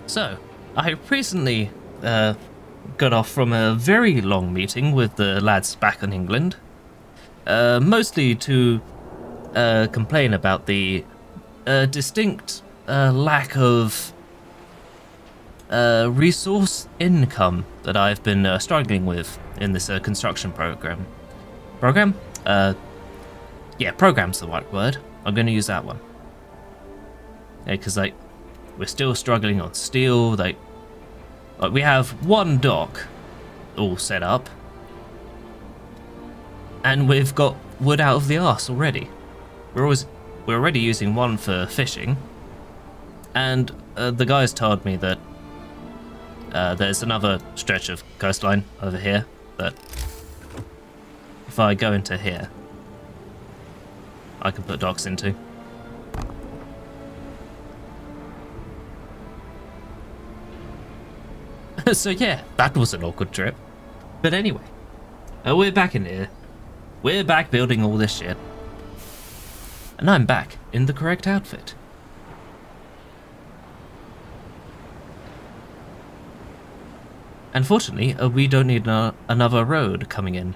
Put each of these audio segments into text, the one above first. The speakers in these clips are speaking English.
So, I recently got off from a very long meeting with the lads back in England, mostly to complain about the distinct lack of resource income that I've been struggling with in this construction program. Program? Yeah, program's the right word. I'm going to use that one. Because we're still struggling on steel. We have one dock all set up, and we've got wood out of the arse already. We're already using one for fishing, and the guys told me that there's another stretch of coastline over here that if I go into here, I can put docks into. So yeah, that was an awkward trip. But anyway, we're back in here. We're back building all this shit. And I'm back in the correct outfit. Unfortunately, we don't need another road coming in.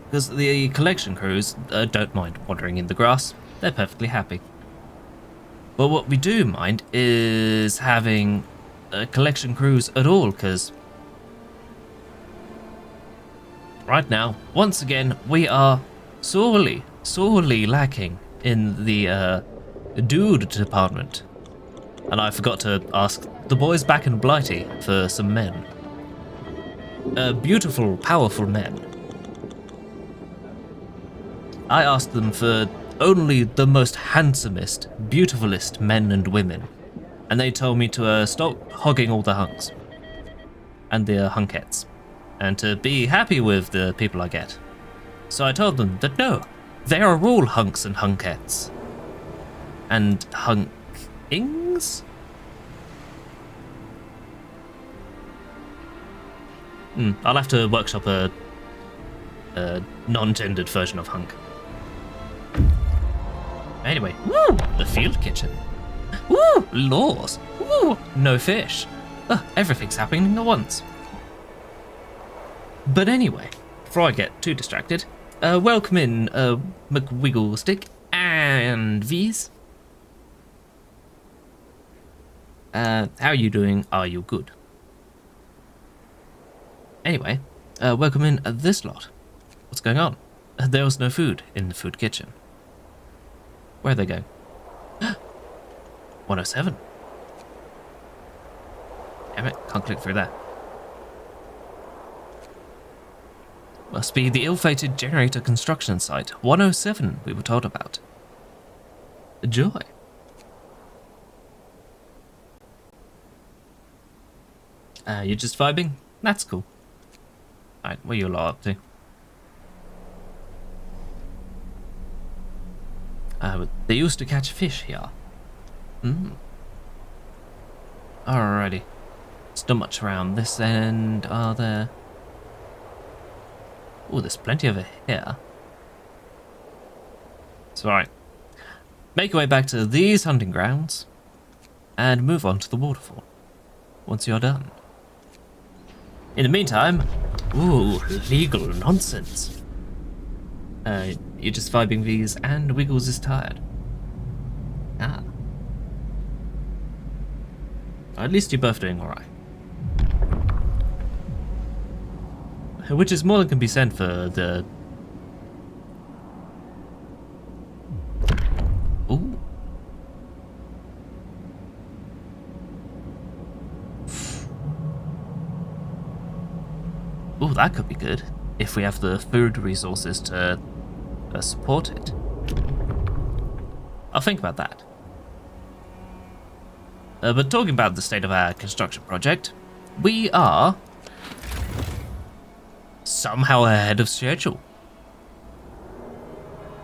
Because the collection crews don't mind wandering in the grass. They're perfectly happy. But what we do mind is having collection crews at all, because right now, once again, we are sorely lacking in the dude department. And I forgot to ask the boys back in Blighty for some men. Beautiful, powerful men. I asked them for only the most handsomest, beautifulest men and women. And they told me to stop hogging all the hunks. And the hunkettes. And to be happy with the people I get. So I told them that no, they are all hunks and hunkettes. And hunkings? I'll have to workshop a non-gendered version of hunk. Anyway, woo! The field kitchen. Woo! Laws. Woo! No fish. Everything's happening at once. But anyway, before I get too distracted, welcome in McWigglestick and V's. How are you doing? Are you good? Anyway, welcome in this lot. What's going on? There was no food in the food kitchen. Where are they going? 107. Damn it, can't click through that. Must be the ill-fated generator construction site. 107 we were told about. Joy. You're just vibing? That's cool. Alright, what are you lot up to? They used to catch fish here. Alrighty. There's not much around this end, are there? Oh, there's plenty over here. It's alright. Make your way back to these hunting grounds and move on to the waterfall once you're done. In the meantime, ooh, legal nonsense. You're just vibing these and Wiggles is tired. Ah. At least you're both doing alright. Which is more than can be said for the... Ooh. Ooh, that could be good. If we have the food resources to support it. I'll think about that. But talking about the state of our construction project, we are somehow ahead of schedule.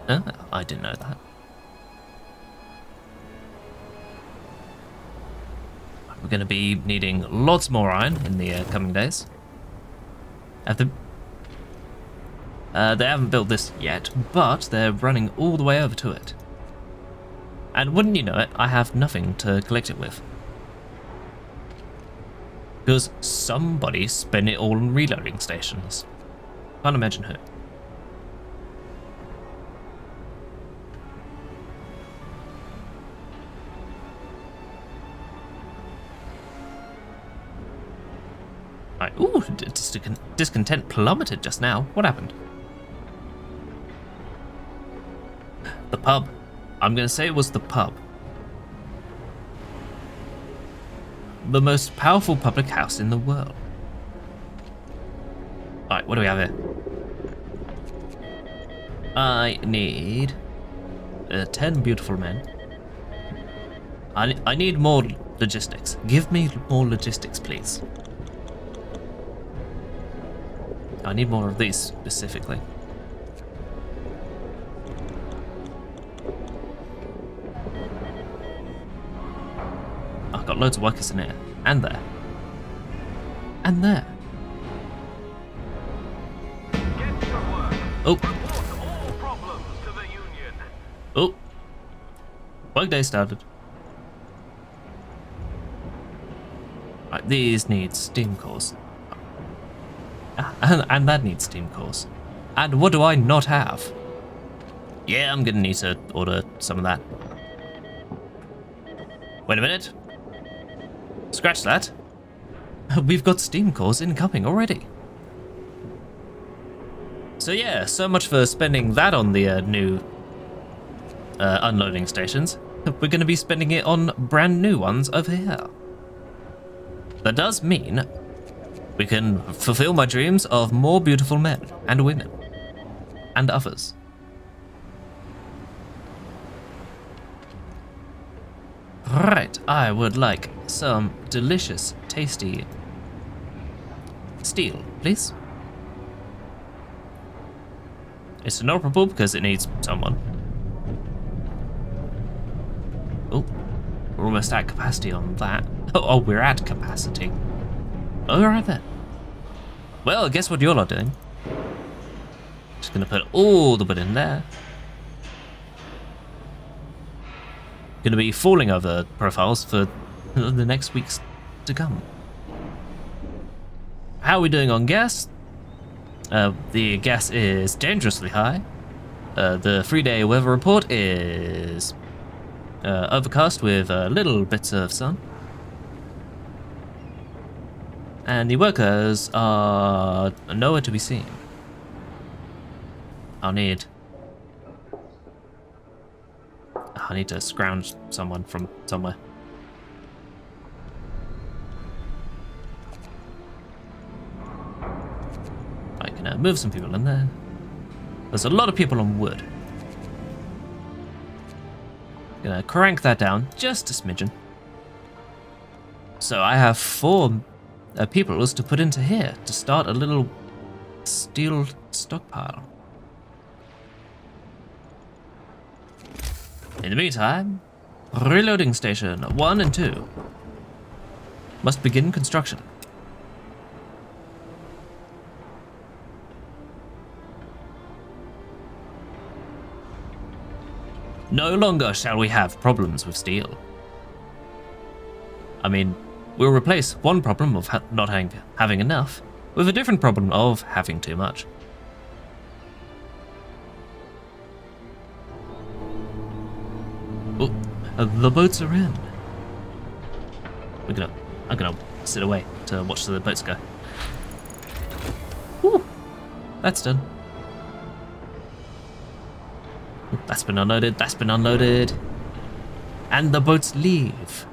I didn't know that. We're going to be needing lots more iron in the coming days. They haven't built this yet, but they're running all the way over to it. And wouldn't you know it, I have nothing to collect it with. Because somebody spent it all on reloading stations. Can't imagine who. Right. Ooh, discontent plummeted just now. What happened? The pub. I'm gonna say it was the pub. The most powerful public house in the world. Alright, what do we have here? I need 10 beautiful men. I need more logistics. Give me more logistics, please. I need more of these specifically. I've got loads of workers in here. And there. And there. Oh. Oh. Workday started. Right, these need steam cores. And that needs steam cores. And what do I not have? Yeah, I'm gonna need to order some of that. Wait a minute. Scratch that. We've got steam cores incoming already. So yeah, so much for spending that on the new unloading stations. We're gonna be spending it on brand new ones over here. That does mean we can fulfill my dreams of more beautiful men and women and others. Right, I would like some delicious, tasty steel, please. It's inoperable because it needs someone. Oh, we're almost at capacity on that. Oh, we're at capacity. Alright then. Well, guess what you're not doing? Just gonna put all the wood in there. Gonna be falling over profiles for the next weeks to come. How are we doing on gas? The gas is dangerously high. The 3-day weather report is overcast with little bits of sun. And the workers are nowhere to be seen. I need to scrounge someone from somewhere. I can move some people in there. There's a lot of people on wood. Gonna crank that down just a smidgen. So I have 4 peoples to put into here to start a little steel stockpile. In the meantime, reloading station 1 and 2 must begin construction. No longer shall we have problems with steel. I mean, we'll replace one problem of not having enough with a different problem of having too much. Oh, the boats are in. I'm gonna sit away to watch the boats go. Whew, that's done. That's been unloaded, that's been unloaded. And the boats leave.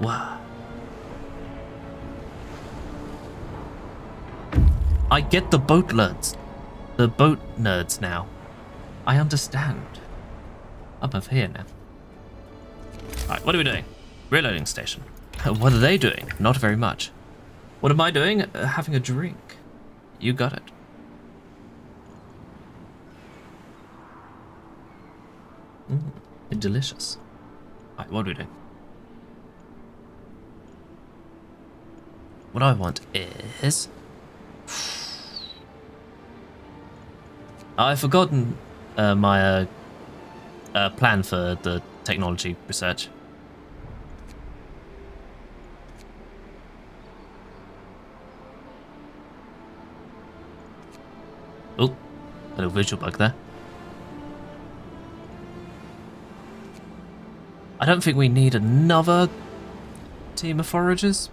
Wow. I get the boat nerds now. I understand. I'm over here now. Alright, what are we doing? Reloading station. What are they doing? Not very much. What am I doing? Having a drink. You got it. Delicious. Alright, what do we do? What I want is... I've forgotten my plan for the technology research. little visual bug there. I don't think we need another team of foragers.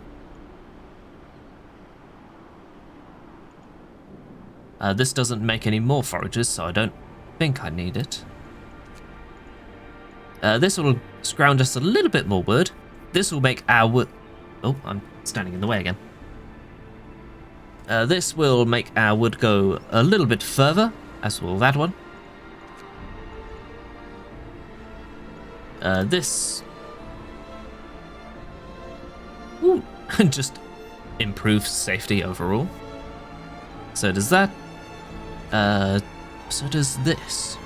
This doesn't make any more foragers, so I don't think I need it. This will scrounge us a little bit more wood. This will make our wood... Oh, I'm standing in the way again. This will make our wood go a little bit further, as will that one. This... Ooh, just improves safety overall. So does that. So does this.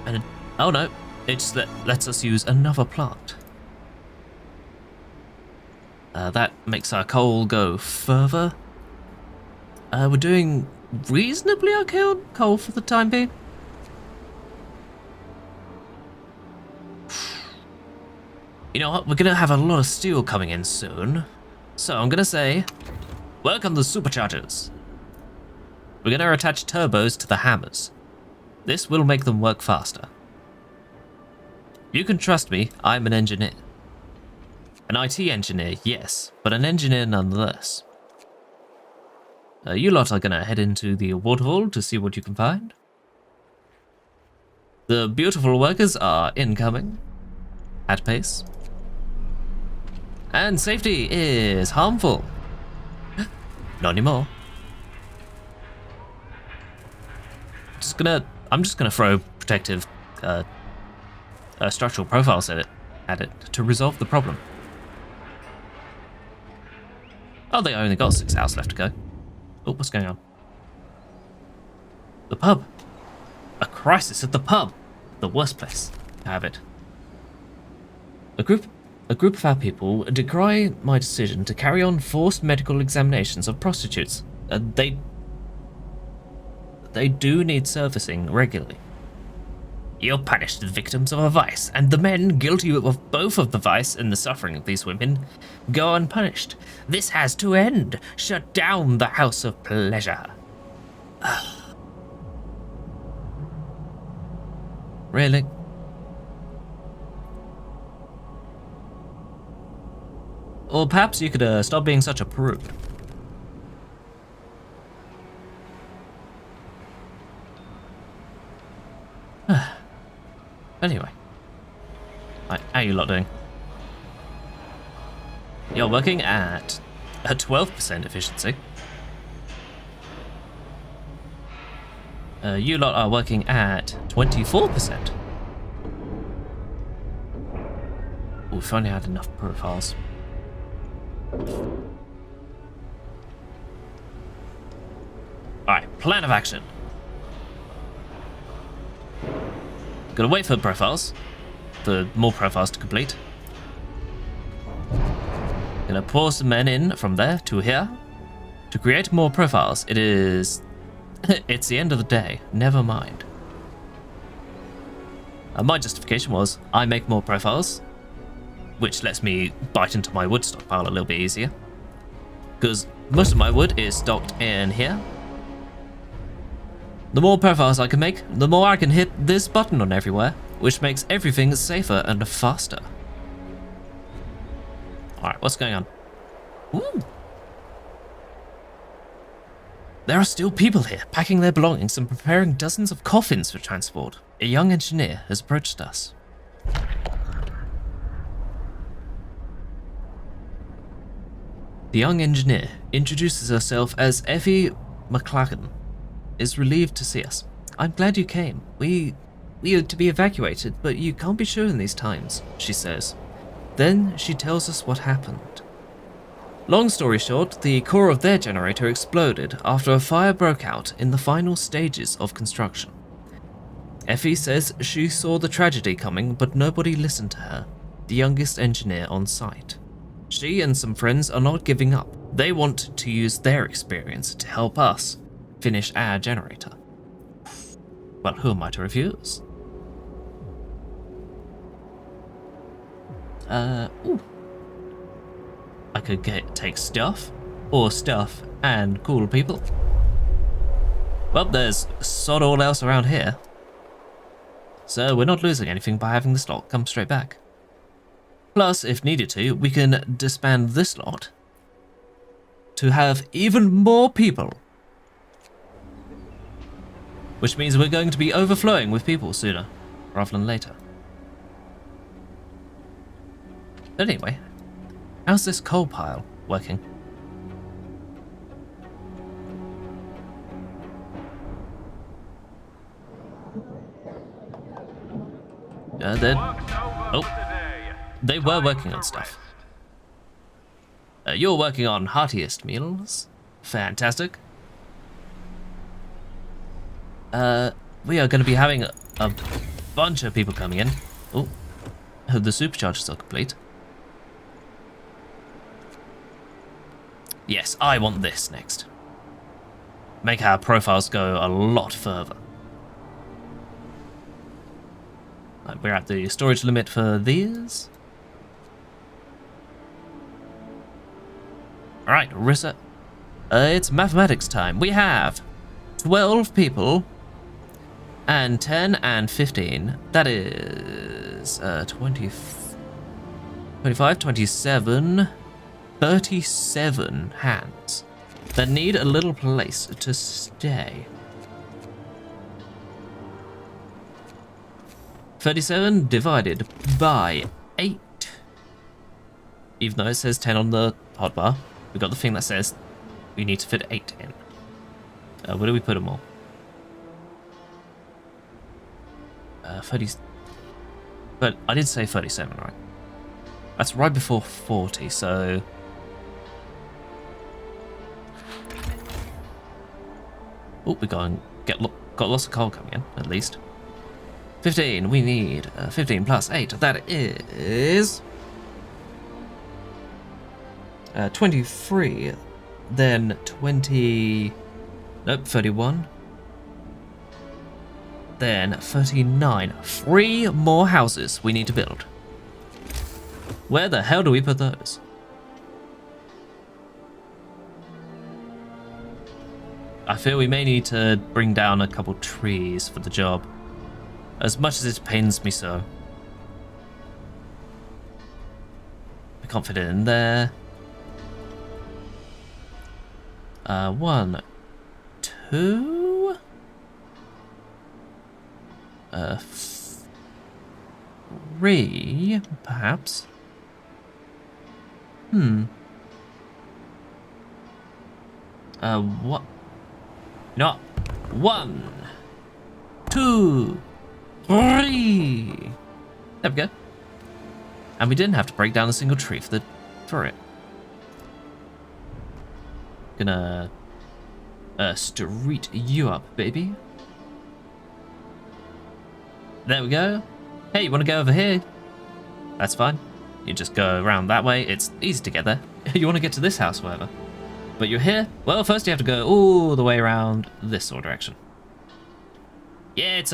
And oh no, it just lets us use another plant. That makes our coal go further. We're doing reasonably okay on coal for the time being. You know what, we're gonna have a lot of steel coming in soon. So I'm gonna say, work on the superchargers. We're gonna attach turbos to the hammers. This will make them work faster. You can trust me, I'm an engineer. An IT engineer, yes, but an engineer nonetheless. You lot are gonna head into the waterfall to see what you can find. The beautiful workers are incoming. At pace. And safety is harmful. Not anymore. I'm just gonna throw protective structural profiles at it to resolve the problem. Oh, they only got 6 hours left to go. Oh, what's going on? The pub. A crisis at the pub. The worst place to have it. A group of our people decry my decision to carry on forced medical examinations of prostitutes. They do need servicing regularly. You're punished as victims of a vice, and the men guilty of both of the vice and the suffering of these women go unpunished. This has to end. Shut down the house of pleasure. Really? Or perhaps you could stop being such a prude. Anyway. Right, how you lot doing? You're working at a 12% efficiency. You lot are working at 24%. Oh, if only I had enough profiles. Alright, plan of action. Gotta wait for the profiles, for more profiles to complete. Gonna pour some men in from there to here. To create more profiles, it is... it's the end of the day, never mind. My justification was, I make more profiles, which lets me bite into my wood stockpile a little bit easier. Because most of my wood is stocked in here. The more profiles I can make, the more I can hit this button on everywhere, which makes everything safer and faster. Alright, what's going on? Ooh. There are still people here, packing their belongings and preparing dozens of coffins for transport. A young engineer has approached us. The young engineer introduces herself as Effie McClacken. Is relieved to see us. I'm glad you came. We are to be evacuated, but you can't be sure in these times, she says. Then she tells us what happened. Long story short, the core of their generator exploded after a fire broke out in the final stages of construction. Effie says she saw the tragedy coming, but nobody listened to her, the youngest engineer on site. She and some friends are not giving up. They want to use their experience to help us finish our generator. Well, who am I to refuse? Ooh. I could take stuff, or stuff and cool people. Well, there's sod all else around here. So we're not losing anything by having this lot come straight back. Plus, if needed to, we can disband this lot to have even more people. Which means we're going to be overflowing with people sooner rather than later. But anyway, how's this coal pile working? They were working on stuff. You're working on heartiest meals. Fantastic. We are going to be having a bunch of people coming in. Oh, the superchargers are complete. Yes, I want this next. Make our profiles go a lot further. We're at the storage limit for these. Alright, Rissa. It's mathematics time. We have 12 people and 10 and 15. That is 20, 25, 27, 37 hands that need a little place to stay. 37 divided by 8. Even though it says 10 on the hotbar, we got the thing that says we need to fit 8 in. Where do we put them all? 30. But I did say 37, right? That's right before 40, so... Oh, we got lots of coal coming in, at least. 15, we need 15 plus 8, that is 23, then 20, nope, 31, then 39, 3 more houses we need to build. Where the hell do we put those? I feel we may need to bring down a couple trees for the job. As much as it pains me so. We can't fit it in there. 1, 2, 3, perhaps. What? No. 1, 2, 3. There we go. And we didn't have to break down a single tree for it. Gonna street you up, baby. There we go. Hey, you want to go over here? That's fine. You just go around that way. It's easy to get there. You want to get to this house, whatever. But you're here? Well, first you have to go all the way around this sort of direction. Yeah, it's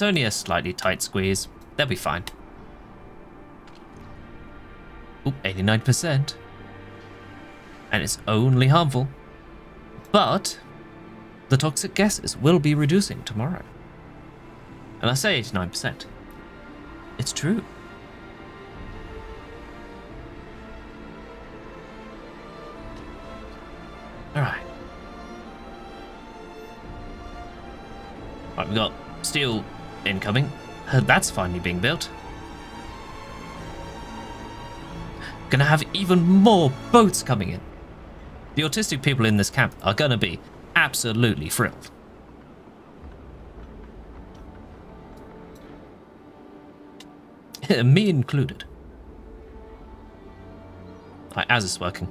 only a slightly tight squeeze. They'll be fine. Oop, 89%. And it's only harmful. But the toxic gases will be reducing tomorrow. And I say 89%. It's true. Alright. Right, we got steel incoming. Heard that's finally being built. Gonna have even more boats coming in. The autistic people in this camp are gonna be absolutely thrilled. Me included. Right, as it's working.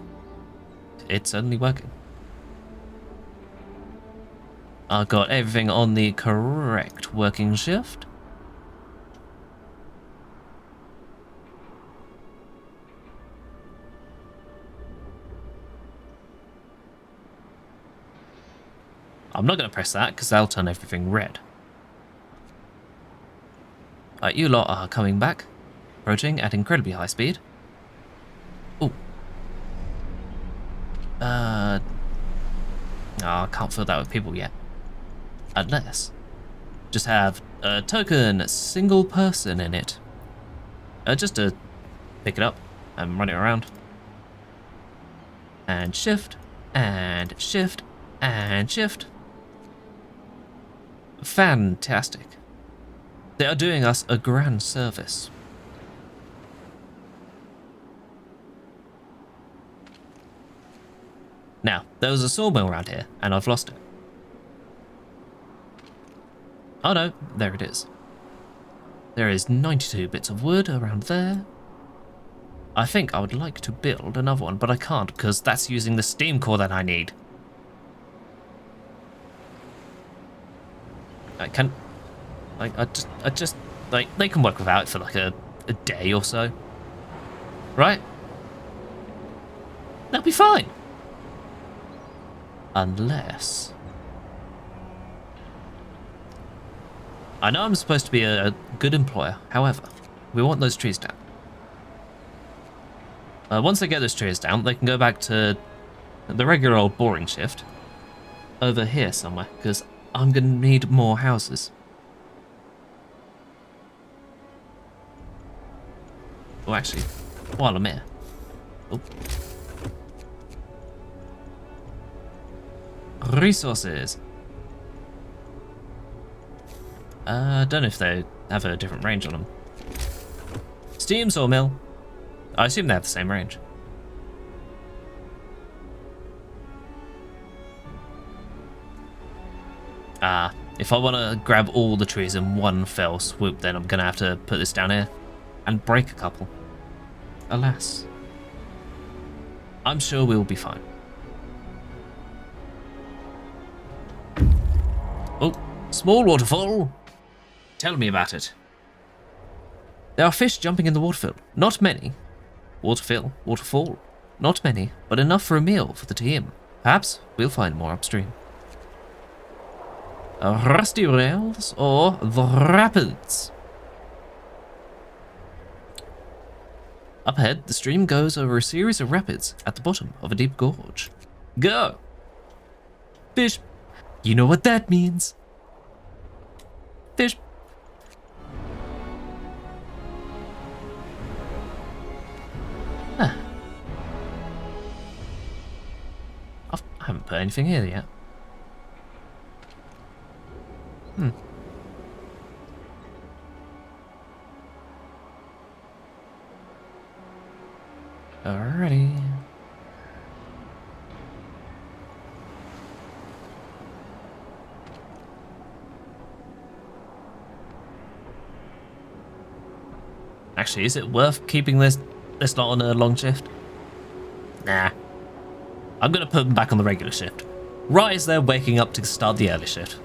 It's certainly working. I've got everything on the correct working shift. I'm not going to press that because that'll turn everything red. Right, you lot are coming back, approaching at incredibly high speed. Ooh. Oh, I can't fill that with people yet. Unless, just have a token single person in it. Just to pick it up and run it around. And shift, and shift, and shift. Fantastic. They are doing us a grand service. Now, there was a sawmill around here, and I've lost it. Oh no, there it is. There is 92 bits of wood around there. I think I would like to build another one, but I can't because that's using the steam core that I need. I just, they can work without it for like a day or so. Right? They'll be fine. Unless... I know I'm supposed to be a good employer, however, we want those trees down. Once they get those trees down, they can go back to the regular old boring shift over here somewhere, because I'm going to need more houses. Oh, actually, while I'm here. Oh. Resources. I don't know if they have a different range on them. Steam sawmill. I assume they have the same range. If I want to grab all the trees in one fell swoop, then I'm going to have to put this down here and break a couple. Alas. I'm sure we'll be fine. Oh, small waterfall. Tell me about it. There are fish jumping in the waterfall. Not many. Waterfall. Not many, but enough for a meal for the team. Perhaps we'll find more upstream. Rusty rails or the rapids. Up ahead, the stream goes over a series of rapids at the bottom of a deep gorge. Go! Fish. You know what that means. Fish. Ah. I haven't put anything here yet. Alrighty. Actually, is it worth keeping this lot on a long shift? Nah. I'm gonna put them back on the regular shift. Right as they're waking up to start the early shift.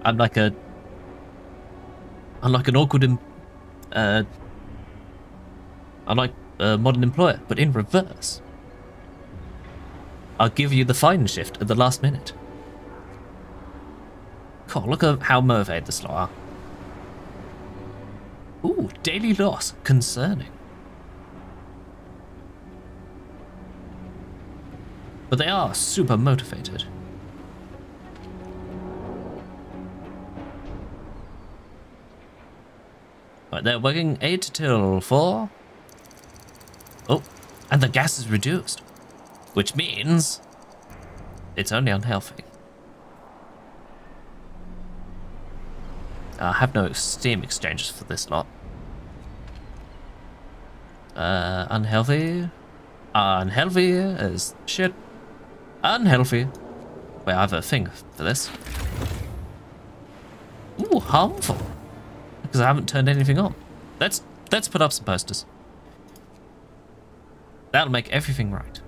I'm like an awkward I'm like a modern employer, but in reverse. I'll give you the fine shift at the last minute. God, look at how motivated this lot are. Ooh, daily loss. Concerning. But they are super motivated. Right, they're working 8 till 4. Oh, and the gas is reduced. Which means it's only unhealthy. I have no steam exchanges for this lot. Unhealthy. Unhealthy as shit. Unhealthy. Wait, I have a thing for this. Ooh, harmful. Because I haven't turned anything on. Let's put up some posters. That'll make everything right.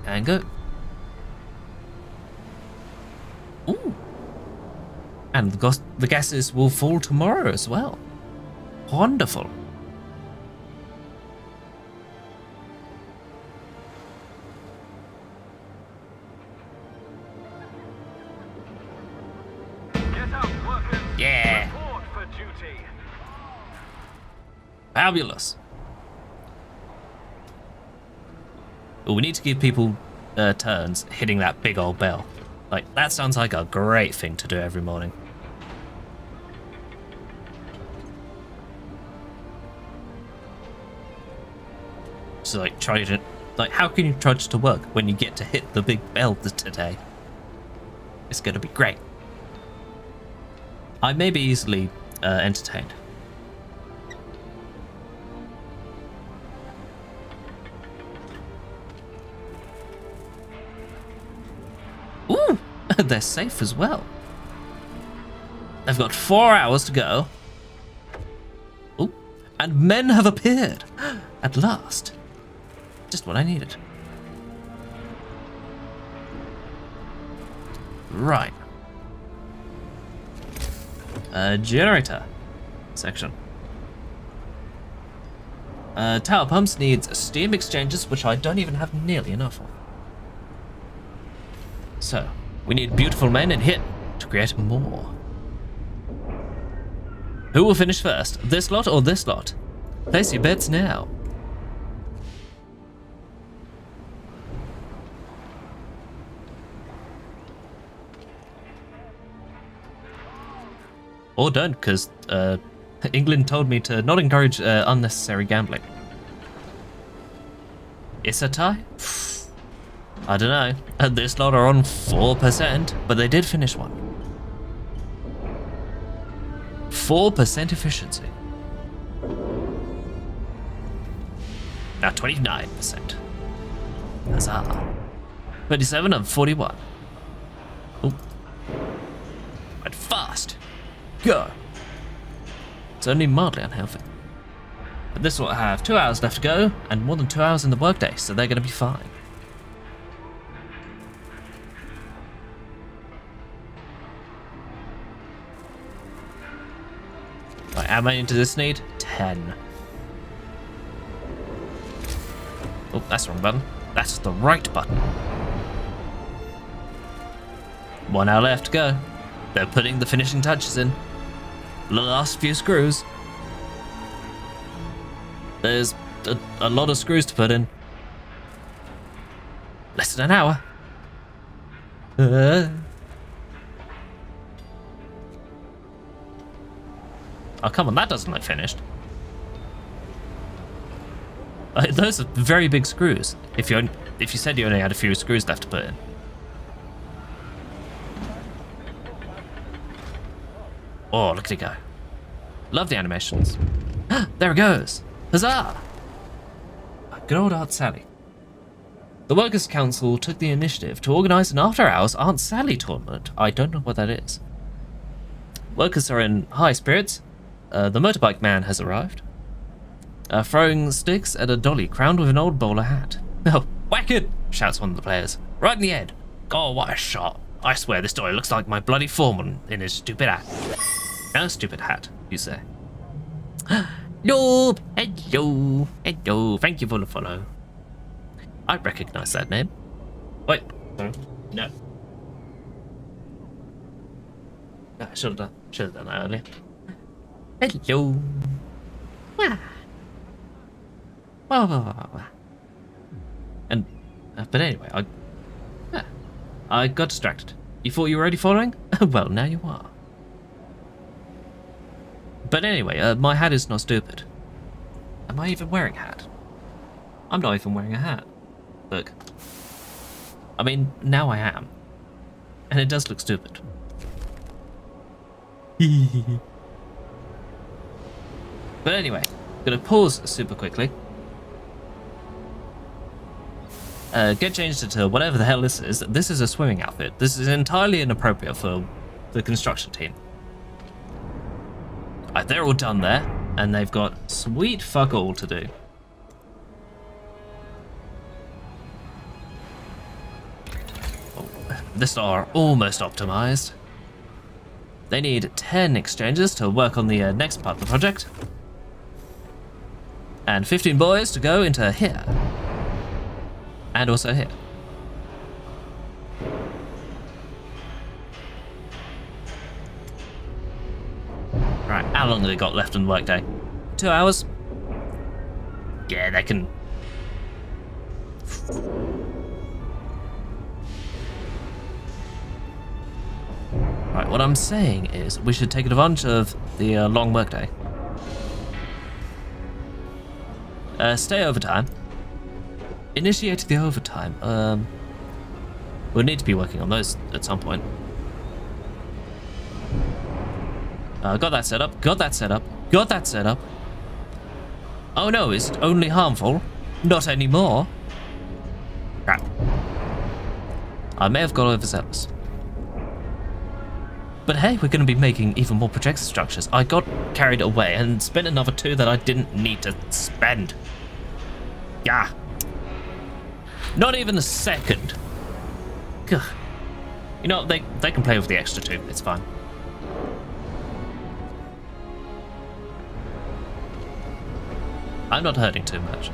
And go. Ooh. And the gases will fall tomorrow as well. Wonderful. Get up, workers. Yeah. Report for duty. Fabulous. But we need to give people turns hitting that big old bell. Like, that sounds like a great thing to do every morning. So, like, how can you trudge to work when you get to hit the big bell today? It's gonna be great. I may be easily entertained. Ooh, they're safe as well. They've got 4 hours to go. Ooh, and men have appeared at last. Just what I needed. Right. Generator section. Tower pumps needs steam exchangers, which I don't even have nearly enough of. So, we need beautiful men in hit to create more. Who will finish first? This lot or this lot? Place your bets now. Or don't, because England told me to not encourage unnecessary gambling. It's a tie? I don't know. This lot are on 4%, but they did finish one. 4% efficiency. Now 29%. Huzzah. 27 and 41. Oh. Went fast. Go. It's only mildly unhealthy. But this will have 2 hours left to go, and more than 2 hours in the workday, so they're going to be fine. Right, how many does this need? 10. Oh, that's the wrong button. That's the right button. 1 hour left to go. They're putting the finishing touches in. The last few screws. There's a lot of screws to put in. Less than an hour. Oh, come on, that doesn't look finished. Those are very big screws. If you said you only had a few screws left to put in. Oh, look at it go. Love the animations. There it goes. Huzzah! Good old Aunt Sally. The Workers' Council took the initiative to organise an after-hours Aunt Sally tournament. I don't know what that is. Workers are in high spirits. The motorbike man has arrived. Throwing sticks at a dolly crowned with an old bowler hat. Oh, whack it! Shouts one of the players. Right in the head. Oh, what a shot. I swear this dolly looks like my bloody foreman in his stupid hat. No stupid hat, you say. No, hello, hello, thank you for the follow. I recognise that name. Wait, no. I should have done that earlier. Hello. And, but anyway, I got distracted. You thought you were already following? Well, now you are. But anyway, my hat is not stupid. Am I even wearing a hat? I'm not even wearing a hat. Look. I mean, now I am. And it does look stupid. But anyway, gonna pause super quickly. Get changed into whatever the hell this is. This is a swimming outfit. This is entirely inappropriate for the construction team. They're all done there, and they've got sweet fuck all to do. Oh, this are almost optimized. They need 10 exchanges to work on the next part of the project. And 15 boys to go into here. And also here. Right, how long have they got left in the workday? 2 hours? Yeah, they can... Right, what I'm saying is we should take advantage of the long workday. Stay overtime. Initiate the overtime. We'll need to be working on those at some point. Got that set up. Got that set up. Got that set up. Oh no, is it only harmful? Not anymore. Crap. I may have got overzealous. But hey, we're going to be making even more projector structures. I got carried away and spent another 2 that I didn't need to spend. Yeah. Not even a second. Gah. You know, they can play with the extra 2. It's fine. I'm not hurting too much.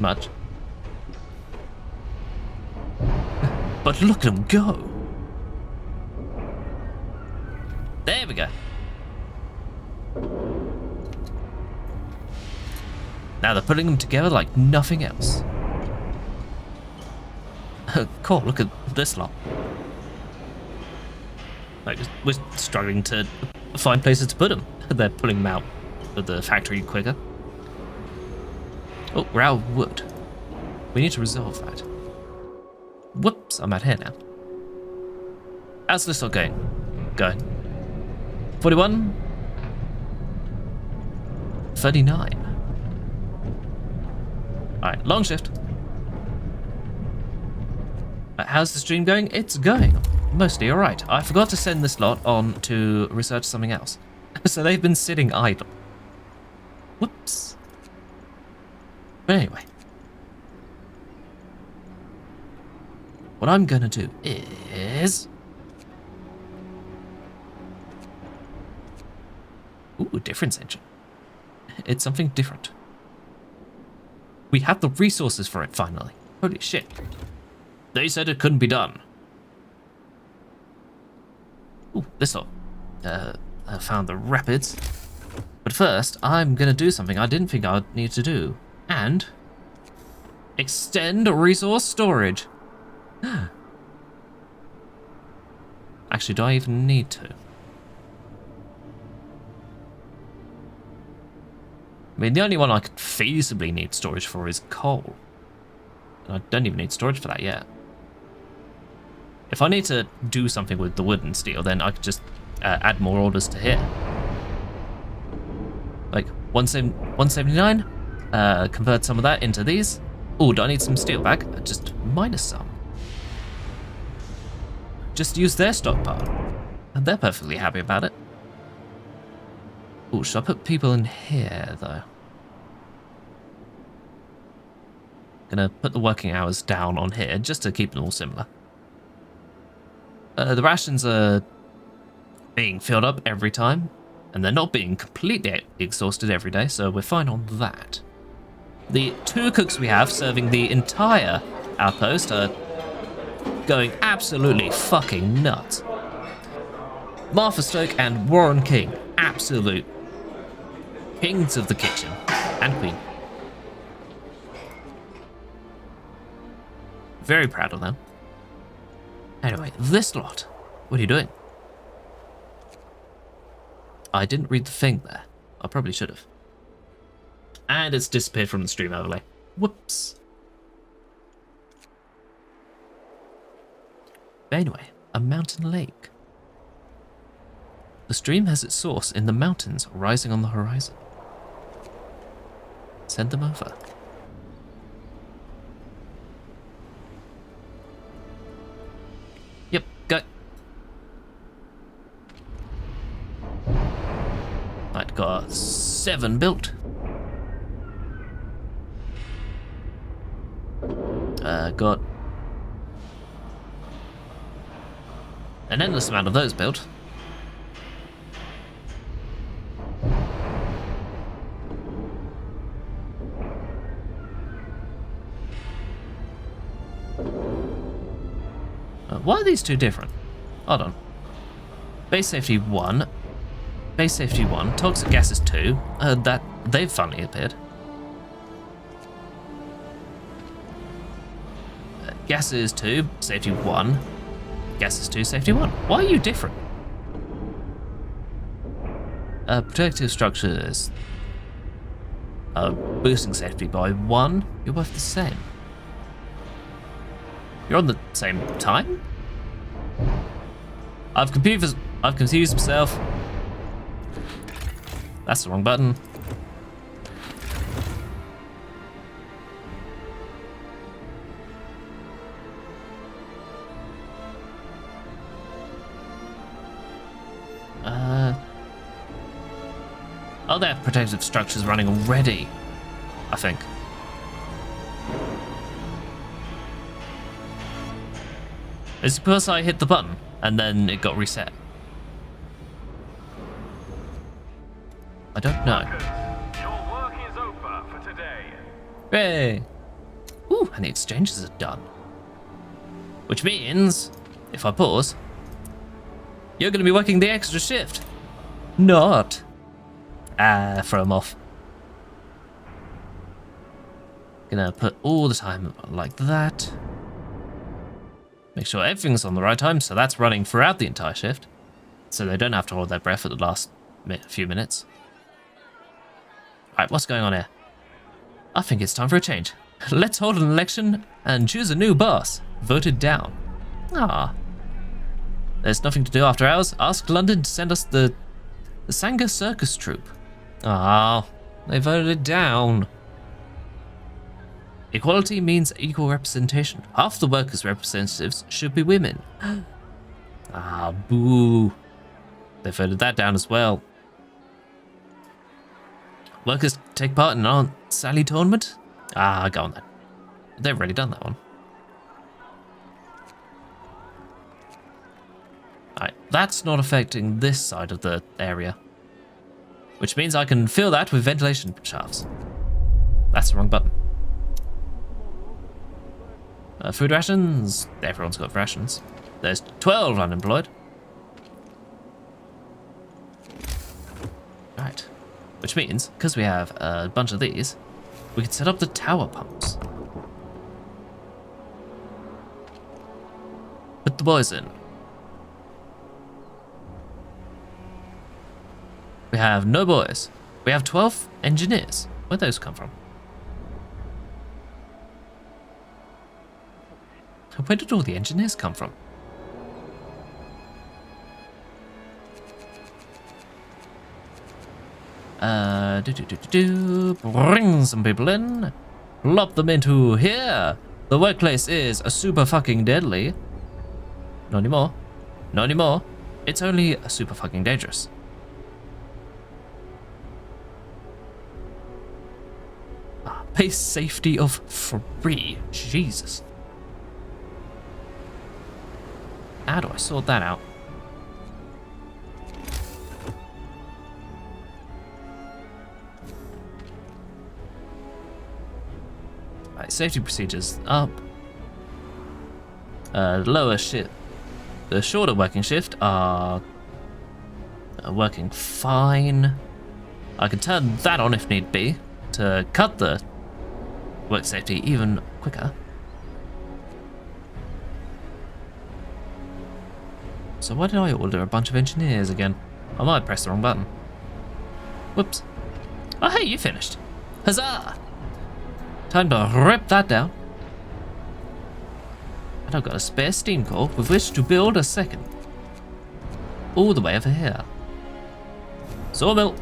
But look at them go. There we go. Now they're putting them together like nothing else. Cool, look at this lot. Like, we're struggling to find places to put them. They're pulling them out of the factory quicker. Oh, we're out of wood. We need to resolve that. Whoops, I'm out here now. How's this all going? 41? 39. Alright, long shift. How's the stream going? It's going mostly alright. I forgot to send this lot on to research something else. So they've been sitting idle. Whoops. But anyway. What I'm gonna do is... Ooh, difference engine. It's something different. We have the resources for it finally. Holy shit. They said it couldn't be done. Ooh, this one. I found the rapids. But first, I'm gonna do something I didn't think I'd need to do. And... extend resource storage. Actually, do I even need to? I mean, the only one I could feasibly need storage for is coal. And I don't even need storage for that yet. If I need to do something with the wood and steel, then I could just add more orders to here. Like 179, convert some of that into these. Oh, do I need some steel back? Just minus some. Just use their stockpile. And they're perfectly happy about it. Oh, should I put people in here, though? Gonna put the working hours down on here, just to keep them all similar. The rations are being filled up every time, and they're not being completely exhausted every day, so we're fine on that. The 2 cooks we have serving the entire outpost are going absolutely fucking nuts. Martha Stoke and Warren King, absolute kings of the kitchen, and queen. Very proud of them. Anyway, this lot. What are you doing? I didn't read the thing there. I probably should have. And it's disappeared from the stream overlay. Whoops. Anyway, a mountain lake. The stream has its source in the mountains rising on the horizon. Send them over. Yep, go. I'd got 7 built. Got an endless amount of those built. Why are these 2 different? Hold on. Base safety 1. Base safety 1. Toxic gases 2. That they've finally appeared. Gases 2, safety 1. Gases 2, safety 1. Why are you different? Protective structures. Boosting safety by 1. You're both the same. You're on the same time? I've confused myself. That's the wrong button. Oh, they have protective structures running already, I think. It's because I hit the button and then it got reset. I don't know. Your work is over for today. Hey! Ooh, and the exchanges are done. Which means, if I pause, you're going to be working the extra shift. Not. Throw them off. Gonna put all the time like that. Make sure everything's on the right time, so that's running throughout the entire shift. So they don't have to hold their breath for the last few minutes. Right, what's going on here? I think it's time for a change. Let's hold an election and choose a new boss. Voted down. Ah. There's nothing to do after hours. Ask London to send us the Sanga Circus Troupe. Ah, they voted it down. Equality means equal representation. Half the workers' representatives should be women. Ah, boo. They voted that down as well. Workers take part in an Aunt Sally tournament? Ah, go on then. They've already done that one. Alright, that's not affecting this side of the area. Which means I can fill that with ventilation shafts. That's the wrong button. Food rations. Everyone's got rations. There's 12 unemployed. Right. Which means, because we have a bunch of these, we can set up the tower pumps. Put the boys in. We have no boys. We have 12 engineers. Where'd those come from? Where did all the engineers come from? Bring some people in. Plop them into here. The workplace is a super fucking deadly. Not anymore. Not anymore. It's only a super fucking dangerous. Pay safety of 3. Jesus. How do I sort that out? Right, safety procedures up. Lower shift. The shorter working shift are working fine. I can turn that on if need be to cut the work safety even quicker. So why did I order a bunch of engineers again? I might press the wrong button. Whoops. Oh hey, you finished. Huzzah! Time to rip that down. And I've got a spare steam core with which to build a second. All the way over here. Sawmill.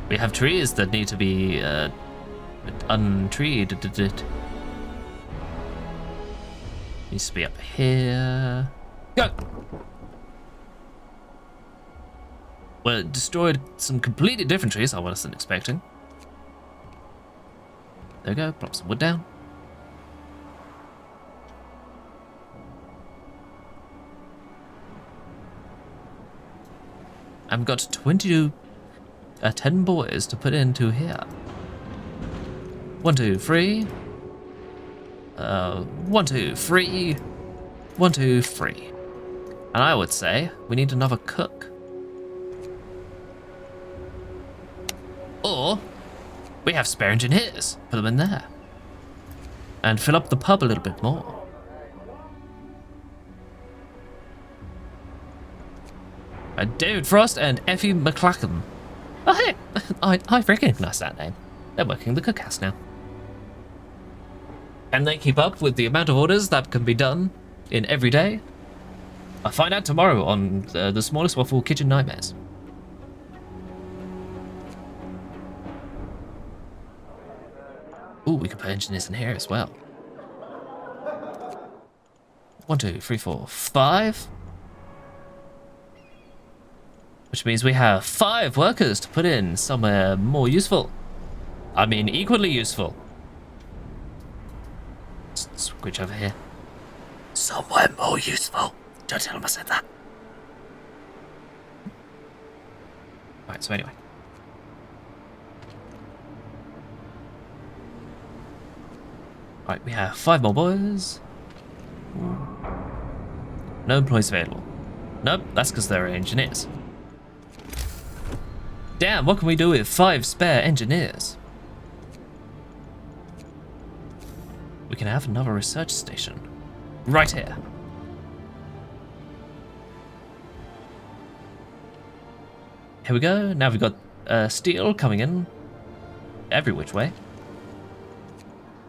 We have trees that need to be untreed. Needs to be up here. Go! Well, it destroyed some completely different trees I wasn't expecting. There we go, plop some wood down. I've got 10 boys to put into here. 1, 2, 3. 1, 2, 3. 1, 2, 3. And I would say we need another cook. Or we have spare engineers. Put them in there. and fill up the pub a little bit more. David Frost and Effie McClacken. Oh hey, I recognise that name. They're working the cookhouse now. Can they keep up with the amount of orders that can be done in every day? I'll find out tomorrow on the Smallest Waffle Kitchen Nightmares. Ooh, we could put engineers in here as well. 1, 2, 3, 4, 5. Which means we have 5 workers to put in somewhere more useful. I mean, equally useful. Switch over here. Somewhere more useful. Don't tell him I said that. Alright, so anyway. Right, we have 5 more boys. No employees available. Nope, that's because they're engineers. Damn, what can we do with 5 spare engineers? We can have another research station. Right here. Here we go. Now we've got steel coming in every which way.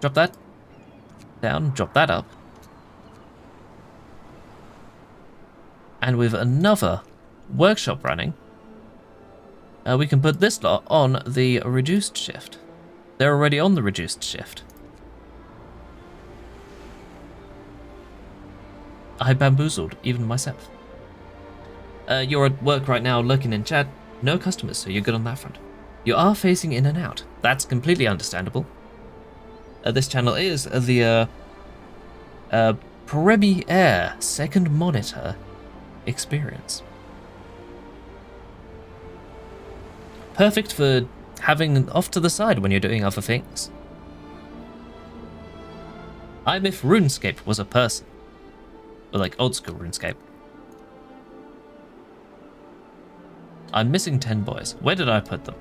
Drop that down, drop that up. And with another workshop running, we can put this lot on the reduced shift. They're already on the reduced shift. I bamboozled even myself. You're at work right now lurking in chat. No customers, so you're good on that front. You are phasing in and out. That's completely understandable. This channel is the Premiere second monitor experience. Perfect for having off to the side when you're doing other things. I'm if RuneScape was a person. Or like old school RuneScape. I'm missing 10 boys. Where did I put them?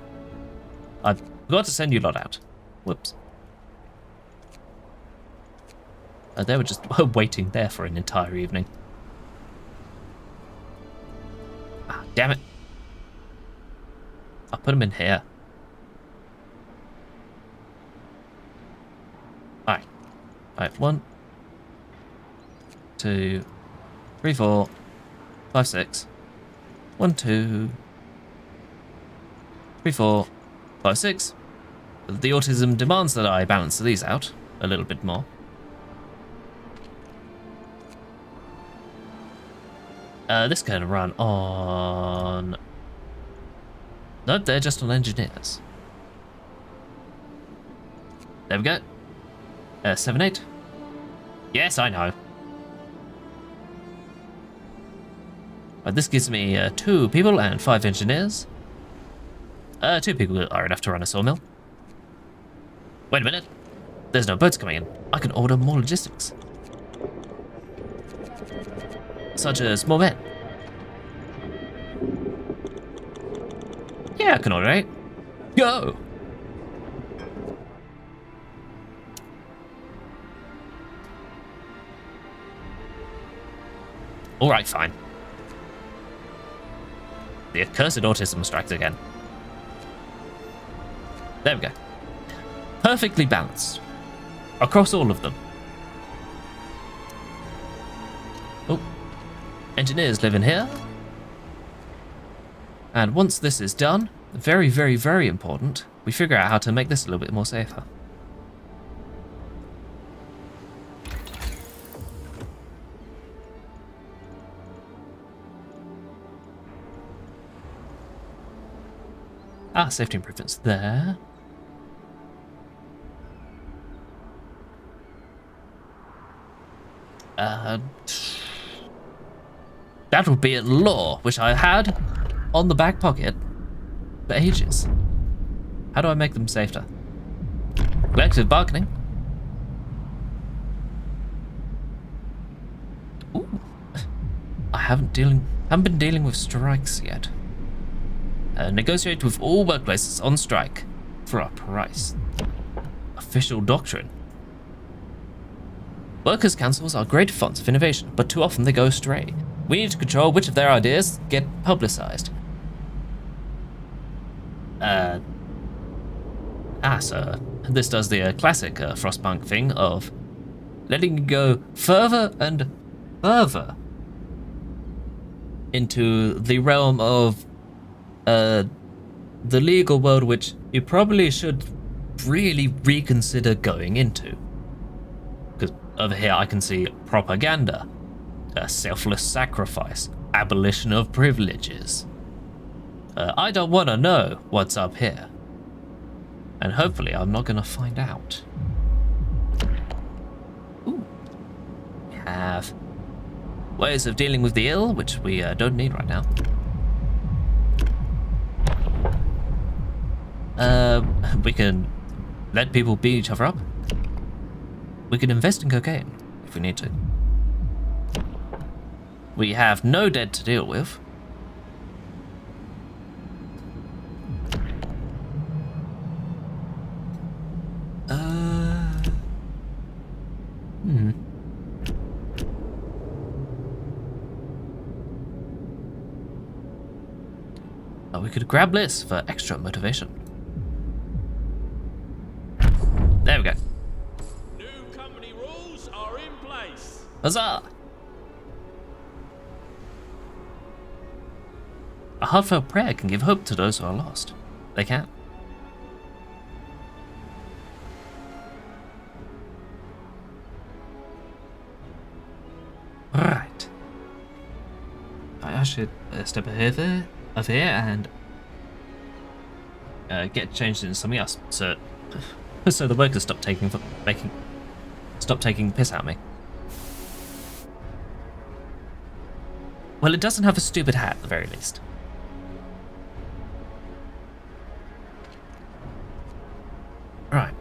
I forgot to send you lot out. Whoops. They were just waiting there for an entire evening. Ah, damn it. I'll put them in here. Alright. Alright, 1, 2, 3, 4, 5, 6. 1, 2, 3, 4, 5, 6. The autism demands that I balance these out a little bit more. This can run on... Nope, they're just on engineers. There we go. 7, 8. Yes, I know. This gives me 2 people and 5 engineers. 2 people are enough to run a sawmill. Wait a minute. There's no boats coming in. I can order more logistics. Such as more men. Yeah, I can order 8. Go! Alright, fine. The accursed autism strikes again. There we go. Perfectly balanced. Across all of them. Oh. Engineers live in here. And once this is done, very, very, very important, we figure out how to make this a little bit more safer. Ah, safety improvements there. That would be a law, which I had on the back pocket for ages. How do I make them safer? Collective bargaining. Ooh. I haven't been dealing with strikes yet. Negotiate with all workplaces on strike for a price. Official doctrine. Workers' councils are great fonts of innovation, but too often they go astray. We need to control which of their ideas get publicized. So this does the classic Frostpunk thing of letting you go further and further into the realm of the legal world, which you probably should really reconsider going into. Because over here I can see propaganda, selfless sacrifice, abolition of privileges. I don't want to know what's up here. And hopefully I'm not going to find out. Ooh. We have ways of dealing with the ill, which we don't need right now. We can let people beat each other up. We can invest in cocaine if we need to. We have no debt to deal with. We could grab Liz for extra motivation. There we go. New company rules are in place. Huzzah! A heartfelt prayer can give hope to those who are lost. They can. Right. I should step over here and get changed into something else, so the workers stop taking the piss out of me. Well, it doesn't have a stupid hat at the very least. Right.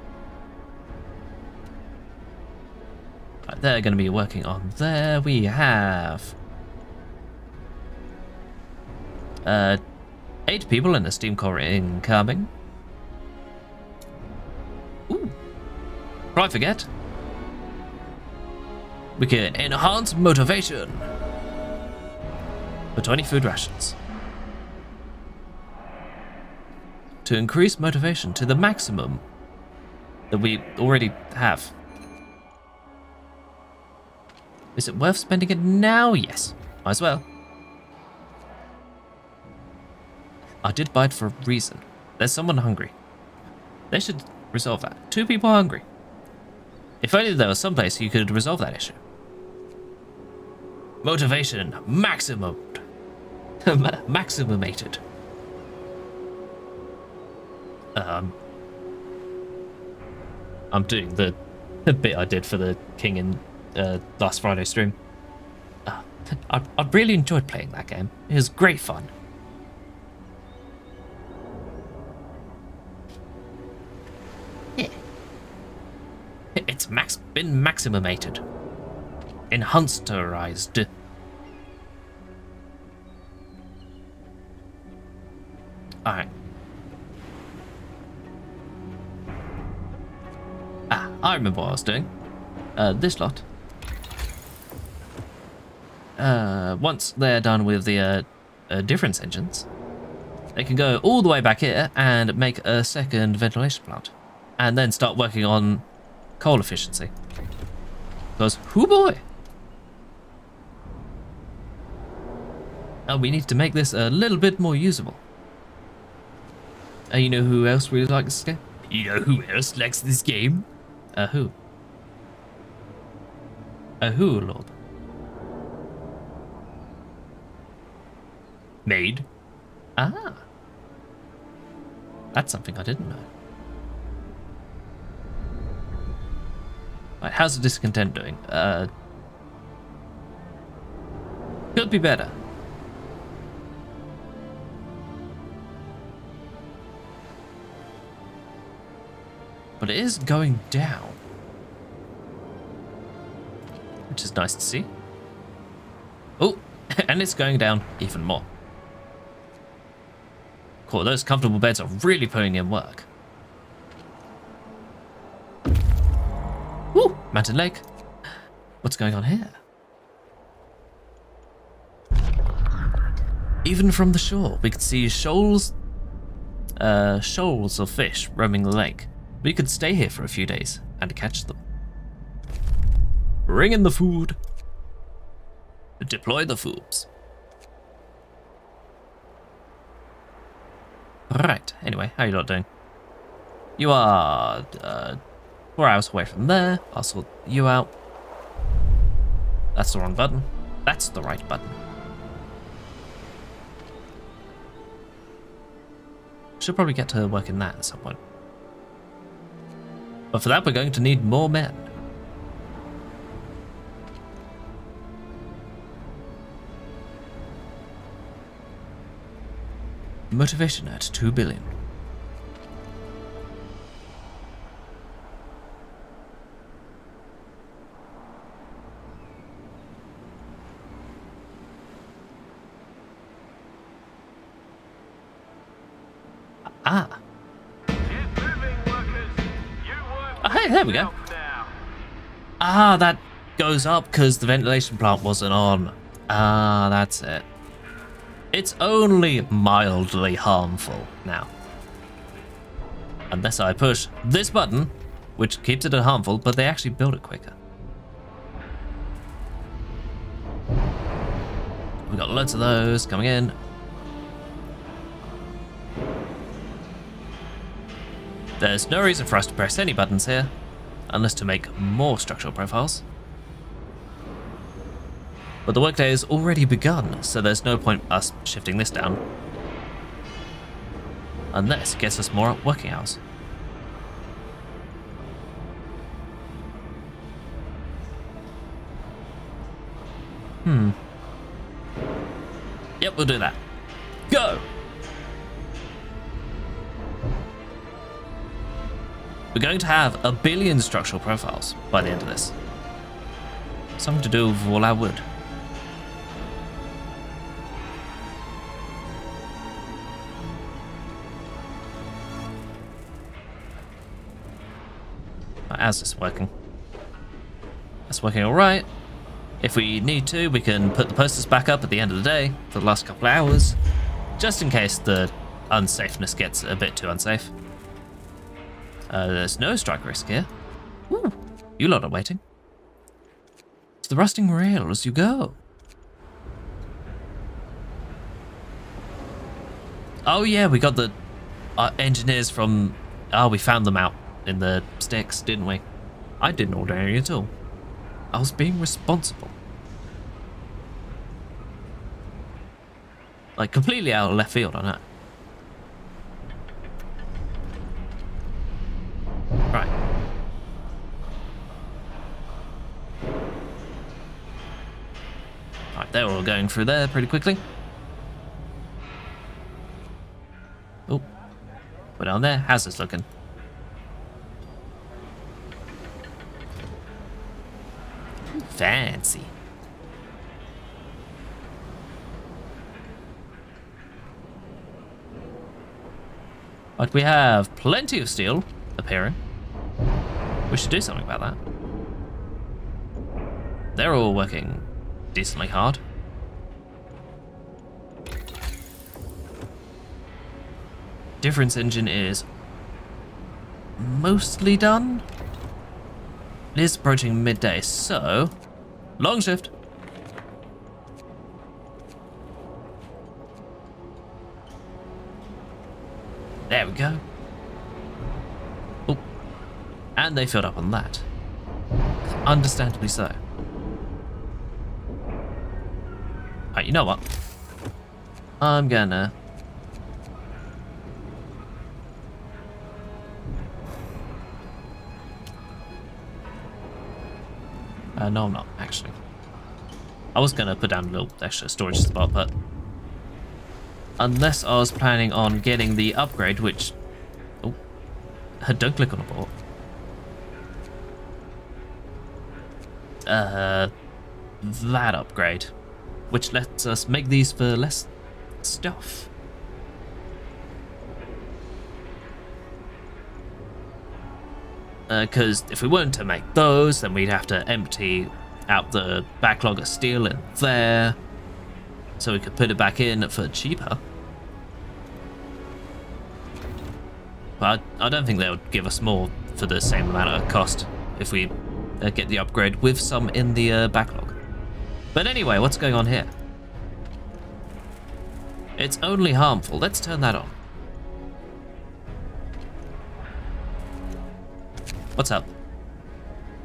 They're going to be working on there. We have 8 people in the steam core incoming. Ooh. Right, forget. We can enhance motivation for 20 food rations. To increase motivation to the maximum that we already have. Is it worth spending it now? Yes. Might as well. I did buy it for a reason. There's someone hungry. They should resolve that. 2 people hungry. If only there was some place you could resolve that issue. Motivation maximum. Maximumated. I'm doing the bit I did for the king in last Friday stream. I really enjoyed playing that game. It was great fun. Yeah. It's been maximumated. Enhancerized. Alright. I remember what I was doing. This lot. Once they're done with the difference engines, they can go all the way back here and make a second ventilation plant. And then start working on coal efficiency. Because, hoo boy! We need to make this a little bit more usable. You know who else really likes this game? You know who else likes this game? Who? Who, Lord? Maid? Ah. That's something I didn't know. Right, how's the discontent doing? Could be better. But it is going down. Which is nice to see. Oh, and it's going down even more. Cool, those comfortable beds are really putting in work. Woo, Mountain Lake. What's going on here? Even from the shore, we could see shoals of fish roaming the lake. We could stay here for a few days and catch them. Bring in the food. Deploy the foobs. Right, anyway, how you lot doing? You are 4 hours away from there. I'll sort you out. That's the wrong button. That's the right button. Should probably get to work in that at some point. But for that, we're going to need more men. Motivation at 2 billion. Ah. Get moving, workers. You work Oh, hey, there we go. now. Ah, that goes up because the ventilation plant wasn't on. Ah, that's it. It's only mildly harmful now. Unless I push this button, which keeps it harmful, but they actually build it quicker. We've got loads of those coming in. There's no reason for us to press any buttons here, unless to make more structural profiles. But the workday has already begun, so there's no point us shifting this down. Unless it gets us more working hours. Yep, we'll do that. Go! We're going to have 1 billion structural profiles by the end of this. Something to do with all our wood. How's this working? That's working alright. If we need to, we can put the posters back up at the end of the day for the last couple of hours, just in case the unsafeness gets a bit too unsafe. There's no strike risk here. Ooh, you lot are waiting. To the rusting rail as you go. Oh yeah, we got the engineers from... Oh, we found them out in the sticks, didn't we? I didn't order any at all. I was being responsible. Like, completely out of left field on that. Right. Right, they're all going through there pretty quickly. Oh, we're down there. How's this looking? Fancy. But we have plenty of steel appearing. We should do something about that. They're all working decently hard. Difference engine is mostly done. It is approaching midday, so long shift. There we go. Oh, and they filled up on that. Understandably so. Alright, you know what? I'm gonna... no, I'm not, actually. I was gonna put down a little extra storage spot, but... Unless I was planning on getting the upgrade, which... Oh, don't click on a bot. That upgrade. Which lets us make these for less stuff. Because if we weren't to make those, then we'd have to empty out the backlog of steel in there, so we could put it back in for cheaper. But I don't think they would give us more for the same amount of cost if we get the upgrade with some in the backlog. But anyway, what's going on here? It's only harmful. Let's turn that on. What's up?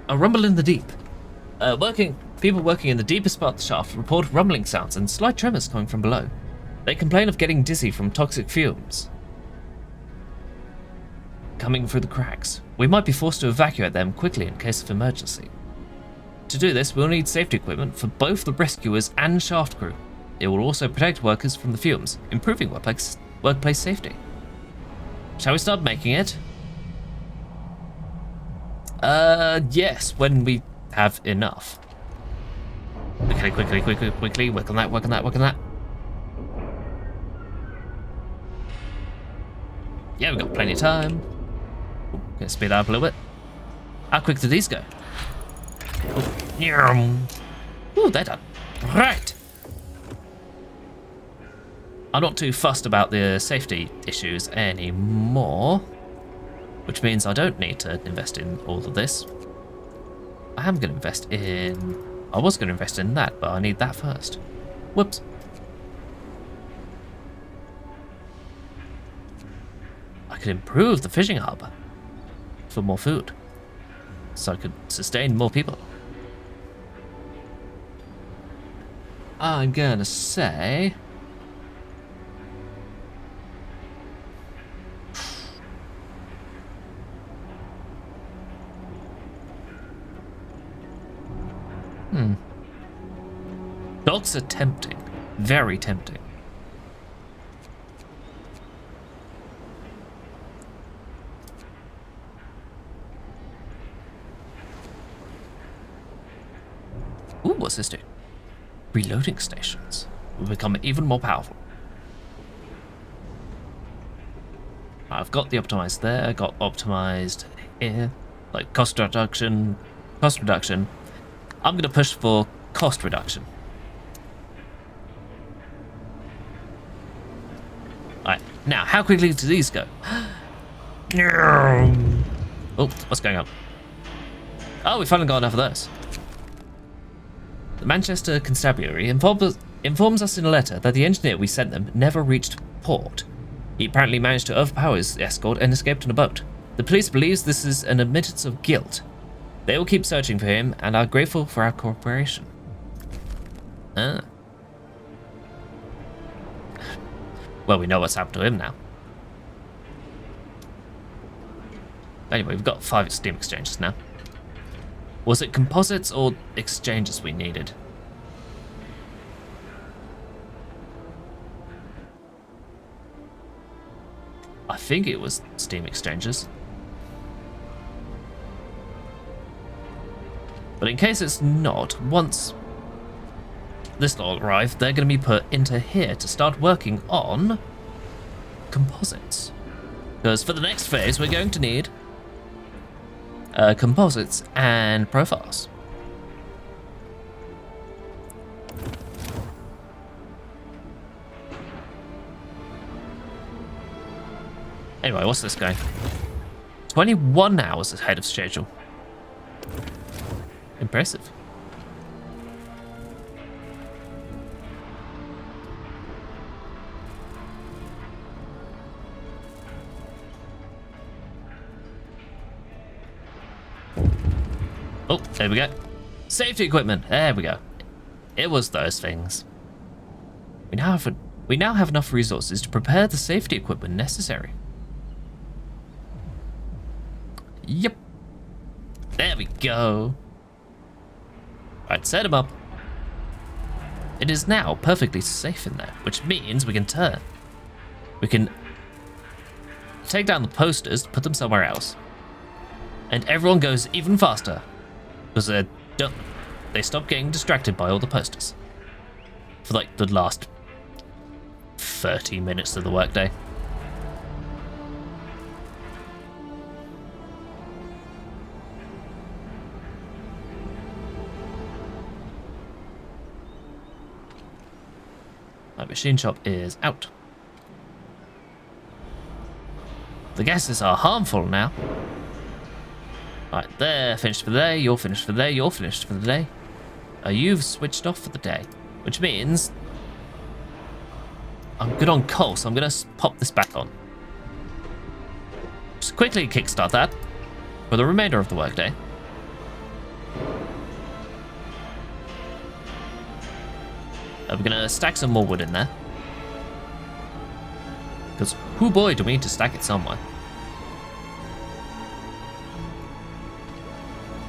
A rumble in the deep. People working in the deepest part of the shaft report rumbling sounds and slight tremors coming from below. They complain of getting dizzy from toxic fumes coming through the cracks. We might be forced to evacuate them quickly in case of emergency. To do this, we'll need safety equipment for both the rescuers and shaft crew. It will also protect workers from the fumes, improving workplace safety. Shall we start making it? Yes, when we have enough. Quickly, work on that. Yeah, we've got plenty of time. Gonna speed up a little bit. How quick do these go? Ooh, they're done. Right. I'm not too fussed about the safety issues anymore, which means I don't need to invest in all of this. I was going to invest in that, but I need that first. Whoops. I could improve the fishing harbour for more food, so I could sustain more people. I'm gonna say... Docks are tempting. Very tempting. Ooh, what's this do? Reloading stations will become even more powerful. I've got the optimized there, got optimized here. Like cost reduction. I'm gonna push for cost reduction. Alright, now how quickly do these go? Oh, what's going on? Oh, we finally got enough of those. The Manchester Constabulary informs us in a letter that the engineer we sent them never reached port. He apparently managed to overpower his escort and escaped in a boat. The police believes this is an admittance of guilt. They will keep searching for him and are grateful for our cooperation. Ah. Well, we know what's happened to him now. Anyway, we've got 5 Steam exchanges now. Was it composites or exchanges we needed? I think it was Steam exchanges. But in case it's not, once this lot arrive, they're going to be put into here to start working on composites. Because for the next phase, we're going to need composites and profiles. Anyway, what's this going? 21 hours ahead of schedule. Impressive. Oh, there we go. Safety equipment. There we go. It was those things. We now have enough resources to prepare the safety equipment necessary. Yep. There we go. Right, set him up. It is now perfectly safe in there, which means we can turn. We can take down the posters, put them somewhere else. And everyone goes even faster. Because they stop getting distracted by all the posters. For like the last 30 minutes of the workday. My machine shop is out. The gases are harmful now. Right, they're finished for the day, you're finished for the day, you're finished for the day. You've switched off for the day, which means I'm good on coal, so I'm going to pop this back on. Just quickly kickstart that for the remainder of the workday. We're going to stack some more wood in there. Because, oh boy, do we need to stack it somewhere.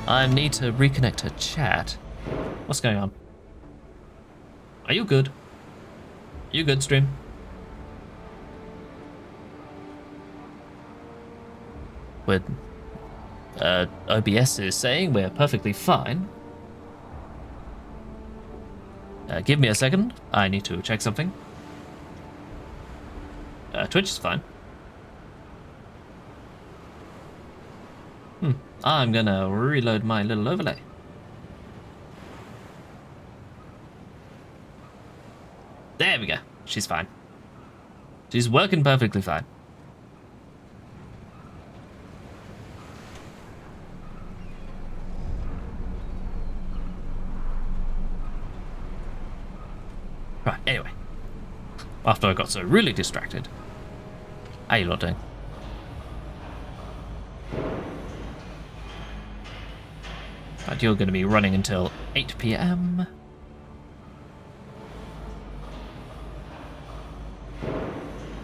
I need to reconnect her chat. What's going on? Are you good? You good, stream? With OBS is saying we're perfectly fine. Give me a second. I need to check something. Twitch is fine. I'm gonna reload my little overlay. There we go. She's fine. She's working perfectly fine. Right, anyway. After I got so really distracted. How you lot doing? Right, you're going to be running until 8 PM.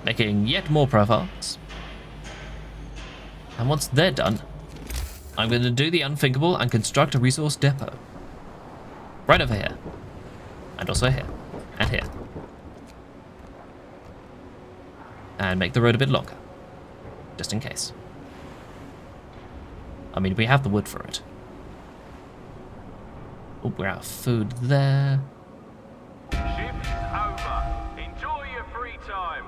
Making yet more profiles. And once they're done, I'm going to do the unthinkable and construct a resource depot. Right over here. And also here. And here. And make the road a bit longer. Just in case. I mean, we have the wood for it. Oh, we're out of food there. Shift's over. Enjoy your free time.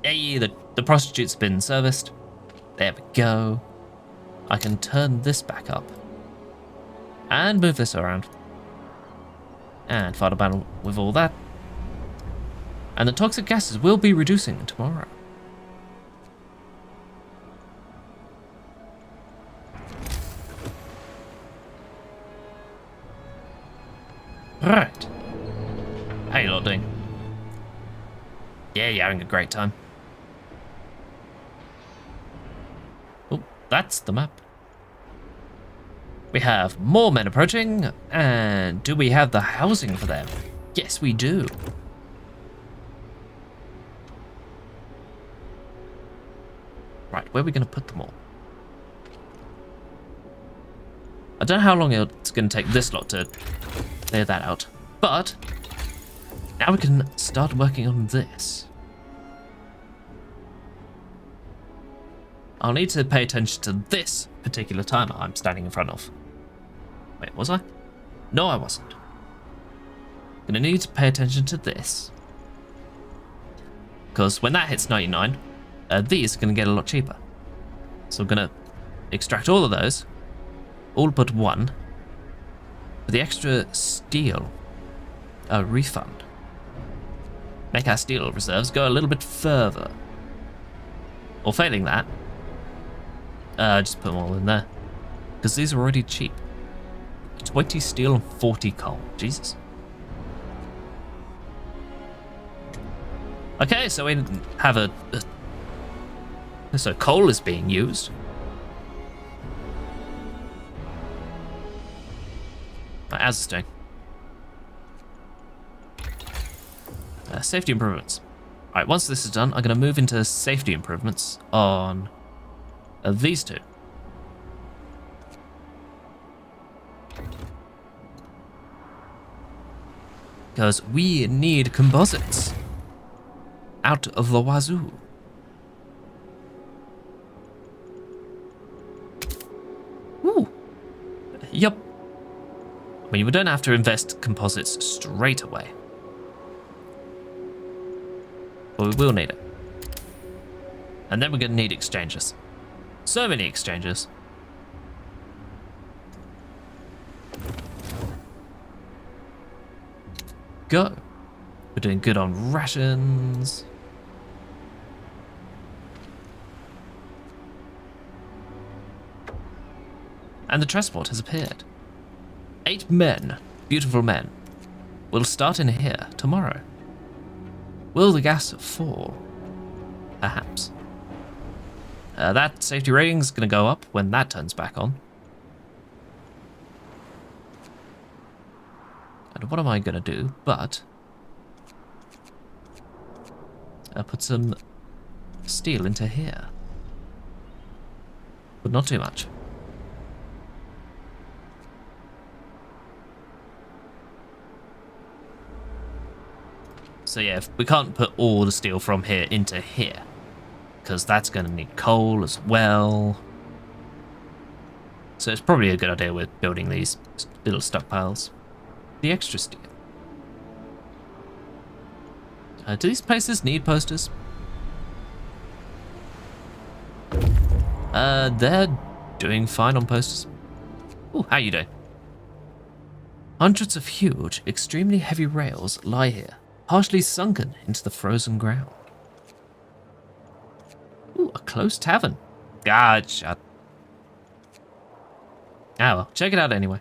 Hey, the prostitute's been serviced. There we go. I can turn this back up. And move this around. And fight a battle with all that. And the toxic gases will be reducing tomorrow. Right. How you lot doing? Yeah, you're having a great time. Oh, that's the map. We have more men approaching, and do we have the housing for them? Yes, we do. Right, where are we going to put them all? I don't know how long it's going to take this lot to clear that out, but now we can start working on this. I'll need to pay attention to this particular timer I'm standing in front of. Wait, was I? No, I wasn't. Gonna need to pay attention to this. Because when that hits 99, these are gonna get a lot cheaper. So I'm gonna extract all of those, all but one, for the extra steel refund. Make our steel reserves go a little bit further. Or failing that, just put them all in there. Because these are already cheap. 20 steel and 40 coal. Jesus. Okay, so we have so coal is being used. Right, how's this doing? Safety improvements. Alright, once this is done, I'm going to move into safety improvements on these two. Because we need composites out of the wazoo. Ooh. Yup. I mean, we don't have to invest composites straight away. But we will need it. And then we're going to need exchanges. So many exchanges. Go. We're doing good on rations. And the transport has appeared. 8 men, beautiful men, will start in here tomorrow. Will the gas fall? Perhaps. That safety rating's gonna go up when that turns back on. And what am I gonna do but put some steel into here. But not too much. So yeah, if we can't put all the steel from here into here, because that's going to need coal as well. So it's probably a good idea we're building these little stockpiles. The extra steel. Do these places need posters? They're doing fine on posters. Ooh, how you doing? Hundreds of huge, extremely heavy rails lie here, partially sunken into the frozen ground. Ooh, a closed tavern. God, shut. Ah well, check it out anyway.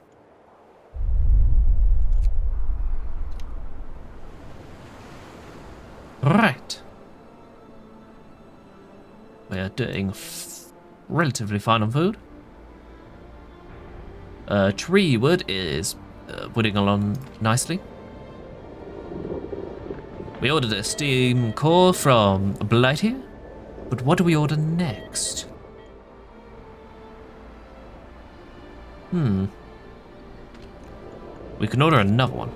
Right. We are doing relatively fine on food. Tree wood is wooding along nicely. We ordered a steam core from Blight here, but what do we order next? We can order another one.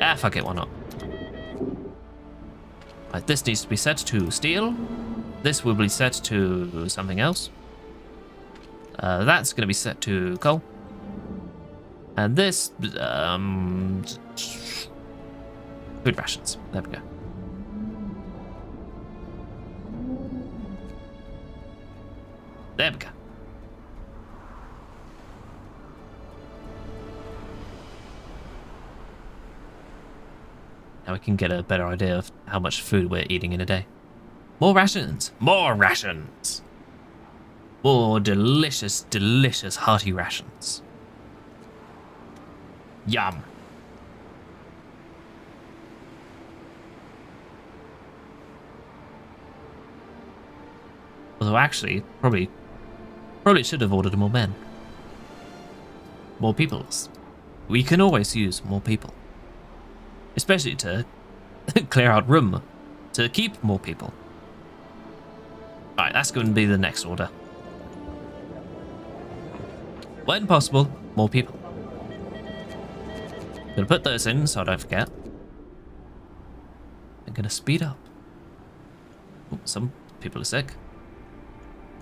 Ah, fuck it, why not? Right, this needs to be set to steel. This will be set to something else. That's going to be set to coal. And this, food rations. There we go. There we go. Now we can get a better idea of how much food we're eating in a day. More rations! More rations! More delicious, delicious hearty rations. Yum. Although actually, probably should have ordered more men. More peoples. We can always use more people. Especially to clear out room to keep more people. Alright, that's going to be the next order. When possible, more people. I'm going to put those in so I don't forget. I'm going to speed up. Ooh, some people are sick.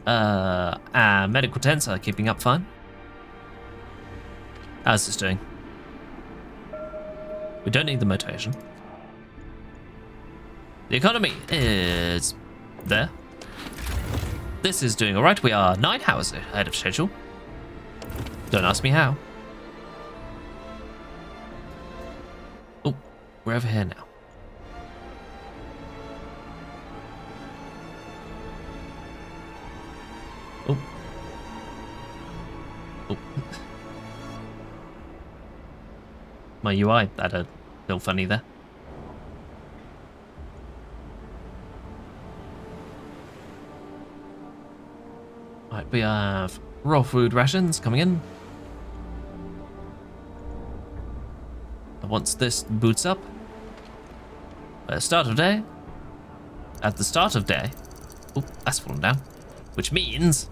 Medical tents are keeping up fine. How's this doing? We don't need the motivation. The economy is there. This is doing alright. We are 9 hours ahead of schedule. Don't ask me how. Oh, we're over here now. Oh. Oh. My UI had a little funny there. Right, we have raw food rations coming in. And once this boots up, at the start of day, oh, that's fallen down, which means,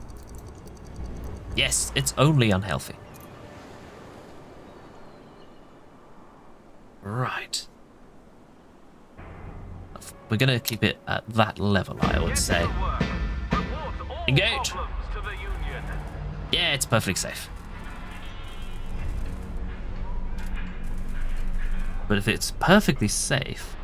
yes, it's only unhealthy. Right. We're gonna keep it at that level, I would say. Engage! Yeah, it's perfectly safe. But if it's perfectly safe,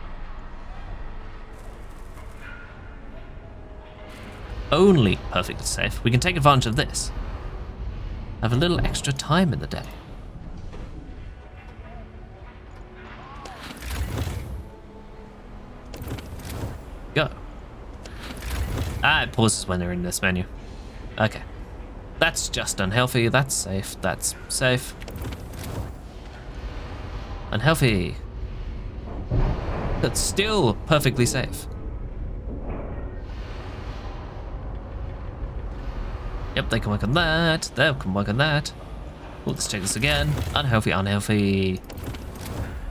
only perfectly safe, we can take advantage of this. Have a little extra time in the day. Go. Ah, it pauses when they're in this menu. Okay. That's just unhealthy. That's safe. That's safe. Unhealthy. That's still perfectly safe. Yep, they can work on that. They can work on that. Oh, let's check this again. Unhealthy, unhealthy.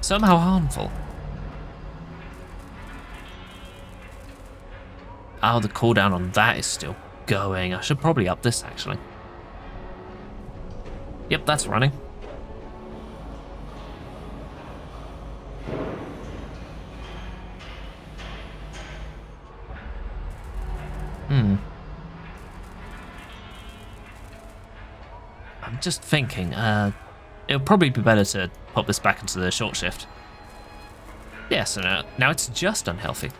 Somehow harmful. Oh, the cooldown on that is still going. I should probably up this, actually. Yep, that's running. I'm just thinking, it'll probably be better to pop this back into the short shift. Yeah, so now it's just unhealthy.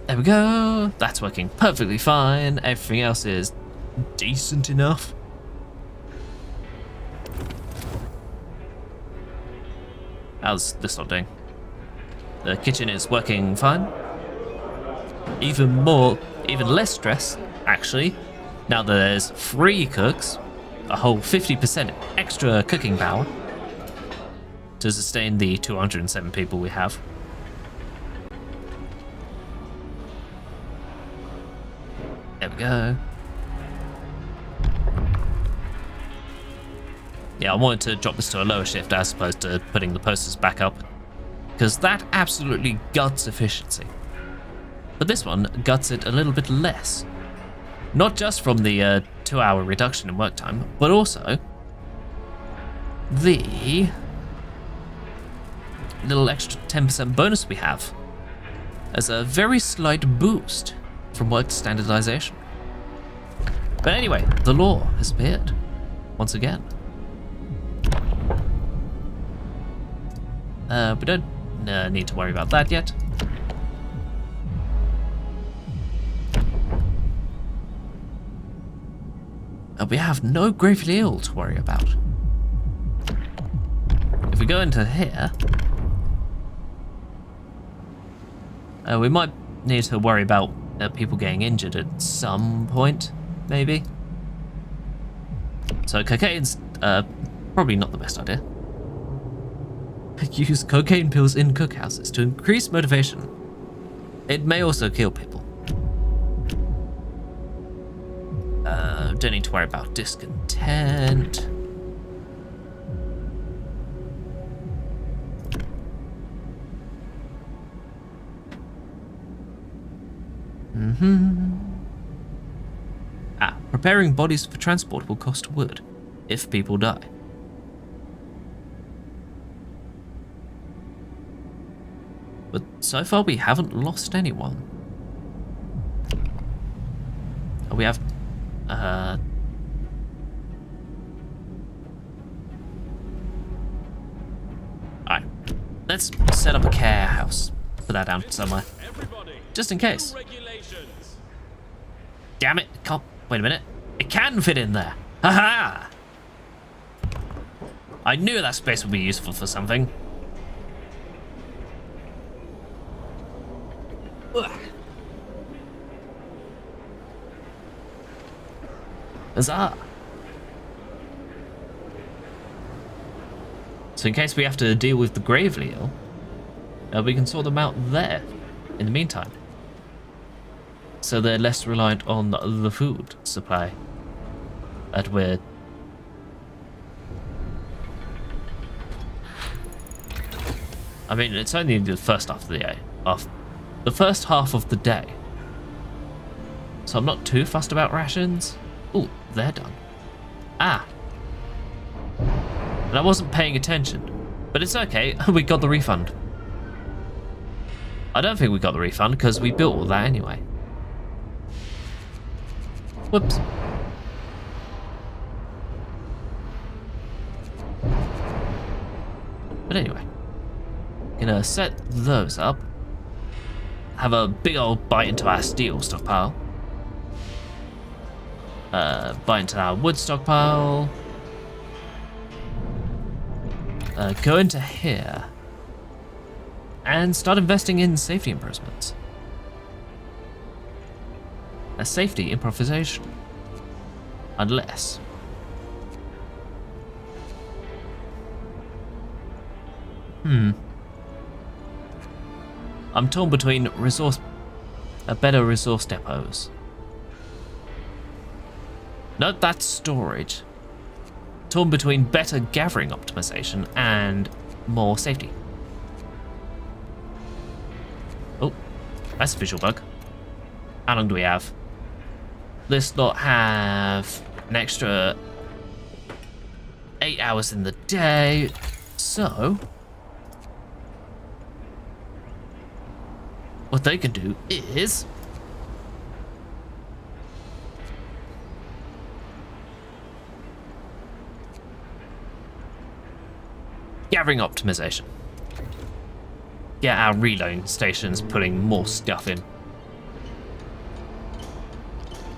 There we go. That's working perfectly fine. Everything else is decent enough. How's this not doing? The kitchen is working fine. Even less stress, actually. Now that there's 3 cooks, a whole 50% extra cooking power to sustain the 207 people we have. There we go. Yeah, I wanted to drop this to a lower shift as opposed to putting the posters back up, because that absolutely guts efficiency. But this one guts it a little bit less. Not just from the 2-hour reduction in work time, but also the little extra 10% bonus we have as a very slight boost from work standardization. But anyway, the law has appeared once again. We don't need to worry about that yet. We have no gravely ill to worry about. If we go into here, we might need to worry about people getting injured at some point, maybe. So cocaine's probably not the best idea. Use cocaine pills in cookhouses to increase motivation. It may also kill people. Don't need to worry about discontent. Preparing bodies for transport will cost wood if people die. But so far we haven't lost anyone. We have alright. Let's set up a care house. Put that down somewhere. Just in case. Damn it, can't wait a minute. It can fit in there. Haha! I knew that space would be useful for something. Ugh. Huzzah! So in case we have to deal with the gravely ill, we can sort them out there in the meantime. So they're less reliant on the food supply that we're... I mean, it's only the first half of the day. The first half of the day. So I'm not too fussed about rations. Ooh, they're done. Ah. And I wasn't paying attention. But it's okay, we got the refund. I don't think we got the refund because we built all that anyway. Whoops. But anyway. Gonna set those up. Have a big old bite into our steel stockpile. Bite into our wood stockpile. go into here and start investing in safety improvements. A safety improvisation. Unless... I'm torn between better resource depots. No, that's storage. Torn between better gathering optimization and more safety. Oh, that's a visual bug. How long do we have? Let's not have an extra 8 hours in the day. So, what they can do is gathering optimization. Get our reloading stations putting more stuff in.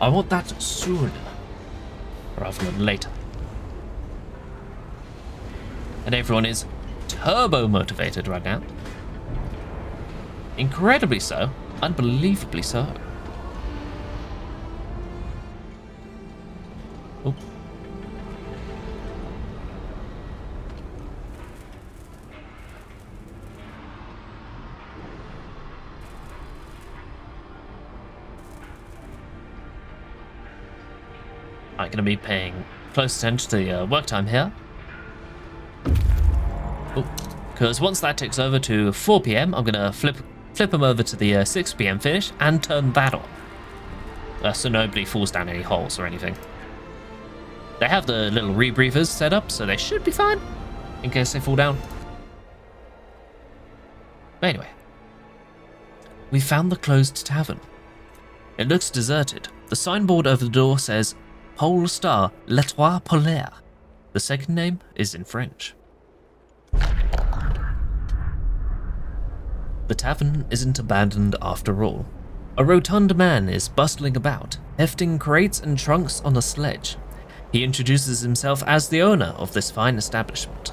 I want that sooner rather than later. And everyone is turbo motivated right now. Incredibly so. Unbelievably so. Oh. I'm going to be paying close attention to the work time here. Because once that ticks over to 4 PM, I'm going to flip them over to the 6 PM finish and turn that on. So nobody falls down any holes or anything. They have the little rebreathers set up, so they should be fine in case they fall down. But anyway, we found the closed tavern. It looks deserted. The signboard over the door says Pole Star L'Etoile Polaire. The second name is in French. The tavern isn't abandoned after all. A rotund man is bustling about, hefting crates and trunks on a sledge. He introduces himself as the owner of this fine establishment.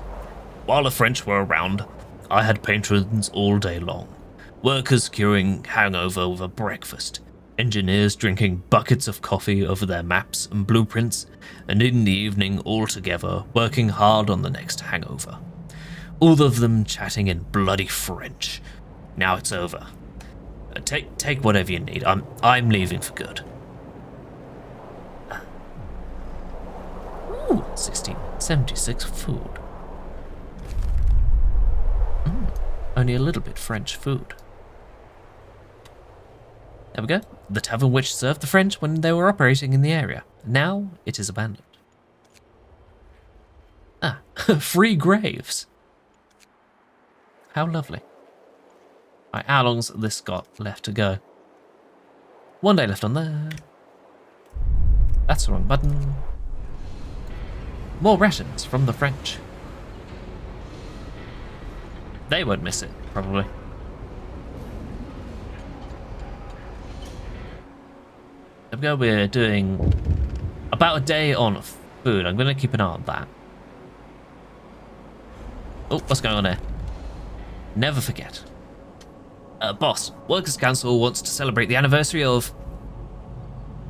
While the French were around, I had patrons all day long. Workers curing hangover over breakfast. Engineers drinking buckets of coffee over their maps and blueprints, and in the evening all together working hard on the next hangover. All of them chatting in bloody French. Now it's over. Take whatever you need. I'm leaving for good. Ooh, 1676 food. Only a little bit French food. There we go. The tavern which served the French when they were operating in the area. Now it is abandoned. Ah, free graves. How lovely. Right, how long's this got left to go? 1 day left on there. That's the wrong button. More rations from the French. They won't miss it, probably. There we go, we're doing about a day on food. I'm going to keep an eye on that. Oh, what's going on there? Never forget. Boss, Workers' Council wants to celebrate the anniversary of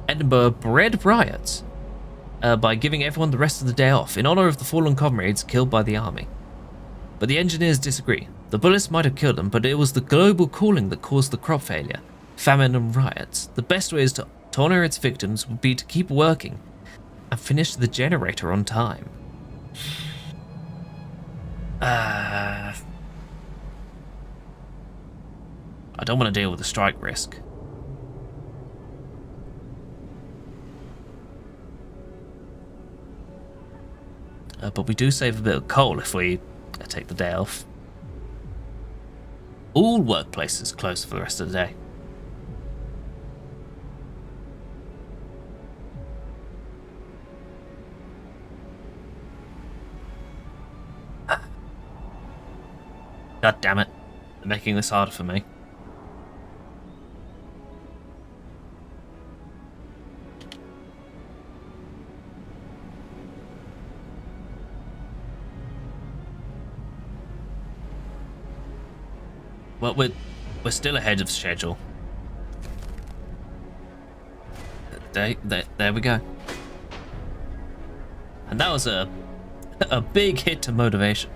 Edinburgh Bread Riots by giving everyone the rest of the day off in honor of the fallen comrades killed by the army. But the engineers disagree. The bullets might have killed them, but it was the global cooling that caused the crop failure, famine and riots. The best way is to honor its victims would be to keep working and finish the generator on time. I don't want to deal with the strike risk. But we do save a bit of coal if we take the day off. All workplaces closed for the rest of the day. God damn it. They're making this harder for me. Well, we're still ahead of schedule. There we go. And that was a big hit to motivation.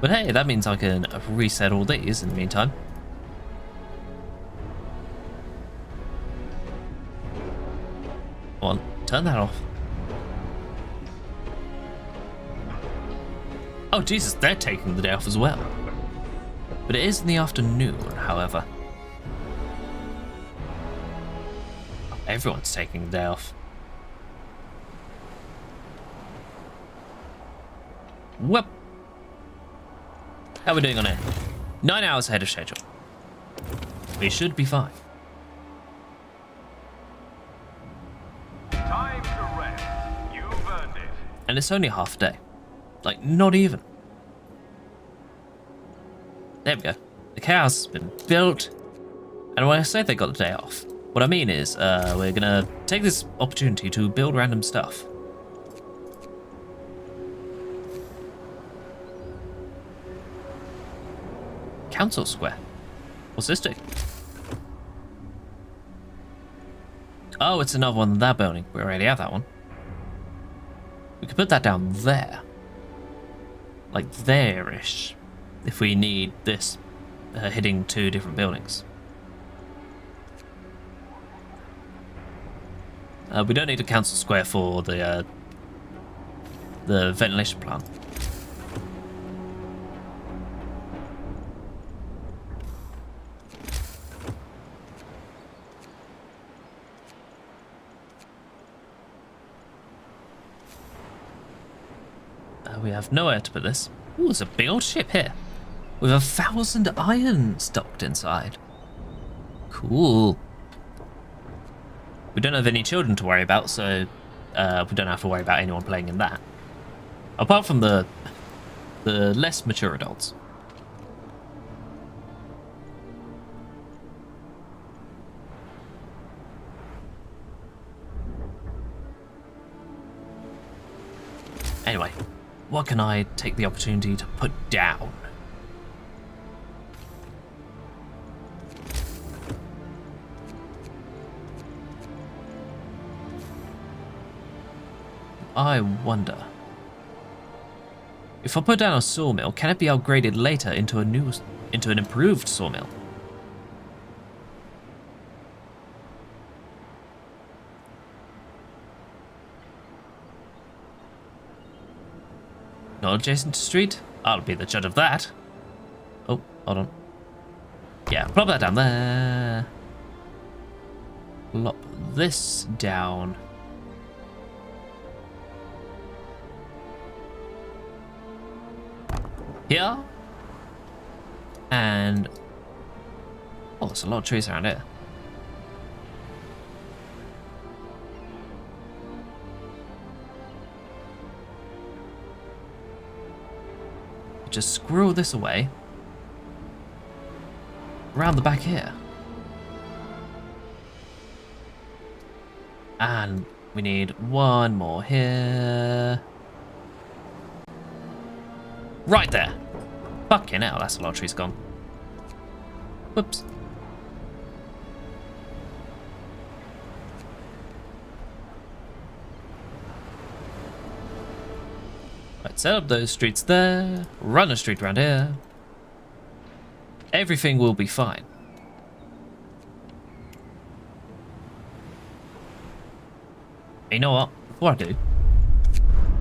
But hey, that means I can reset all these in the meantime. Come on, turn that off. Oh Jesus, they're taking the day off as well. But it is in the afternoon, however. Oh, everyone's taking the day off. Whoop. How are we doing on it? 9 hours ahead of schedule. We should be fine. Time to rest. You've earned it. And it's only half a day. Like, not even. There we go. The cows has been built. And when I say they got the day off, what I mean is we're gonna take this opportunity to build random stuff. Council Square. What's this do? Oh, it's another one in that building. We already have that one. We could put that down there. Like there-ish. If we need this hitting 2 different buildings. We don't need a council square for the ventilation plant. We have nowhere to put this. Ooh, there's a big old ship here. With 1,000 iron stocked inside. Cool. We don't have any children to worry about, so we don't have to worry about anyone playing in that. Apart from the less mature adults. Anyway. What can I take the opportunity to put down? I wonder. If I put down a sawmill, can it be upgraded later into an improved sawmill? Not adjacent to street? I'll be the judge of that. Oh, hold on. Yeah, plop that down there. Plop this down. Here. And... oh, there's a lot of trees around here. Just squirrel this away. Around the back here. And we need one more here. Right there. Fucking hell, that's a lot of trees gone. Whoops. Right, set up those streets there. Run a street around here. Everything will be fine. You know what? Before I do,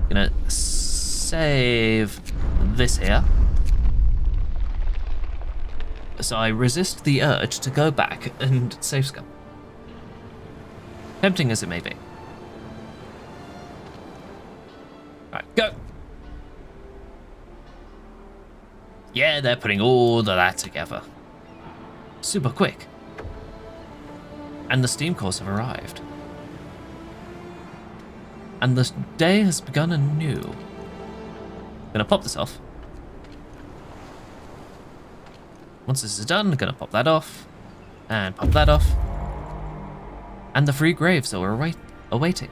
I'm gonna save this here. So I resist the urge to go back and save scum. Tempting as it may be. Alright, go! Yeah, they're putting all of that together. Super quick. And the steam cores have arrived. And the day has begun anew. I'm gonna pop this off. Once this is done, I'm gonna pop that off. And pop that off. And the free graves are awaiting.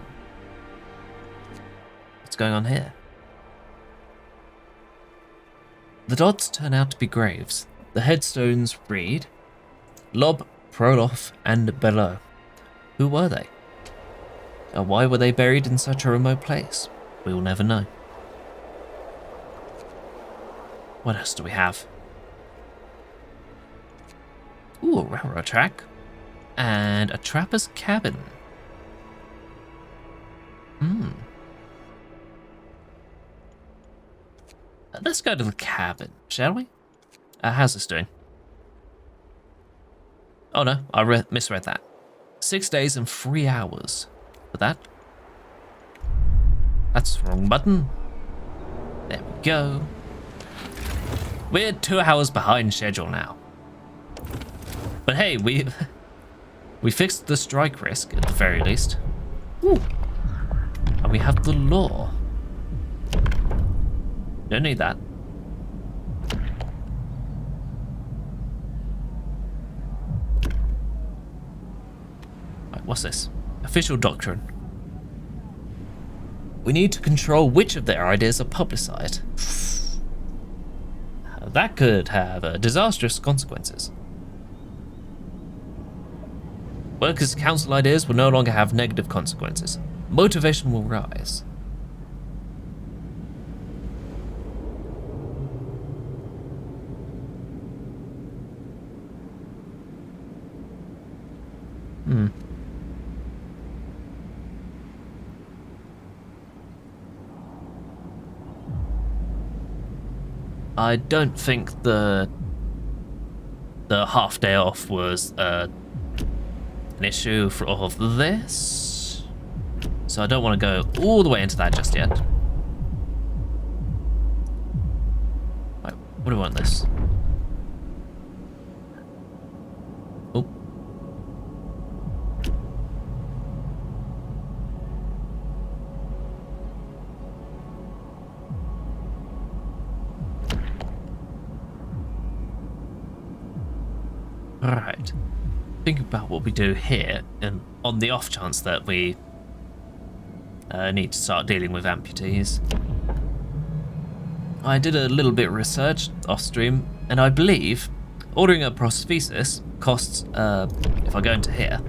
What's going on here? The dots turn out to be graves. The headstones read Lob, Prolof, and Below. Who were they? And why were they buried in such a remote place? We will never know. What else do we have? Ooh, a railroad track. And a trapper's cabin. Let's go to the cabin, shall we? How's this doing? Oh no, I misread that. 6 days and 3 hours for that. That's the wrong button. There we go. We're 2 hours behind schedule now. But hey, we fixed the strike risk at the very least. Ooh. And we have the law. Don't need that. Right, what's this? Official doctrine. We need to control which of their ideas are publicized. That could have disastrous consequences. Workers' council ideas will no longer have negative consequences. Motivation will rise. I don't think the half day off was an issue of this, so I don't want to go all the way into that just yet. Right, what do we want this? Oh. Alright, think about what we do here, and on the off chance that we need to start dealing with amputees. I did a little bit of research off stream, and I believe ordering a prosthesis costs, if I go into here,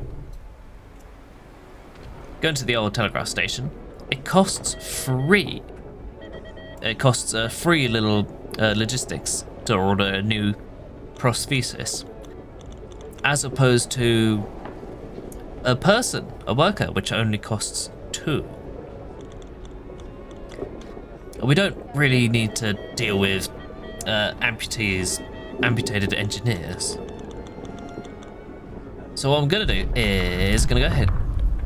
go into the old telegraph station, it costs free. It costs a free little logistics to order a new prosthesis, as opposed to a worker, which only costs 2. We don't really need to deal with amputated engineers. So what I'm gonna do is go ahead,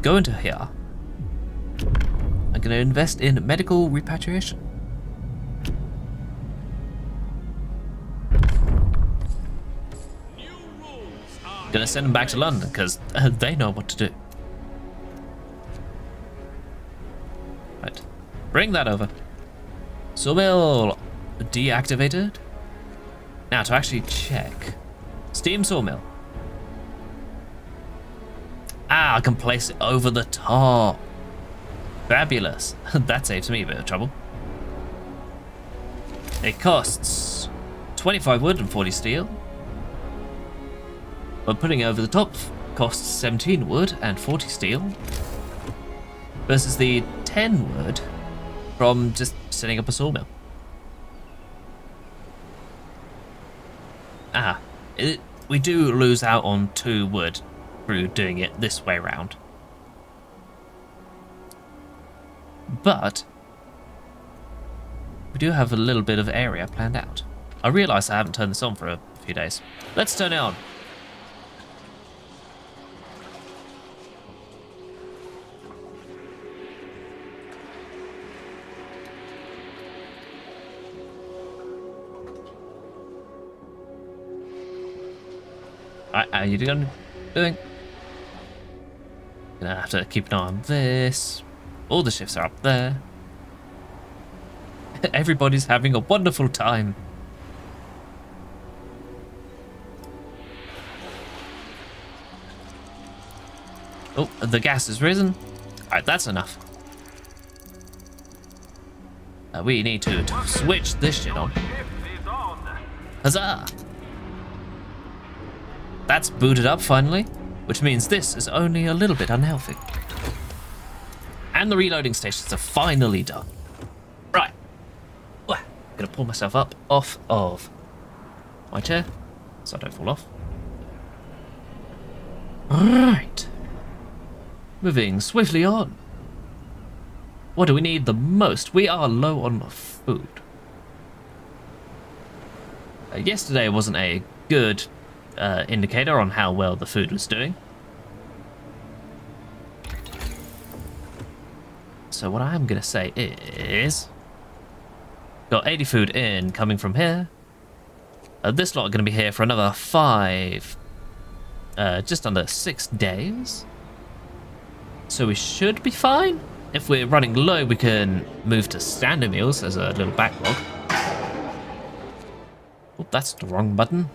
go into here. I'm gonna invest in medical repatriation. Gonna send them back to London because they know what to do. Right, bring that over. Sawmill deactivated. Now to actually check. Steam sawmill. Ah, I can place it over the top. Fabulous. That saves me a bit of trouble. It costs 25 wood and 40 steel. But putting it over the top costs 17 wood and 40 steel. Versus the 10 wood from just setting up a sawmill. We do lose out on 2 wood through doing it this way round. But we do have a little bit of area planned out. I realise I haven't turned this on for a few days. Let's turn it on. Alright, how are you doing? Gonna have to keep an eye on this. All the shifts are up there. Everybody's having a wonderful time. Oh, the gas has risen. Alright, that's enough. We need to switch this shit on. Shift is on. Huzzah! That's booted up finally, which means this is only a little bit unhealthy. And the reloading stations are finally done. Right. I'm gonna pull myself up off of my chair so I don't fall off. Right. Moving swiftly on. What do we need the most? We are low on food. Yesterday wasn't a good indicator on how well the food was doing. So what I'm going to say is... Got 80 food in coming from here. This lot are going to be here for another 5... just under 6 days. So we should be fine. If we're running low, we can move to standard meals as a little backlog. Oh, that's the wrong button.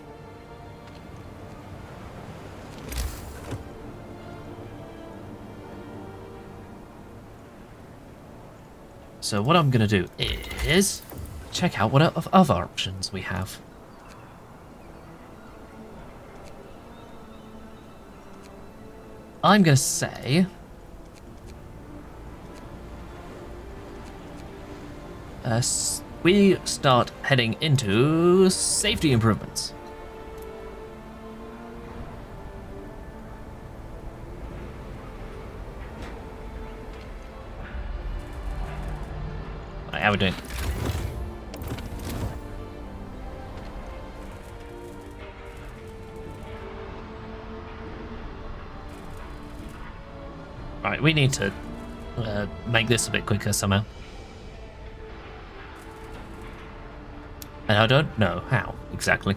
So what I'm going to do is check out what other options we have. I'm going to say... we start heading into safety improvements. Right, how are we doing? Right, we need to make this a bit quicker somehow. And I don't know how, exactly.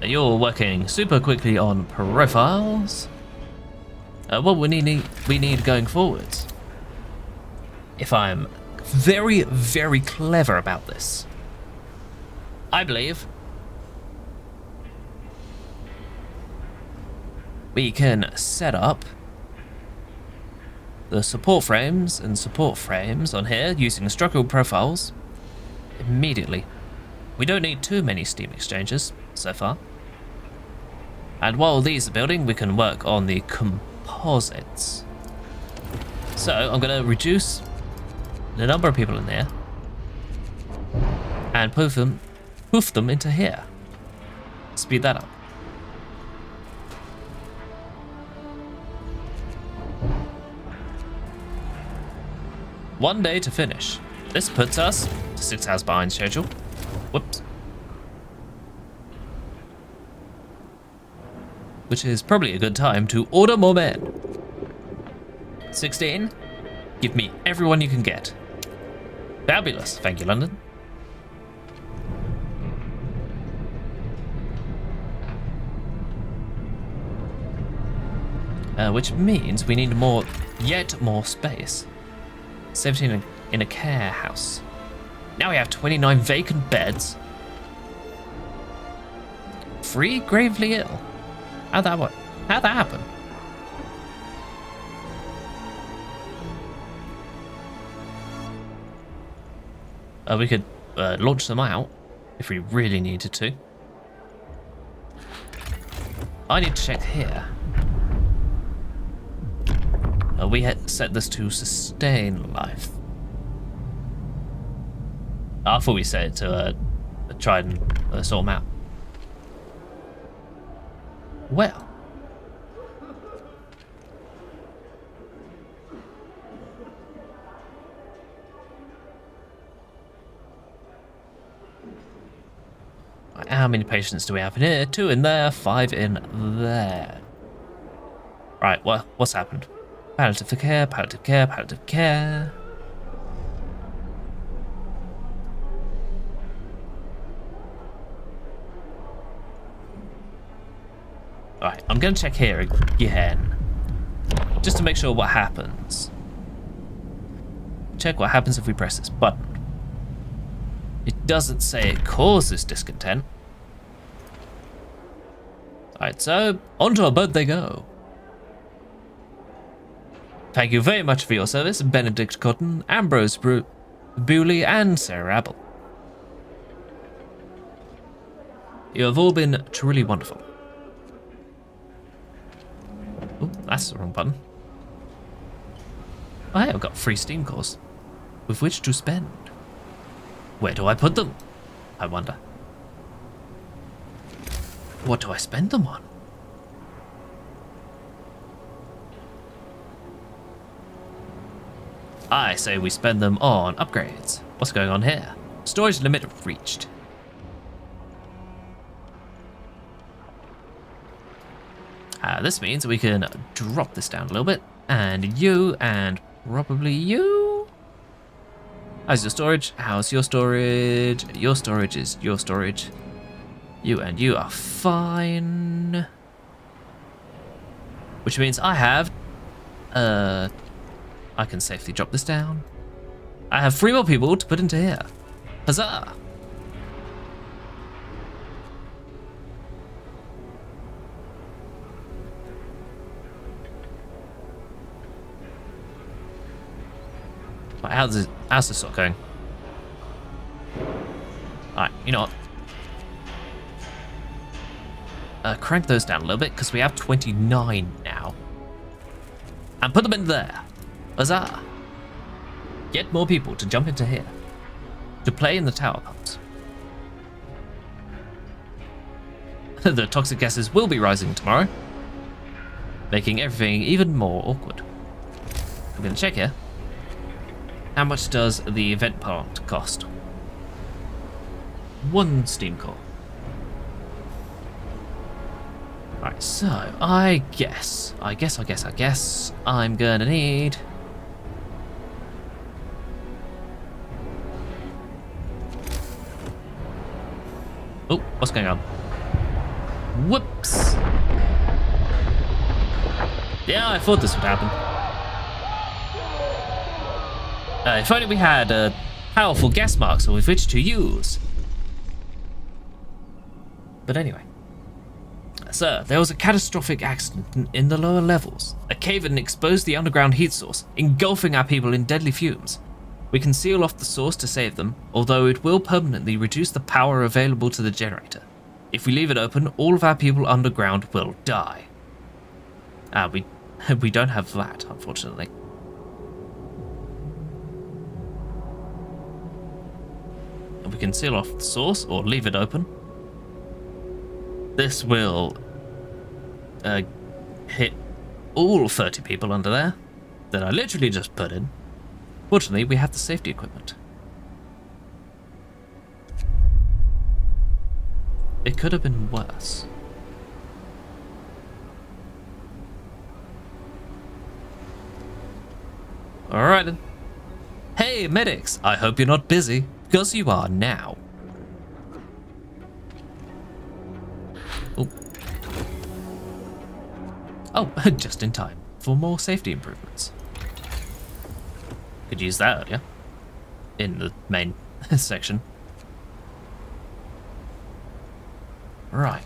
You're working super quickly on profiles. What we need going forwards. If I'm very, very clever about this, I believe we can set up the support frames and support frames on here using structural profiles immediately. We don't need too many steam exchanges so far. And while these are building, we can work on the composites. So I'm going to reduce the number of people in there and poof them into here. Speed that up. One day to finish. This puts us 6 hours behind schedule. Whoops. Which is probably a good time to order more men. 16. Give me everyone you can get. Fabulous. Thank you, London. Which means we need yet more space. 17 in a care house. Now we have 29 vacant beds. 3 gravely ill. How'd that work? How'd that happen? We could launch them out if we really needed to. I need to check here. We had set this to sustain life. I thought we set it to try and sort them out. Well. How many patients do we have in here? 2 in there, 5 in there. Right, well, what's happened? Palliative care, palliative care, palliative care. Alright, I'm going to check here again. Just to make sure what happens. Check what happens if we press this button. It doesn't say it causes discontent. Alright, so onto a boat they go. Thank you very much for your service, Benedict Cotton, Ambrose Booley, and Sarah Abel. You have all been truly wonderful. Oh, that's the wrong button. Oh, hey, I've got free Steam cores with which to spend. Where do I put them? I wonder. What do I spend them on? I say we spend them on upgrades. What's going on here? Storage limit reached. This means we can drop this down a little bit. And you, and probably you. How's your storage? How's your storage? Your storage is your storage. You and you are fine. Which means I have... I can safely drop this down. I have 3 more people to put into here. Huzzah! Right, how's this sort going? Alright, you know what? Crank those down a little bit because we have 29 now. And put them in there. Huzzah! Get more people to jump into here. To play in the tower pumps. The toxic gases will be rising tomorrow. Making everything even more awkward. I'm going to check here. How much does the event plant cost? 1 steam core. Right, so I guess I'm gonna need... Oh, what's going on? Whoops! Yeah, I thought this would happen. If only we had powerful gas marks with which to use. But anyway. Sir, there was a catastrophic accident in the lower levels. A cave-in exposed the underground heat source, engulfing our people in deadly fumes. We can seal off the source to save them, although it will permanently reduce the power available to the generator. If we leave it open, all of our people underground will die. We don't have that, unfortunately. We can seal off the source or leave it open. This will hit all 30 people under there that I literally just put in. Fortunately, we have the safety equipment. It could have been worse. Alright then. Hey, medics! I hope you're not busy, because you are now. Oh, just in time for more safety improvements. Could use that earlier in the main section. Right.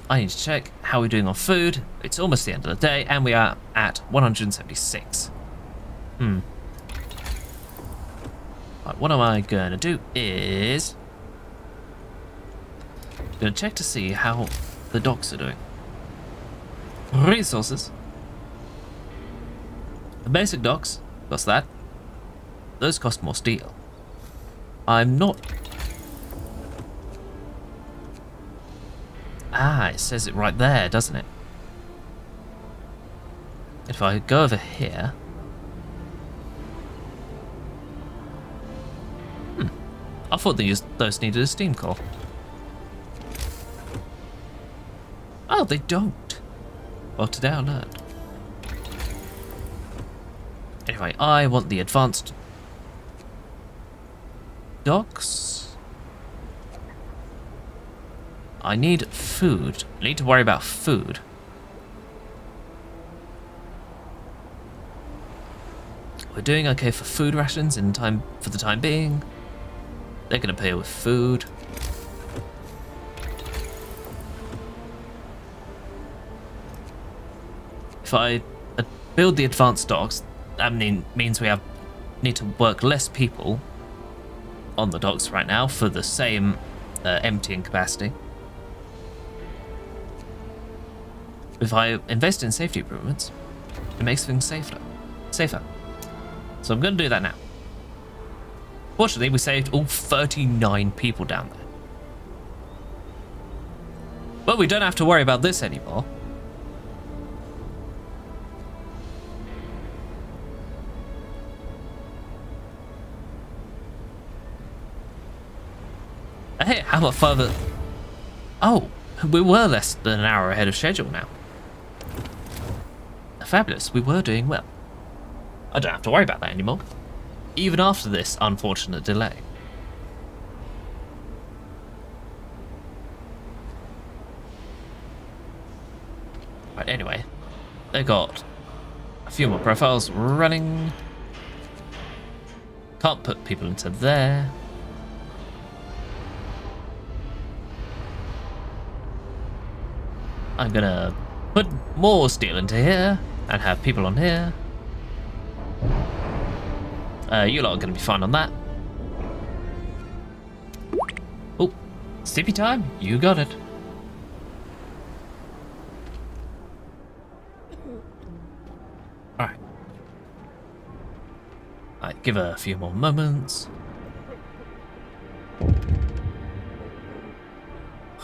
I need to check how we're doing on food. It's almost the end of the day, and we are at 176. Right, what am I gonna do is gonna check to see how the docks are doing. Resources. The basic docks cost that. Those cost more steel. I'm not... Ah, it says it right there, doesn't it? If I go over here... I thought those needed a steam core. Oh, they don't. Well, today I learned. Anyway, I want the advanced docks. I need food. I need to worry about food. We're doing okay for food rations for the time being. They're gonna pay with food. If I build the advanced docks, that means we have need to work less people on the docks right now for the same emptying capacity. If I invest in safety improvements, it makes things safer. So I'm going to do that now. Fortunately, we saved all 39 people down there. But we don't have to worry about this anymore. Hey, how much further? Oh, we were less than an hour ahead of schedule now. Fabulous, we were doing well. I don't have to worry about that anymore, even after this unfortunate delay. Right, anyway, they got a few more profiles running. Can't put people into there. I'm gonna put more steel into here and have people on here. You lot are gonna be fine on that. Oh, sleepy time? You got it. Alright. Alright, give her a few more moments.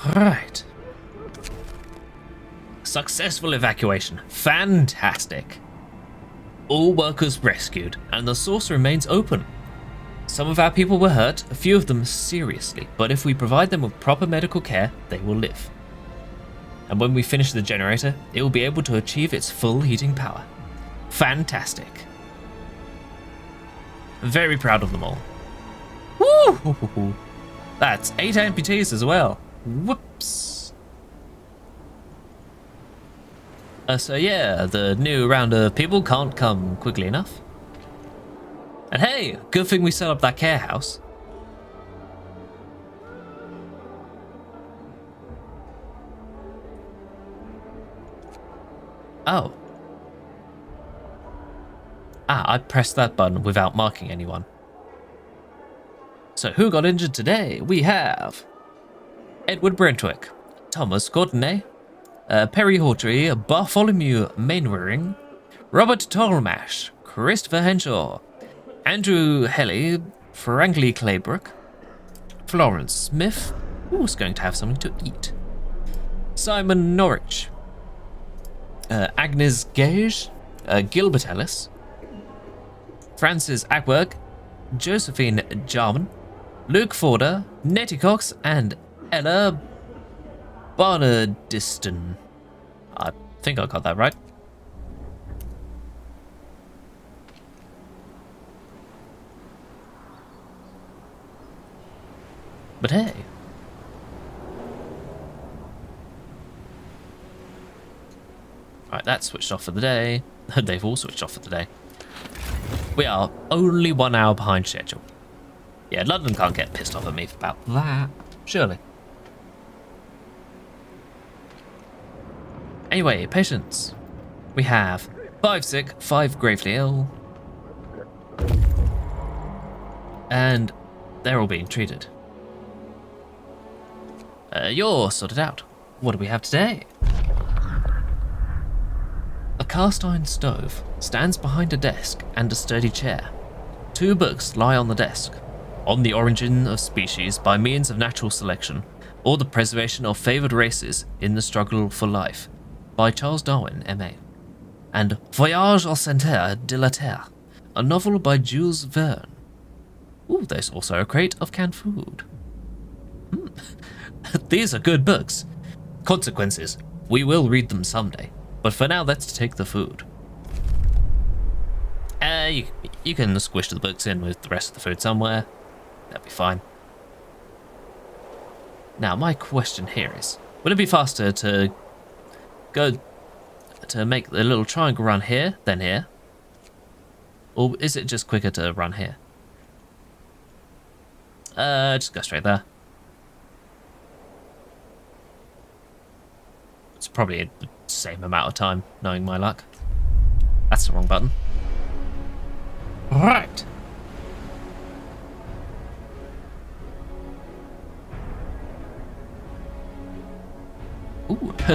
Alright. Successful evacuation. Fantastic. All workers rescued, and the source remains open. Some of our people were hurt, a few of them seriously, but if we provide them with proper medical care, they will live. And when we finish the generator, it will be able to achieve its full heating power. Fantastic. Very proud of them all. Woo! That's 8 amputees as well. Whoops. So yeah, the new round of people can't come quickly enough. And hey, good thing we set up that care house. Oh. I pressed that button without marking anyone. So who got injured today? We have Edward Brentwick, Thomas Courtenay, Perry Hawtrey, Bartholomew Mainwaring, Robert Tolmash, Christopher Henshaw, Andrew Helly, Frankly Claybrook, Florence Smith, who's going to have something to eat, Simon Norwich, Agnes Gage, Gilbert Ellis, Francis Ackwork, Josephine Jarman, Luke Forder, Nettie Cox, and Ella Barnardiston. I think I got that right. But hey. Right, that's switched off for the day. They've all switched off for the day. We are only 1 hour behind schedule. Yeah, London can't get pissed off at me about that, surely. Anyway, patients. We have 5 sick, 5 gravely ill. And they're all being treated. You're sorted out. What do we have today? A cast iron stove stands behind a desk and a sturdy chair. 2 books lie on the desk. On the Origin of Species by Means of Natural Selection, or the Preservation of Favoured Races in the Struggle for Life, by Charles Darwin, M.A. And Voyage au Centre de la Terre, a novel by Jules Verne. Ooh, there's also a crate of canned food. These are good books. Consequences. We will read them someday. But for now, let's take the food. You can squish the books in with the rest of the food somewhere. That'd be fine. Now, my question here is, would it be faster to go to make the little triangle run here than here? Or is it just quicker to run here? Just go straight there. It's probably the same amount of time, knowing my luck. That's the wrong button. Right.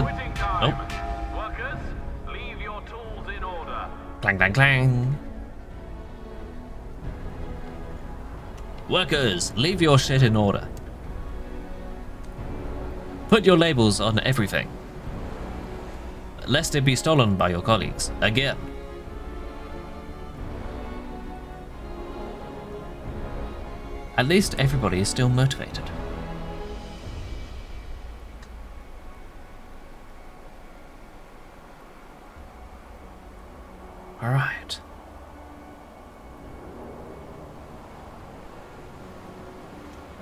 Quitting time. Nope. Workers, leave your tools in order. Clang, clang, clang. Workers, leave your shit in order. Put your labels on everything, lest it be stolen by your colleagues again. At least everybody is still motivated. All right.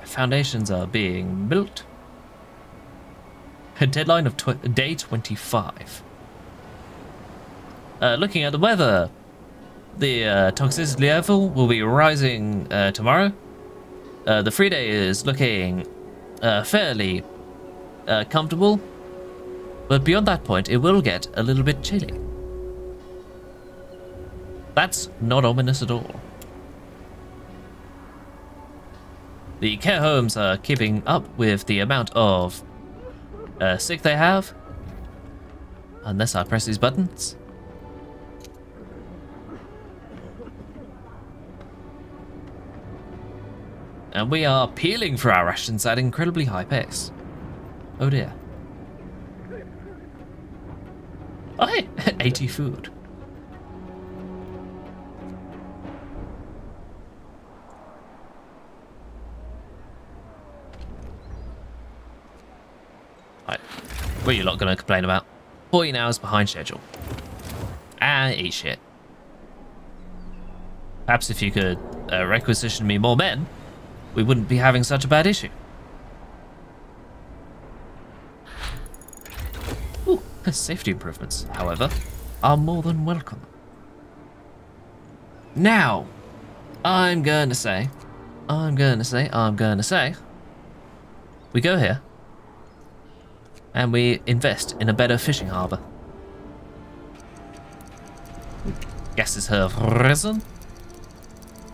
Foundations are being built. A deadline of day 25. Looking at the weather, the toxicity level will be rising tomorrow. The free day is looking fairly comfortable, but beyond that point, it will get a little bit chilly. That's not ominous at all. The care homes are keeping up with the amount of sick they have, unless I press these buttons. And we are peeling for our rations at incredibly high pace. Oh dear. Oh hey, 80 food. Right, what are you lot gonna complain about? 14 hours behind schedule. And eat shit. Perhaps if you could requisition me more men, we wouldn't be having such a bad issue. Ooh, safety improvements, however, are more than welcome. Now, I'm gonna say, we go here, and we invest in a better fishing harbour. Gases have risen.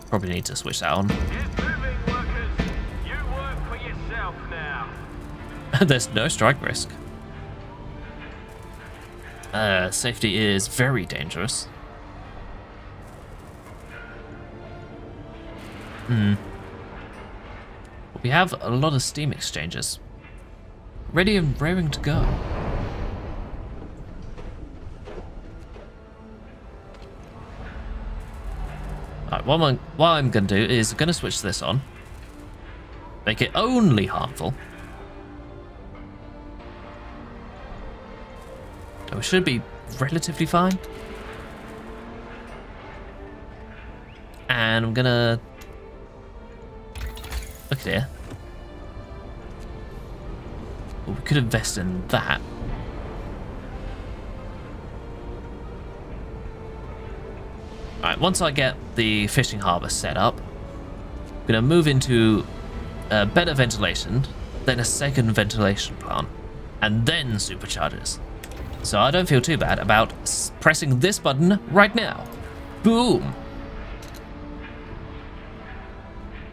Probably need to switch that on. Get moving, workers. You work for yourself now. There's no strike risk. Safety is very dangerous. We have a lot of steam exchangers. Ready and raring to go. Alright, what I'm going to do is I'm going to switch this on. Make it only harmful. And we should be relatively fine. And I'm going to... Look at here. Well, we could invest in that. Alright, once I get the fishing harbour set up, I'm going to move into better ventilation, then a second ventilation plant, and then superchargers. So I don't feel too bad about pressing this button right now. Boom!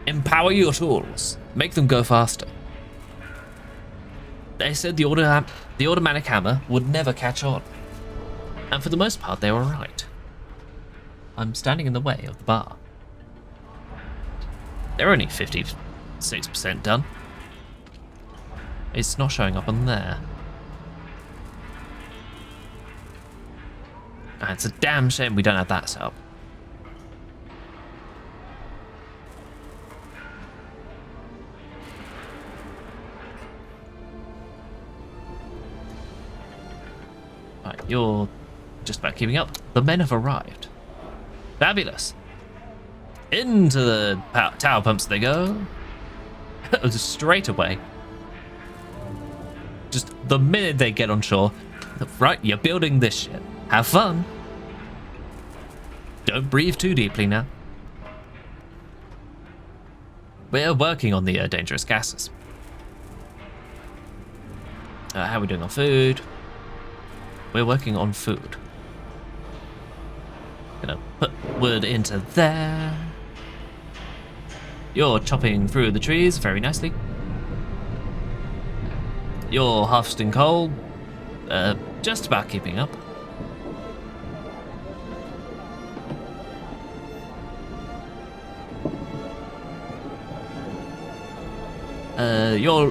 Empower your tools. Make them go faster. They said the automatic hammer would never catch on. And for the most part, they were right. I'm standing in the way of the bar. They're only 56% done. It's not showing up on there. And it's a damn shame we don't have that set up. Right, you're just about keeping up. The men have arrived. Fabulous. Into the tower pumps they go. Just straight away. Just the minute they get on shore. Right, you're building this shit. Have fun. Don't breathe too deeply now. We're working on the dangerous gases. How are we doing on food? We're working on food. Gonna put wood into there. You're chopping through the trees very nicely. You're harvesting coal. just about keeping up.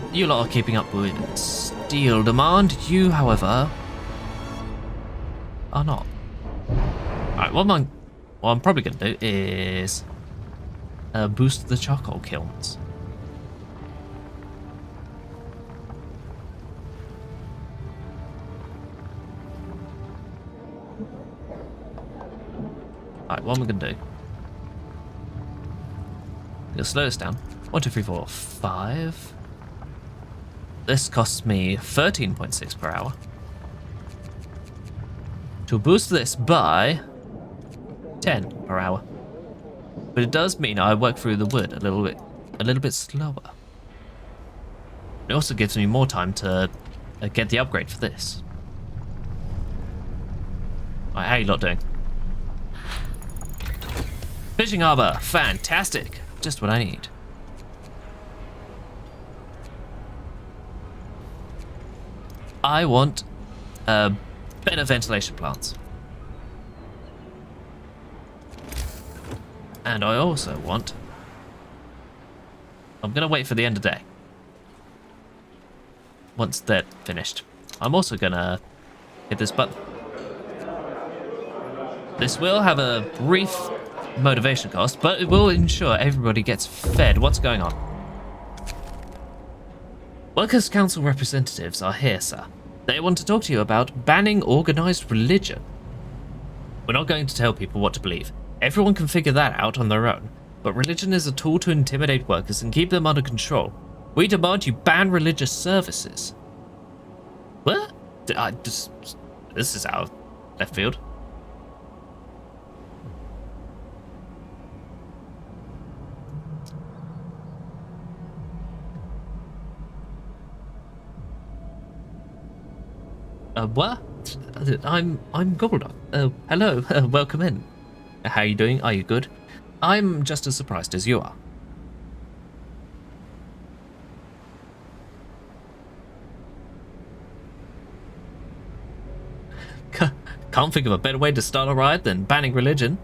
You lot are keeping up with steel demand. You, however, are not. Alright, what I'm probably going to do is boost the charcoal kilns. Alright, what am I going to do? I'm going to slow this down. 1, 2, 3, 4, 5. This costs me 13.6 per hour. To boost this by 10 per hour. But it does mean I work through the wood a little bit slower. It also gives me more time to get the upgrade for this. Alright, how you lot doing? Fishing harbor, fantastic. Just what I need. I want better ventilation plants. And I also want... I'm going to wait for the end of day. Once they're finished. I'm also going to hit this button. This will have a brief motivation cost, but it will ensure everybody gets fed. What's going on? Workers' Council representatives are here, sir. They want to talk to you about banning organised religion. We're not going to tell people what to believe. Everyone can figure that out on their own. But religion is a tool to intimidate workers and keep them under control. We demand you ban religious services. What? This is out of left field. What? I'm Goldar. Hello, welcome in. How are you doing? Are you good? I'm just as surprised as you are. Can't think of a better way to start a riot than banning religion.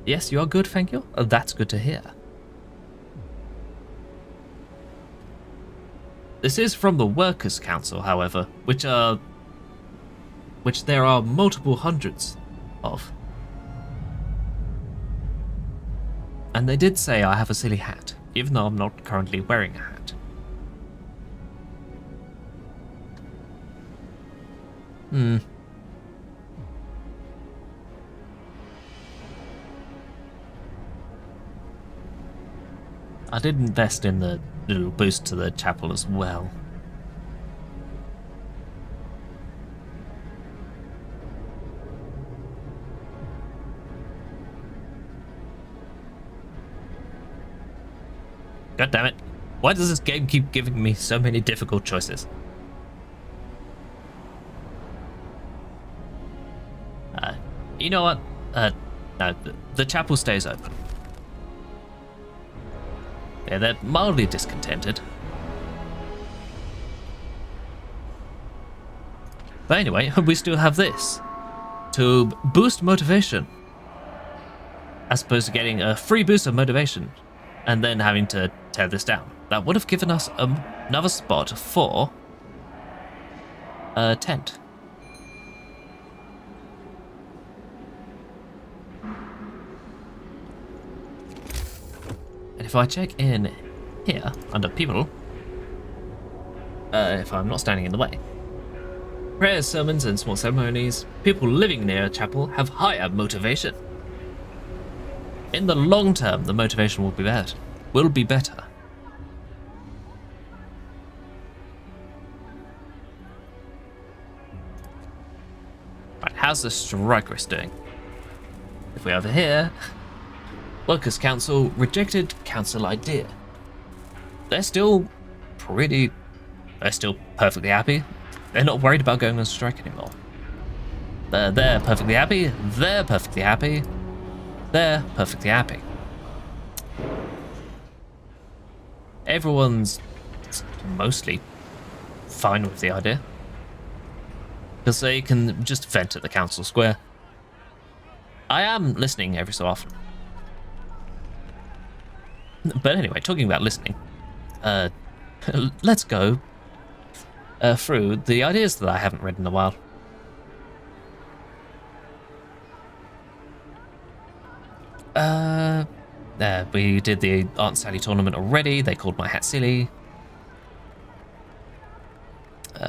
Yes, you are good, thank you. That's good to hear. This is from the Workers' Council, however, which there are multiple hundreds of. And they did say I have a silly hat, even though I'm not currently wearing a hat. I did invest in the little boost to the chapel as well. God damn it. Why does this game keep giving me so many difficult choices? You know what? No, the chapel stays open. Yeah, they're mildly discontented. But anyway, we still have this. To boost motivation. As opposed to getting a free boost of motivation. And then having to tear this down. That would have given us another spot for a tent. And if I check in here, under people, if I'm not standing in the way, prayers, sermons, and small ceremonies, people living near a chapel have higher motivation. In the long term, the motivation will be better. Right, how's the strike risk doing? If we're over here, Workers' Council rejected council idea. They're still perfectly happy. They're not worried about going on strike anymore. They're perfectly happy. They're perfectly happy. They're perfectly happy. Everyone's mostly fine with the idea. Because they can just vent at the council square. I am listening every so often. But anyway, talking about listening, let's go through the ideas that I haven't read in a while. We did the Aunt Sally tournament already. They called my hat silly.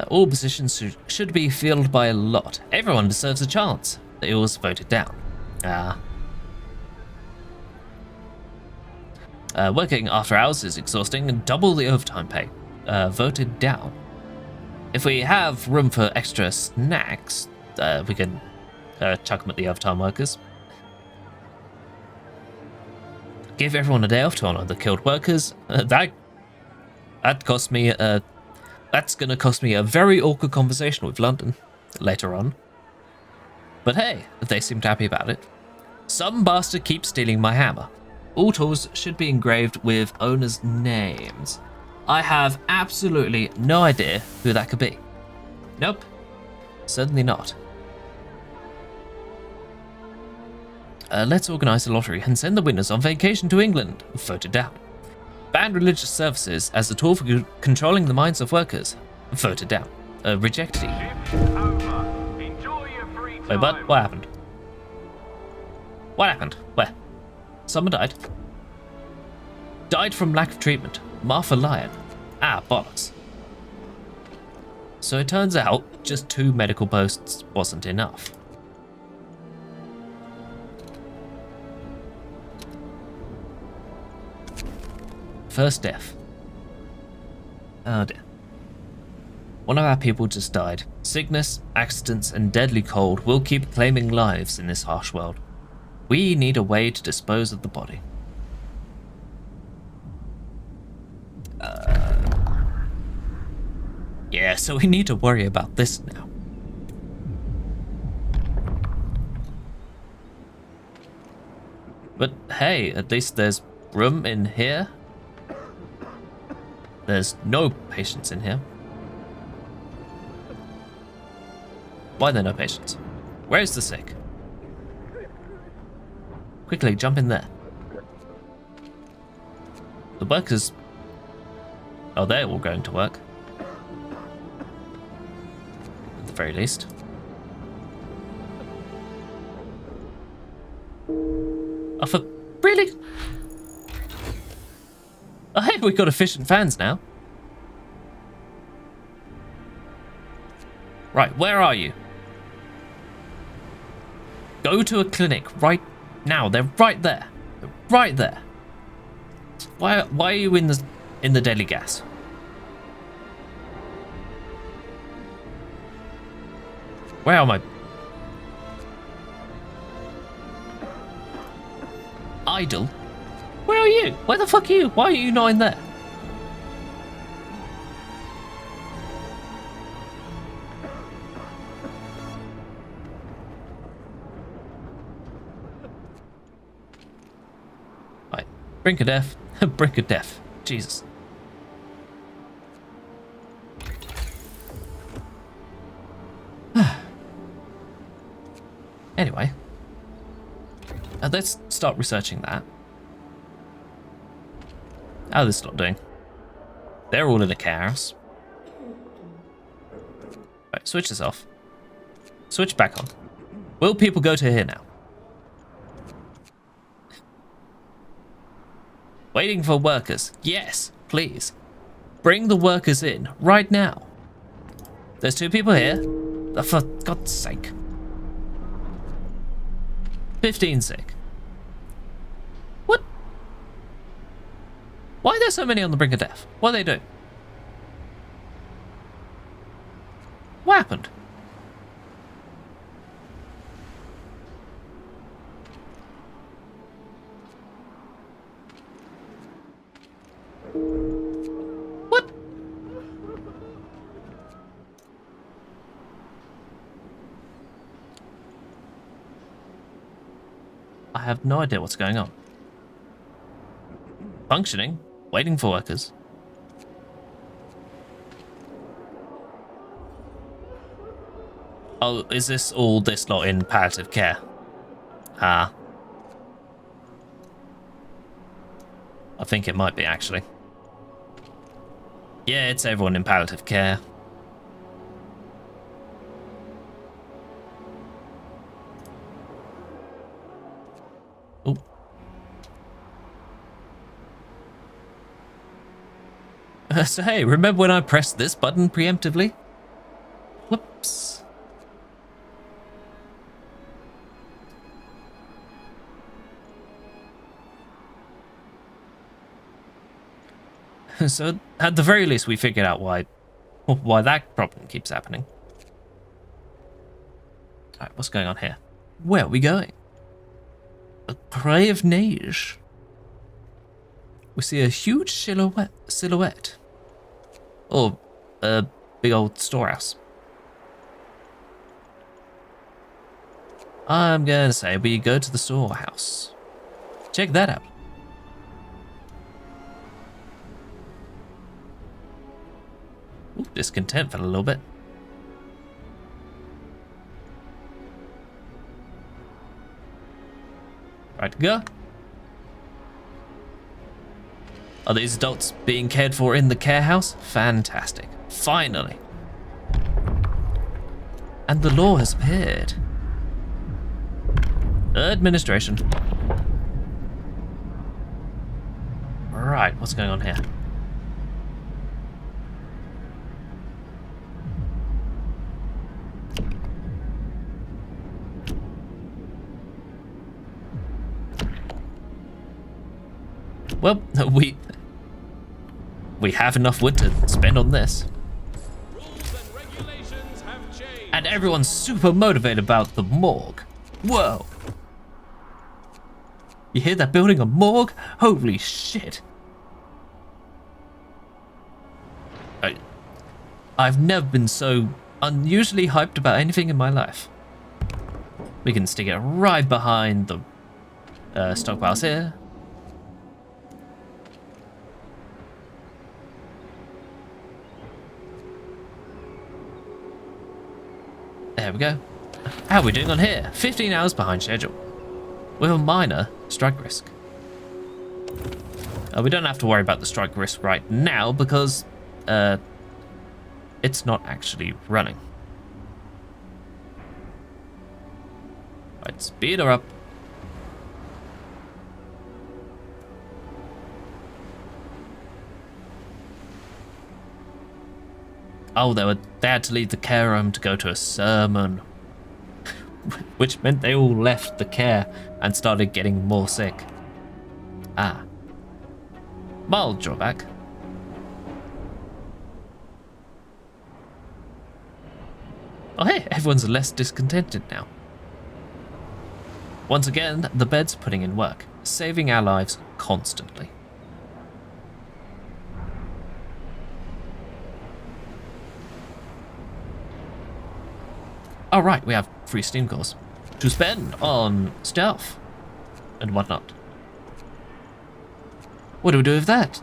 All positions should be filled by a lot. Everyone deserves a chance. They was voted down. Working after hours is exhausting and double the overtime pay. Voted down. If we have room for extra snacks, we can chuck them at the overtime workers. Give everyone a day off to honor the killed workers. That cost me. That's gonna cost me a very awkward conversation with London later on. But hey, they seemed happy about it. Some bastard keeps stealing my hammer. All tools should be engraved with owners' names. I have absolutely no idea who that could be. Nope, certainly not. Let's organise a lottery and send the winners on vacation to England. Voted down. Ban religious services as a tool for controlling the minds of workers. Voted down. Rejected. Shift over. Enjoy your free time. Wait, what happened? What happened? Where? Someone died. Died from lack of treatment. Martha Lyon. Bollocks. So it turns out just 2 medical posts wasn't enough. First death. Oh dear. One of our people just died. Sickness, accidents, and deadly cold will keep claiming lives in this harsh world. We need a way to dispose of the body. Yeah, so we need to worry about this now. But hey, at least there's room in here. There's no patients in here. Why are there no patients? Where's the sick? Quickly, jump in there. The workers... Oh, they're all going to work. At the very least. Oh, for... Really? Oh, hey, we've got efficient fans now. Right, where are you? Go to a clinic right now. They're right there. They're right there. Why are you in the deadly gas? Where am I? Idle? Where are you? Where the fuck are you? Why are you not in there? Right. Brink of death. Brink of death. Jesus. Anyway. Let's start researching that. How this lot doing? They're all in a care house. Right, switch this off. Switch back on. Will people go to here now? Waiting for workers. Yes, please. Bring the workers in right now. There's 2 people here. For God's sake. 15 sick. What? Why are there so many on the brink of death? What are they doing? What happened? What? I have no idea what's going on. Functioning, waiting for workers. Oh, is this all this lot in palliative care? Ah. I think it might be, actually. Yeah, it's everyone in palliative care. Oh. So hey, remember when I pressed this button preemptively? Whoops. So at the very least we figured out why that problem keeps happening. Alright, what's going on here? Where are we going? A prey of neige. We see a huge silhouette. Or a big old storehouse. I'm gonna say we go to the storehouse. Check that out. Ooh, discontent fell a little bit. Right to go. Are these adults being cared for in the care house? Fantastic. Finally. And the law has appeared. Administration. Right, what's going on here? Well, we have enough wood to spend on this. Rules and regulations have changed. And everyone's super motivated about the morgue. Whoa. You hear that building a morgue? Holy shit. I've never been so unusually hyped about anything in my life. We can stick it right behind the stockpiles here. There we go. How are we doing on here? 15 hours behind schedule. With a minor strike risk. We don't have to worry about the strike risk right now because it's not actually running. Right, speed her up. Oh, they had to leave the care home to go to a sermon. Which meant they all left the care and started getting more sick. Ah. Mild drawback. Oh hey, everyone's less discontented now. Once again, the bed's putting in work, saving our lives constantly. Oh right, we have 3 Steam cores to spend on stuff and whatnot. What do we do with that?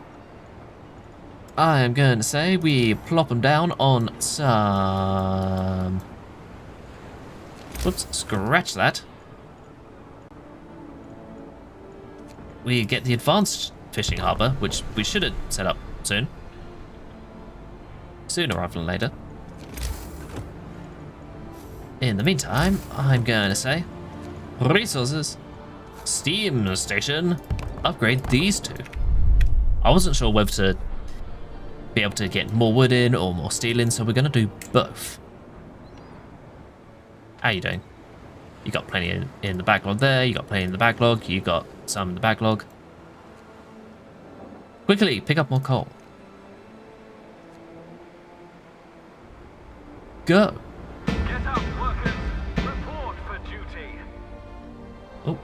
I am going to say we plop them down on some... Whoops, scratch that. We get the advanced fishing harbour, which we should have set up soon. Sooner rather than later. In the meantime, I'm going to say, resources, steam station, upgrade these 2. I wasn't sure whether to be able to get more wood in or more steel in, so we're going to do both. How you doing? You got plenty in the backlog there, you got plenty in the backlog, you got some in the backlog. Quickly, pick up more coal. Go. Get up, workers. Report for duty. Oh.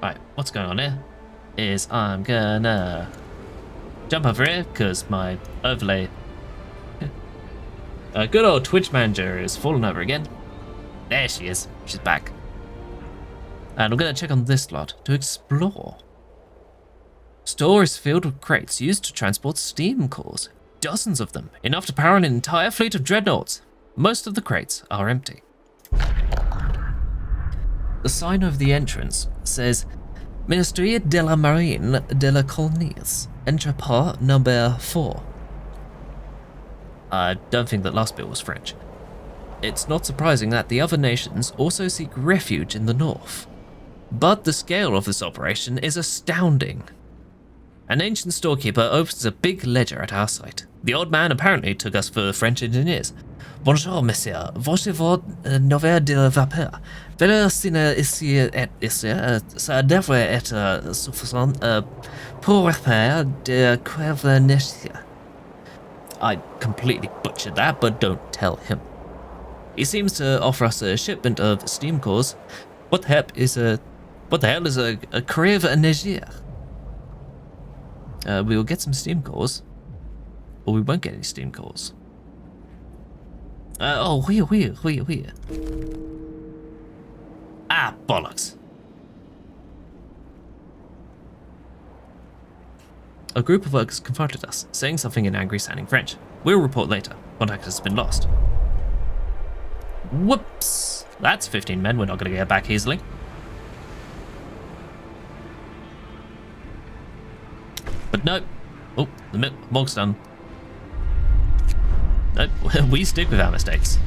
Right, what's going on here is I'm gonna jump over here because my overlay, good old Twitch manager is falling over again. There she is, she's back. And I'm gonna check on this lot to explore. Store is filled with crates used to transport steam cores. dozens of them, enough to power an entire fleet of dreadnoughts. Most of the crates are empty. The sign over the entrance says, Ministry de la Marine de la Colonies, Entrepôt number 4. I don't think that last bit was French. It's not surprising that the other nations also seek refuge in the north. But the scale of this operation is astounding. An ancient storekeeper opens a big ledger at our site. The old man apparently took us for French engineers. Bonjour, monsieur. Voici-vous nouvelle de la vapeur. Veuillez signer ici et ici. Ça devrait être suffisant pour repair de cuivre nécessaire. I completely butchered that, but don't tell him. He seems to offer us a shipment of steam cores. What the hell is a cuivre nécessaire? We will get some steam cores, or we won't get any steam cores. Here. Ah, bollocks. A group of workers confronted us, saying something in angry-sounding French. We'll report later. Contact has been lost. Whoops! That's 15 men we're not going to get back easily. But no. Oh, the morgue's done. Nope, we stick with our mistakes.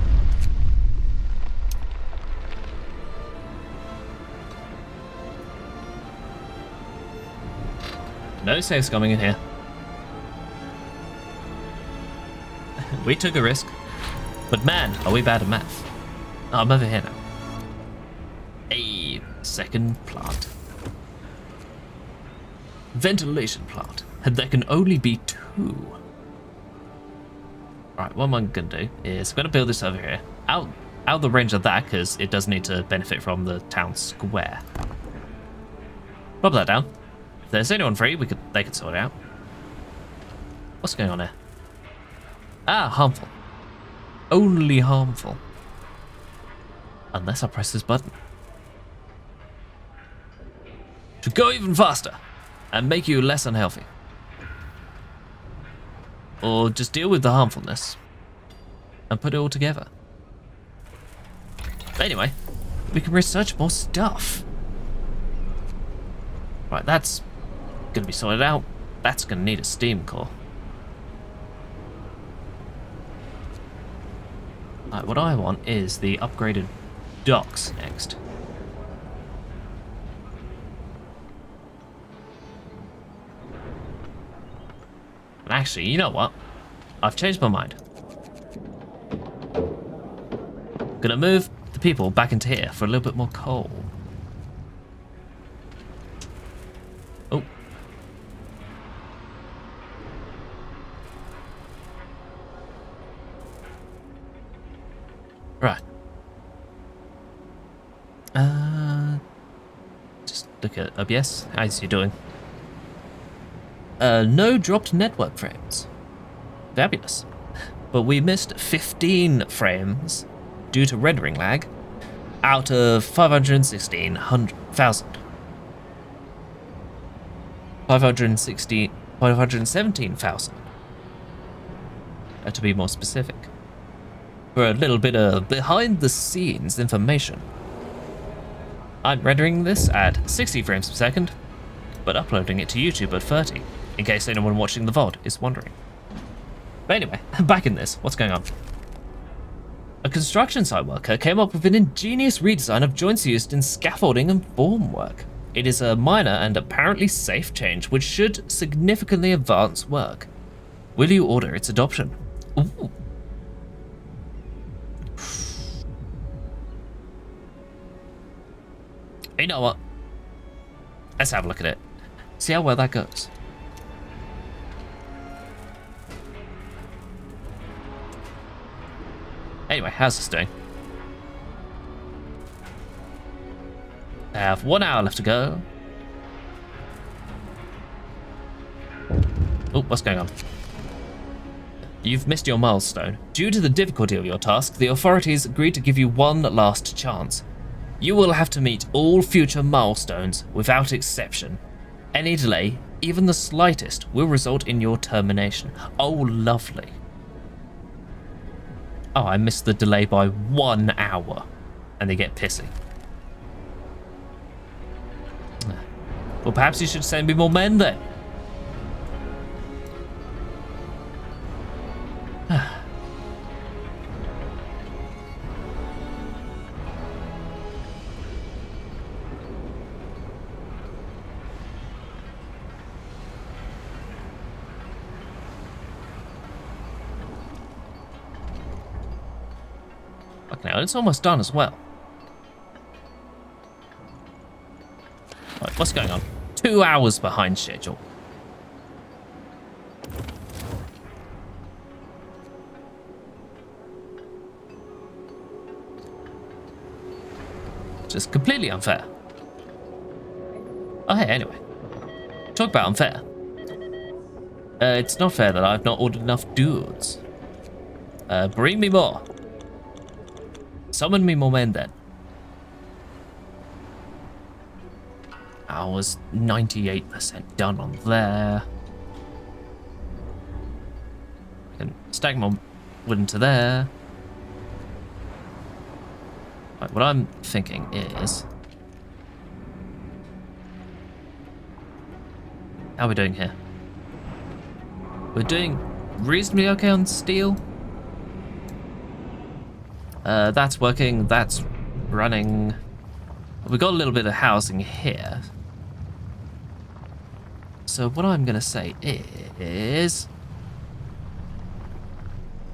No safes coming in here. We took a risk. But man, are we bad at math. Oh, I'm over here now. A second plant. Ventilation plant. And there can only be 2. Right, what I'm going to do is I'm going to build this over here. Out the range of that, because it does need to benefit from the town square. Pop that down. If there's anyone free, they could sort it out. What's going on here? Ah, harmful. Only harmful. Unless I press this button. To go even faster and make you less unhealthy. Or just deal with the harmfulness and put it all together. Anyway, we can research more stuff. Right, that's gonna be sorted out. That's gonna need a steam core. Right, what I want is the upgraded docks next. And actually, you know what? I've changed my mind. Gonna move the people back into here for a little bit more coal. Oh. Right. Just look at OBS. How's he doing? No dropped network frames. Fabulous. But we missed 15 frames due to rendering lag out of 517,000. 517,000. To be more specific. For a little bit of behind the scenes information. I'm rendering this at 60 frames per second, but uploading it to YouTube at 30, in case anyone watching the VOD is wondering. But anyway, back in this, what's going on? A construction site worker came up with an ingenious redesign of joints used in scaffolding and formwork. It is a minor and apparently safe change which should significantly advance work. Will you order its adoption? Ooh. You know what? Let's have a look at it. See how well that goes. Anyway, how's this doing? I have 1 hour left to go. Oh, what's going on? You've missed your milestone. Due to the difficulty of your task, the authorities agreed to give you one last chance. You will have to meet all future milestones without exception. Any delay Even the slightest will result in your termination. Oh, lovely. Oh, I missed the delay by 1 hour. And they get pissy. Well, perhaps you should send me more men then. Okay, now it's almost done as well. Right, what's going on? 2 hours behind schedule. Just completely unfair. Oh, hey, anyway. Talk about unfair. It's not fair that I've not ordered enough dudes. Bring me more. Summon me more men then. I was 98% done on there. I can stack more wood into there. Right, what I'm thinking is... How are we doing here? We're doing reasonably okay on steel. That's working, that's running. We've got a little bit of housing here. So what I'm gonna say is...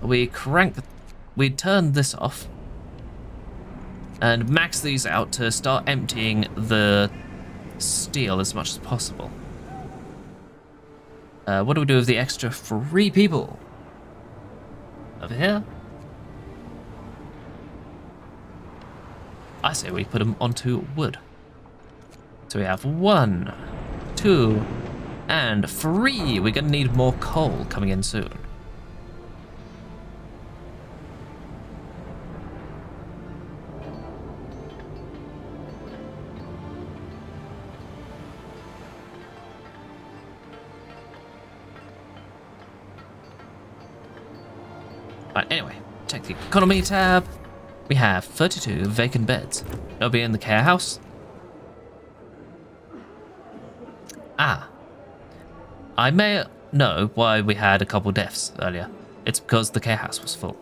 we turn this off and max these out to start emptying the steel as much as possible. What do we do with the extra 3 people? Over here? I say we put them onto wood. So we have 1, 2, and 3. We're gonna need more coal coming in soon. Right, anyway, check the economy tab. We have 32 vacant beds. Nobody in the care house. Ah. I may know why we had a couple deaths earlier. It's because the care house was full.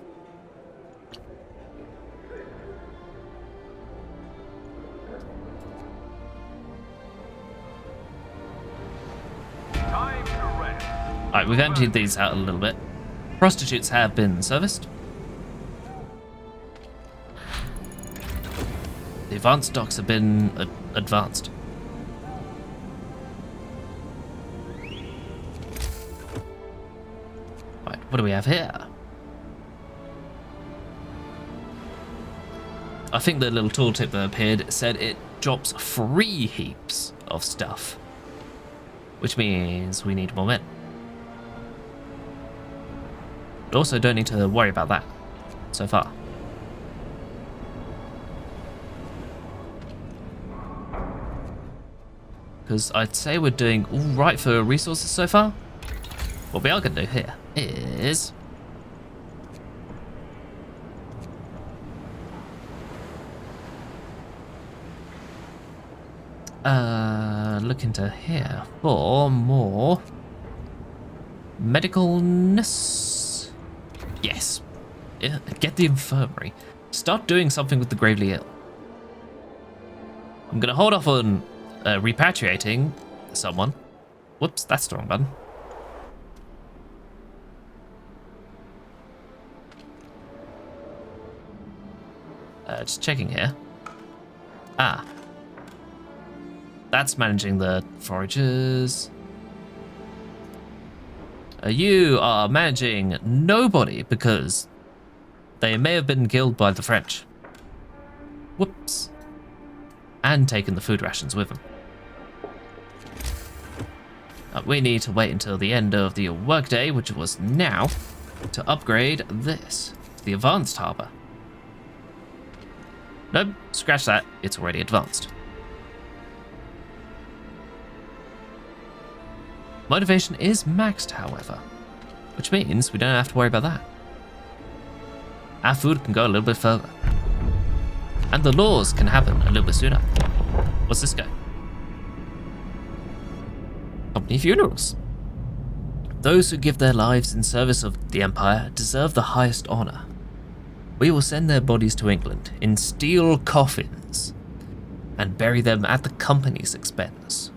Time to rest. Alright, we've emptied these out a little bit. Prostitutes have been serviced. The advanced docks have been advanced. Right, what do we have here? I think the little tooltip that appeared said it drops 3 heaps of stuff. Which means we need more men. But also don't need to worry about that so far. Because I'd say we're doing all right for resources so far. What we are going to do here is... look into here for more medicalness. Yes. Yeah, get the infirmary. Start doing something with the gravely ill. I'm going to hold off on repatriating someone. Whoops, that's the wrong button. Just checking here. Ah. That's managing the foragers. You are managing nobody because they may have been killed by the French. Whoops. And taken the food rations with them. We need to wait until the end of the workday, which was now, to upgrade this to the advanced harbour. Nope, scratch that, it's already advanced. Motivation is maxed, however, which means we don't have to worry about that. Our food can go a little bit further. And the laws can happen a little bit sooner. What's this guy? Company funerals. Those who give their lives in service of the Empire deserve the highest honor. We will send their bodies to England in steel coffins and bury them at the company's expense.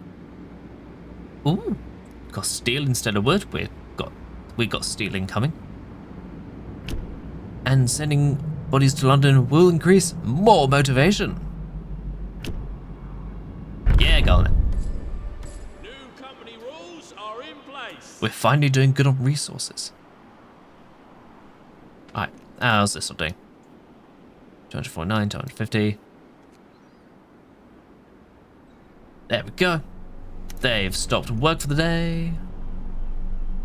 Ooh, got steel instead of wood. We got steel incoming. And sending bodies to London will increase more motivation. Yeah, go on then. New company rules are in place. We're finally doing good on resources. Alright, how's this all doing? 249, 250. There we go. They've stopped work for the day.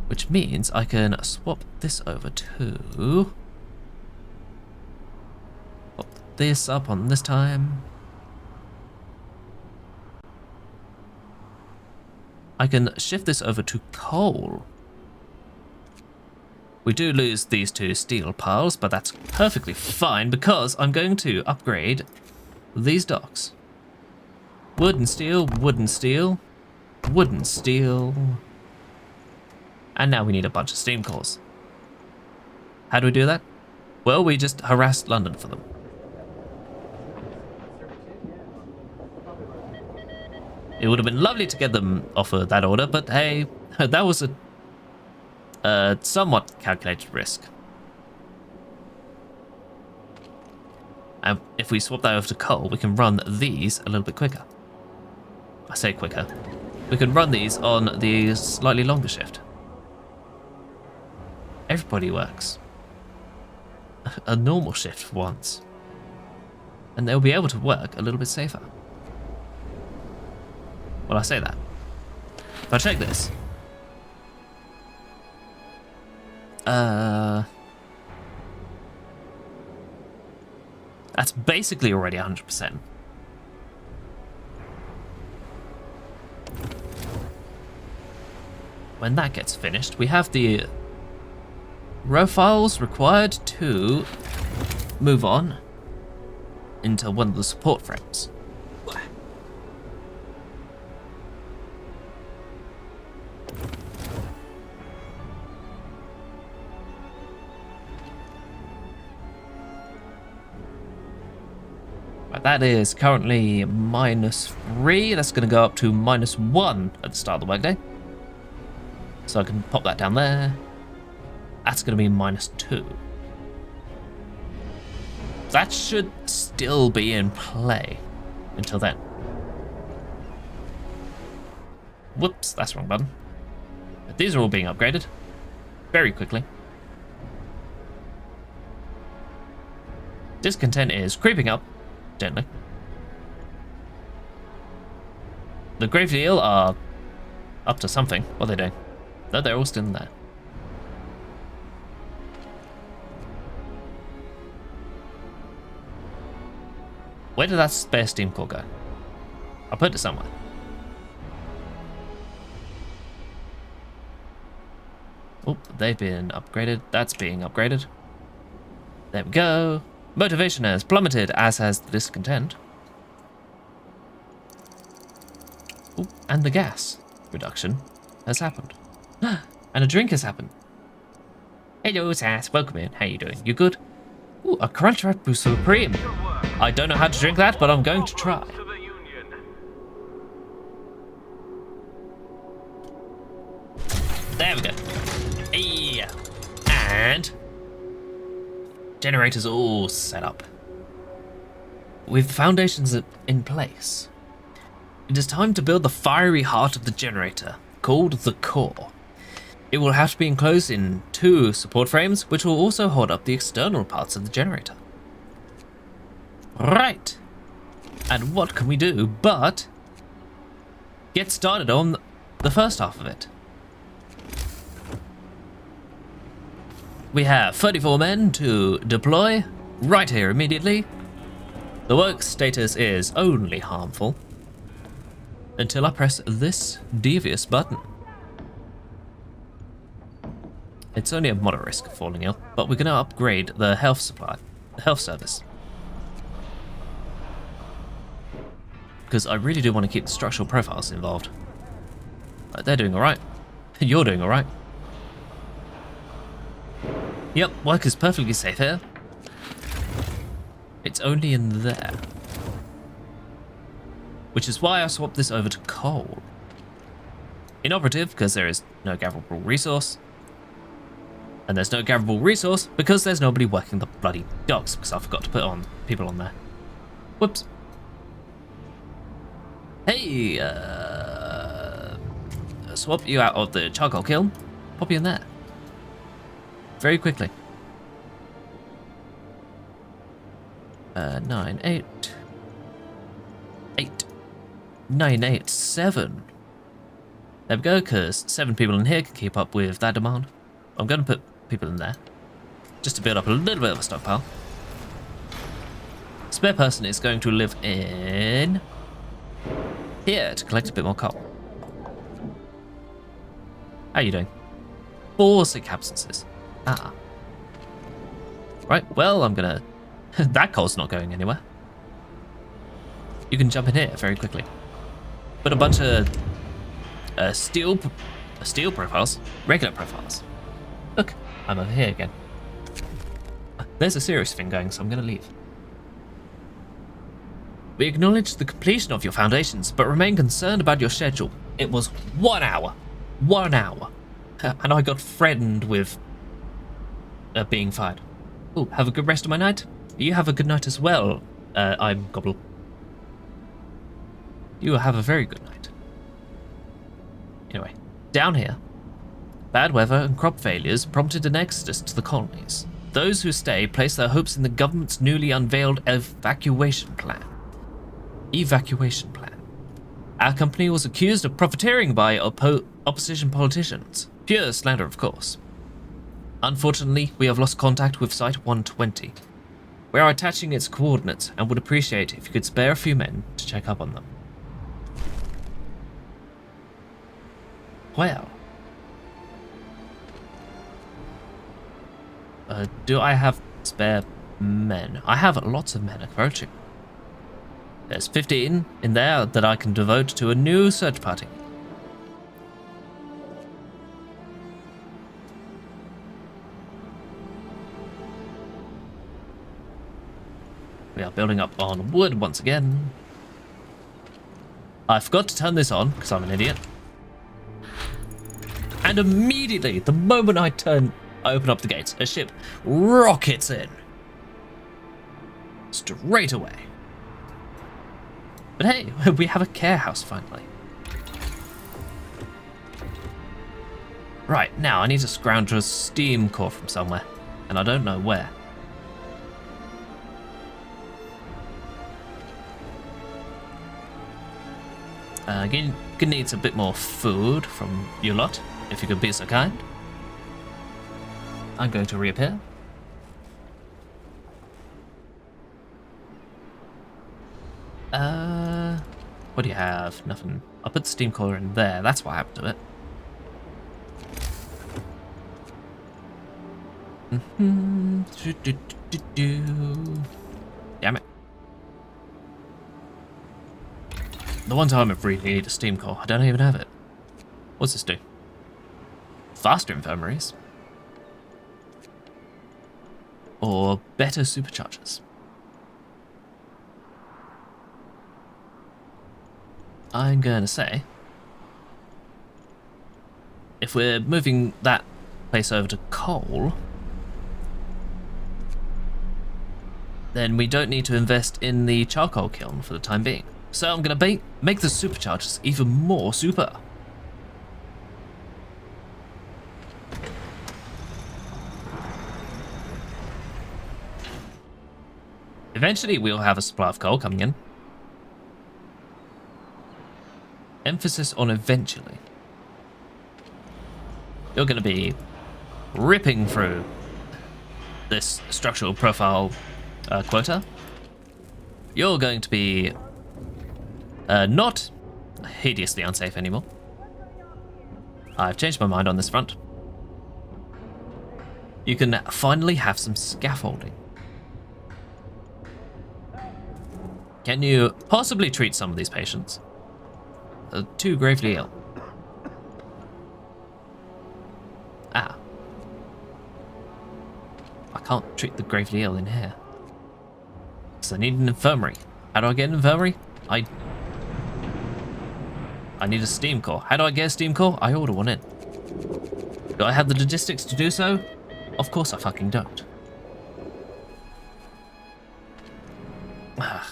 Which means I can swap this over to... Pop this up on this time. I can shift this over to coal. We do lose these two steel piles, but that's perfectly fine because I'm going to upgrade these docks. Wood and steel, wood and steel, wood and steel. And now we need a bunch of steam cores. How do we do that? Well, we just harassed London for them. It would have been lovely to get them off of that order, but hey, that was a somewhat calculated risk. And if we swap that over to coal, we can run these a little bit quicker. I say quicker. We can run these on the slightly longer shift. Everybody works a normal shift for once. And they'll be able to work a little bit safer. Well, I say that. But check this. That's basically already 100%. When that gets finished, we have the row files required to move on into one of the support frames. Right, that is currently -3. That's going to go up to -1 at the start of the workday. So I can pop that down there. That's going to be -2. That should still be in play until then. Whoops, that's the wrong button. But these are all being upgraded very quickly. Discontent is creeping up gently. The Grave Deal are up to something. What are they doing? No, they're all still in there. Where did that spare steam core go? I put it somewhere. Oh, they've been upgraded. That's being upgraded. There we go. Motivation has plummeted, as has the discontent. Oh, and the gas reduction has happened. And a drink has happened. Hello, Sass. Welcome in. How you doing? You good? Ooh, a Crunch Wrap Boost Supreme. I don't know how to drink that, but I'm going to try. To the Union. There we go. Hey. And generators all set up. With foundations in place, it is time to build the fiery heart of the generator, called the core. It will have to be enclosed in 2 support frames, which will also hold up the external parts of the generator. Right. And what can we do but get started on the first half of it? We have 34 men to deploy right here immediately. The work status is only harmful until I press this devious button. It's only a moderate risk of falling ill, but we're going to upgrade the health service. Because I really do want to keep the structural profiles involved. They're doing alright. You're doing alright. Yep, work is perfectly safe here. It's only in there. Which is why I swapped this over to coal. Inoperative, because there is no gatherable resource. And there's no gatherable resource because there's nobody working the bloody docks, because I forgot to put on people on there. Whoops. Hey, swap you out of the charcoal kiln, pop you in there. Very quickly. 9, 8, 8, 9, 8, 7. There we go, because 7 people in here can keep up with that demand. I'm going to put people in there, just to build up a little bit of a stockpile. Spare person is going to live in here to collect a bit more coal. How are you doing? 4 sick absences. Ah. Right, well, I'm gonna... that coal's not going anywhere. You can jump in here very quickly. Put a bunch of steel profiles, regular profiles. Look, I'm over here again. There's a serious thing going, so I'm gonna leave. We acknowledge the completion of your foundations, but remain concerned about your schedule. It was 1 hour. 1 hour. And I got threatened with being fired. Oh, have a good rest of my night. You have a good night as well. I'm Gobble. You have a very good night. Anyway, down here. Bad weather and crop failures prompted an exodus to the colonies. Those who stay place their hopes in the government's newly unveiled evacuation plan. Our company was accused of profiteering by opposition politicians. Pure slander, of course. Unfortunately, we have lost contact with Site 120. We are attaching its coordinates and would appreciate if you could spare a few men to check up on them. Well. Do I have spare men? I have lots of men approaching. There's 15 in there that I can devote to a new search party. We are building up on wood once again. I forgot to turn this on because I'm an idiot. And immediately, the moment I open up the gates, a ship rockets in. Straight away. But hey, we have a care house finally. Right, now I need to scrounge a steam core from somewhere, and I don't know where. Again, gonna need a bit more food from you lot, if you could be so kind. I'm going to reappear. What do you have? Nothing. I'll put the steam core in there. That's what happened to it. Damn it. The one time I really need a steam core, I don't even have it. What's this do? Faster infirmaries. Or better superchargers. I'm going to say, if we're moving that place over to coal, then we don't need to invest in the charcoal kiln for the time being. So I'm going to make the superchargers even more super. Eventually we'll have a supply of coal coming in. Emphasis on eventually. You're going to be ripping through this structural profile quota. You're going to be not hideously unsafe anymore. I've changed my mind on this front. you can finally have some scaffolding. Can you possibly treat some of these patients? Too gravely ill. Ah. I can't treat the gravely ill in here. So I need an infirmary. How do I get an infirmary? I need a steam core. How do I get a steam core? I order one in. Do I have the logistics to do so? Of course I fucking don't. Ah.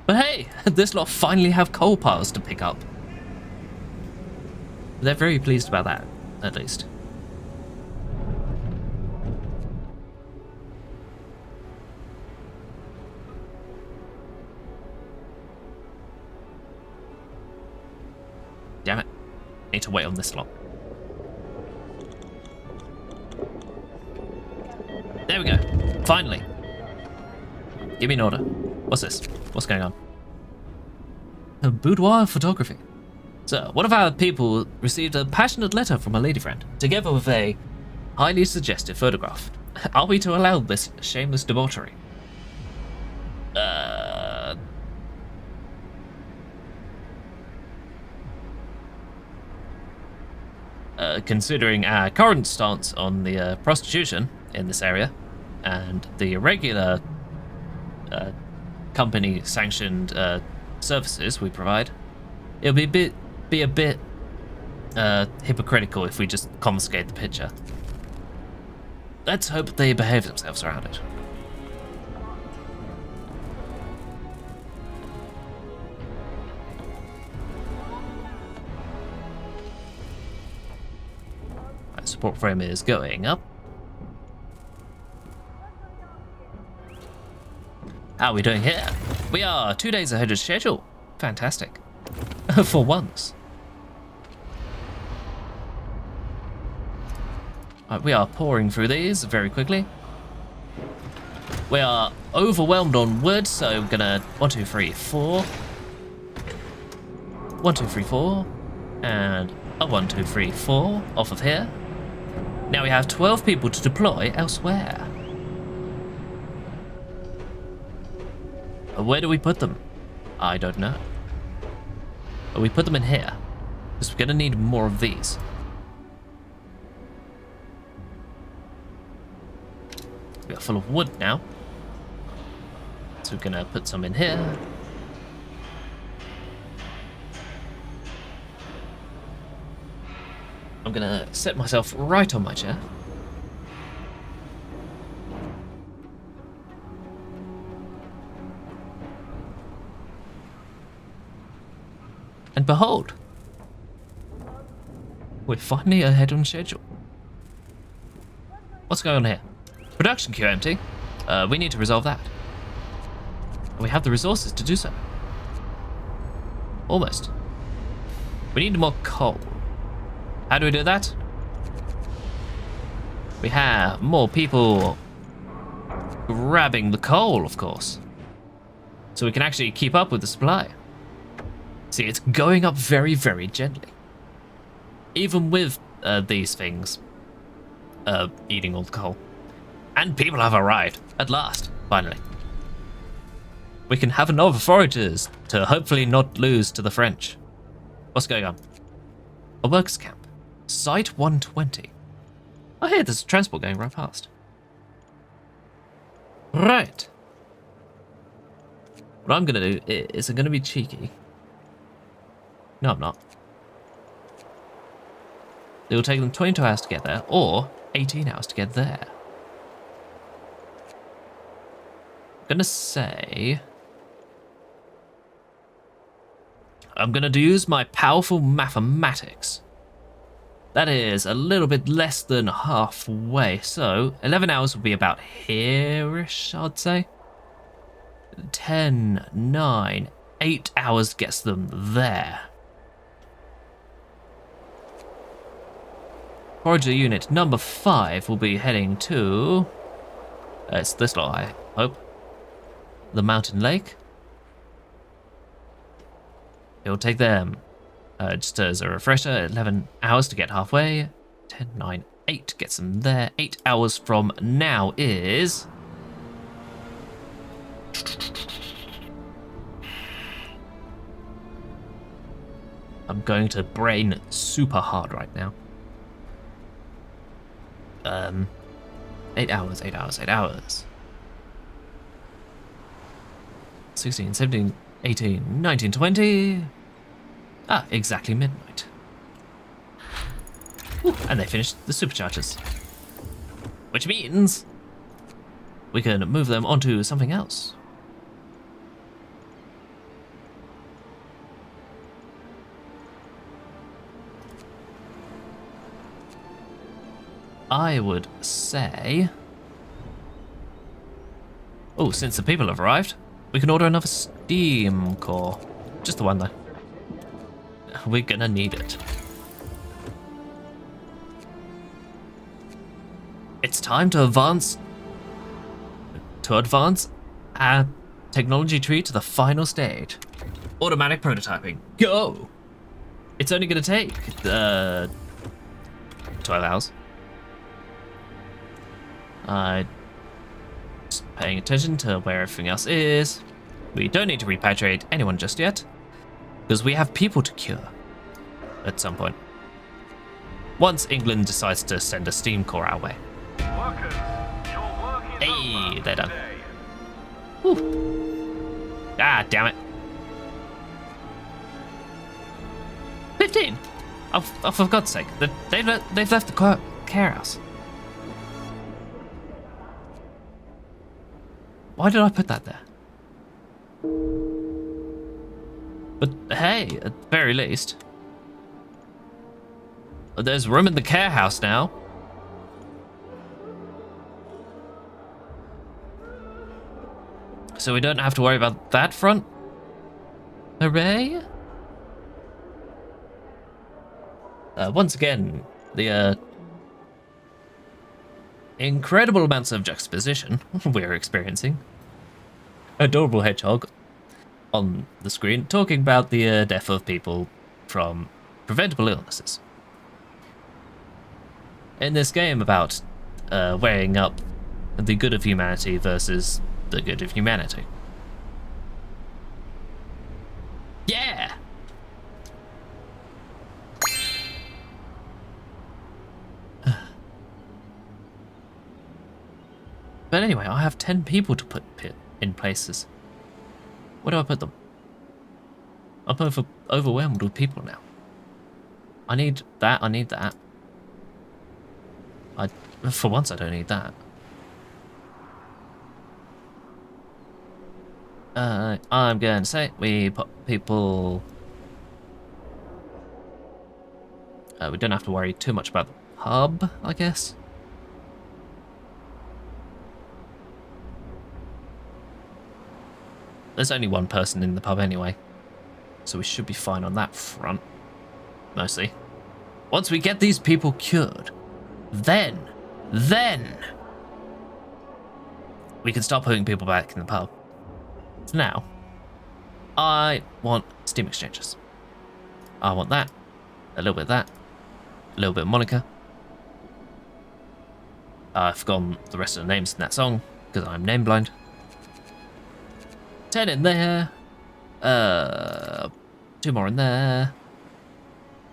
But hey, this lot finally have coal piles to pick up. They're very pleased about that, at least. Damn it. Need to wait on this lot. There we go. Finally. Give me an order. What's this? What's going on? A boudoir photography. So, one of our people received a passionate letter from a lady friend, together with a highly suggestive photograph. Are we to allow this shameless debauchery? Considering our current stance on the prostitution in this area, and the irregular company-sanctioned services we provide, it'll be a bit hypocritical if we just confiscate the picture. Let's hope they behave themselves around it. My support frame is going up. How are we doing here? We are 2 days ahead of schedule. Fantastic. For once. Right, we are pouring through these very quickly. We are overwhelmed on wood, so we're gonna 1, 2, 3, 4. 1, 2, 3, 4. And a 1, 2, 3, 4 off of here. Now we have 12 people to deploy elsewhere. Where do we put them? I don't know. But we put them in here, because we're gonna need more of these. We are full of wood now. So we're gonna put some in here. I'm gonna set myself right on my chair. And behold, we're finally ahead on schedule. What's going on here? Production queue empty. We need to resolve that. We have the resources to do so. Almost. We need more coal. How do we do that? We have more people grabbing the coal, of course. So we can actually keep up with the supply. See, it's going up very, very gently. Even with these things eating all the coal. And people have arrived, at last, finally. We can have enough foragers to hopefully not lose to the French. What's going on? A workers' camp. Site 120. Oh, hey, there's a transport going right past. Right. What I'm going to do is I'm going to be cheeky. No, I'm not. It will take them 22 hours to get there, or 18 hours to get there. I'm gonna say... I'm gonna use my powerful mathematics. That is a little bit less than halfway, so 11 hours will be about here-ish, I'd say. 10, 9, 8 hours gets them there. Forager unit number 5 will be heading to... it's this lot, I hope. The mountain lake. It will take them Just as a refresher, 11 hours to get halfway. 10, 9, 8 gets them there. 8 hours from now is... I'm going to brain super hard right now. 8 hours, 8 hours, 8 hours. 16, 17, 18, 19, 20. Ah, exactly midnight. Ooh, and they finished the superchargers. Which means we can move them onto something else. I would say... Oh, since the people have arrived, we can order another steam core. Just the one though. We're gonna need it. It's time to advance our technology tree to the final stage. Automatic prototyping. Go! It's only gonna take 12 hours. Just paying attention to where everything else is. We don't need to repatriate anyone just yet, because we have people to cure at some point. Once England decides to send a steam core our way. Workers, your work is Hey, over they're done. today. Whew. Ah, damn it. 15! Oh, for God's sake. They've left the care house. Why did I put that there? But hey, at the very least, there's room in the care house now. So we don't have to worry about that front. Hooray! Once again, the incredible amounts of juxtaposition we're experiencing. Adorable hedgehog on the screen talking about the death of people from preventable illnesses. In this game about weighing up the good of humanity versus the good of humanity. Yeah! But anyway, I have 10 people to put in places. Where do I put them? I'm overwhelmed with people now. I need that, I need that. For once I don't need that. I'm going to say we put people... we don't have to worry too much about the hub, I guess. There's only one person in the pub anyway, so we should be fine on that front, mostly. Once we get these people cured, then we can start putting people back in the pub. For now, I want Steam exchangers. I want that, a little bit of that, a little bit of Monica. I've forgotten the rest of the names in that song, because I'm name blind. 10 in there. 2 more in there.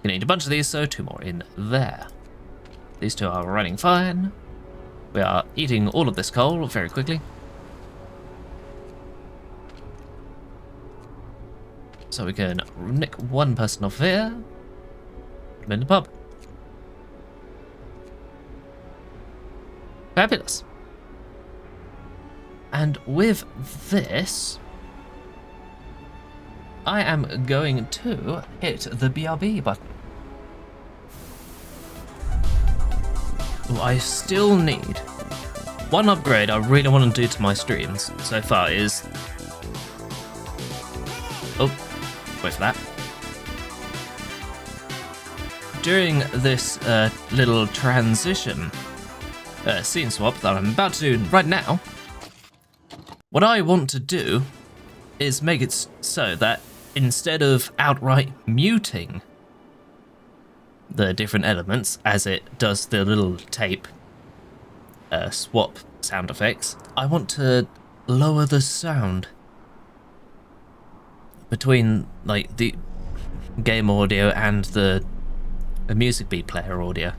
Gonna need a bunch of these, so 2 more in there. These 2 are running fine. We are eating all of this coal very quickly. So we can nick 1 person off here. Put them in the pub. Fabulous. And with this, I am going to hit the BRB button. Ooh, I still need one upgrade I really want to do to my streams so far is... Oh, wait for that. During this little transition scene swap that I'm about to do right now, what I want to do is make it so that instead of outright muting the different elements as it does the little tape swap sound effects, I want to lower the sound between like the game audio and the music beat player audio.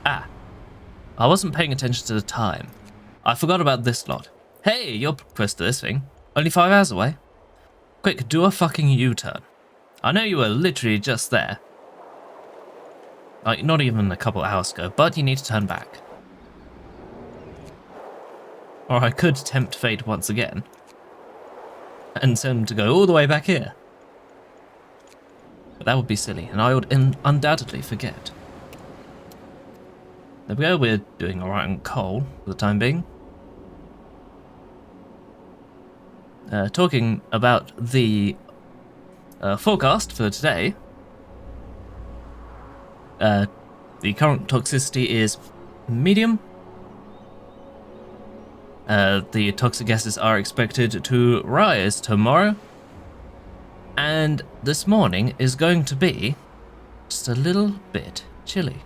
Ah, I wasn't paying attention to the time. I forgot about this lot. Hey, you're close to this thing. Only 5 hours away. Quick, do a fucking U-turn. I know you were literally just there. Like, not even a couple hours ago, but you need to turn back. Or I could tempt fate once again and send him to go all the way back here. But that would be silly, and I would undoubtedly forget. There we go, we're doing alright on coal for the time being. Talking about the forecast for today, the current toxicity is medium. The toxic gases are expected to rise tomorrow, and this morning is going to be just a little bit chilly.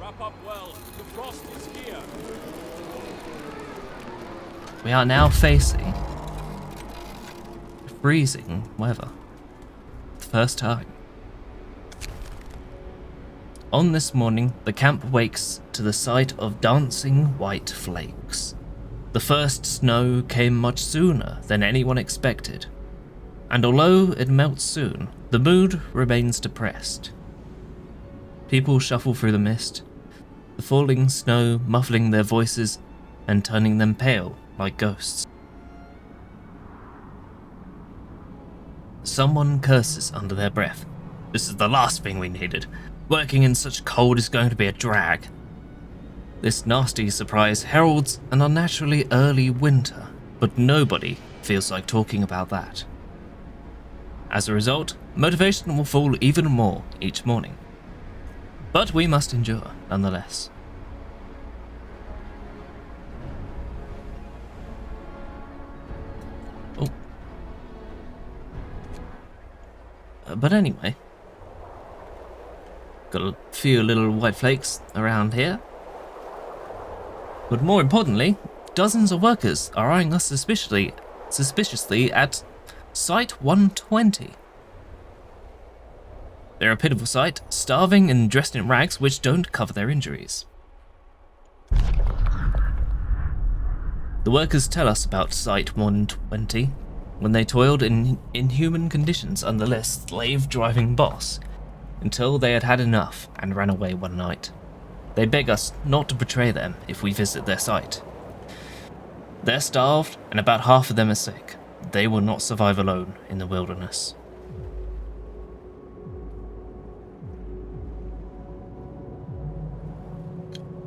Wrap up well. The frost is here. We are now facing freezing weather. First time. On this morning, the camp wakes to the sight of dancing white flakes. The first snow came much sooner than anyone expected, and although it melts soon, the mood remains depressed. People shuffle through the mist, the falling snow muffling their voices and turning them pale like ghosts. Someone curses under their breath. This is the last thing we needed. Working in such cold is going to be a drag. This nasty surprise heralds an unnaturally early winter, but nobody feels like talking about that. As a result, motivation will fall even more each morning. But we must endure, nonetheless. Oh. But anyway, got a few little white flakes around here. But more importantly, dozens of workers are eyeing us suspiciously at Site 120. They're a pitiful sight, starving and dressed in rags which don't cover their injuries. The workers tell us about Site 120 when they toiled in inhuman conditions under their slave-driving boss until they had had enough and ran away one night. They beg us not to betray them if we visit their site. They're starved and about half of them are sick. They will not survive alone in the wilderness.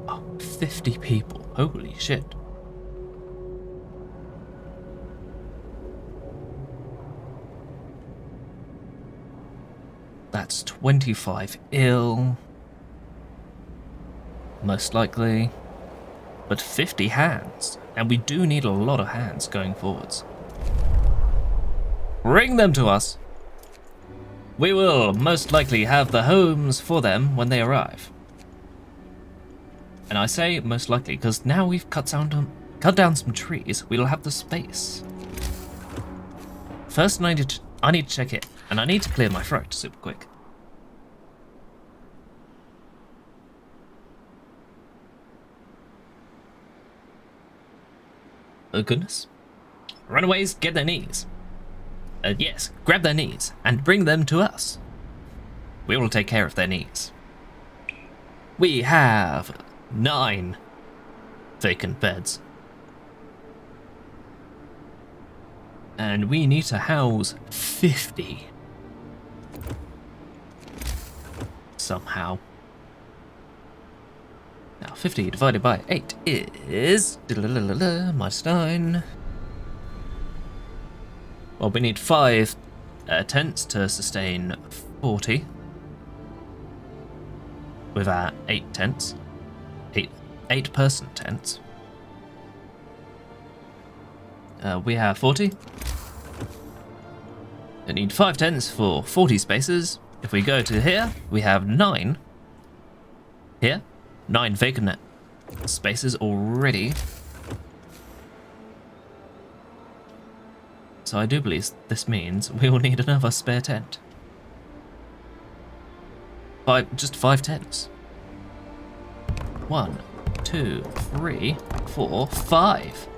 Oh, 50 people. Holy shit. That's 25 ill. Most likely. But 50 hands. And we do need a lot of hands going forwards. Bring them to us. We will most likely have the homes for them when they arrive. And I say most likely because now we've cut down some trees, we'll have the space. First, I need to check it, and I need to clear my throat super quick. Oh goodness. Runaways, get their knees. Yes, grab their knees and bring them to us. We will take care of their knees. We have 9 vacant beds. And we need to house 50. Somehow. Now 50 divided by 8 is minus 9. Well, we need 5 tents to sustain 40 with our 8 tents. 8-person tents. We have 40. I need 5 tents for 40 spaces. If we go to here, we have 9. Here, 9 vacant spaces already. So I do believe this means we will need another spare tent. Just 5 tents. 1, 2, 3, 4, 5.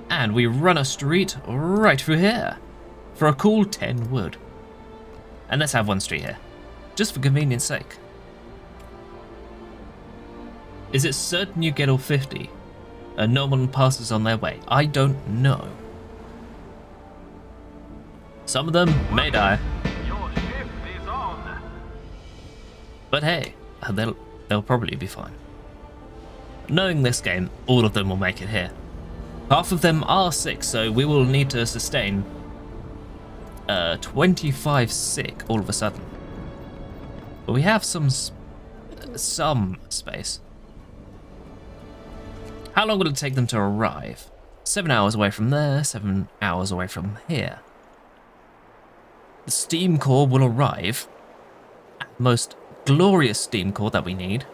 And we run a street right through here for a cool 10 wood. And let's have one street here, just for convenience sake. Is it certain you get all 50 and no one passes on their way? I don't know. Some of them may die. Your shift is on. But hey, they'll probably be fine. Knowing this game, all of them will make it here. Half of them are sick, so we will need to sustain 25 sick all of a sudden. But we have some space. How long will it take them to arrive? 7 hours away from there, 7 hours away from here. The steam core will arrive. Most glorious steam core that we need.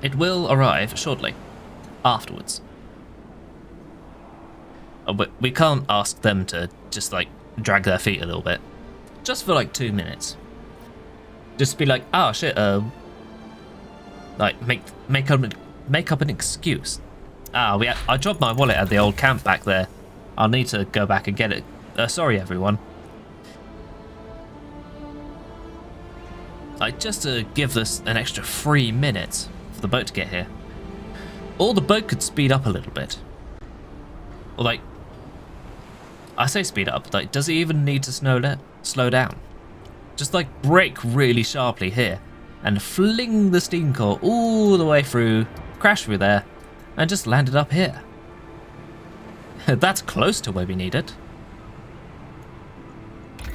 It will arrive shortly. Afterwards. But we can't ask them to just like drag their feet a little bit. Just for like 2 minutes. Just be like, oh shit, like make up an excuse. I dropped my wallet at the old camp back there. I'll need to go back and get it. Sorry everyone. Like just to give us an extra 3 minutes for the boat to get here. Or the boat could speed up a little bit. Or like, I say speed up, like does it even need to slow down? Just like brake really sharply here and fling the steam core all the way through, crash through there, and just land it up here. That's close to where we need it.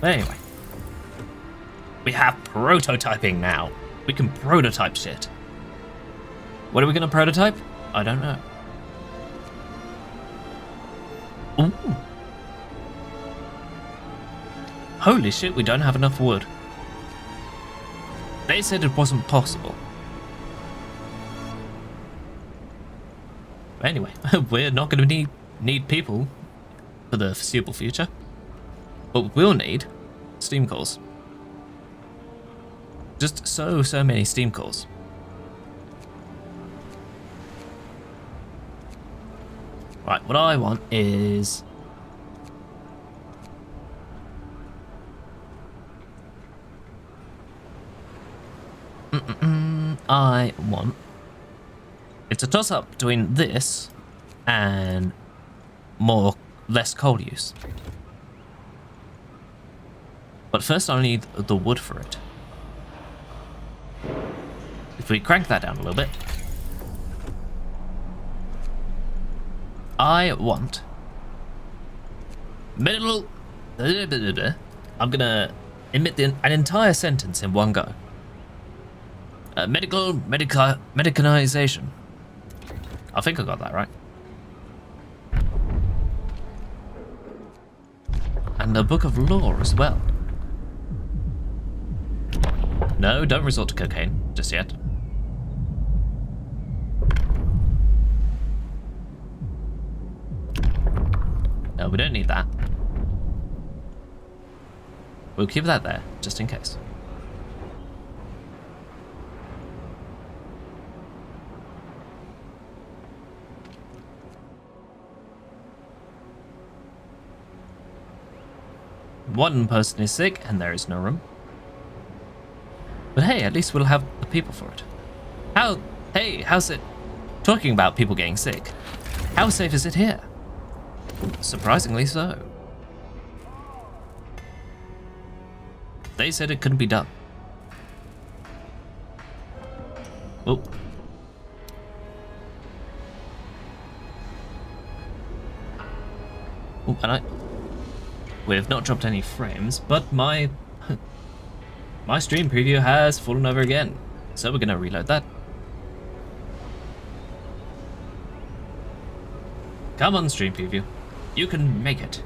But anyway, we have prototyping now. We can prototype shit. What are we gonna prototype? I don't know. Ooh. Holy shit, we don't have enough wood. They said it wasn't possible. But anyway, we're not going to need people for the foreseeable future. But we'll need steam cores. Just so many steam cores. Right, what I want is... I want... It's a toss-up between this and less coal use. But first I need the wood for it. If we crank that down a little bit... I want medical. I'm gonna emit an entire sentence in one go. Medicanization. I think I got that right. And a book of law as well. No, don't resort to cocaine just yet. No, we don't need that. We'll keep that there, just in case. One person is sick, and there is no room. But hey, at least we'll have the people for it. How's it? Talking about people getting sick, how safe is it here? Surprisingly so. They said it couldn't be done. Oh. Oh, and we've not dropped any frames, but my stream preview has fallen over again. So we're gonna reload that. Come on, stream preview. You can make it.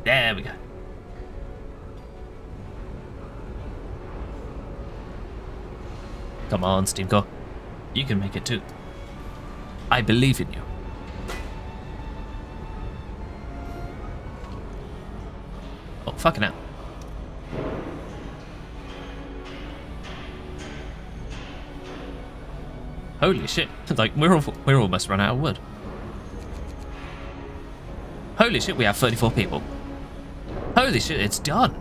There we go. Come on, Steamcore. You can make it too. I believe in you. Oh, fucking hell. Holy shit. Like, we're almost run out of wood. Holy shit, we have 34 people. Holy shit, it's done.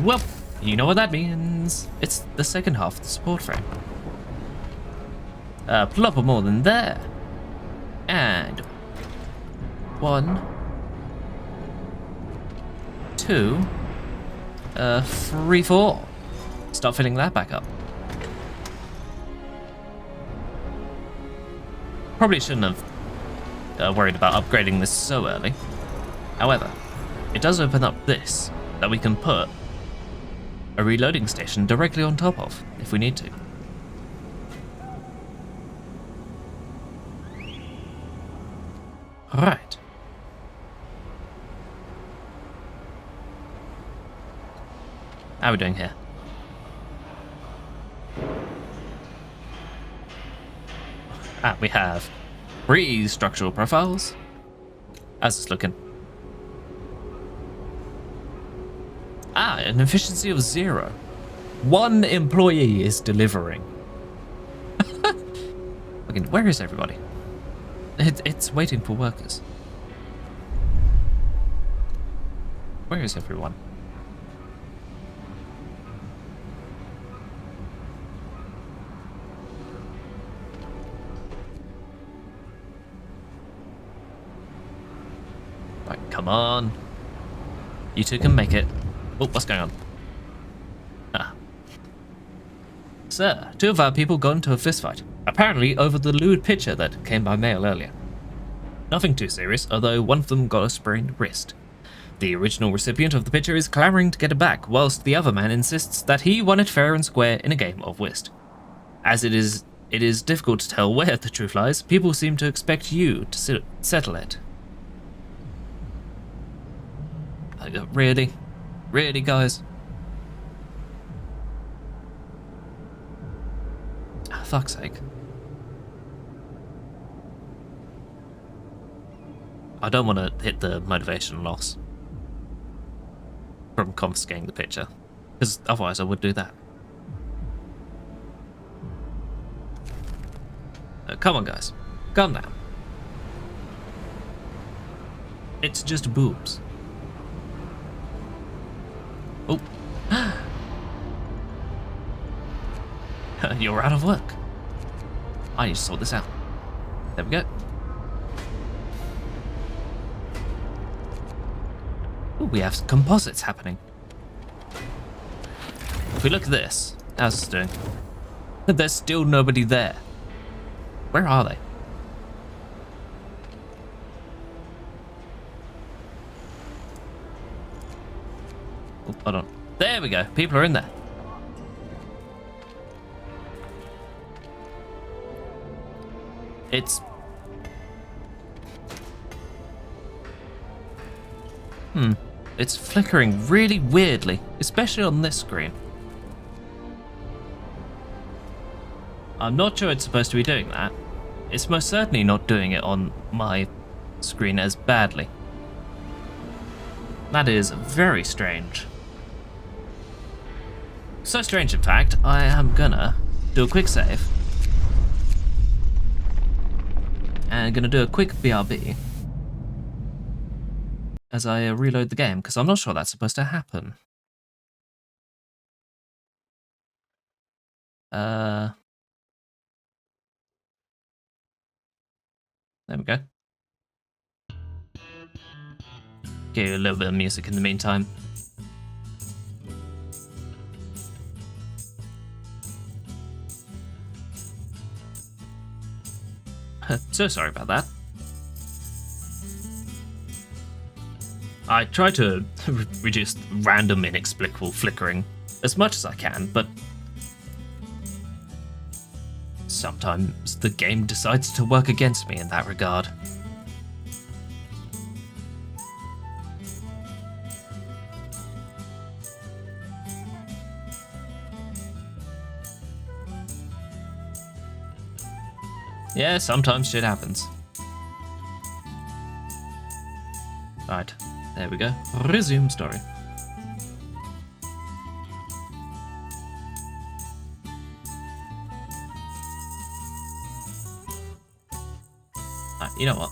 Well, you know what that means. It's the second half of the support frame. Plop more than there. And 1, 2, 3, 4. Start filling that back up. Probably shouldn't have worried about upgrading this so early. However, it does open up this that we can put a reloading station directly on top of if we need to. Right. How are we doing here? We have 3 structural profiles. How's this looking? An efficiency of 0. 1 employee is delivering. Okay, where is everybody? It's waiting for workers. Where is everyone? Right, come on. You two can make it. Oh, what's going on? Sir, 2 of our people got into a fistfight, apparently over the lewd picture that came by mail earlier. Nothing too serious, although one of them got a sprained wrist. The original recipient of the picture is clamouring to get it back, whilst the other man insists that he won it fair and square in a game of whist. As it is difficult to tell where the truth lies, people seem to expect you to settle it. Really? Really, guys? Oh, fuck's sake. I don't want to hit the motivation loss from confiscating the picture, because otherwise I would do that. Come on, guys. Calm down. It's just boobs. Oh. You're out of work. I need to sort this out. There we go. Ooh, we have composites happening. If we look at this, how's this doing? There's still nobody there. Where are they? Oh, hold on. There we go. People are in there. It's flickering really weirdly, especially on this screen. I'm not sure it's supposed to be doing that. It's most certainly not doing it on my screen as badly. That is very strange. So strange, in fact, I am gonna do a quick save. And gonna do a quick BRB. As I reload the game, because I'm not sure that's supposed to happen. There we go. Give you a little bit of music in the meantime. So sorry about that. I try to reduce random inexplicable flickering as much as I can, but sometimes the game decides to work against me in that regard. Yeah, sometimes shit happens. Right, there we go. Resume story. Right, you know what?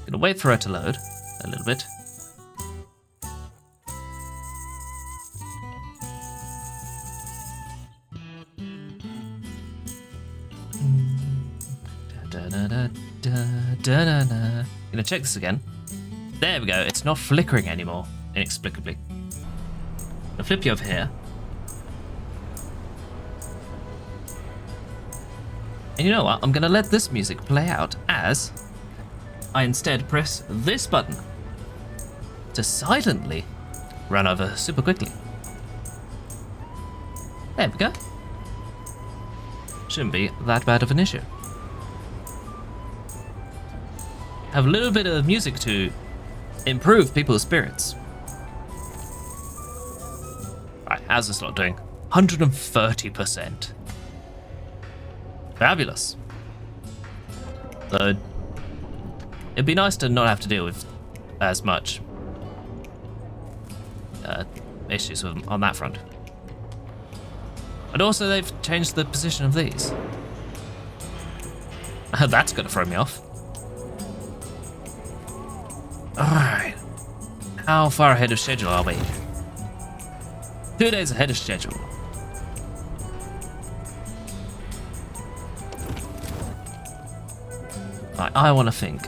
Gonna wait for her to load a little bit. Gonna check this again. There we go, it's not flickering anymore, inexplicably. I'll flip you over here. And you know what? I'm gonna let this music play out as I instead press this button to silently run over super quickly. There we go. Shouldn't be that bad of an issue. Have a little bit of music to improve people's spirits. Right, how's this lot doing? 130%. Fabulous. So, it'd be nice to not have to deal with as much issues on that front. And also, they've changed the position of these. That's gonna throw me off. Alright. How far ahead of schedule are we? 2 days ahead of schedule. Right, I want to think.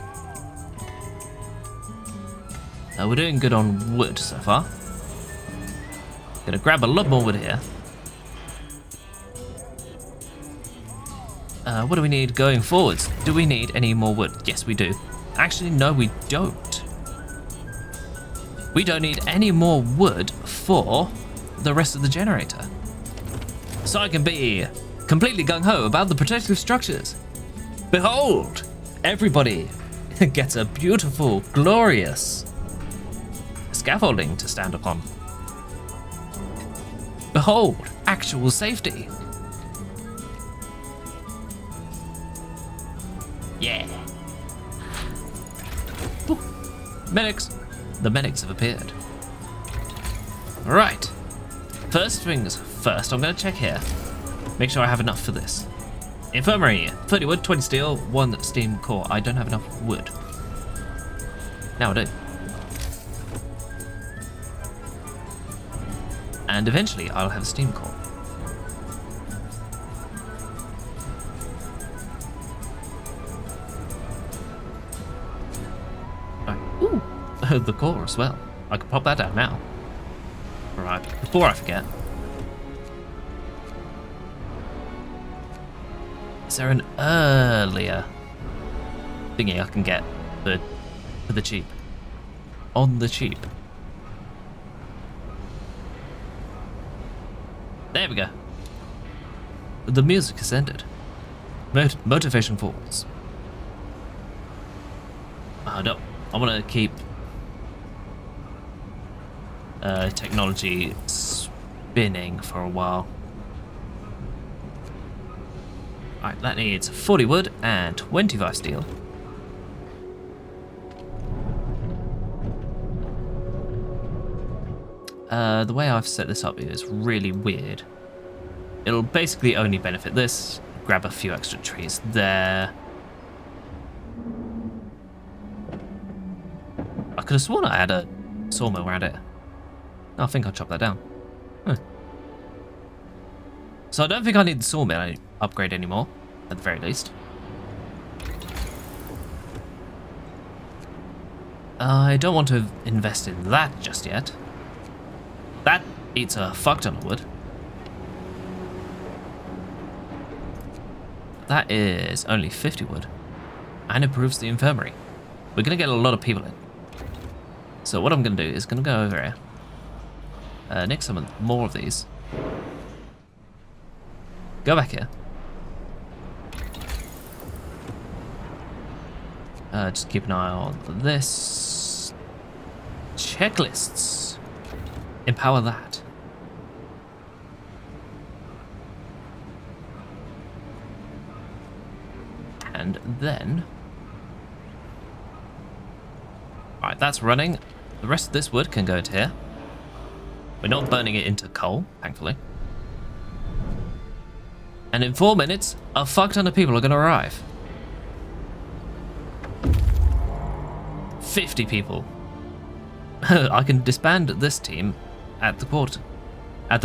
We're doing good on wood so far. Gonna grab a lot more wood here. What do we need going forwards? Do we need any more wood? Yes, we do. Actually, no, we don't. We don't need any more wood for the rest of the generator. So I can be completely gung-ho about the protective structures. Behold! Everybody gets a beautiful, glorious scaffolding to stand upon. Behold, actual safety. Yeah. Ooh. Medics. The medics have appeared. Right. First things first, I'm going to check here. Make sure I have enough for this. Infirmary. 30 wood, 20 steel, 1 steam core. I don't have enough wood. Now I do. And eventually I'll have a steam core. Ooh, the core as well. I can pop that down now. Right, before I forget. Is there an earlier thingy I can get for the cheap? On the cheap. There we go. The music has ended. Motivation falls. I want to keep technology spinning for a while. Alright, that needs 40 wood and 25 steel. The way I've set this up is really weird. It'll basically only benefit this. Grab a few extra trees there. I could have sworn I had a sawmill around it. I think I'll chop that down. Huh. So I don't think I need the sawmill upgrade anymore, at the very least. I don't want to invest in that just yet. That eats a fuck ton of wood. That is only 50 wood. And improves the infirmary. We're gonna get a lot of people in. So what I'm going to do is going to go over here. Nick some more of these. Go back here. Just keep an eye on this. Checklists. Empower that. And then... Alright, that's running. The rest of this wood can go into here. We're not burning it into coal, thankfully. And in 4 minutes, a fuck ton of people are going to arrive. 50 people. I can disband this team at their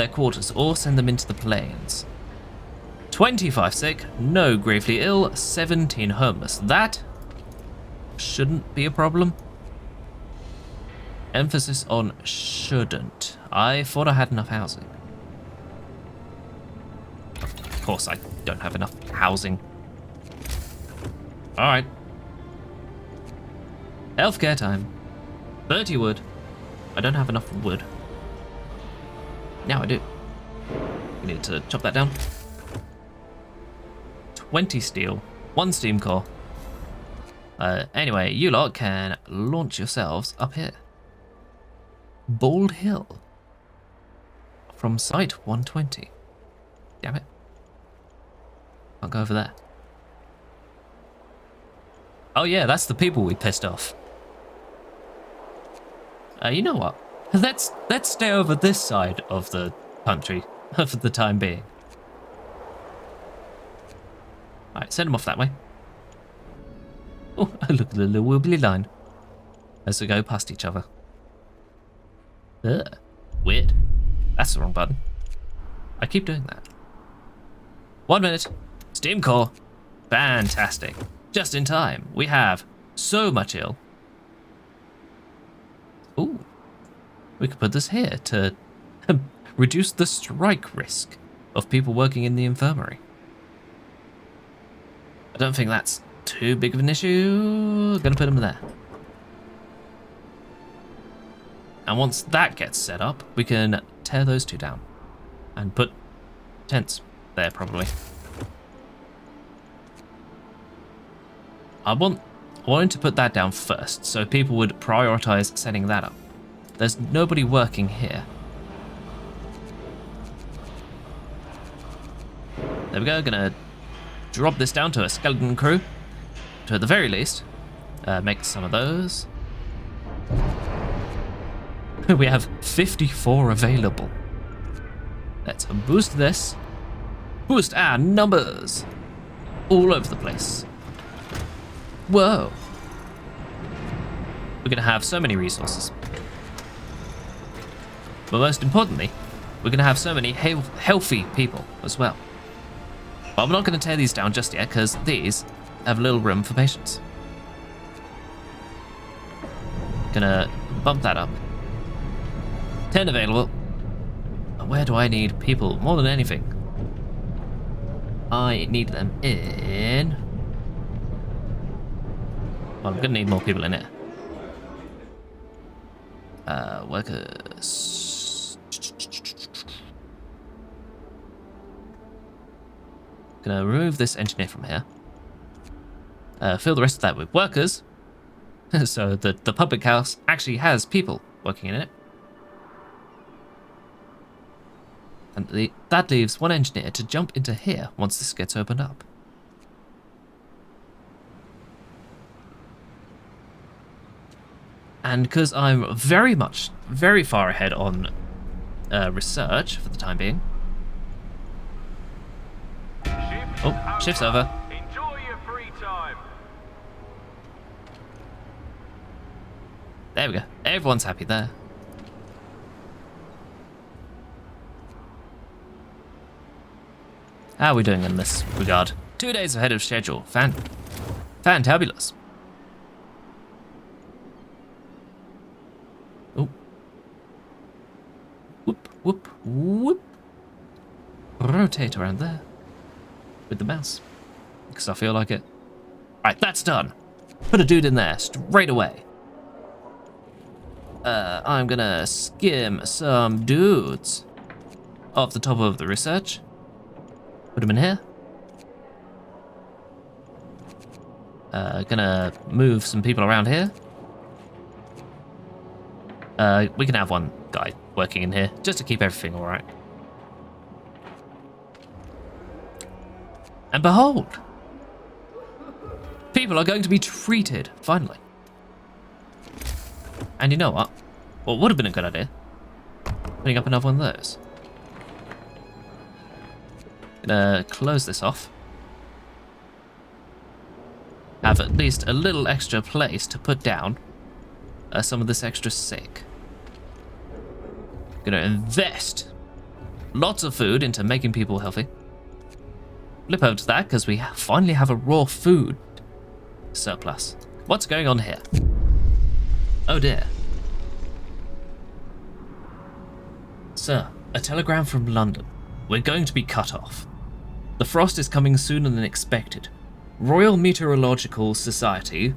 quarters, or send them into the plains. 25 sick, no gravely ill, 17 homeless. That shouldn't be a problem. Emphasis on shouldn't. I thought I had enough housing. Of course I don't have enough housing. Alright. Healthcare time. 30 wood. I don't have enough wood. Now I do. We need to chop that down. 20 steel. 1 steam core. Anyway, you lot can launch yourselves up here. Bald Hill. From site 120. Damn it. I'll go over there. Oh yeah, that's the people we pissed off. You know what? Let's stay over this side of the country for the time being. Alright, send them off that way. Oh, look at the little wibbly line as we go past each other. Ugh, weird. That's the wrong button. I keep doing that. 1 minute. Steam core. Fantastic. Just in time. We have so much ill. Ooh. We could put this here to reduce the strike risk of people working in the infirmary. I don't think that's too big of an issue. Gonna put them there. And once that gets set up, we can tear those two down and put tents there probably. I wanted to put that down first so people would prioritize setting that up. There's nobody working here. There we go, gonna drop this down to a skeleton crew to at the very least make some of those. We have 54 available. Let's boost this. Boost our numbers all over the place. Whoa. We're gonna have so many resources. But most importantly, we're gonna have so many healthy people as well. But I'm not gonna tear these down just yet because these have little room for patients. Gonna bump that up. 10 available. Where do I need people more than anything? I need them in... Well, I'm gonna need more people in it. Workers. Gonna remove this engineer from here. Fill the rest of that with workers. So the public house actually has people working in it. And that leaves one engineer to jump into here once this gets opened up. And because I'm very far ahead on research for the time being. Oh, shift's over. Enjoy your free time. There we go. Everyone's happy there. How are we doing in this regard? 2 days ahead of schedule. Fantabulous. Oh. Whoop, whoop, whoop. Rotate around there. With the mouse. Because I feel like it. Right, that's done. Put a dude in there straight away. I'm gonna skim some dudes off the top of the research. Put them in here. Gonna move some people around here. We can have one guy working in here just to keep everything alright. And behold, people are going to be treated, finally. And you know what? What would have been a good idea? Putting up another one of those. Gonna close this off. Have at least a little extra place to put down some of this extra sick. Gonna invest lots of food into making people healthy. Flip over to that because we finally have a raw food surplus. What's going on here? Oh dear. Sir, a telegram from London. We're going to be cut off. The frost is coming sooner than expected. Royal Meteorological Society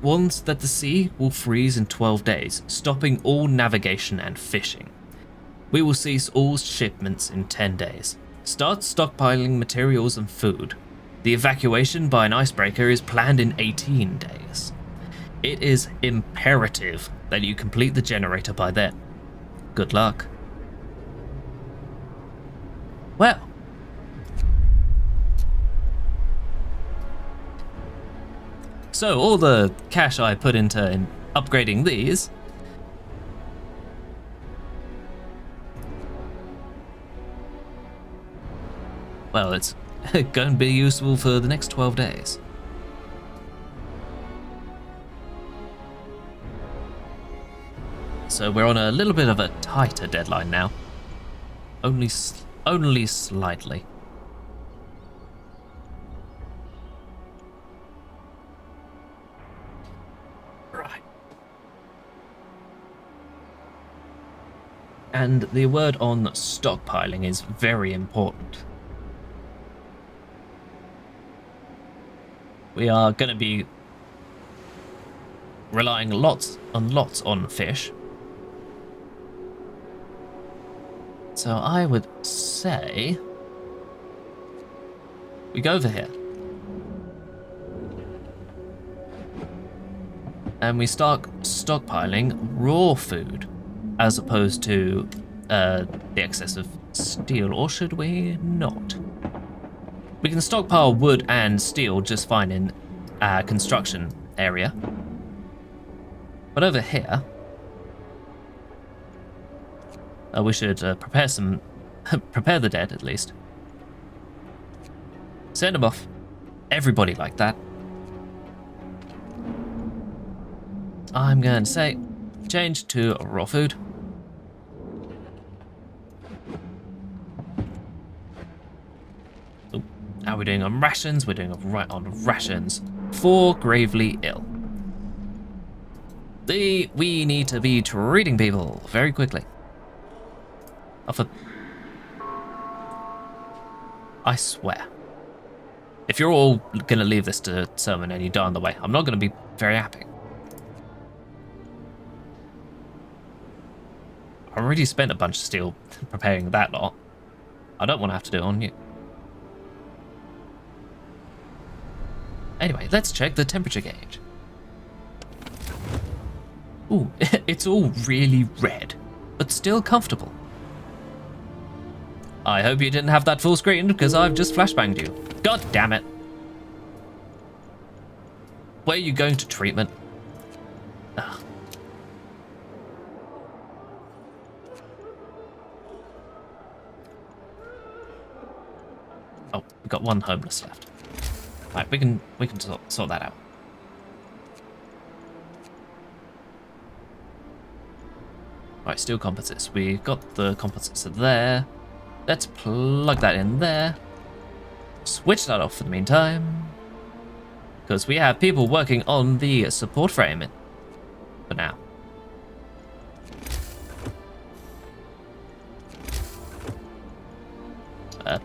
warns that the sea will freeze in 12 days, stopping all navigation and fishing. We will cease all shipments in 10 days. Start stockpiling materials and food. The evacuation by an icebreaker is planned in 18 days. It is imperative that you complete the generator by then. Good luck. Well. So all the cash I put into upgrading these well, it's going to be useful for the next 12 days. So we're on a little bit of a tighter deadline now. Only slightly. Right. And the word on stockpiling is very important. We are going to be relying lots on fish. So I would say we go over here. And we start stockpiling raw food as opposed to the excess of steel, or should we not? We can stockpile wood and steel just fine in our construction area. But over here, we should prepare the dead at least. Send them off. Everybody like that. I'm going to say, change to raw food. How are we doing on rations? We're doing right on rations. 4 gravely ill. We need to be treating people very quickly. I swear. If you're all going to leave this to sermon and you die on the way, I'm not going to be very happy. I already spent a bunch of steel preparing that lot. I don't want to have to do it on you. Anyway, let's check the temperature gauge. Ooh, it's all really red, but still comfortable. I hope you didn't have that full screen, because I've just flashbanged you. God damn it. Where are you going to treatment? Ugh. Oh, we've got one homeless left. Right, we can sort that out. Right, steel composites. We've got the composites there. Let's plug that in there. Switch that off for the meantime. Because we have people working on the support frame for now.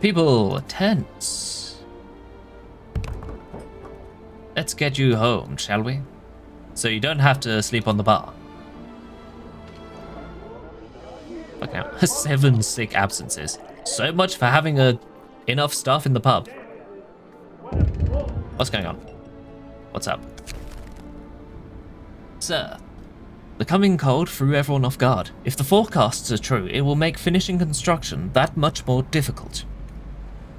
People, tents. Let's get you home, shall we? So you don't have to sleep on the bar. 7 sick absences. So much for having enough staff in the pub. What's going on? What's up? Sir, the coming cold threw everyone off guard. If the forecasts are true, it will make finishing construction that much more difficult.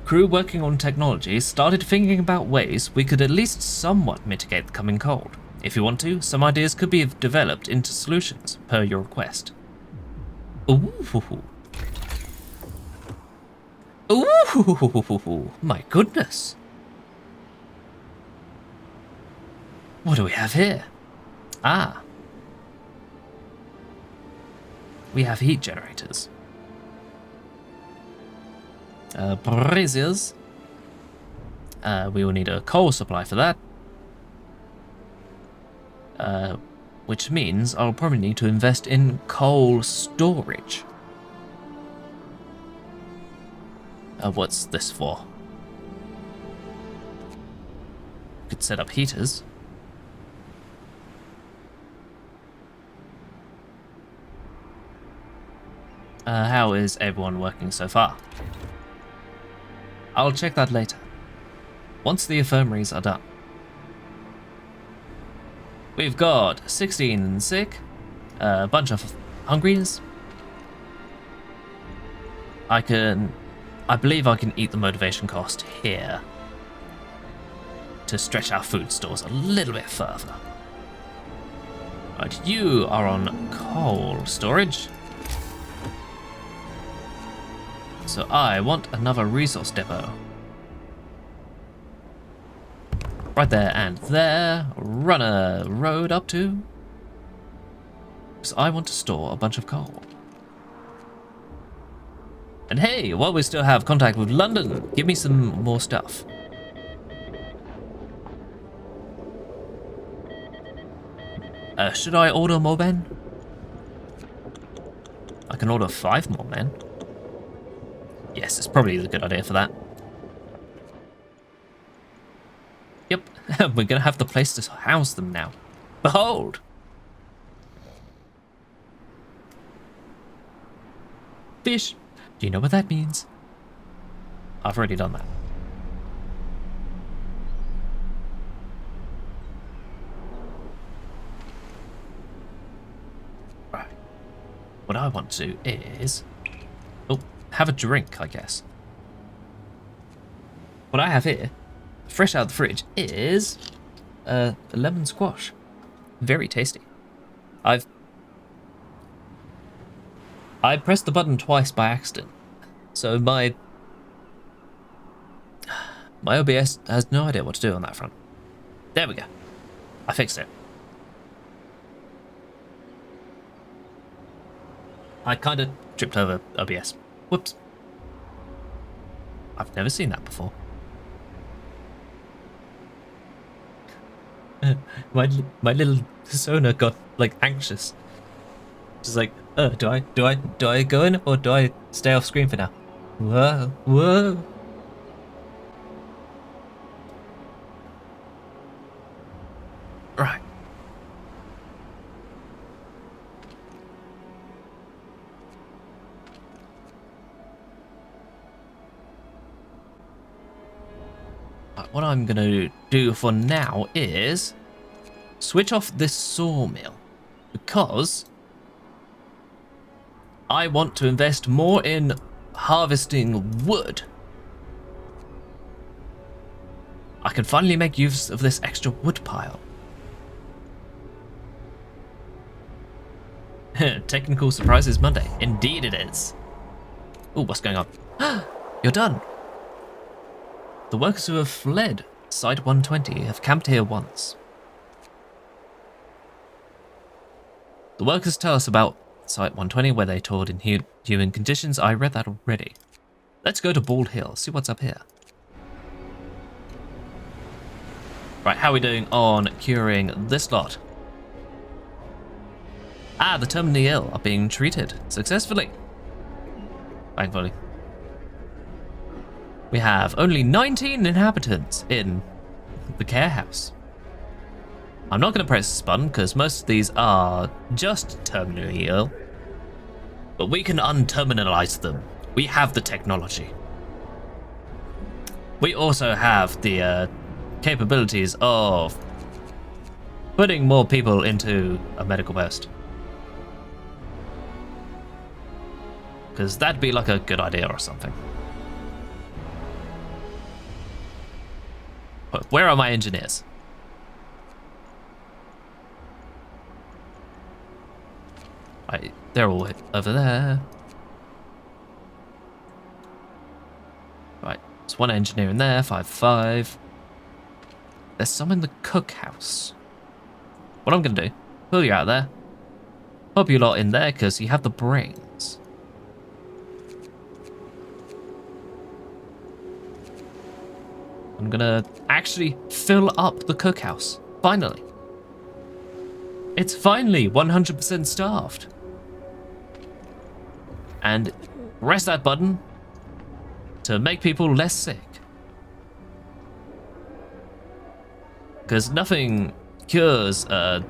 Crew working on technology started thinking about ways we could at least somewhat mitigate the coming cold. If you want to, some ideas could be developed into solutions, per your request. Ooh. Ooh, my goodness. What do we have here? Ah. We have heat generators. Braziers. We will need a coal supply for that. Which means I'll probably need to invest in coal storage. What's this for? Could set up heaters. How is everyone working so far? I'll check that later, once the infirmaries are done. We've got 16 sick, a bunch of hungries. I believe I can eat the motivation cost here to stretch our food stores a little bit further. Right, you are on coal storage. So I want another resource depot. Right there and there. Run a road up to. Because I want to store a bunch of coal. And hey, while we still have contact with London, give me some more stuff. Should I order more men? I can order 5 more men. Yes, it's probably a good idea for that. Yep, we're gonna have the place to house them now. Behold! Fish. Do you know what that means? I've already done that. Right. What I want to do is... oh, have a drink, I guess. What I have here, fresh out of the fridge, is a lemon squash. Very tasty. I pressed the button twice by accident, so my OBS has no idea what to do on that front. There we go. I fixed it. I kind of tripped over OBS. Whoops. I've never seen that before. My little Sona got like anxious. Just like, do I go in or do I stay off screen for now? Whoa, whoa. Right. What I'm gonna do for now is switch off this sawmill because I want to invest more in harvesting wood. I can finally make use of this extra wood pile. Technical surprises Monday. Indeed it is. Oh, what's going on? You're done. The workers who have fled Site 120 have camped here once. The workers tell us about Site 120 where they toured in human conditions. I read that already. Let's go to Bald Hill, see what's up here. Right, how are we doing on curing this lot? Ah, the terminally ill are being treated successfully. Thankfully. We have only 19 inhabitants in the care house. I'm not going to press spawn because most of these are just terminally ill. But we can unterminalize them. We have the technology. We also have the capabilities of putting more people into a medical post. Because that'd be like a good idea or something. But where are my engineers? Right, they're all over there. Right, there's one engineer in there, 5-5. There's some in the cookhouse. What I'm gonna do, pull you out of there, pop you lot in there because you have the brains. I'm gonna actually fill up the cookhouse, finally. It's finally 100% staffed. And press that button to make people less sick. Because nothing cures gas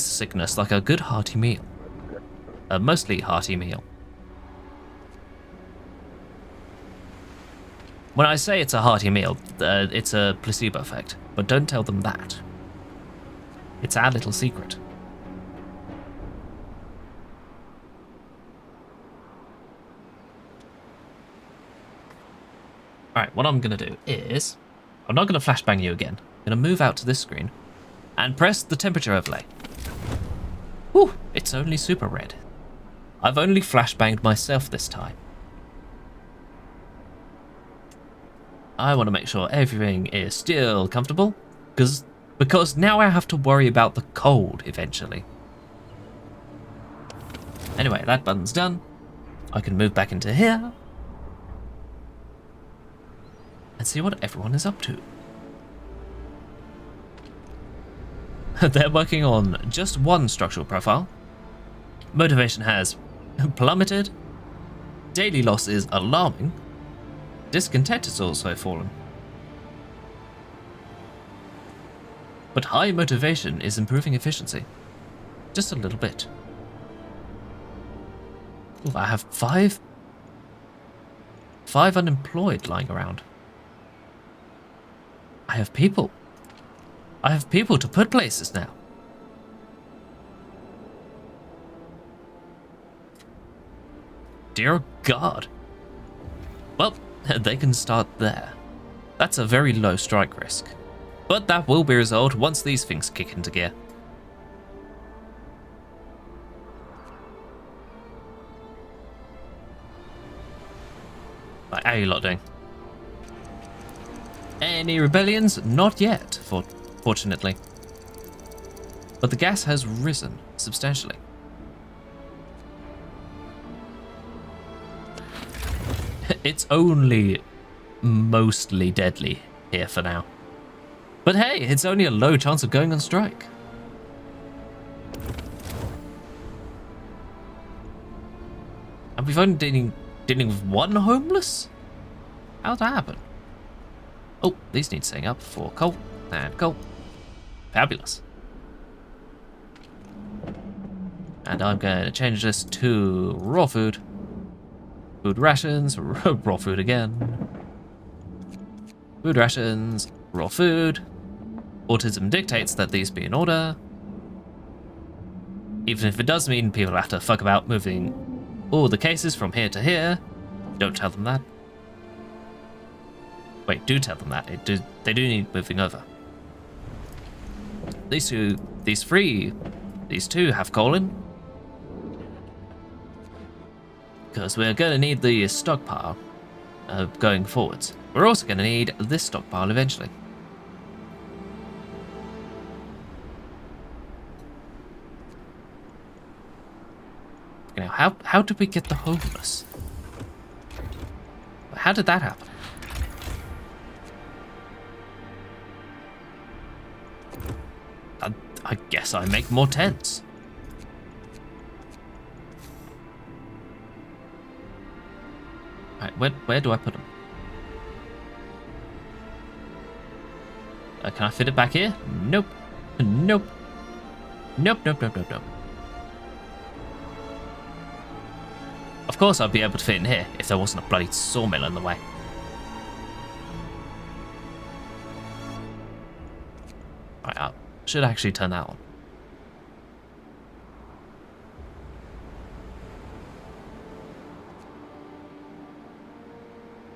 sickness like a good hearty meal. A mostly hearty meal. When I say it's a hearty meal, it's a placebo effect, but don't tell them that. It's our little secret. Alright, what I'm gonna do is, I'm not gonna flashbang you again. I'm gonna move out to this screen and press the temperature overlay. Whew, it's only super red. I've only flashbanged myself this time. I want to make sure everything is still comfortable, because now I have to worry about the cold eventually. Anyway, that button's done. I can move back into here and see what everyone is up to. They're working on just one structural profile. Motivation has plummeted. Daily loss is alarming. Discontent has also fallen. But high motivation is improving efficiency. Just a little bit. Ooh, I have five unemployed lying around. I have people. I have people to put places now. Dear God. Well, they can start there. That's a very low strike risk. But that will be resolved once these things kick into gear. Like, how are you lot doing? Any rebellions? Not yet, fortunately. But the gas has risen substantially. It's only mostly deadly here for now. But hey, it's only a low chance of going on strike. And we've only dealing with one homeless? How'd that happen? Oh, these need setting up for coal and coal. Fabulous. And I'm going to change this to raw food. Food rations, raw food again. Food rations, raw food. Autism dictates that these be in order. Even if it does mean people have to fuck about moving all the cases from here to here. Don't tell them that. Wait, do tell them that. They do need moving over. These two have colon. Because we're going to need the stockpile going forwards. We're also going to need this stockpile eventually. Now, how did we get the homeless? How did that happen? I guess I make more tents. Right, where do I put them? Can I fit it back here? Nope. Nope. Nope, nope, nope, nope, nope. Of course I'd be able to fit in here if there wasn't a bloody sawmill in the way. Right, I should actually turn that on.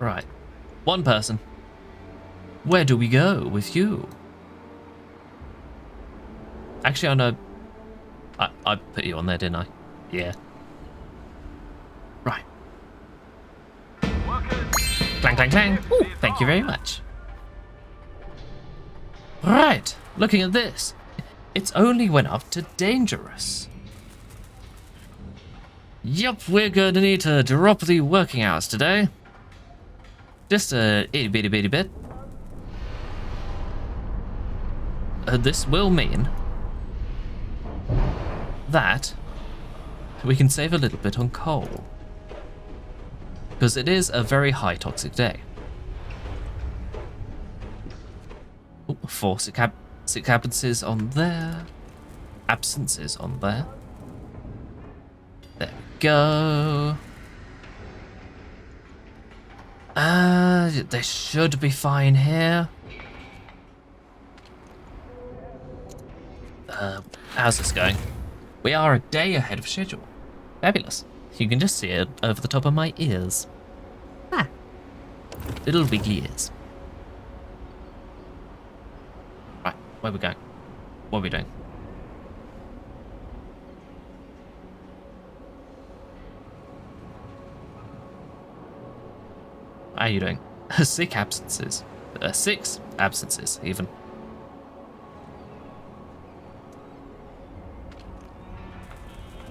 Right. One person. Where do we go with you? Actually, I know. I put you on there, didn't I? Yeah. Right. Workers, Clang, clang, clang. Ooh, thank you very much. Right. Looking at this. It's only went up to dangerous. Yup, we're going to need to drop the working hours today. Just a itty bitty bitty bit. This will mean that we can save a little bit on coal. Because it is a very high toxic day. Ooh, 4 sick absences on there. Absences on there. There we go. They should be fine here. How's this going? We are a day ahead of schedule. Fabulous. You can just see it over the top of my ears. Ah. Little wiggly ears. Right, where are we going? What are we doing? How are you doing? 6 absences. 6 absences, even.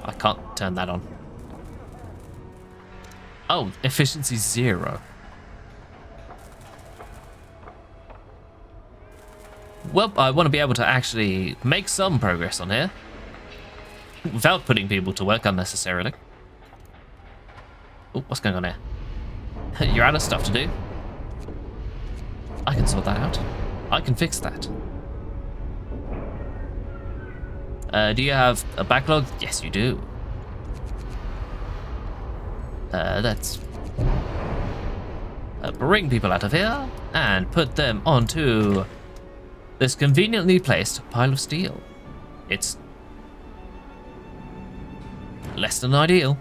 I can't turn that on. Oh, efficiency 0. Well, I want to be able to actually make some progress on here without putting people to work unnecessarily. Oh, what's going on here? You're out of stuff to do. I can sort that out. I can fix that. Do you have a backlog? Yes, you do. Let's bring people out of here and put them onto this conveniently placed pile of steel. It's less than ideal,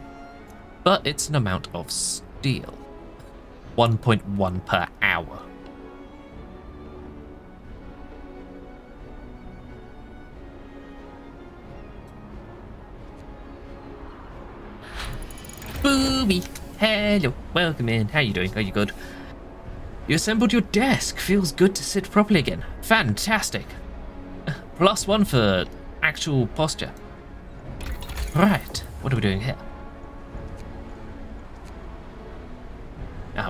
but it's an amount of steel. 1.1 per hour. Booby, hello, welcome in. How you doing? Are you good? You assembled your desk. Feels good to sit properly again. Fantastic. +1 for actual posture. Right, what are we doing here?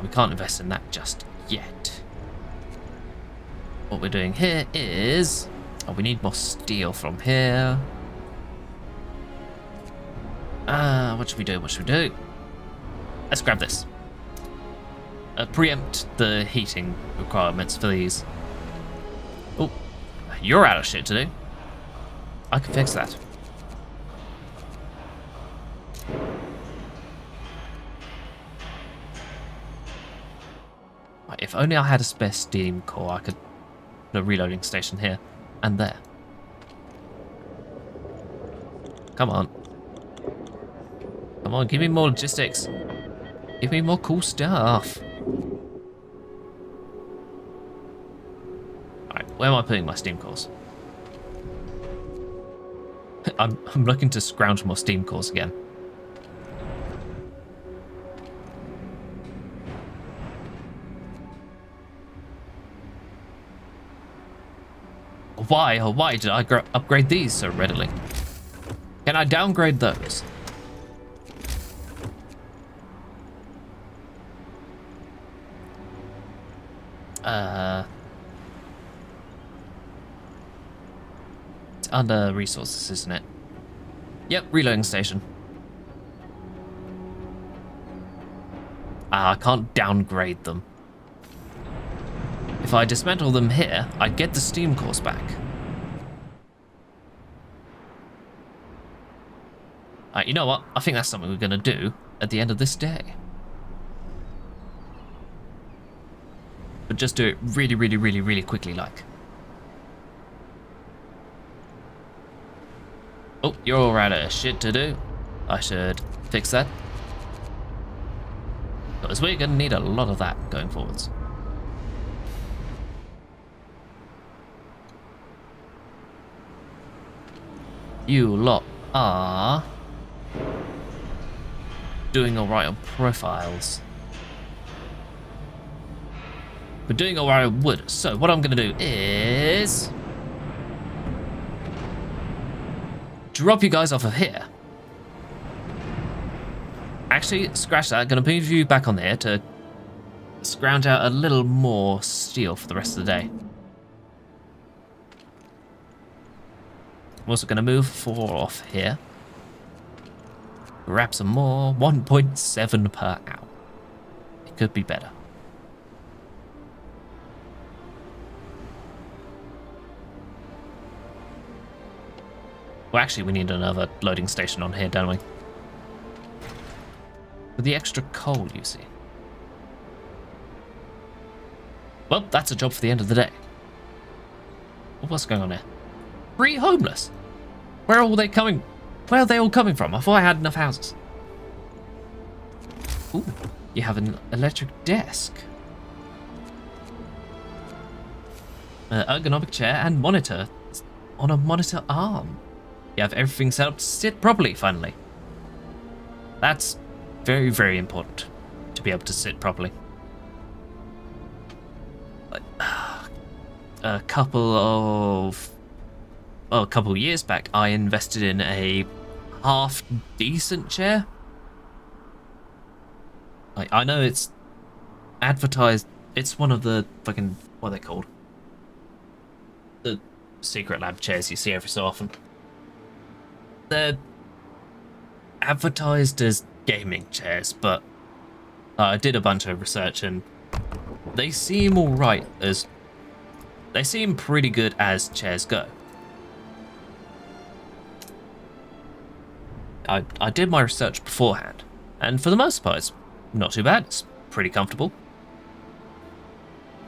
We can't invest in that just yet. What we're doing here is... Oh, we need more steel from here. What should we do? What should we do? Let's grab this. Preempt the heating requirements for these. Oh, you're out of shit to do. I can fix that. Right, if only I had a spare steam core, I could put a reloading station here and there. Come on. Come on, give me more logistics. Give me more cool stuff. Alright, where am I putting my steam cores? I'm looking to scrounge more steam cores again. Why, oh why did I upgrade these so readily? Can I downgrade those? It's under resources, isn't it? Yep, reloading station. I can't downgrade them. If I dismantle them here, I get the steam cores back. You know what? I think that's something we're gonna do. at the end of this day. But just do it really, really, really, really quickly, like. Oh, you're all out of shit to do. I should fix that. Because we're going to need a lot of that going forwards. You lot are doing alright on profiles. We're doing alright on wood. So what I'm going to do is drop you guys off of here. Actually, scratch that. Gonna move you back on there to scrounge out a little more steel for the rest of the day. I'm also gonna move 4 off here. Grab some more. 1.7 per hour. It could be better. Well, actually, we need another loading station on here, don't we? With the extra coal, you see. Well, that's a job for the end of the day. What's going on here? 3 homeless. Where are all they coming? Where are they all coming from? I thought I had enough houses. Ooh, you have an electric desk. Ergonomic chair and monitor on a monitor arm. You have everything set up to sit properly, finally. That's very, very important to be able to sit properly. A couple of years back, I invested in a half decent chair. I know it's advertised. It's one of the fucking, what are they called? The secret lab chairs you see every so often. They're advertised as gaming chairs, but I did a bunch of research and they seem alright as... They seem pretty good as chairs go. I did my research beforehand, and for the most part it's not too bad. It's pretty comfortable.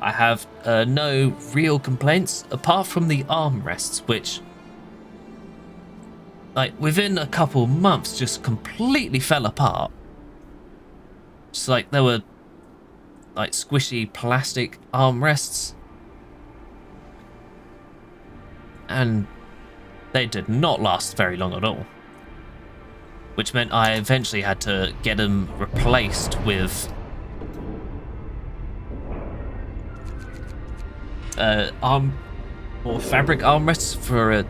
I have no real complaints apart from the armrests, which within a couple months just completely fell apart. Just like there were squishy plastic armrests, and they did not last very long at all. Which meant I eventually had to get them replaced with fabric armrests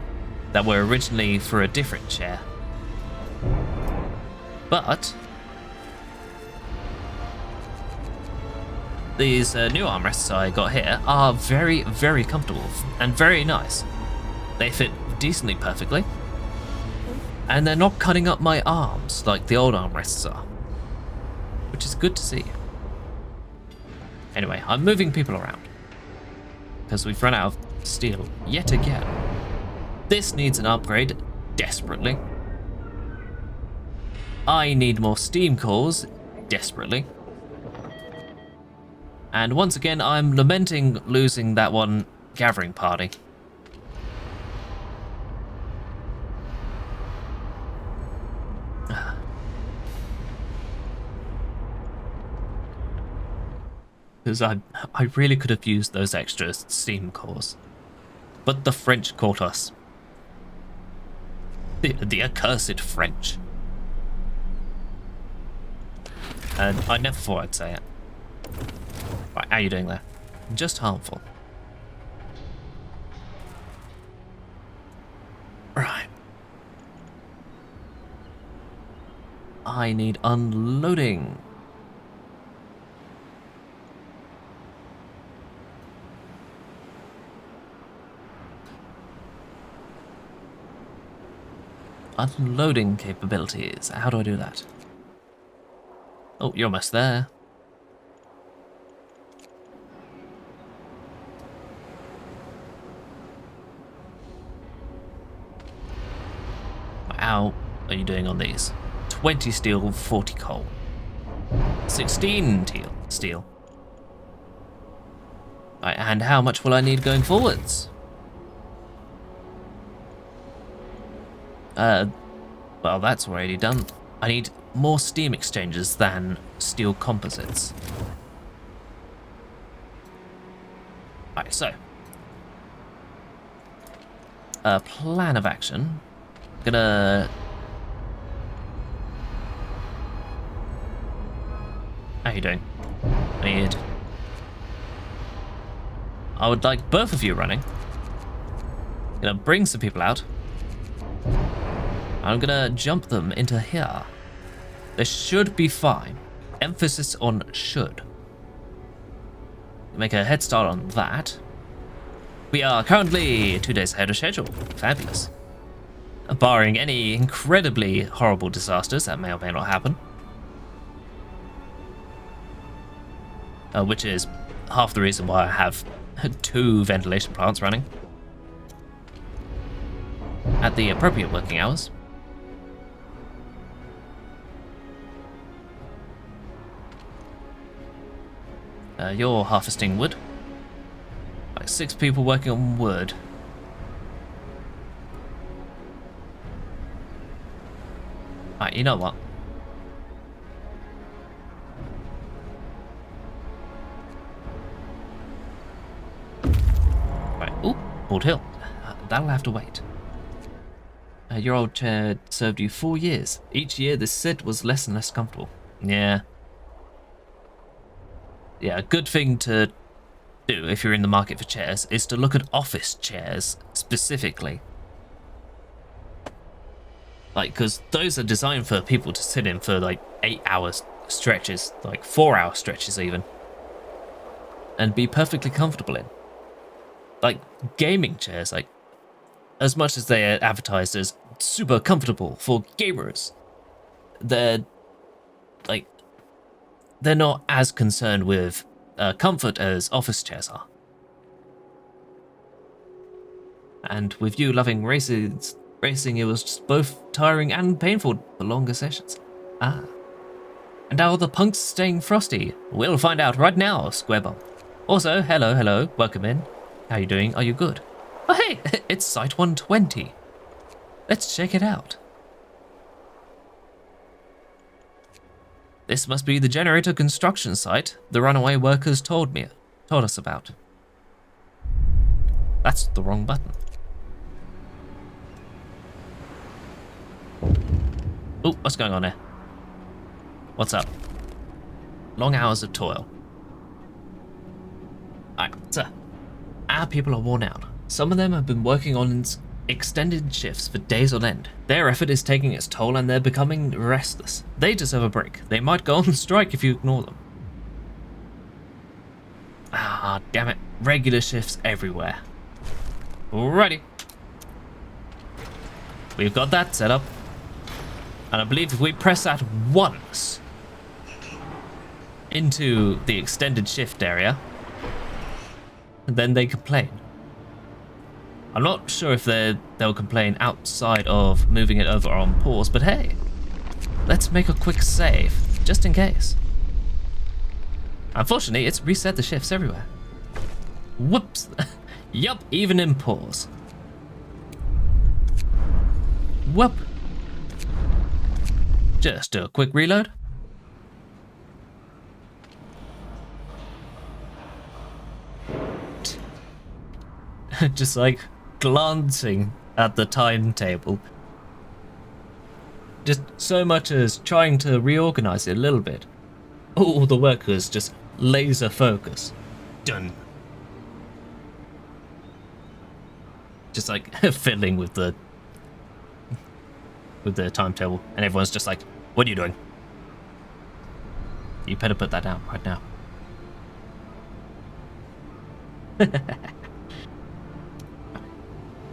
that were originally for a different chair. But these new armrests I got here are very, very comfortable and very nice. They fit decently perfectly, and they're not cutting up my arms like the old armrests are, which is good to see. Anyway, I'm moving people around because we've run out of steel yet again. This needs an upgrade desperately. I need more steam cores desperately. And once again, I'm lamenting losing that one gathering party. Because I really could have used those extra steam cores. But the French caught us. The accursed French. And I never thought I'd say it. Right, how are you doing there? Just harmful. Right. I need unloading. Unloading capabilities. How do I do that? Oh, you're almost there. How are you doing on these? 20 steel, 40 coal. 16 steel. Right, and how much will I need going forwards? Well, that's already done. I need more steam exchangers than steel composites. Right, so. Plan of action. Gonna... How you doing? I would like both of you running. Gonna bring some people out. I'm gonna jump them into here. They should be fine. Emphasis on should. Make a head start on that. We are currently 2 days ahead of schedule. Fabulous. Barring any incredibly horrible disasters that may or may not happen. Which is half the reason why I have 2 ventilation plants running. At the appropriate working hours. You're harvesting wood. Like 6 people working on wood. Right, you know what? Right, ooh, Bald Hill. That'll have to wait. Your old chair served you 4 years. Each year this sit was less and less comfortable. Yeah. Yeah, a good thing to do if you're in the market for chairs is to look at office chairs specifically. Like, because those are designed for people to sit in for like 8-hour stretches, like 4-hour stretches even, and be perfectly comfortable in. Like gaming chairs, like as much as they are advertised as super comfortable for gamers, they're not as concerned with comfort as office chairs are. And with you loving racing, it was just both tiring and painful for longer sessions. Ah. And how are the punks staying frosty? We'll find out right now, Squarebomb. Also, hello, welcome in. How you doing? Are you good? Oh hey, it's Site 120. Let's check it out. This must be the generator construction site the runaway workers told us about. That's the wrong button. Oh, what's going on there? What's up? Long hours of toil. Alright, so our people are worn out. Some of them have been working on extended shifts for days on end. Their effort is taking its toll and they're becoming restless. They deserve a break. They might go on strike if you ignore them. Ah, damn it. Regular shifts everywhere. Alrighty. We've got that set up. And I believe if we press that once into the extended shift area, then they complain. I'm not sure if they'll complain outside of moving it over on pause, but hey, let's make a quick save, just in case. Unfortunately, it's reset the shifts everywhere. Whoops. Yup, even in pause. Whoop. Just do a quick reload. Just like glancing at the timetable. Just so much as trying to reorganize it a little bit. All the workers just laser focus. Done. Just like fiddling with the timetable, and everyone's just like, what are you doing? You better put that down right now.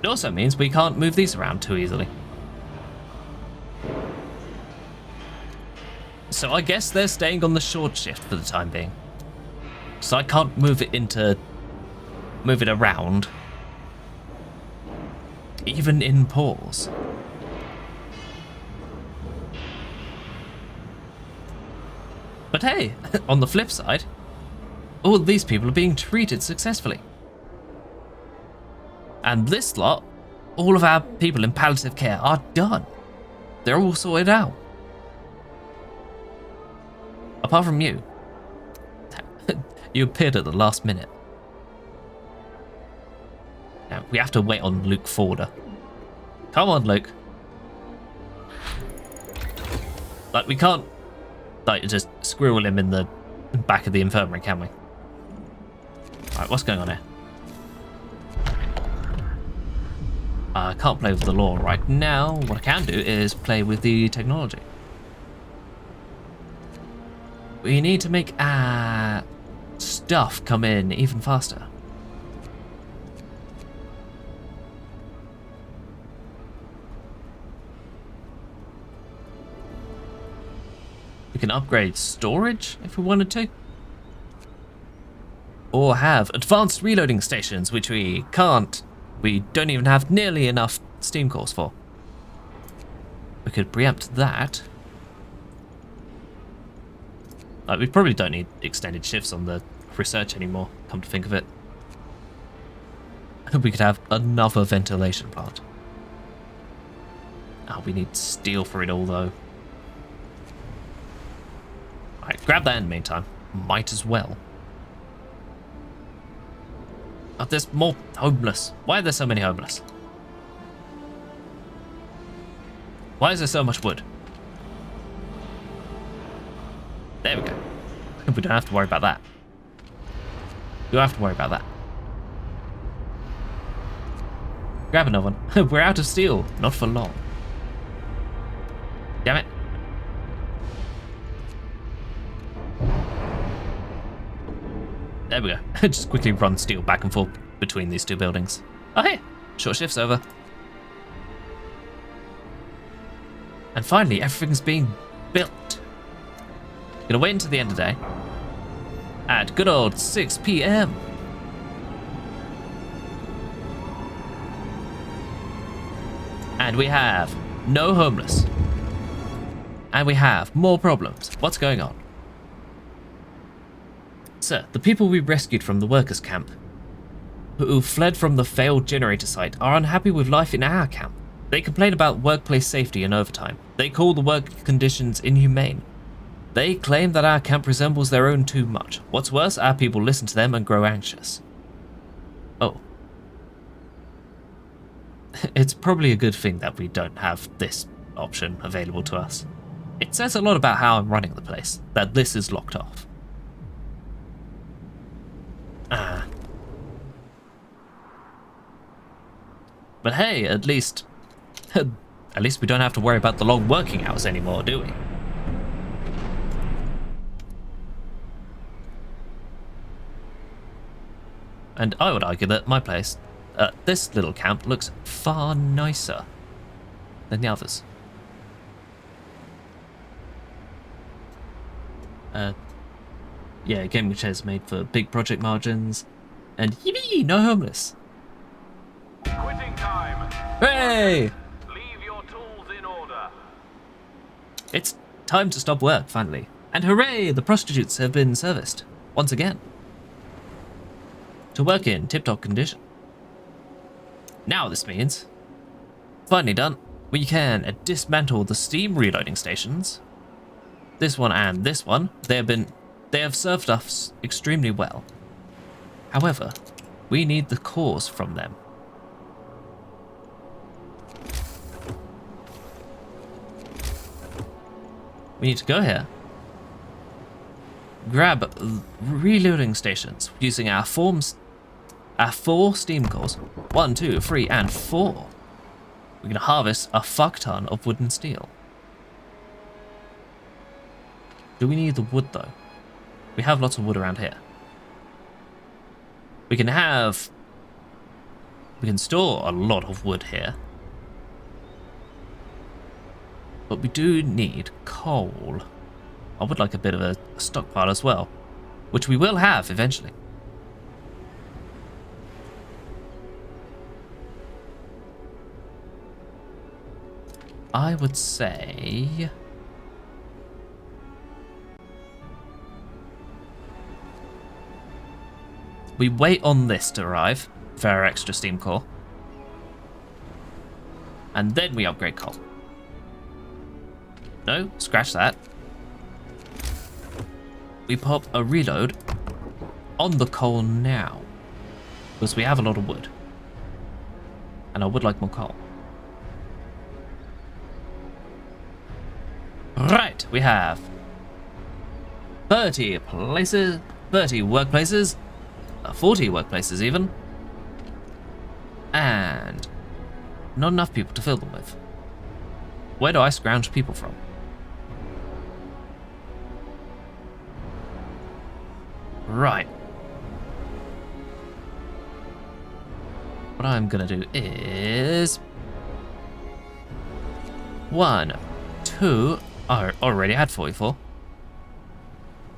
It also means we can't move these around too easily. So I guess they're staying on the short shift for the time being. So I can't move it around, even in pause. But hey, on the flip side, all of these people are being treated successfully. And this lot, all of our people in palliative care are done. They're all sorted out. Apart from you. You appeared at the last minute. Now, we have to wait on Luke Forder. Come on, Luke. Like, we can't, like, just squirrel him in the back of the infirmary, can we? Alright, what's going on here? I can't play with the law right now. What I can do is play with the technology. We need to make our stuff come in even faster. We can upgrade storage if we wanted to. Or have advanced reloading stations, which we can't. We don't even have nearly enough Steam cores for. We could preempt that. Like, we probably don't need extended shifts on the research anymore, come to think of it. We could have another ventilation plant. Oh, we need steel for it all, though. Alright, grab that in the meantime. Might as well. Oh, there's more homeless. Why are there so many homeless? Why is there so much wood? There we go. We don't have to worry about that. We don't have to worry about that. Grab another one. We're out of steel. Not for long. Damn it. There we go. Just quickly run steel back and forth between these two buildings. Oh, hey. Short shift's over. And finally, everything's being built. Gonna wait until the end of the day. At good old 6 p.m. And we have no homeless. And we have more problems. What's going on? Sir, the people we rescued from the workers' camp, who fled from the failed generator site, are unhappy with life in our camp. They complain about workplace safety and overtime. They call the work conditions inhumane. They claim that our camp resembles their own too much. What's worse, our people listen to them and grow anxious. Oh. It's probably a good thing that we don't have this option available to us. It says a lot about how I'm running the place, that this is locked off. But hey, at least we don't have to worry about the long working hours anymore, do we? And I would argue that my place, this little camp, looks far nicer than the others. Yeah, gaming chairs made for big project margins, and yippee, no homeless. Quitting time. Hooray! Leave your tools in order. It's time to stop work, finally. And hooray, the prostitutes have been serviced, once again. To work in tip-top condition. Now this means, finally done, we can dismantle the steam reloading stations. This one and this one, they have served us extremely well. However, we need the cores from them. We need to go here, grab reloading stations using our 4 steam cores. 1, 2, 3, and 4. We can harvest a fuck ton of wood and steel. Do we need the wood though? We have lots of wood around here. We can store a lot of wood here. But we do need coal. I would like a bit of a stockpile as well, which we will have eventually. I would say We wait on this to arrive for our extra steam core. And then we upgrade coal. No, scratch that. We pop a reload on the coal now. Because we have a lot of wood. And I would like more coal. Right, we have 30 places, 30 workplaces, 40 workplaces even. And not enough people to fill them with. Where do I scrounge people from? Right. What I'm gonna do is 1, 2. I already had 44.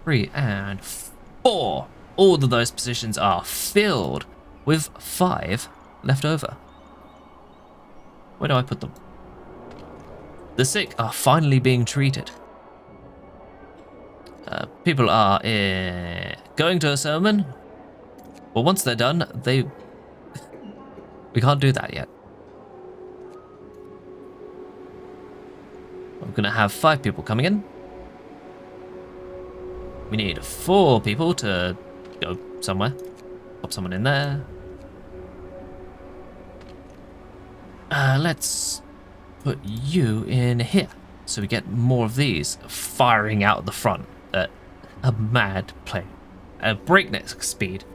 3 and 4. All of those positions are filled with 5 left over. Where do I put them? The sick are finally being treated. People are going to a sermon. Well, once they're done, we can't do that yet. I'm gonna have 5 people coming in. We need 4 people to go somewhere. Pop someone in there. Let's put you in here so we get more of these firing out the front at a mad play, at breakneck speed.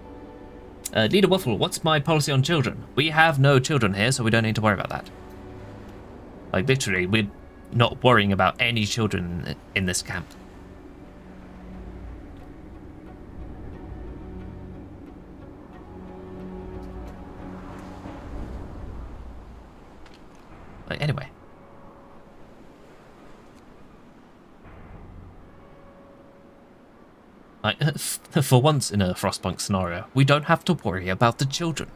Leader Waffle, what's my policy on children? We have no children here, so we don't need to worry about that. Like, literally, we're not worrying about any children in this camp. Like, anyway. Like, for once in a Frostpunk scenario, we don't have to worry about the children.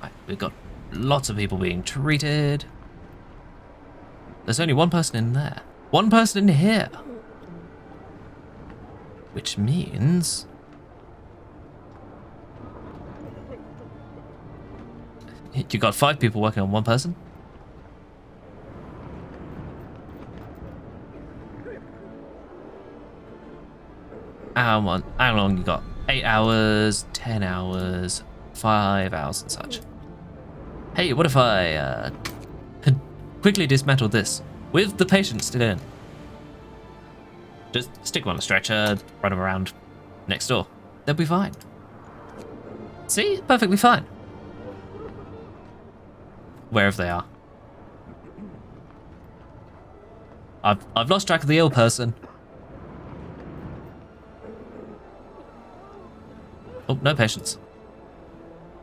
Right, we've got lots of people being treated. There's only 1 person in there. 1 person in here. Which means... you got 5 people working on 1 person? How long you got? 8 hours, 10 hours, 5 hours and such. Hey, what if I quickly dismantle this with the patient still in? Just stick them on a stretcher, run them around next door. They'll be fine. See? Perfectly fine. Wherever they are. I've lost track of the ill person. Oh, no patients.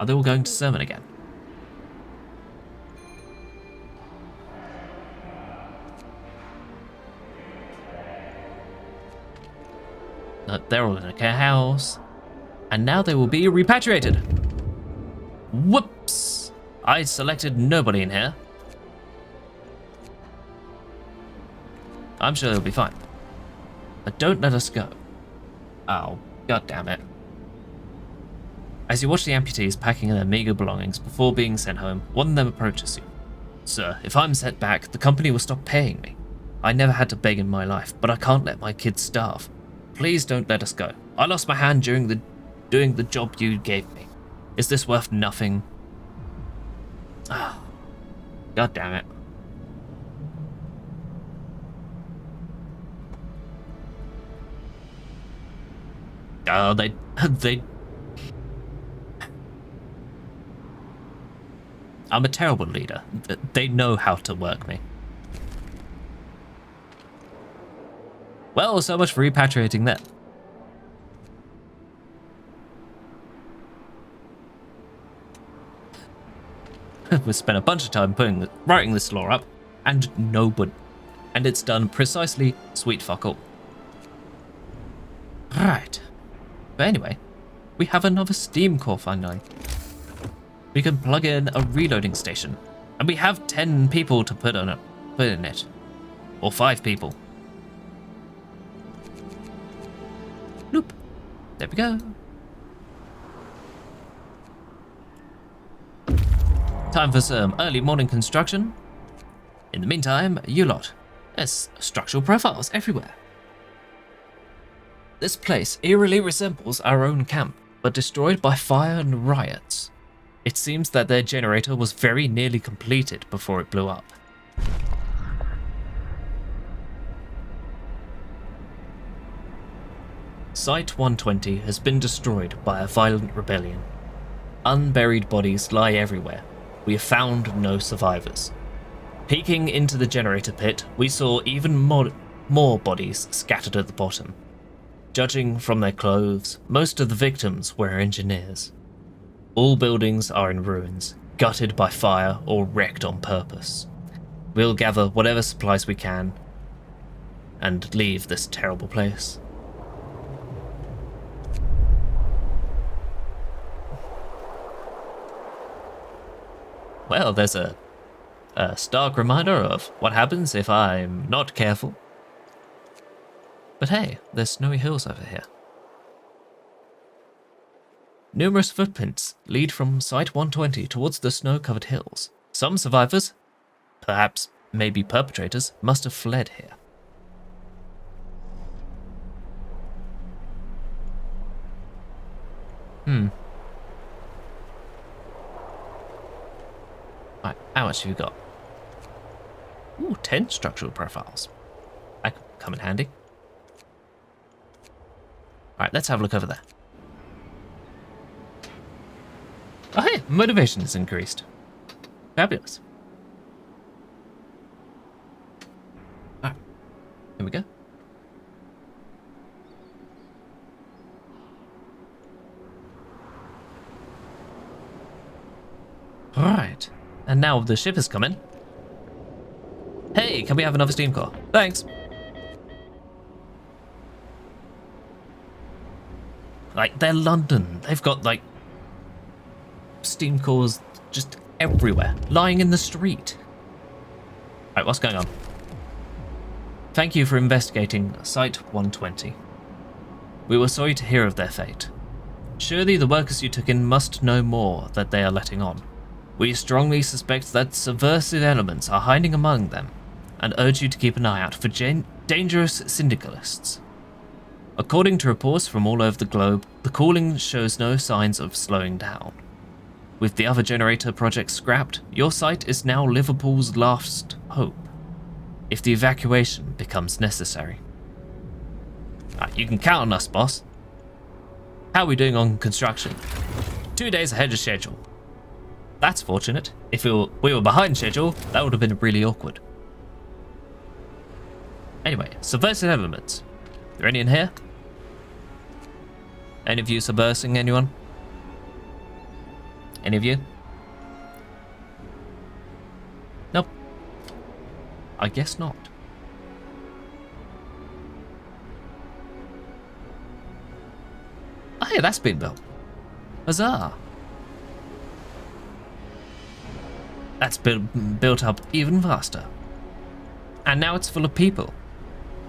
Are they all going to sermon again? No, they're all in a care house. And now they will be repatriated. Whoops! I selected nobody in here. I'm sure they'll be fine. But don't let us go. Oh, god damn it. As you watch the amputees packing their meager belongings before being sent home, one of them approaches you. Sir, if I'm sent back, the company will stop paying me. I never had to beg in my life, but I can't let my kids starve. Please don't let us go. I lost my hand during doing the job you gave me. Is this worth nothing? Oh, god damn it. Oh, they I'm a terrible leader. They know how to work me. Well, so much for repatriating them. We spent a bunch of time writing this lore up, and and it's done precisely sweet fuck all. Right. But anyway, we have another steam core finally. We can plug in a reloading station, and we have 10 people to put in it, or 5 people. Nope. There we go. Time for some early morning construction. In the meantime, you lot, there's structural profiles everywhere. This place eerily resembles our own camp, but destroyed by fire and riots. It seems that their generator was very nearly completed before it blew up. Site 120 has been destroyed by a violent rebellion. Unburied bodies lie everywhere. We have found no survivors. Peeking into the generator pit, we saw even more bodies scattered at the bottom. Judging from their clothes, most of the victims were engineers. All buildings are in ruins, gutted by fire or wrecked on purpose. We'll gather whatever supplies we can and leave this terrible place. Well, there's a stark reminder of what happens if I'm not careful. But hey, there's snowy hills over here. Numerous footprints lead from Site 120 towards the snow-covered hills. Some survivors, perhaps maybe perpetrators, must have fled here. Right, how much have you got? Ooh, 10 structural profiles. That could come in handy. Alright, let's have a look over there. Oh hey, motivation is increased. Fabulous. Alright, here we go. Alright, and now the ship is coming. Hey, can we have another steam core? Thanks. Like, they're London. They've got, like, steam cores just everywhere, lying in the street. Alright, what's going on? Thank you for investigating Site 120. We were sorry to hear of their fate. Surely the workers you took in must know more that they are letting on. We strongly suspect that subversive elements are hiding among them, and urge you to keep an eye out for dangerous syndicalists. According to reports from all over the globe, the cooling shows no signs of slowing down. With the other generator projects scrapped, your site is now Liverpool's last hope, if the evacuation becomes necessary. You can count on us, boss. How are we doing on construction? 2 days ahead of schedule. That's fortunate. If we were behind schedule, that would have been really awkward. Anyway, subversive elements. Are there any in here? Any of you subversing anyone? Any of you? Nope. I guess not. Oh, hey, that's been built. Huzzah. That's built up even faster. And now it's full of people.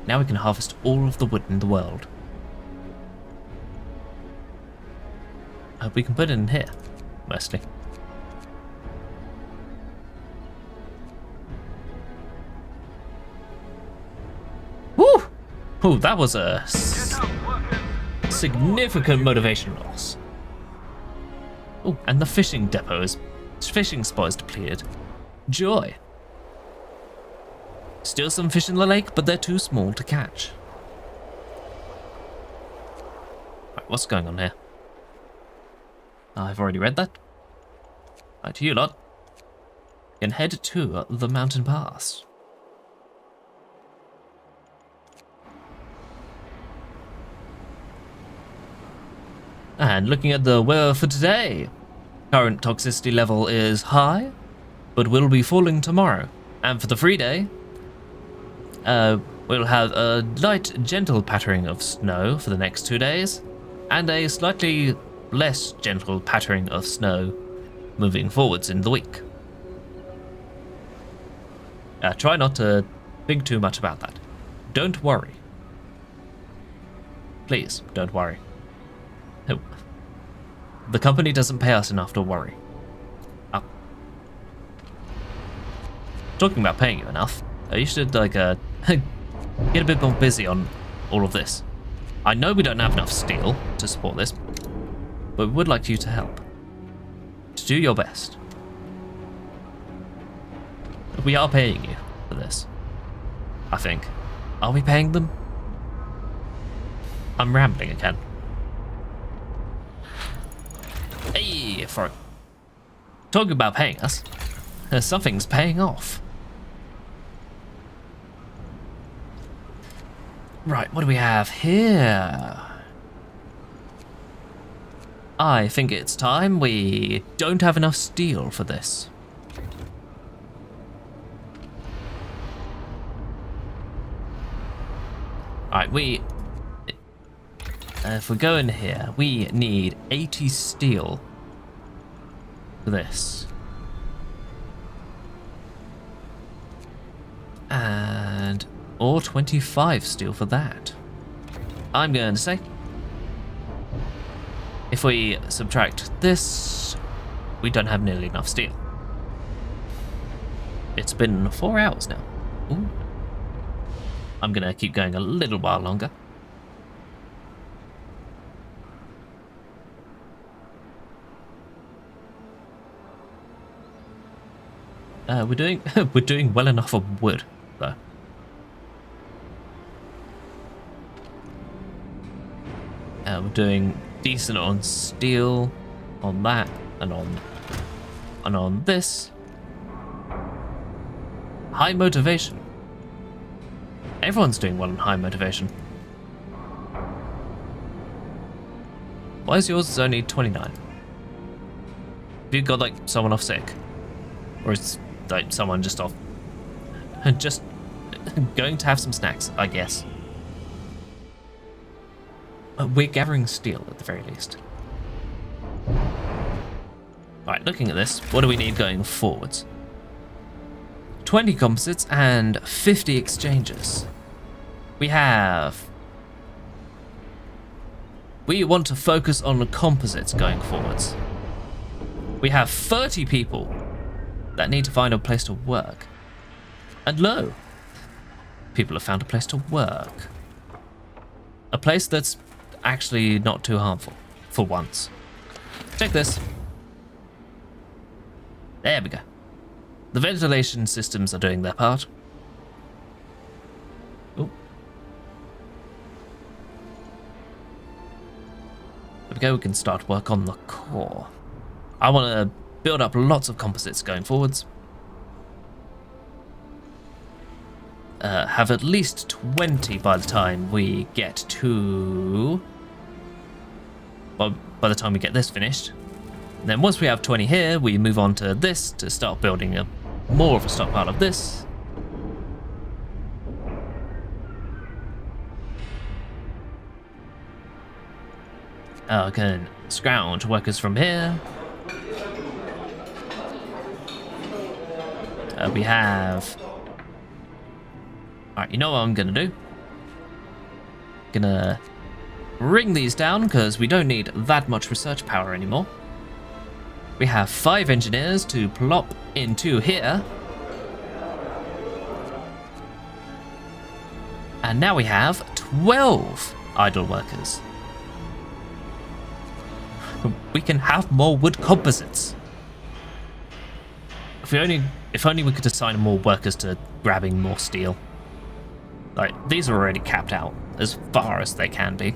Now we can harvest all of the wood in the world. I hope we can put it in here, mostly. Woo! Oh, that was a significant motivation loss. Oh, and the fishing spot is depleted. Joy. Still some fish in the lake, but they're too small to catch. Right, what's going on here? I've already read that. Right, you lot can head to the mountain pass. And looking at the weather for today, current toxicity level is high, but will be falling tomorrow. And for the free day, we'll have a light, gentle pattering of snow for the next 2 days, and a slightly less gentle pattering of snow moving forwards in the week. Try not to think too much about that. Don't worry. Please, don't worry. The company doesn't pay us enough to worry. Oh. Talking about paying you enough, you should like get a bit more busy on all of this. I know we don't have enough steel to support this, but we would like you to help. To do your best. We are paying you for this, I think. Are we paying them? I'm rambling again. Hey, for talking about paying us, something's paying off. Right, what do we have here? I think it's time. We don't have enough steel for this. Alright, if we go in here, we need 80 steel for this. And or 25 steel for that. I'm going to say, if we subtract this, we don't have nearly enough steel. It's been 4 hours now. Ooh. I'm gonna keep going a little while longer. We're doing well enough on wood, though. We're doing decent on steel, on that, and on this. High motivation. Everyone's doing well on high motivation. Why is yours only 29? Have you got like someone off sick? Or is like someone just off just going to have some snacks, I guess. We're gathering steel at the very least. Right, looking at this, what do we need going forwards? 20 composites and 50 exchanges. We want to focus on the composites going forwards. We have 30 people that need to find a place to work. And lo, people have found a place to work. A place that's actually not too harmful, for once. Check this. There we go. The ventilation systems are doing their part. Ooh. There we go, we can start work on the core. I want to build up lots of composites going forwards. Have at least 20 by the time we get to... Well, by the time we get this finished. And then once we have 20 here, we move on to this to start building more of a stockpile of this. I can scrounge workers from here. We have... Alright, you know what I'm gonna do? Gonna ring these down because we don't need that much research power anymore. We have 5 engineers to plop into here. And now we have 12 idle workers. We can have more wood composites. If only we could assign more workers to grabbing more steel. Like, these are already capped out as far as they can be.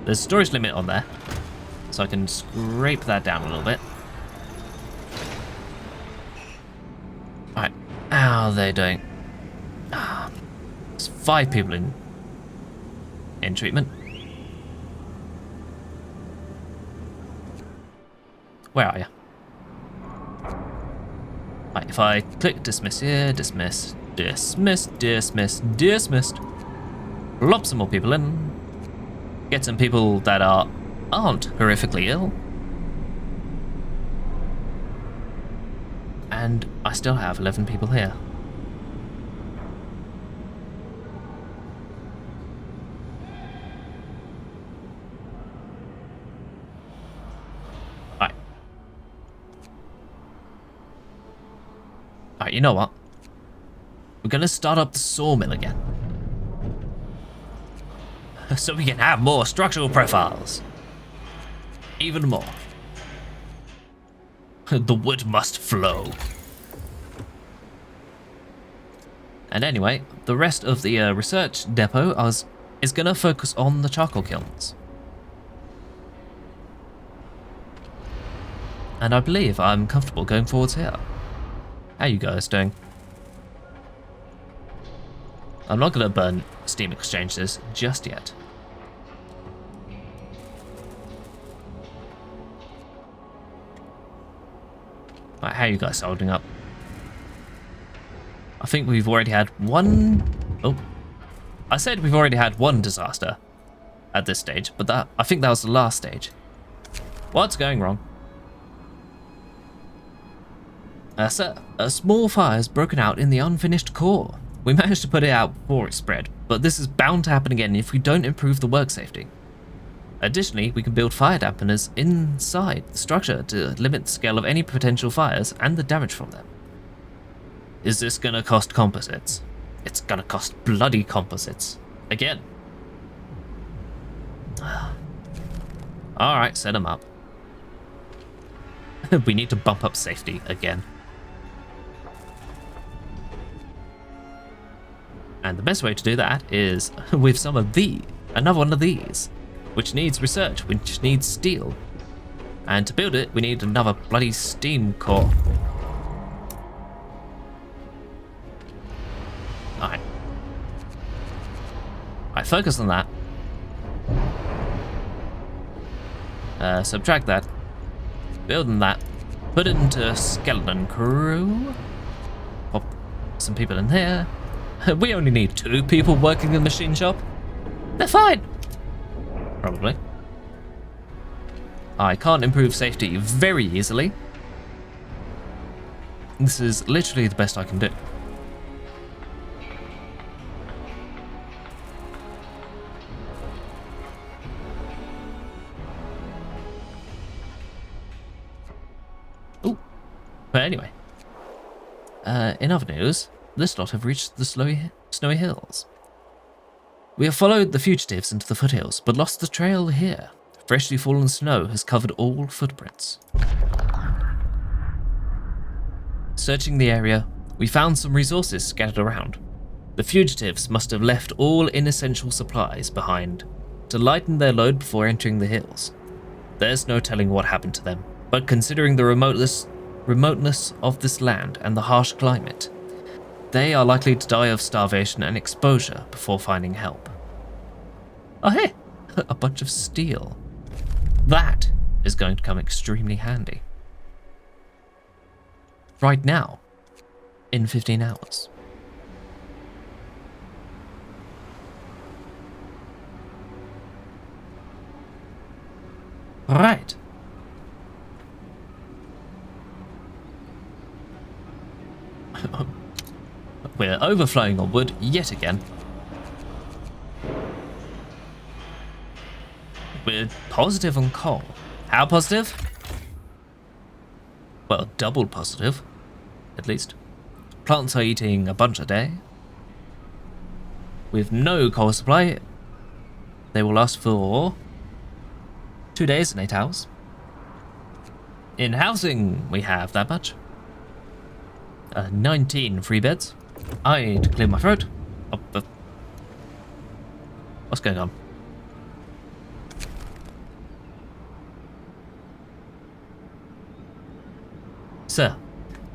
There's a storage limit on there, so I can scrape that down a little bit. Alright, how are they doing? There's 5 people in treatment. Where are you? Right, if I click dismiss here, dismiss, dismiss, dismiss, dismissed. Lob some more people in. Get some people that aren't horrifically ill. And I still have 11 people here. Right, you know what? We're gonna start up the sawmill again. So we can have more structural profiles. Even more. The wood must flow. And anyway, the rest of the research depot is gonna focus on the charcoal kilns. And I believe I'm comfortable going forwards here. How you guys doing? I'm not gonna burn steam exchanges just yet. Right, how are you guys holding up? I think we've already had one... Oh. I said we've already had one disaster at this stage, but I think that was the last stage. What's going wrong? Sir, a small fire has broken out in the unfinished core. We managed to put it out before it spread, but this is bound to happen again if we don't improve the work safety. Additionally, we can build fire dampeners inside the structure to limit the scale of any potential fires and the damage from them. Is this gonna cost composites? It's gonna cost bloody composites. Again. Alright, set them up. We need to bump up safety again. And the best way to do that is with some of another one of these, which needs research, which needs steel. And to build it, we need another bloody steam core. Alright. Alright, focus on that. Subtract that. Building that. Put it into skeleton crew. Pop some people in here. We only need 2 people working in the machine shop. They're fine. Probably. I can't improve safety very easily. This is literally the best I can do. Ooh. But anyway. In other news, this lot have reached the snowy hills. We have followed the fugitives into the foothills, but lost the trail here. Freshly fallen snow has covered all footprints. Searching the area, we found some resources scattered around. The fugitives must have left all inessential supplies behind to lighten their load before entering the hills. There's no telling what happened to them, but considering the remoteness of this land and the harsh climate, they are likely to die of starvation and exposure before finding help. Oh hey, a bunch of steel. That is going to come extremely handy. Right now, in 15 hours. Right. We're overflowing on wood yet again. We're positive on coal. How positive? Well, double positive, at least. Plants are eating a bunch a day. With no coal supply, they will last for 2 days and 8 hours. In housing, we have that much. 19 free beds. I need to clear my throat. What's going on? Sir,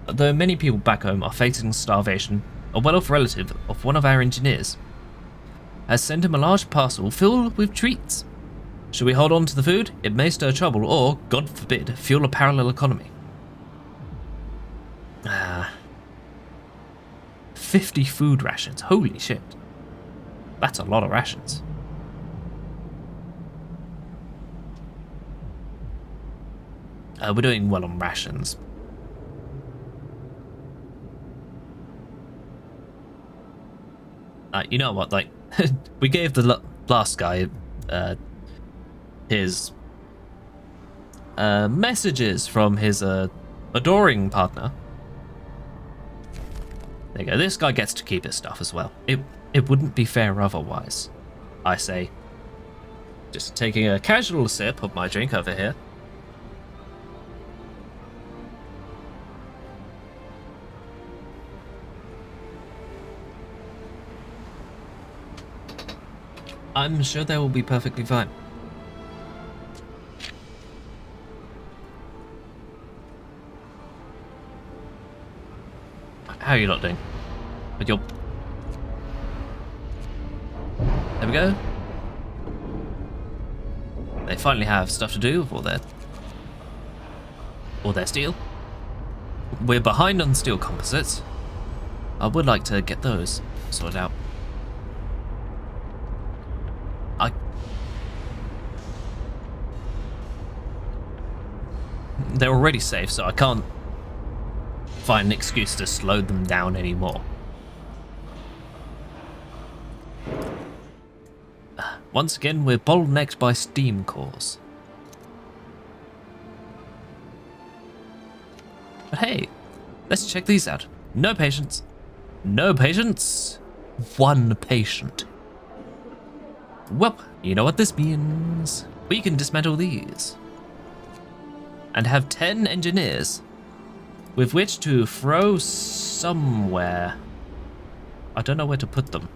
though many people back home are facing starvation, a well-off relative of one of our engineers has sent him a large parcel filled with treats. Should we hold on to the food? It may stir trouble or, God forbid, fuel a parallel economy. 50 food rations. Holy shit. That's a lot of rations. We're doing well on rations. You know what, like, we gave the last guy his messages from his adoring partner. There you go. This guy gets to keep his stuff as well. It wouldn't be fair otherwise, I say. Just taking a casual sip of my drink over here. I'm sure they will be perfectly fine. How are you not doing? With your... There we go. They finally have stuff to do with all their steel. We're behind on steel composites. I would like to get those sorted out. They're already safe, so I can't find an excuse to slow them down anymore. Once again, we're bottlenecked by steam cores. But hey, let's check these out. No patients. No patients. One patient. Well, you know what this means. We can dismantle these. And have 10 engineers with which to throw somewhere. I don't know where to put them.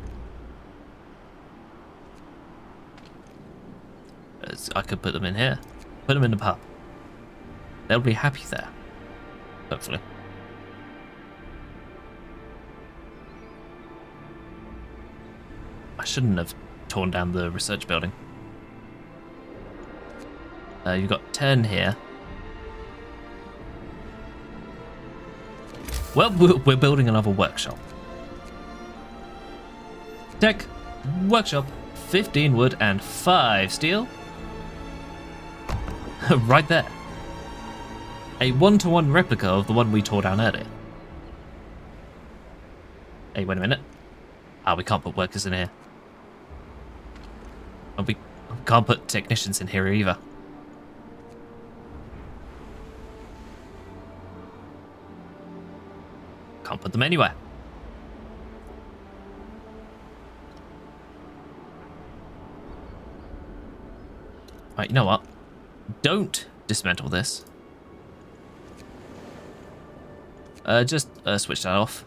I could put them in here. Put them in the pub. They'll be happy there. Hopefully. I shouldn't have torn down the research building. You've got 10 here. Well, we're building another workshop. Tech, workshop, 15 wood and 5 steel. Right there. A 1-to-1 replica of the one we tore down earlier. Hey, wait a minute. We can't put workers in here. And we can't put technicians in here either. Can't put them anywhere. Right, you know what? Don't dismantle this. Just switch that off.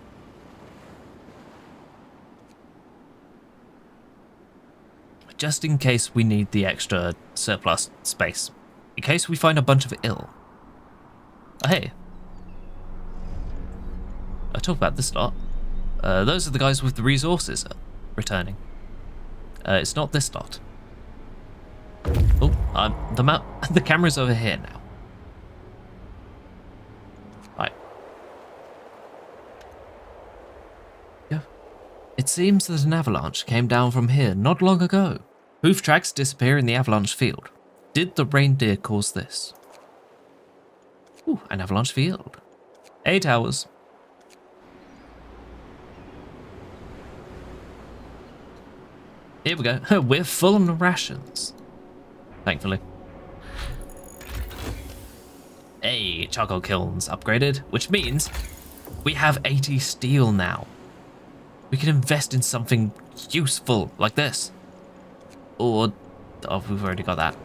Just in case we need the extra surplus space. In case we find a bunch of ill. Oh, hey. I talk about this lot. Those are the guys with the resources returning. It's not this lot. Oh, the camera's over here now. Right. Yeah. It seems that an avalanche came down from here not long ago. Hoof tracks disappear in the avalanche field. Did the reindeer cause this? Ooh, an avalanche field. 8 hours. Here we go. We're full on rations. Thankfully. Hey, charcoal kilns upgraded, which means we have 80 steel now. We can invest in something useful like this. Or, oh, we've already got that.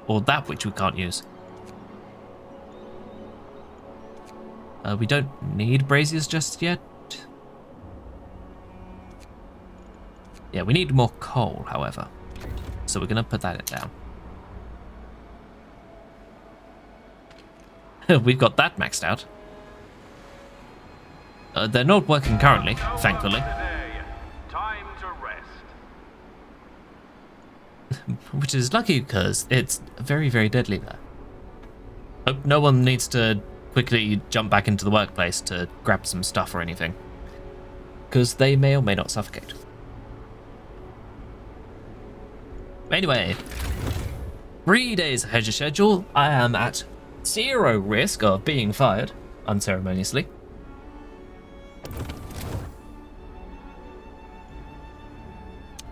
Or that which we can't use. We don't need braziers just yet. Yeah, we need more coal, however. So we're going to put that down. We've got that maxed out. They're not working currently, thankfully. Time to rest. Which is lucky because it's very, very deadly there. Hope no one needs to quickly jump back into the workplace to grab some stuff or anything. Because they may or may not suffocate. Anyway, 3 days ahead of schedule, I am at 0 risk of being fired unceremoniously.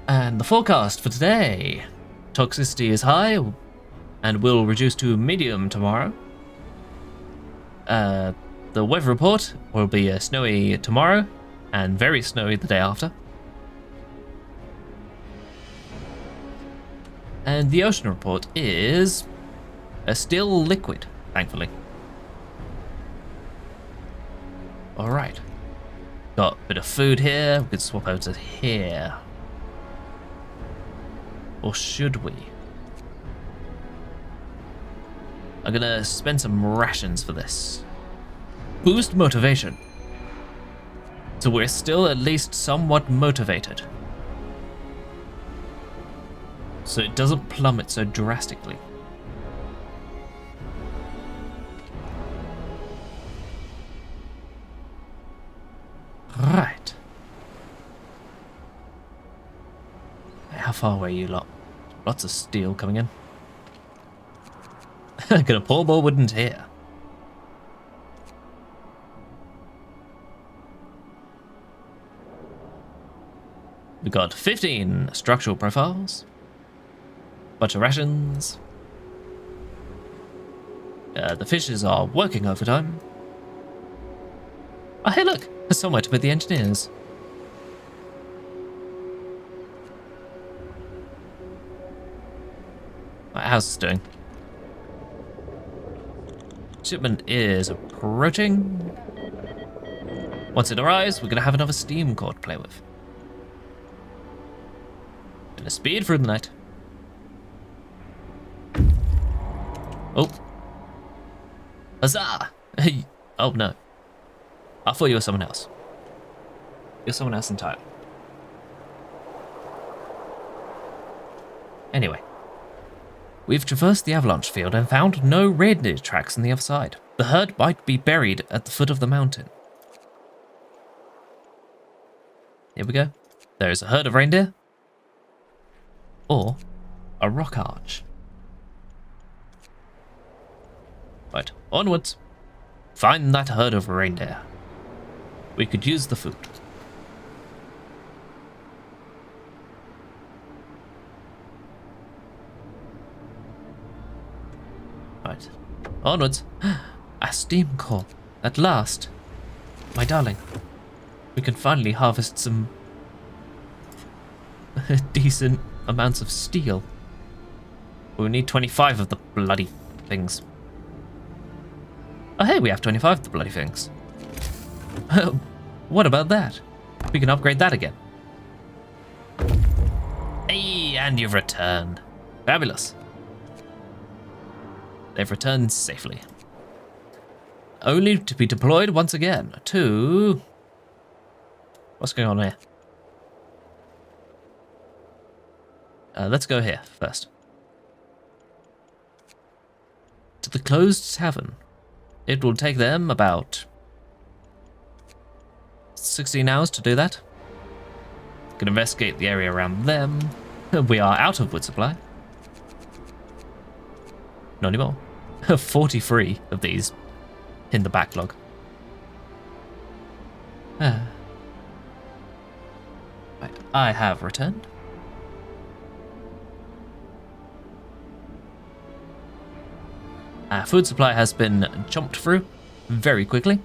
And the forecast for today, toxicity is high and will reduce to medium tomorrow. the weather report will be snowy tomorrow and very snowy the day after. And the ocean report is still liquid, thankfully. Alright. Got a bit of food here. We could swap over to here. Or should we? I'm gonna spend some rations for this. Boost motivation. So we're still at least somewhat motivated. So it doesn't plummet so drastically. Right. How far away are you lot? Lots of steel coming in. Gonna pour more wood into here. We got 15 structural profiles. Bunch of rations. The fishes are working overtime. Oh, hey, look! There's somewhere to put the engineers. Right, how's this doing? Shipment is approaching. Once it arrives, we're going to have another steam core to play with. Gonna speed through the night. Oh. Huzzah! Hey. Oh, no. I thought you were someone else. You're someone else entirely. Anyway. We've traversed the avalanche field and found no reindeer tracks on the other side. The herd might be buried at the foot of the mountain. Here we go. There is a herd of reindeer. Or a rock arch. Right, onwards. Find that herd of reindeer. We could use the food. Right, onwards. A steam core. At last. My darling. We can finally harvest some decent amounts of steel. We need 25 of the bloody things. Oh hey, we have 25 of the bloody things. What about that? We can upgrade that again. Hey, and you've returned. Fabulous. They've returned safely. Only to be deployed once again to... What's going on here? Let's go here first. To the closed tavern. It will take them about 16 hours to do that. Can investigate the area around them. We are out of wood supply. Not anymore. 43 of these in the backlog. Right, I have returned. Our food supply has been chomped through very quickly.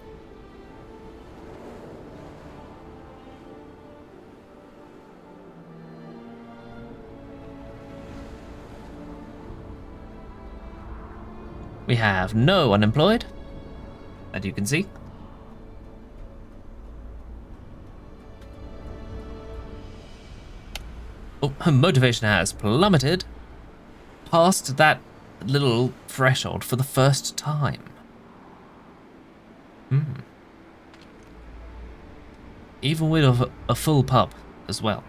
We have no unemployed, as you can see. Oh, motivation has plummeted past that little threshold for the first time. Even with a full pub as well.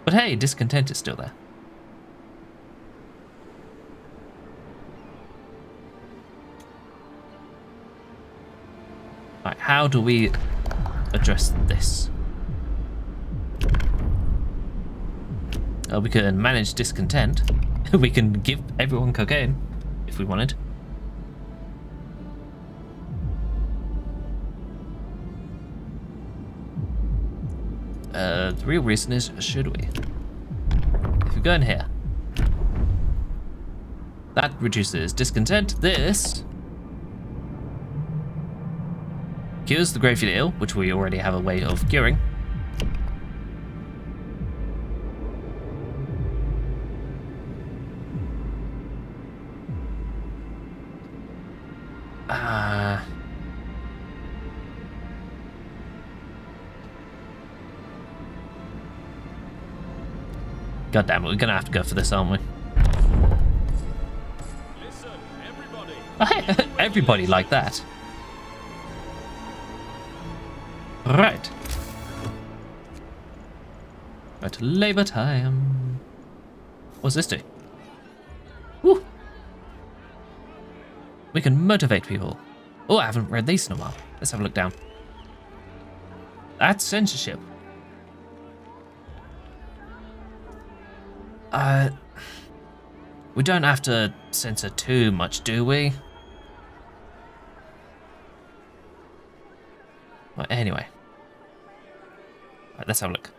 But hey, discontent is still there. Right, how do we address this? We can manage discontent. We can give everyone cocaine if we wanted. The real reason is, should we? If we go in here, that reduces discontent. This Cures the gravely ill, which we already have a way of curing. God damn it, we're gonna have to go for this, aren't we? Listen, everybody. Oh, hey, everybody like that. Right. Right, labor time. What's this do? Woo! We can motivate people. Oh, I haven't read these in a while. Let's have a look down. That's censorship. We don't have to censor too much, do we? Well, anyway. Right, let's have a look.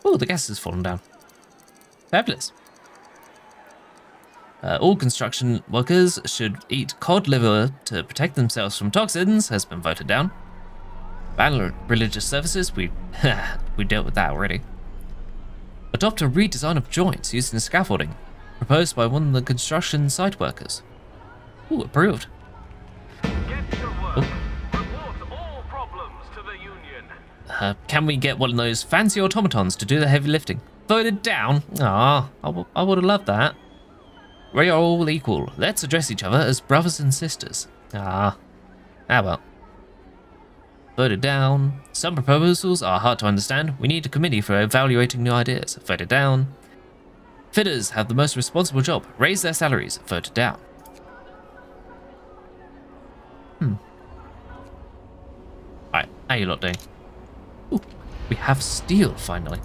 Oh, the gas has fallen down. Fabulous. All construction workers should eat cod liver to protect themselves from toxins, has been voted down. Ban religious services, we dealt with that already. Adopt a redesign of joints using scaffolding, proposed by one of the construction site workers. Ooh, approved. Get to work. Report all problems to the union. Can we get one of those fancy automatons to do the heavy lifting? Voted down? Ah, I would have loved that. We are all equal. Let's address each other as brothers and sisters. Ah well. Voted down. Some proposals are hard to understand. We need a committee for evaluating new ideas. Voted down. Fitters have the most responsible job. Raise their salaries. Voted down. Alright, how you lot doing? Ooh, we have steel finally.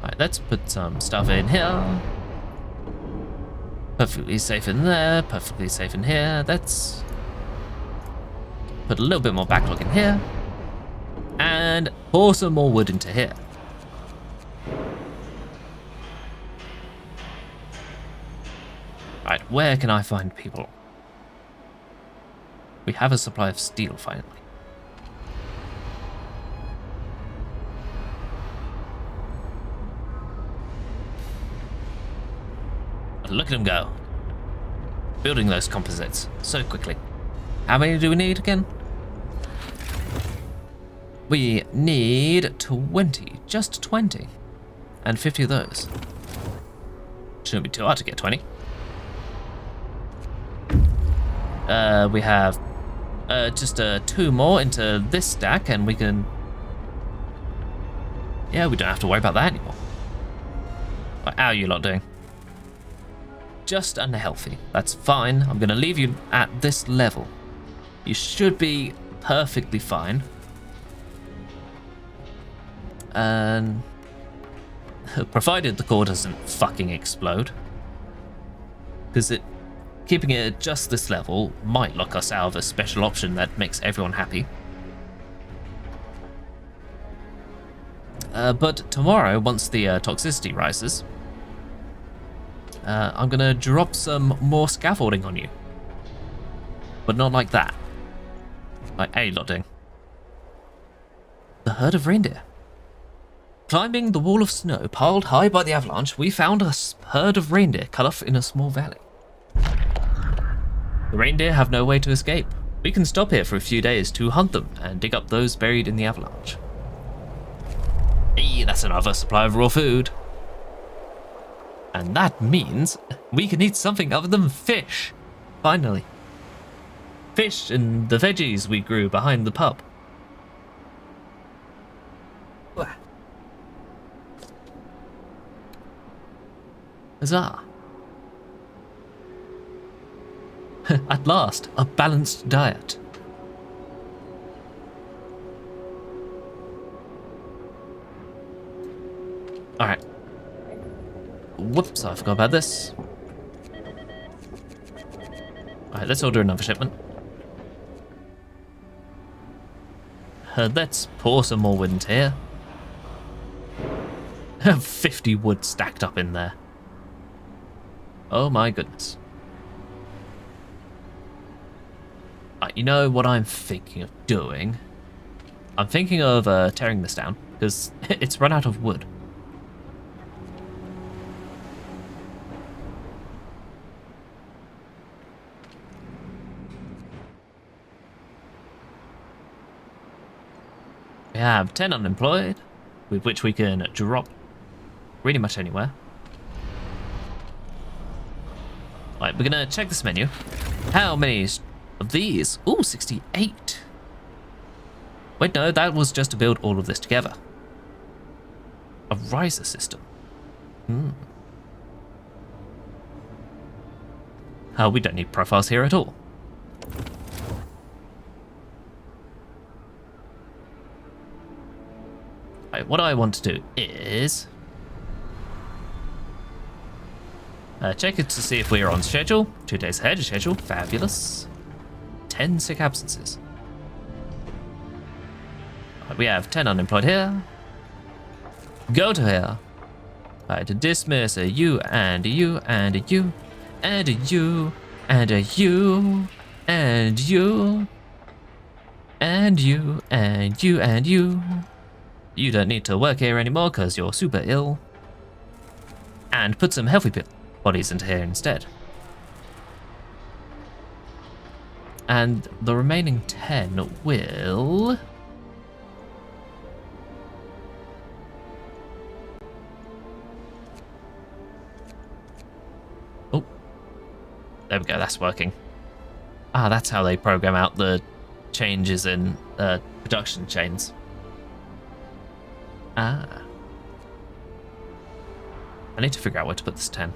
Alright, let's put some stuff in here. Perfectly safe in there, perfectly safe in here. Let's put a little bit more backlog in here. And pour some more wood into here. Right, where can I find people? We have a supply of steel finally. Look at them go. Building those composites so quickly. How many do we need again? We need 20, just 20. And 50 of those. Shouldn't be too hard to get 20. We have just 2 more into this stack and we can... Yeah, we don't have to worry about that anymore. Right, how are you lot doing? Just unhealthy. That's fine. I'm going to leave you at this level. You should be perfectly fine. And provided the core doesn't fucking explode. Because keeping it at just this level might lock us out of a special option that makes everyone happy. But tomorrow, once the toxicity rises, I'm gonna drop some more scaffolding on you. But not like that. Like, hey, lot doing. The herd of reindeer. Climbing the wall of snow piled high by the avalanche, we found a herd of reindeer cut off in a small valley. The reindeer have no way to escape. We can stop here for a few days to hunt them and dig up those buried in the avalanche. Hey, that's another supply of raw food. And that means we can eat something other than fish. Finally. Fish and the veggies we grew behind the pub. Huzzah. At last, a balanced diet. Alright. Whoops, I forgot about this. Alright, let's order another shipment. Let's pour some more wood into here. 50 wood stacked up in there. Oh my goodness. Right, you know what I'm thinking of doing? I'm thinking of tearing this down, because it's run out of wood. We have 10 unemployed, with which we can drop pretty much anywhere. Right, we're gonna check this menu. How many of these? Ooh, 68. Wait, no, that was just to build all of this together. A riser system. Oh, we don't need profiles here at all. Right, what I want to do is check it to see if we're on schedule. 2 days ahead of schedule. Fabulous. 10 sick absences. Right, we have 10 unemployed here. Go to here. Right, to dismiss a you and a you and a you and a you and a you and you and you and you and you. You don't need to work here anymore because you're super ill. And put some healthy bodies into here instead. And the remaining 10 will... Oh, there we go, that's working. Ah, that's how they program out the changes in production chains. Ah. I need to figure out where to put this 10.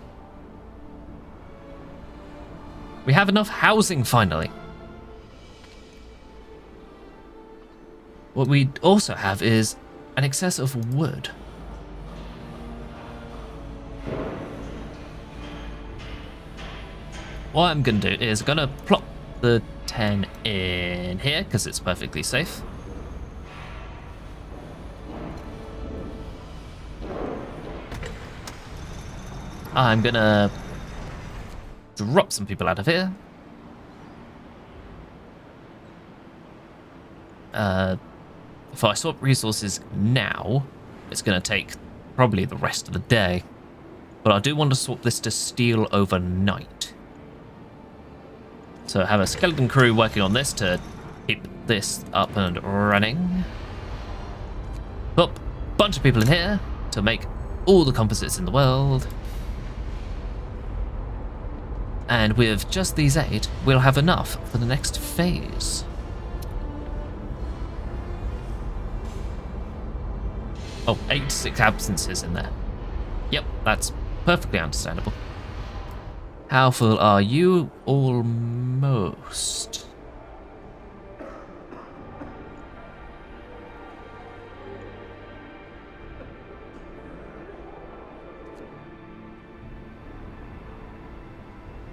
We have enough housing finally. What we also have is an excess of wood. What I'm going to do is I'm going to plop the 10 in here because it's perfectly safe. I'm going to drop some people out of here. If I swap resources now, it's going to take probably the rest of the day. But I do want to swap this to steel overnight. So I have a skeleton crew working on this to keep this up and running. Put a bunch of people in here to make all the composites in the world. And with just these 8, we'll have enough for the next phase. Oh, 8 sick absences in there. Yep, that's perfectly understandable. How full are you? Almost.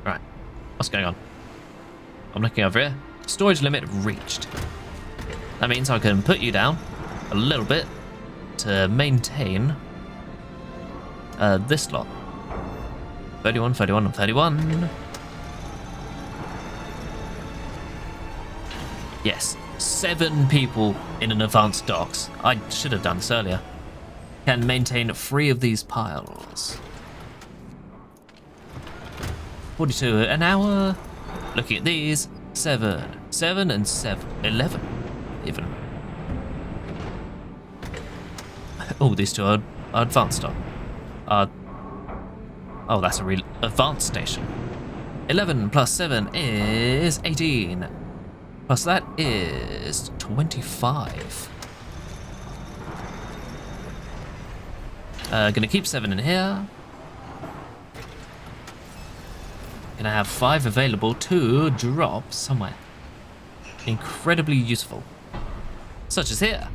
Right, what's going on? I'm looking over here. Storage limit reached. That means I can put you down a little bit to maintain this lot. 31, 31, and 31. Yes, 7 people in an advanced docks. I should have done this earlier. Can maintain 3 of these piles. 42 an hour. Looking at these, 7, 7, and 7, 11 even. Oh, these 2 are advanced stock. Oh, that's a real advanced station. 11 plus 7 is 18. Plus that is 25. Gonna keep 7 in here. Gonna have 5 available to drop somewhere. Incredibly useful. Such as here.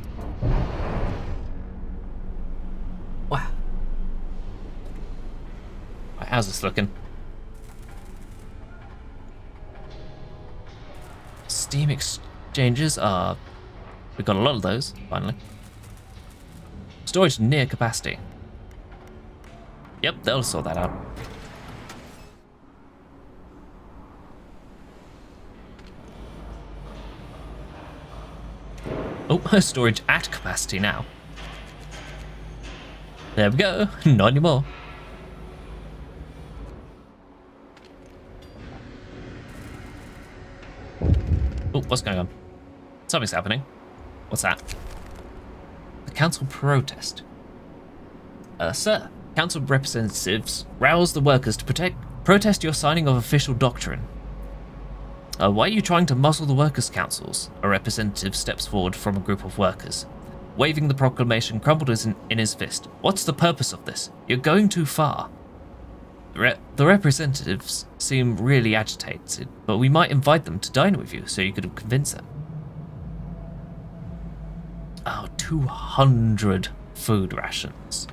Wow. Right, how's this looking? Steam exchanges are... We've got a lot of those, finally. Storage near capacity. Yep, they'll sort that out. Oh, storage at capacity now. There we go. Not anymore. Oh, what's going on? Something's happening. What's that? The council protest. Sir, council representatives rouse the workers to protest your signing of official doctrine. Why are you trying to muzzle the workers' councils? A representative steps forward from a group of workers. Waving the proclamation crumpled in his fist. What's the purpose of this? You're going too far. The representatives seem really agitated, but we might invite them to dine with you so you could convince them. Oh, 200 food rations.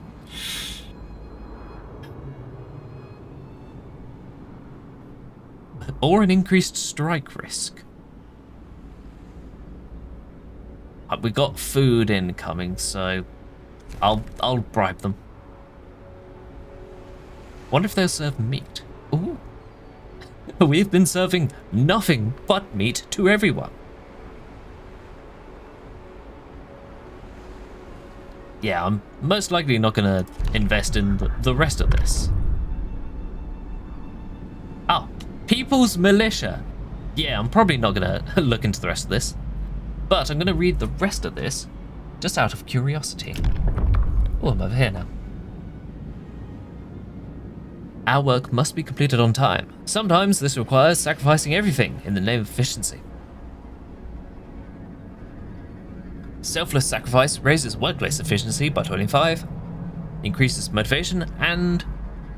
Or an increased strike risk. We got food incoming, so I'll bribe them. Wonder if they'll serve meat. Ooh. We've been serving nothing but meat to everyone. Yeah, I'm most likely not gonna invest in the rest of this. Oh, People's Militia. Yeah, I'm probably not gonna look into the rest of this. But I'm gonna read the rest of this just out of curiosity. Oh, I'm over here now. Our work must be completed on time. Sometimes this requires sacrificing everything in the name of efficiency. Selfless sacrifice raises workplace efficiency by 25, increases motivation, and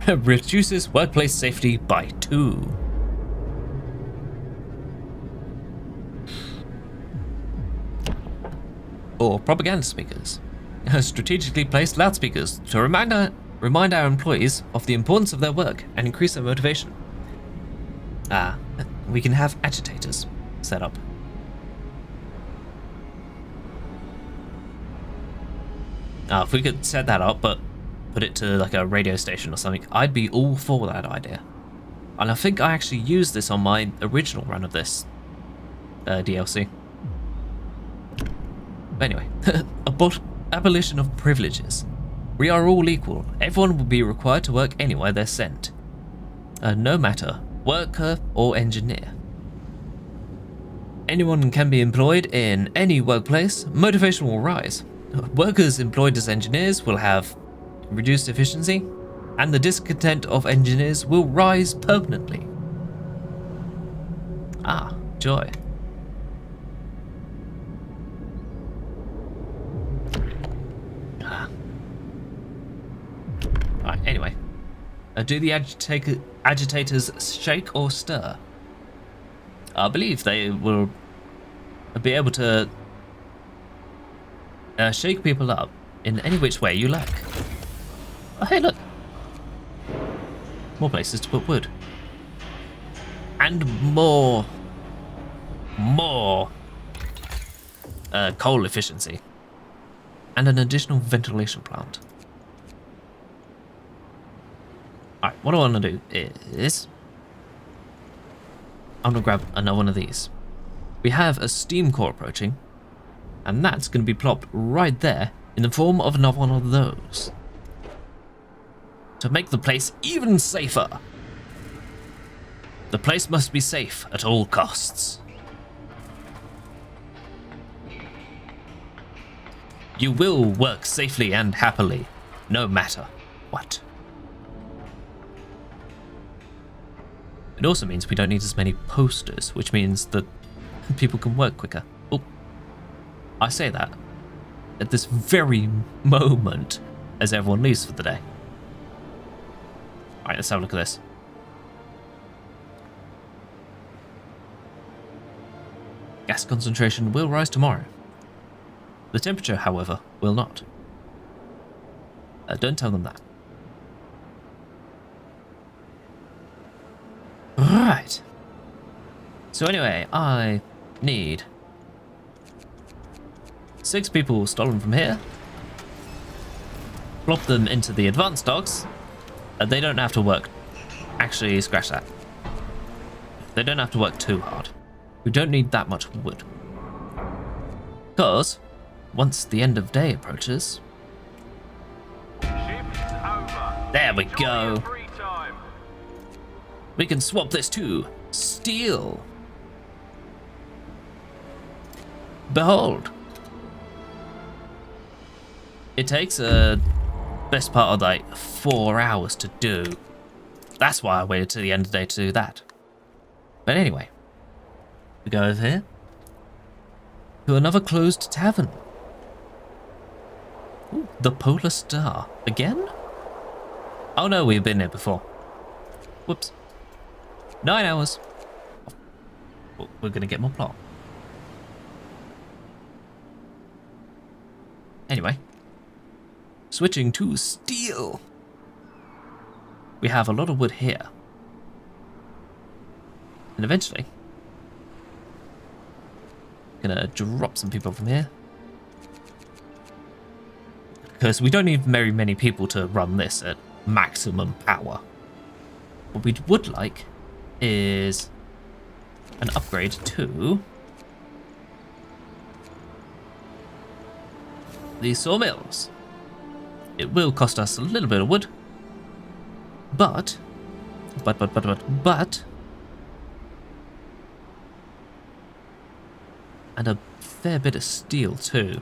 reduces workplace safety by 2. Or propaganda speakers. Strategically placed loudspeakers to remind our employees of the importance of their work and increase their motivation. We can have agitators set up. If we could set that up, but put it to like a radio station or something, I'd be all for that idea. And I think I actually used this on my original run of this DLC. But anyway, abolition of privileges. We are all equal. Everyone will be required to work anywhere they're sent. No matter, worker or engineer. Anyone can be employed in any workplace. Motivation will rise. Workers employed as engineers will have reduced efficiency, and the discontent of engineers will rise permanently. Ah, joy. Right, anyway. Do the agitators shake or stir? I believe they will be able to shake people up in any which way you like. Oh, hey, look. More places to put wood. And more coal efficiency. And an additional ventilation plant. Alright, what I want to do is I'm going to grab another one of these. We have a steam core approaching, and that's going to be plopped right there in the form of another one of those. To make the place even safer. The place must be safe at all costs. You will work safely and happily, no matter what. It also means we don't need as many posters, which means that people can work quicker. Oh, I say that at this very moment as everyone leaves for the day. Alright, let's have a look at this. Gas concentration will rise tomorrow. The temperature, however, will not. Don't tell them that. Right. So anyway, I need 6 people stolen from here. Plop them into the advanced docks. They don't have to work. Actually, scratch that. They don't have to work too hard. We don't need that much wood. Because once the end of day approaches. Shift's over. There we Enjoy go. your free time. We can swap this to steel. Behold. It takes a best part of like 4 hours to do. That's why I waited to the end of the day to do that. But anyway, we go over here to another closed tavern. Ooh, the Polar Star. Again? Oh no, we've been here before. Whoops. 9 hours. Oh, we're gonna get more plot. Anyway, switching to steel. We have a lot of wood here. And eventually, gonna drop some people from here. Because we don't need very many people to run this at maximum power. What we would like is an upgrade to the sawmills. It will cost us a little bit of wood, but, and a fair bit of steel too.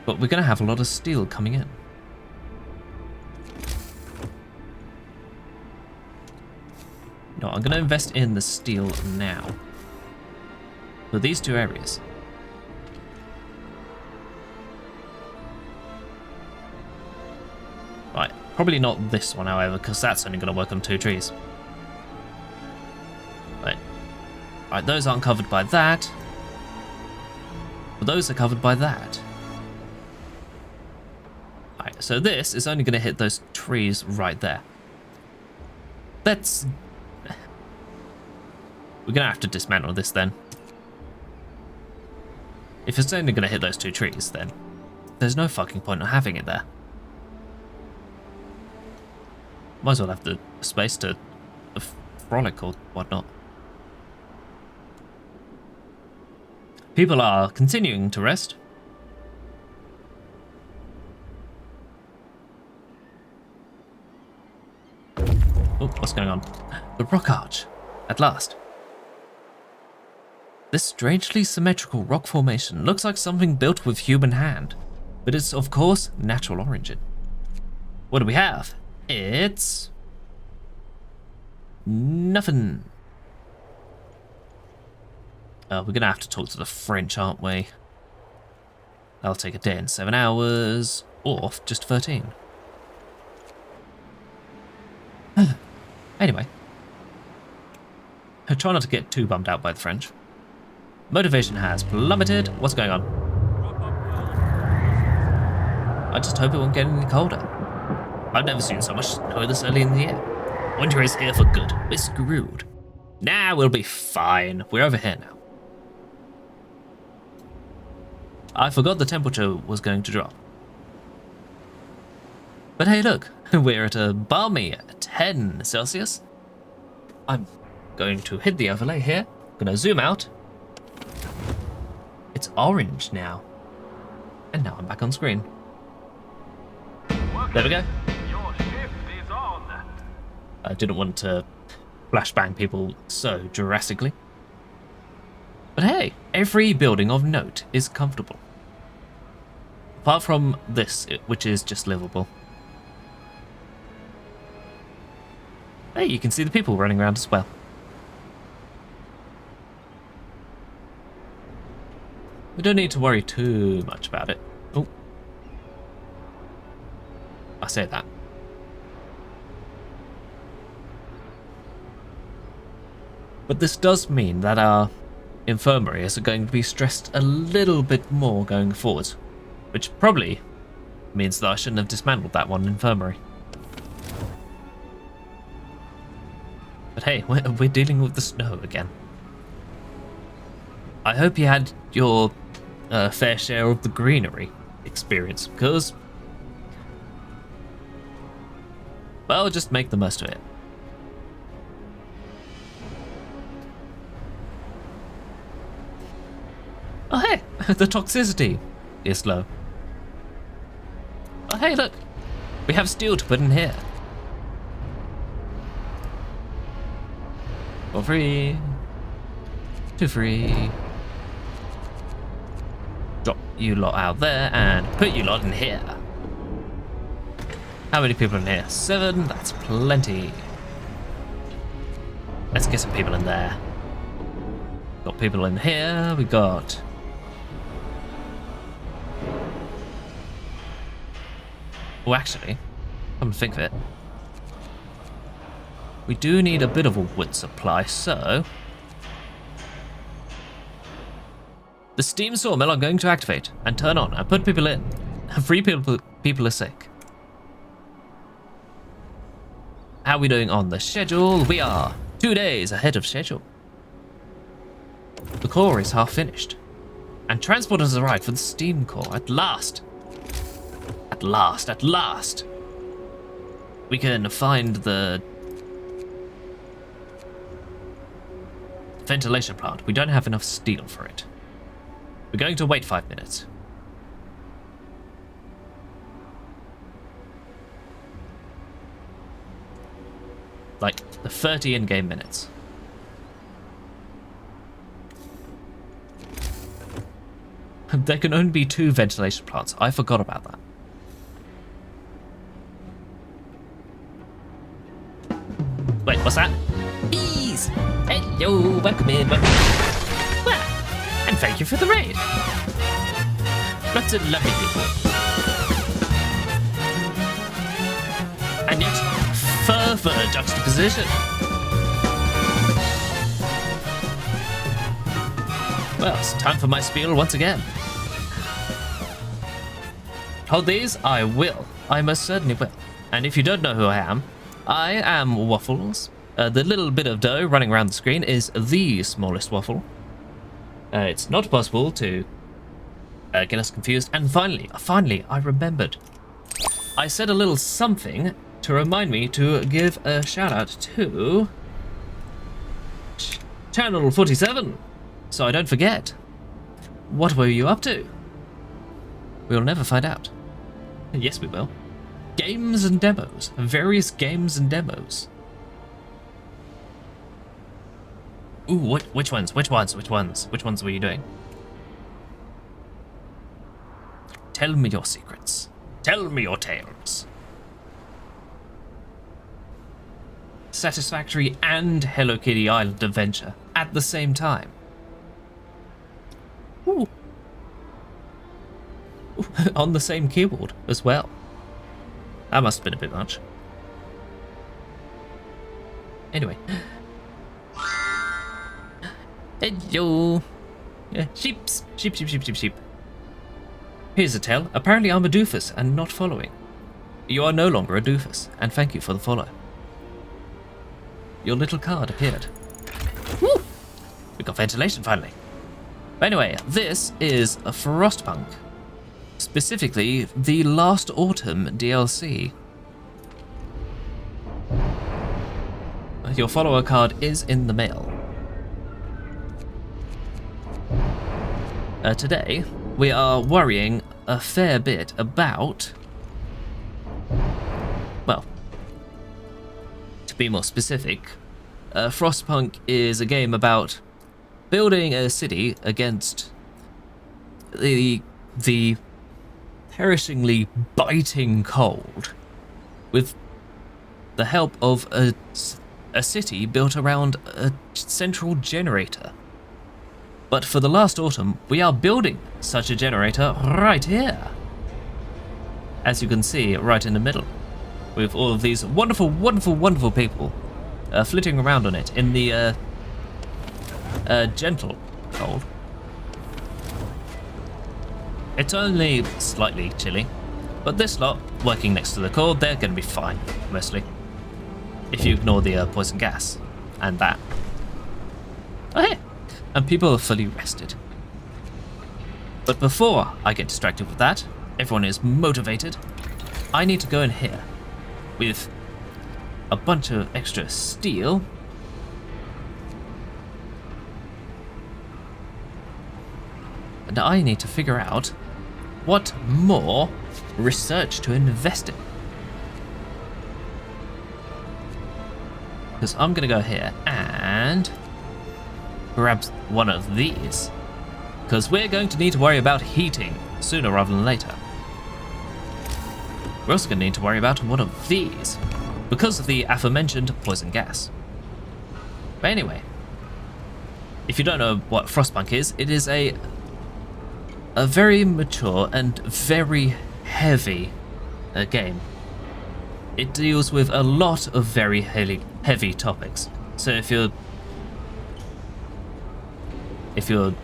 But we're going to have a lot of steel coming in. No, I'm going to invest in the steel now. For these two areas. Right, probably not this one, however, because that's only going to work on 2 trees. Right, those aren't covered by that. But those are covered by that. Right, so this is only going to hit those trees right there. That's... We're going to have to dismantle this then. If it's only going to hit those 2 trees, then there's no fucking point in having it there. Might as well have the space to frolic or whatnot. People are continuing to rest. Oh, what's going on? The rock arch, at last. This strangely symmetrical rock formation looks like something built with human hand, but it's of course natural origin. What do we have? It's... nothing. We're gonna have to talk to the French, aren't we? That'll take a day and 7 hours, or just 13. Anyway. I try not to get too bummed out by the French. Motivation has plummeted. What's going on? I just hope it won't get any colder. I've never seen so much snow this early in the year. Winter is here for good. We're screwed. Nah, we'll be fine. We're over here now. I forgot the temperature was going to drop. But hey, look, we're at a balmy 10 Celsius. I'm going to hit the overlay here. Gonna zoom out. It's orange now. And now I'm back on screen. There we go. Your shift is on. I didn't want to flashbang people so drastically. But hey, every building of note is comfortable. Apart from this, which is just livable. Hey, you can see the people running around as well. We don't need to worry too much about it. Oh. I say that. But this does mean that our infirmaries are going to be stressed a little bit more going forward, which probably means that I shouldn't have dismantled that one infirmary. But hey, we're dealing with the snow again. I hope you had your fair share of the greenery experience, because, well, just make the most of it. Oh hey, the toxicity is low. Oh hey, look, we have steel to put in here. For free. To free. Drop you lot out there and put you lot in here. How many people in here? 7, that's plenty. Let's get some people in there. Got people in here, we got... Oh, actually, come to think of it, we do need a bit of a wood supply, so... The steam sawmill I'm going to activate and turn on and put people in. 3 people are sick. How are we doing on the schedule? We are 2 days ahead of schedule. The core is half finished. And transport has arrived for the steam core at last. At last, at last. We can find the ventilation plant. We don't have enough steel for it. We're going to wait 5 minutes. Like the 30 in-game minutes. There can only be 2 ventilation plants. I forgot about that. Wait, what's that? Bees! Hello, welcome in, welcome in. Well, and thank you for the raid. Lots of lovely people. And yet, further juxtaposition. Well, it's time for my spiel once again. Hold these? I will. I most certainly will. And if you don't know who I am Waffles. The little bit of dough running around the screen is the smallest waffle. It's not possible to get us confused. And finally, I remembered. I said a little something to remind me to give a shout out to Channel 47. So I don't forget. What were you up to? We'll never find out. Yes, we will. Games and demos. Various games and demos. Ooh, which ones? Which ones were you doing? Tell me your secrets. Tell me your tales. Satisfactory and Hello Kitty Island Adventure at the same time. Ooh. On the same keyboard as well. That must have been a bit much. Anyway. Hello. Yeah, sheep. Here's a tell. Apparently I'm a doofus and not following. You are no longer a doofus, and thank you for the follow. Your little card appeared. Woo! We got ventilation finally. But anyway, this is a Frostpunk. Specifically, the Last Autumn DLC. Your follower card is in the mail. Today, we are worrying a fair bit about... Well, to be more specific, Frostpunk is a game about building a city against the perishingly biting cold with the help of a city built around a central generator. But for the Last Autumn, we are building such a generator right here. As you can see, right in the middle, with all of these wonderful, wonderful, wonderful people flitting around on it in the gentle cold. It's only slightly chilly, but this lot working next to the core, they're going to be fine, mostly. If you ignore the poison gas and that. Oh, hey! And people are fully rested. But before I get distracted with that, everyone is motivated. I need to go in here with a bunch of extra steel. And I need to figure out what more research to invest in. Because I'm going to go here and grab one of these. Because we're going to need to worry about heating sooner rather than later. We're also going to need to worry about one of these because of the aforementioned poison gas. But anyway, if you don't know what Frostpunk is, it is a very mature and very heavy game. It deals with a lot of very heavy topics. So if you're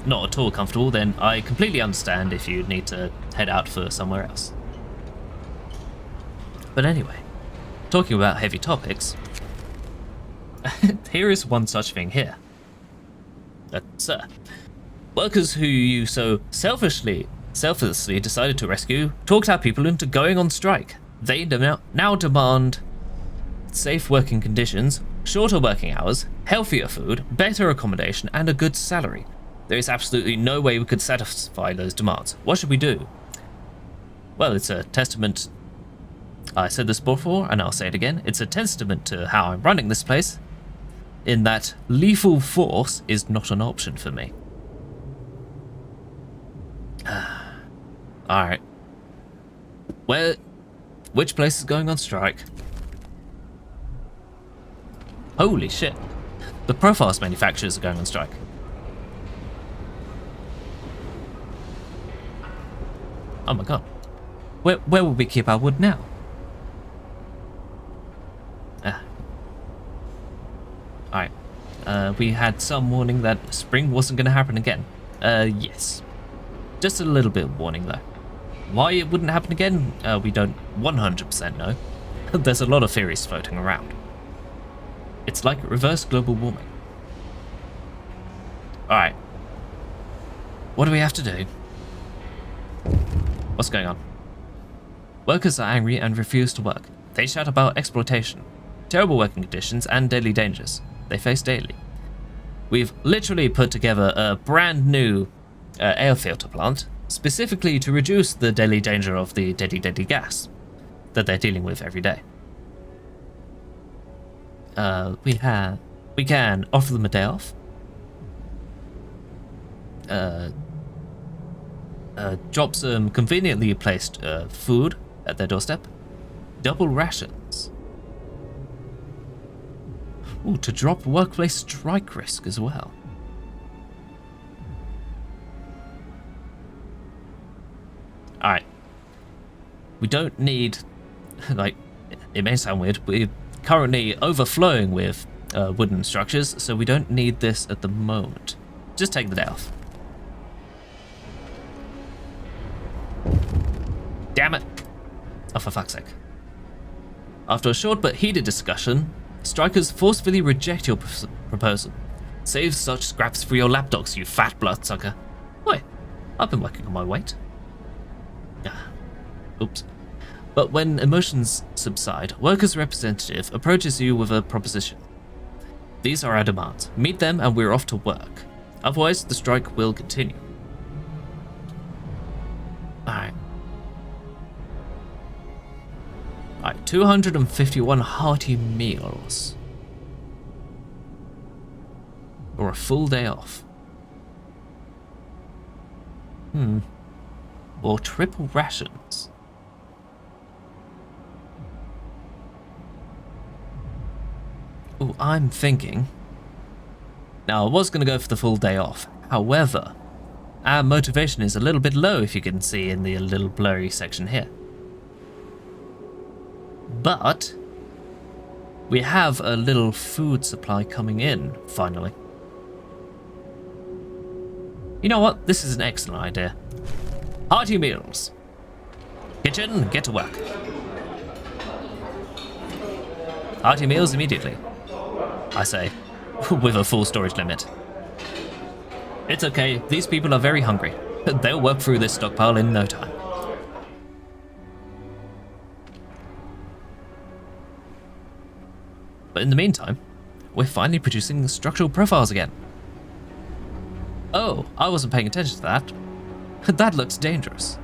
not at all comfortable, then I completely understand if you need to head out for somewhere else. But anyway, talking about heavy topics, here is one such thing here. Sir, workers who you so selflessly decided to rescue talked our people into going on strike. They now demand safe working conditions, shorter working hours, healthier food, better accommodation, and a good salary. There is absolutely no way we could satisfy those demands. What should we do? Well, it's a testament. I said this before, and I'll say it again. It's a testament to how I'm running this place, in that lethal force is not an option for me. Alright. Which place is going on strike? Holy shit. The profiles manufacturers are going on strike. Oh my god. Where will we keep our wood now? Alright. We had some warning that spring wasn't going to happen again. Yes. Just a little bit of warning though. Why it wouldn't happen again, we don't 100% know. There's a lot of theories floating around. It's like reverse global warming. Alright. What do we have to do? What's going on? Workers are angry and refuse to work. They shout about exploitation, terrible working conditions, and deadly dangers they face daily. We've literally put together a brand new air filter plant specifically to reduce the deadly danger of the deadly gas that they're dealing with every day. We can offer them a day off. Drop some conveniently placed food at their doorstep. Double rations. Ooh, to drop workplace strike risk as well. Alright. We don't need, like, it may sound weird, we're currently overflowing with wooden structures, so we don't need this at the moment. Just take the day off. Damn it! Oh, for fuck's sake. After a short but heated discussion, strikers forcefully reject your proposal. Save such scraps for your lapdogs, you fat bloodsucker. Oi, I've been working on my weight. Oops. But when emotions subside, workers' representative approaches you with a proposition. These are our demands. Meet them and we're off to work. Otherwise, the strike will continue. Alright. Alright, 251 hearty meals. Or a full day off. Or triple rations. Ooh, I'm thinking. Now, I was going to go for the full day off. However, our motivation is a little bit low, if you can see in the little blurry section here. But we have a little food supply coming in, finally. You know what? This is an excellent idea. Hearty meals. Kitchen, get to work. Hearty meals immediately. I say, with a full storage limit. It's okay, these people are very hungry. They'll work through this stockpile in no time. But in the meantime, we're finally producing structural profiles again. Oh, I wasn't paying attention to that. That looks dangerous.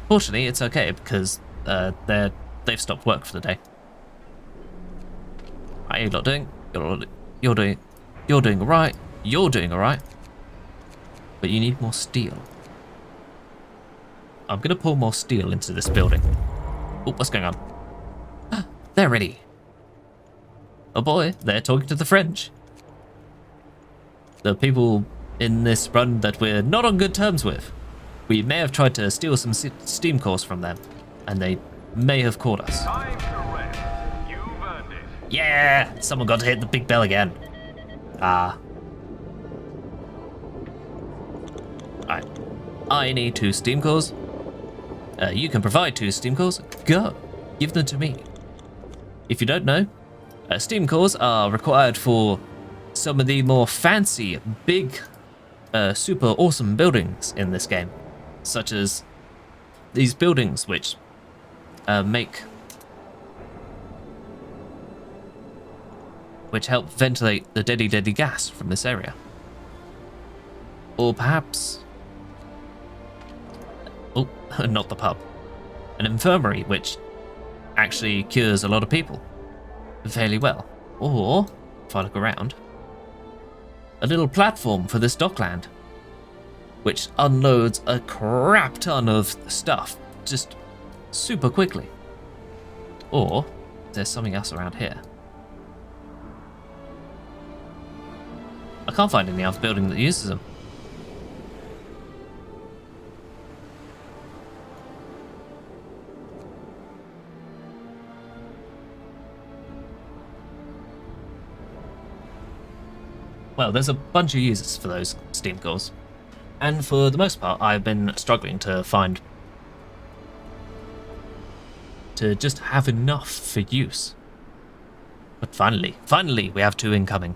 Fortunately, it's okay because they've stopped work for the day. How are you lot doing? You're doing alright. You're doing alright. But you need more steel. I'm gonna pour more steel into this building. Oh, what's going on? They're ready. Oh boy, they're talking to the French. The people in this run that we're not on good terms with. We may have tried to steal some steam cores from them, and they may have caught us. Time to rest. You've earned it. Yeah! Someone got to hit the big bell again. Ah. Alright. I need 2 steam cores. You can provide 2 steam cores. Go. Give them to me. If you don't know, steam cores are required for some of the more fancy, big, super awesome buildings in this game. Such as these buildings which help ventilate the deadly gas from this area. Or perhaps, oh, not the pub, an infirmary which actually cures a lot of people fairly well. Or, if I look around, a little platform for this dockland, which unloads a crap ton of stuff just super quickly. Or there's something else around here. I can't find any other building that uses them. Well, there's a bunch of users for those steam cores. And for the most part, I've been struggling to just have enough for use. But finally, we have 2 incoming.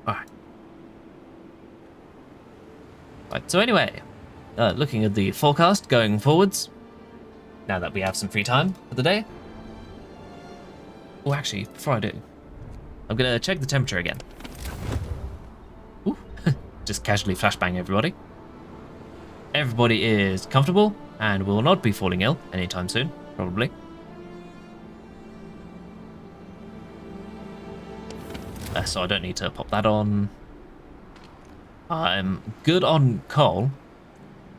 Alright. Right, so anyway, looking at the forecast going forwards, now that we have some free time for the day. Oh, actually, before I do, I'm gonna check the temperature again. Ooh, just casually flashbang everybody. Everybody is comfortable and will not be falling ill anytime soon, probably. So I don't need to pop that on. I'm good on coal.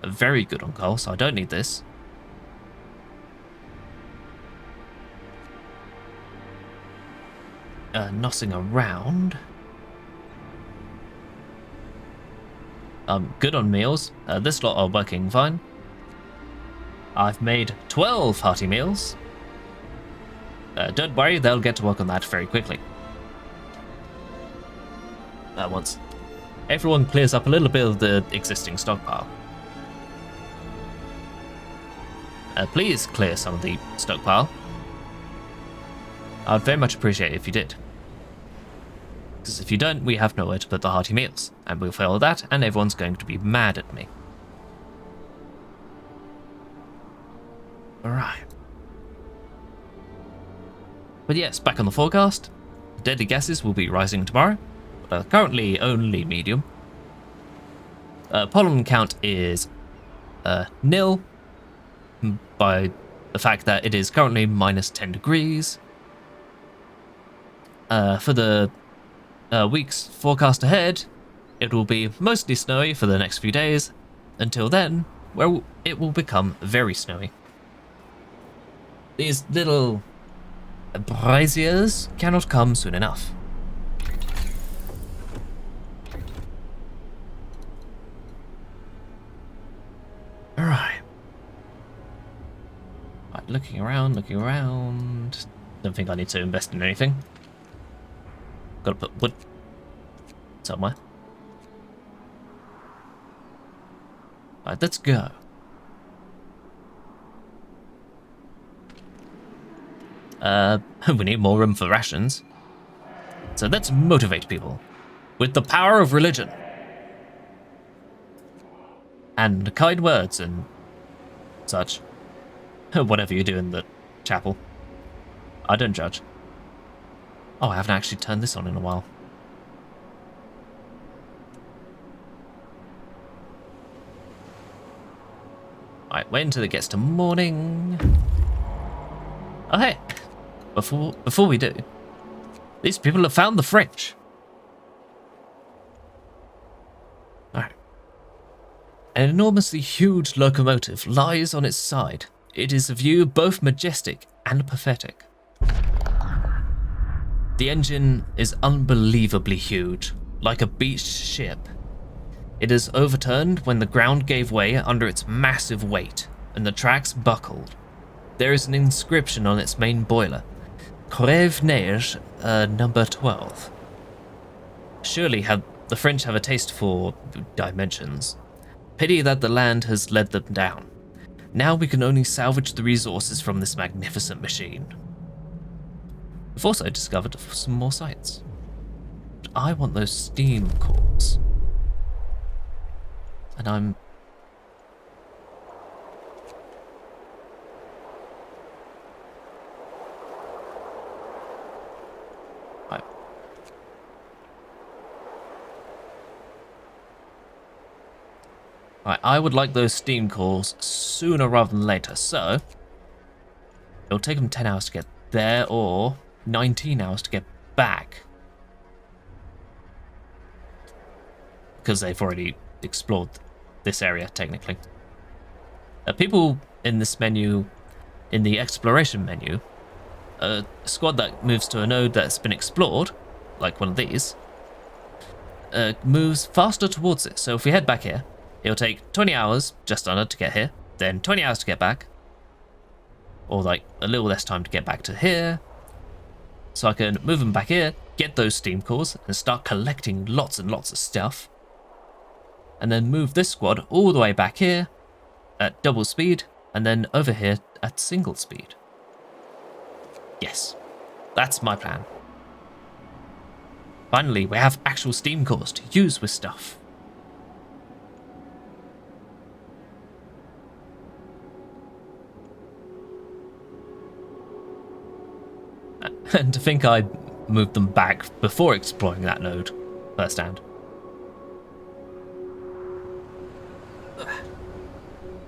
Very good on coal, so I don't need this. Nossing around. I'm good on meals. This lot are working fine. I've made 12 hearty meals. Don't worry, they'll get to work on that very quickly. Once everyone clears up a little bit of the existing stockpile. Please clear some of the stockpile. I'd very much appreciate it if you did. Because if you don't, we have nowhere to put the hearty meals, and we'll fail that, and everyone's going to be mad at me. Alright. But yes, back on the forecast. Deadly gases will be rising tomorrow, but are currently only medium. Pollen count is nil, by the fact that it is currently minus 10 degrees. For the week's forecast ahead, it will be mostly snowy for the next few days, until then, where it will become very snowy. These little braziers cannot come soon enough. Alright. Right, looking around. Don't think I need to invest in anything. Gotta put wood somewhere. Alright, let's go. We need more room for rations. So let's motivate people. with the power of religion. And kind words and such. Whatever you do in the chapel. I don't judge. Oh, I haven't actually turned this on in a while. Alright, wait until it gets to morning. Oh hey, before we do, these people have found the French. Alright. An enormously huge locomotive lies on its side. It is a view both majestic and pathetic. The engine is unbelievably huge, like a beached ship. It is overturned when the ground gave way under its massive weight, and the tracks buckled. There is an inscription on its main boiler, Crève Neige, number 12. Surely the French have a taste for dimensions. Pity that the land has led them down. Now we can only salvage the resources from this magnificent machine. We've also discovered some more sites. But I want those steam cores. And I'm... Right, I would like those steam cores sooner rather than later, so it'll take them 10 hours to get there, or 19 hours to get back. Because they've already explored this area, technically. People in this menu, in the exploration menu, a squad that moves to a node that's been explored, like one of these, moves faster towards it. So if we head back here, it'll take 20 hours, just under, to get here, then 20 hours to get back, or like a little less time to get back to here. So I can move them back here, get those steam cores, and start collecting lots and lots of stuff. And then move this squad all the way back here at double speed, and then over here at single speed. Yes, that's my plan. Finally, we have actual steam cores to use with stuff. And to think I moved them back before exploring that node firsthand.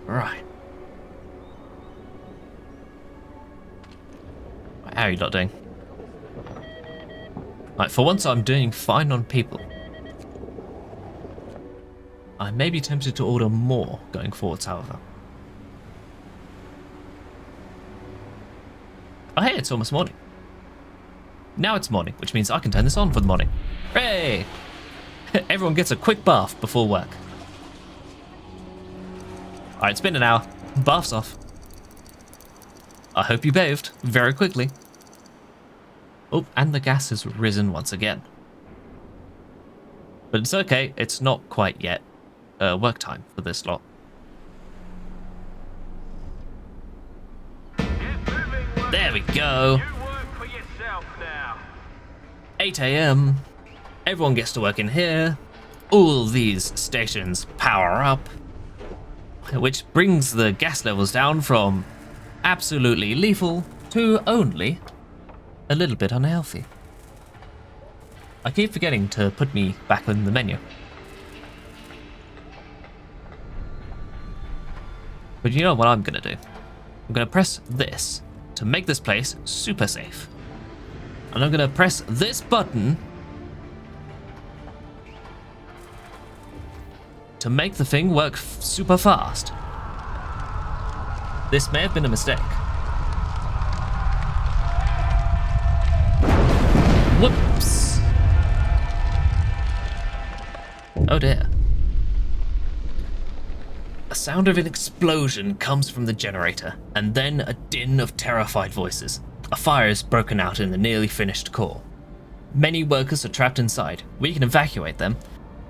Right. How are you lot doing? Right, for once I'm doing fine on people. I may be tempted to order more going forwards, however. Oh hey, it's almost morning. Now it's morning, which means I can turn this on for the morning. Hooray! Everyone gets a quick bath before work. Alright, it's been an hour. Bath's off. I hope you bathed very quickly. Oh, and the gas has risen once again. But it's okay, it's not quite yet work time for this lot. There we go. 8 AM. Everyone gets to work in here. All these stations power up. Which brings the gas levels down from absolutely lethal to only a little bit unhealthy. I keep forgetting to put me back in the menu. But you know what I'm gonna do? I'm gonna press this to make this place super safe. And I'm gonna press this button to make the thing work super fast. This may have been a mistake. Whoops. Oh dear. A sound of an explosion comes from the generator, and then a din of terrified voices. A fire has broken out in the nearly finished core. Many workers are trapped inside. We can evacuate them,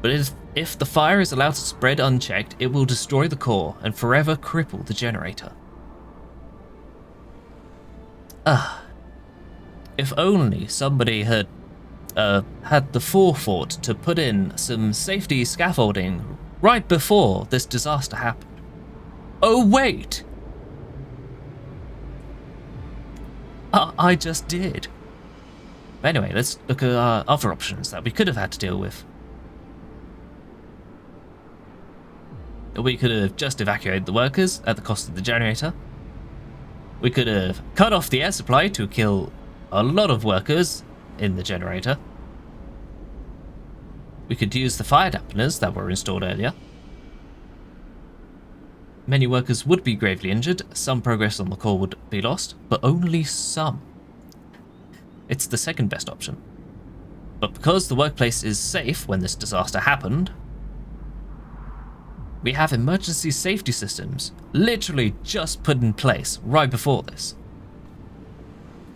but if the fire is allowed to spread unchecked, it will destroy the core and forever cripple the generator. If only somebody had had the forethought to put in some safety scaffolding right before this disaster happened. Oh wait! I just did. But anyway, let's look at our other options that we could have had to deal with. We could have just evacuated the workers at the cost of the generator. We could have cut off the air supply to kill a lot of workers in the generator. We could use the fire dampeners that were installed earlier. Many workers would be gravely injured, some progress on the core would be lost, but only some. It's the second best option. But because the workplace is safe when this disaster happened, we have emergency safety systems literally just put in place right before this.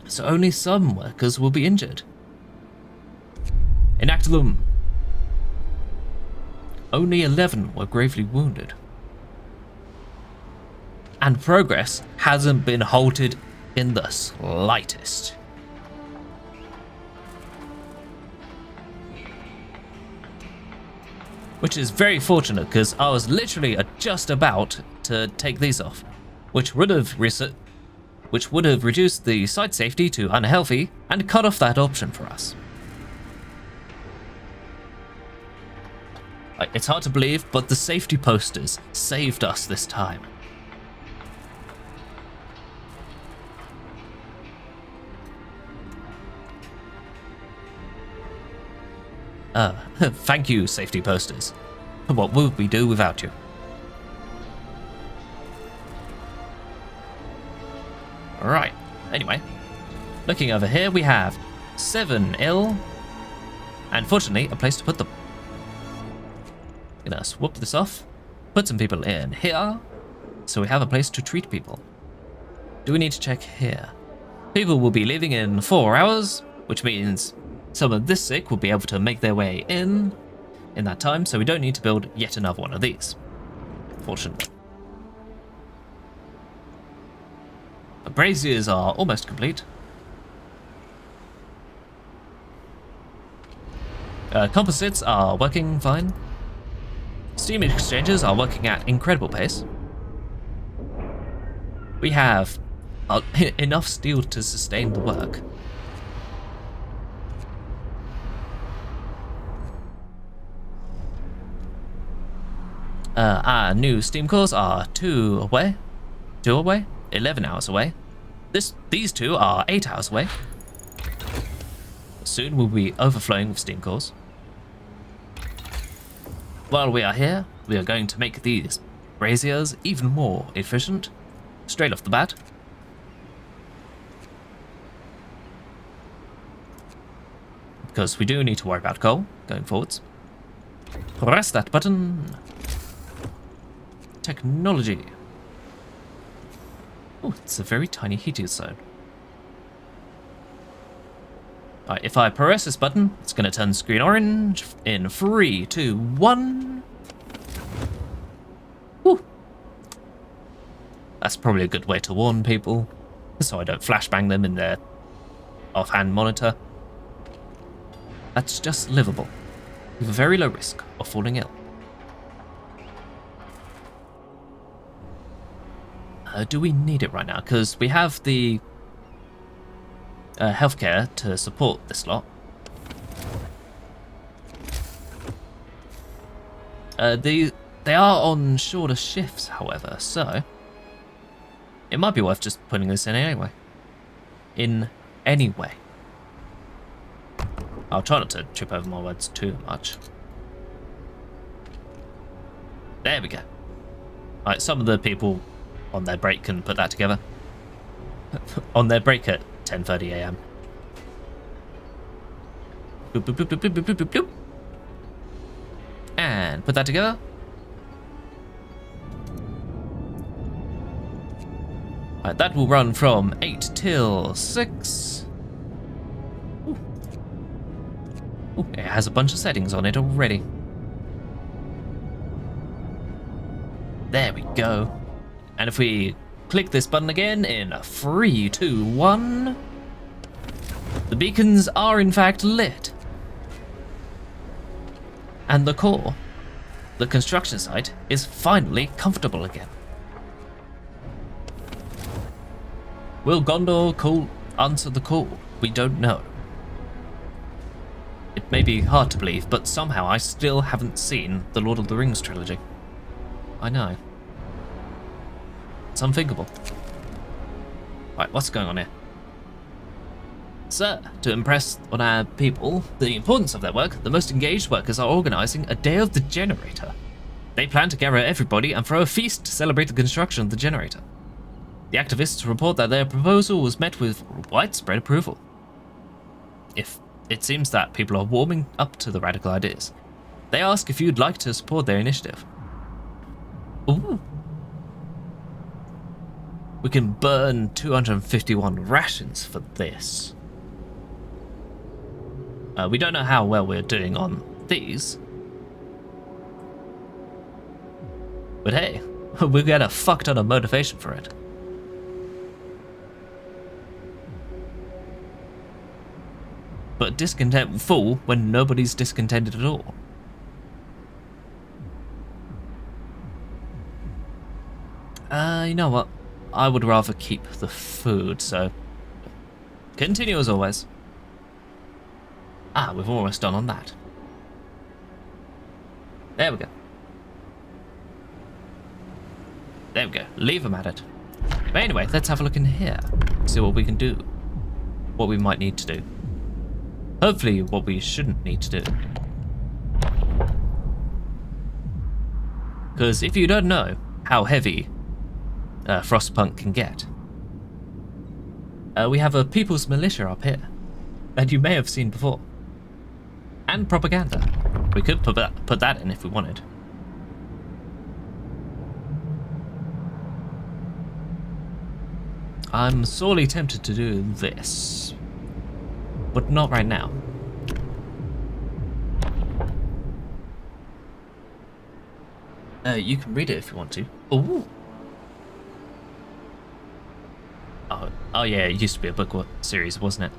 So only some workers will be injured. Enact them. Only 11 were gravely wounded. And progress hasn't been halted in the slightest. Which is very fortunate because I was literally just about to take these off, which would have reduced the site safety to unhealthy and cut off that option for us. It's hard to believe, but the safety posters saved us this time. Thank you, safety posters. What would we do without you? Alright, anyway. Looking over here, we have 7 ill, and fortunately, a place to put them. Gonna swap this off, put some people in here, so we have a place to treat people. Do we need to check here? People will be leaving in 4 hours, which means some of this sick will be able to make their way in that time, so we don't need to build yet another one of these, fortunately. The braziers are almost complete. Composites are working fine. Steam exchangers are working at incredible pace. We have enough steel to sustain the work. Our new steam cores are 2 away, 11 hours away. These two are 8 hours away. Soon we'll be overflowing with steam cores. While we are here, we are going to make these braziers even more efficient, straight off the bat. Because we do need to worry about coal going forwards. Press that button. Technology. Oh, it's a very tiny heating zone. Alright, if I press this button, it's going to turn the screen orange in 3, 2, 1. Whew. That's probably a good way to warn people, so I don't flashbang them in their offhand monitor. That's just livable, with a very low risk of falling ill. Do we need it right now? Because we have the healthcare to support this lot. They are on shorter shifts, however, so it might be worth just putting this in anyway. I'll try not to trip over my words too much. There we go. Alright, some of the people on their break can put that together. On their break at 10:30 AM. Boop, boop, boop, boop, boop, boop, boop, boop. And put that together. Right, that will run from 8 till 6. Ooh. Ooh, it has a bunch of settings on it already. There we go. And if we click this button again in 3, 2, 1, the beacons are in fact lit. And the core, the construction site, is finally comfortable again. Will Gondor answer the call? We don't know. It may be hard to believe, but somehow I still haven't seen the Lord of the Rings trilogy. I know. It's unthinkable. Right, what's going on here? Sir, to impress on our people the importance of their work, the most engaged workers are organising a Day of the Generator. They plan to gather everybody and throw a feast to celebrate the construction of the generator. The activists report that their proposal was met with widespread approval. It seems that people are warming up to the radical ideas. They ask if you'd like to support their initiative. Ooh. We can burn 251 rations for this. We don't know how well we're doing on these. But hey, we'll get a fuck ton of motivation for it. But discontent will fall when nobody's discontented at all. You know what? I would rather keep the food, so continue as always. Ah, we've almost done on that. There we go. There we go. Leave them at it. But anyway, let's have a look in here. See what we can do. What we might need to do. Hopefully what we shouldn't need to do. Because if you don't know how heavy Frostpunk can get, we have a people's militia up here that you may have seen before. And propaganda. We could put that in if we wanted. I'm sorely tempted to do this, but not right now. You can read it if you want to. Ooh. Oh yeah, it used to be a book series, wasn't it?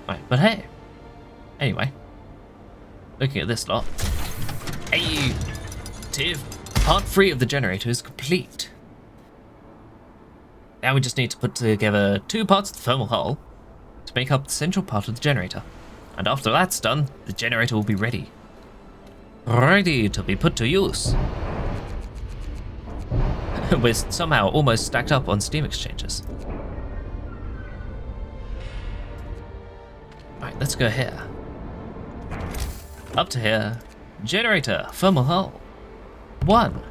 Right, but hey. Anyway, looking at this lot. Hey, Tiv, part 3 of the generator is complete. Now we just need to put together 2 parts of the thermal hull to make up the central part of the generator. And after that's done, the generator will be ready. Ready to be put to use. We're somehow almost stacked up on steam exchangers. Right, let's go here. Up to here. Generator, thermal hull. 1.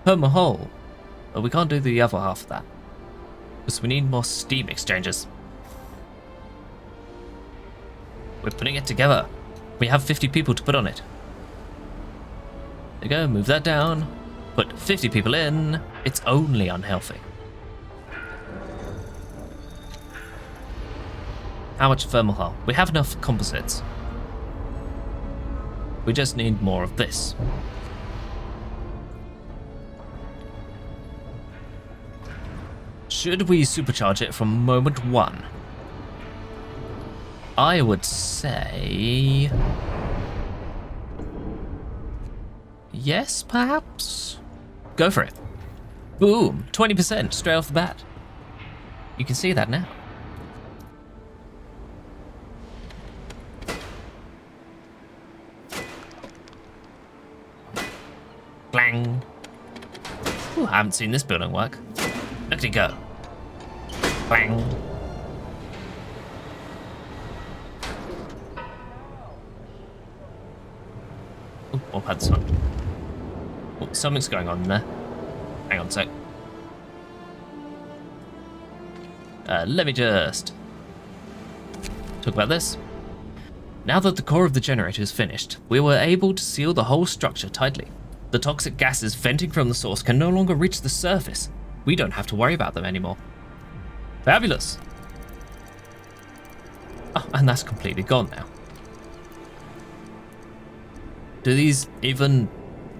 Thermal hull. But we can't do the other half of that, because we need more steam exchangers. We're putting it together. We have 50 people to put on it. There you go, move that down. Put 50 people in. It's only unhealthy. How much thermal hull? We have enough composites. We just need more of this. Should we supercharge it from moment 1? I would say yes, perhaps? Go for it. Boom, 20% straight off the bat. You can see that now. Clang. Ooh, I haven't seen this building work. Look at it go. Clang. Oh, I've had some. Oh, something's going on there. Hang on a sec. Let me just talk about this. Now that the core of the generator is finished, we were able to seal the whole structure tightly. The toxic gases venting from the source can no longer reach the surface. We don't have to worry about them anymore. Fabulous! Oh, and that's completely gone now. Do these even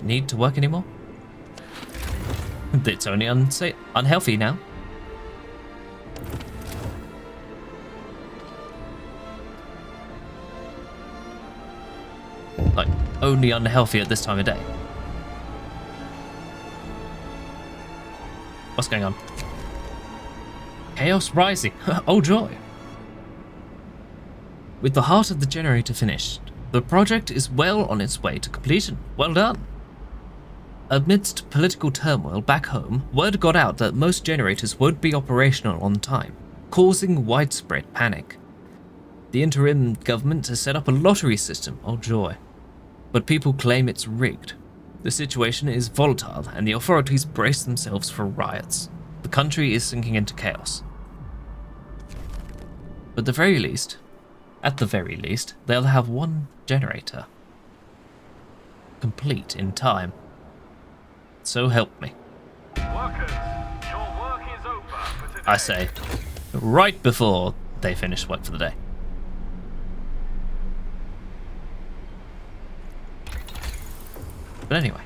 need to work anymore? It's only unhealthy now. Like, only unhealthy at this time of day. What's going on? Chaos rising. Oh joy. With the heart of the generator finished, the project is well on its way to completion. Well done. Amidst political turmoil back home, word got out that most generators won't be operational on time, causing widespread panic. The interim government has set up a lottery system, oh joy, but people claim it's rigged. The situation is volatile and the authorities brace themselves for riots. The country is sinking into chaos. But at the very least, they'll have one generator complete in time. So help me. Workers, your work is over for today. I say, right before they finish work for the day. But anyway,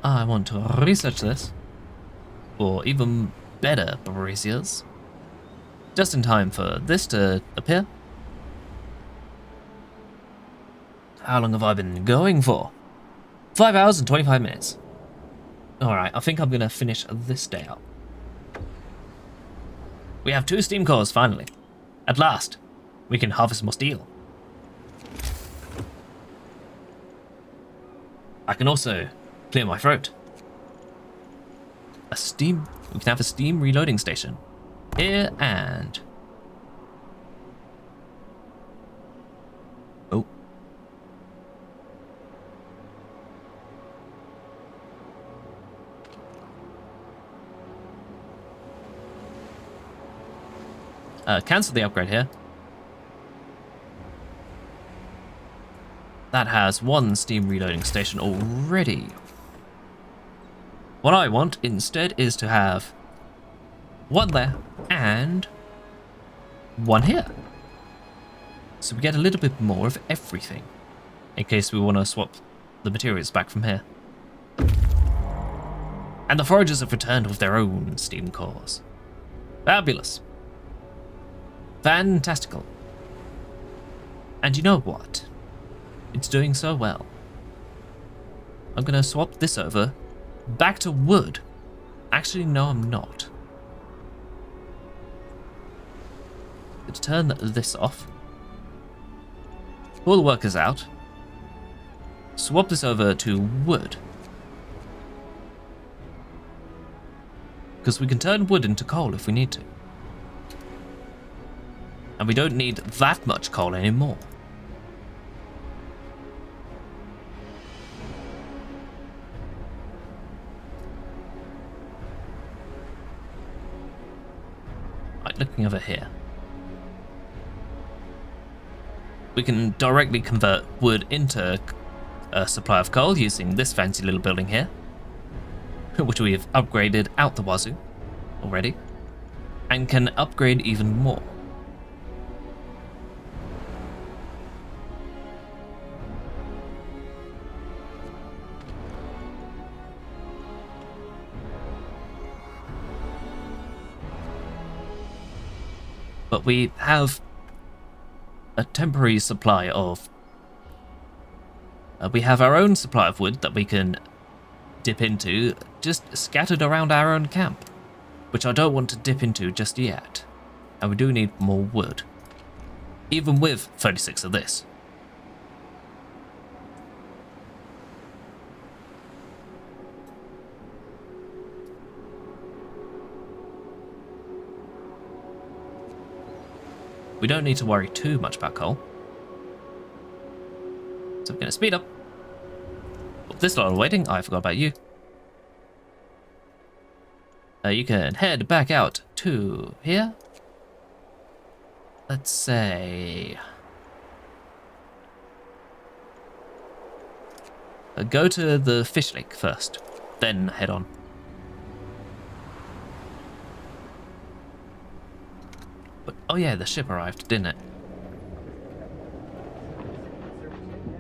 I want to research this for even better braziers, just in time for this to appear. How long have I been going for? 5 hours and 25 minutes. Alright, I think I'm going to finish this day up. We have 2 steam cores, finally. At last, we can harvest more steel. I can also clear my throat. We can have a steam reloading station. Here and... Oh. Cancel the upgrade here. That has 1 steam reloading station already. What I want instead is to have 1 there and 1 here. So we get a little bit more of everything, in case we want to swap the materials back from here. And the foragers have returned with their own steam cores. Fabulous. Fantastical. And you know what? It's doing so well. I'm gonna swap this over back to wood. Actually, no, I'm not. Let's turn this off. Pull the workers out. Swap this over to wood. Because we can turn wood into coal if we need to. And we don't need that much coal anymore. Right, looking over here. We can directly convert wood into a supply of coal using this fancy little building here, which we have upgraded out the wazoo already, and can upgrade even more. But we have a temporary supply of... we have our own supply of wood that we can dip into, just scattered around our own camp, which I don't want to dip into just yet. And we do need more wood, even with 36 of this. We don't need to worry too much about coal. So we're going to speed up. This lot are waiting. I forgot about you. You can head back out to here. Let's say... go to the fish lake first, then head on. But, oh yeah, the ship arrived, didn't it?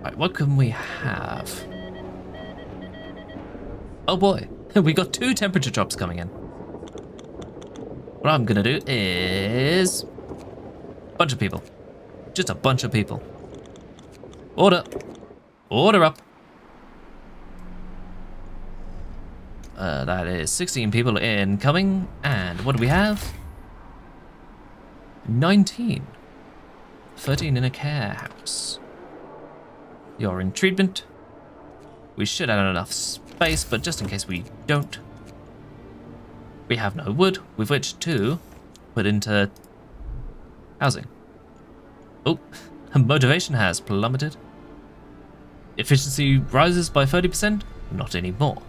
Right, what can we have? Oh boy, we got 2 temperature drops coming in. What I'm gonna do is... bunch of people. Just a bunch of people. Order. Order up. That is 16 people incoming. And what do we have? 19. 13 in a care house. You're in treatment. We should have enough space, but just in case we don't. We have no wood with which to put into housing. Oh, motivation has plummeted. Efficiency rises by 30%? Not anymore.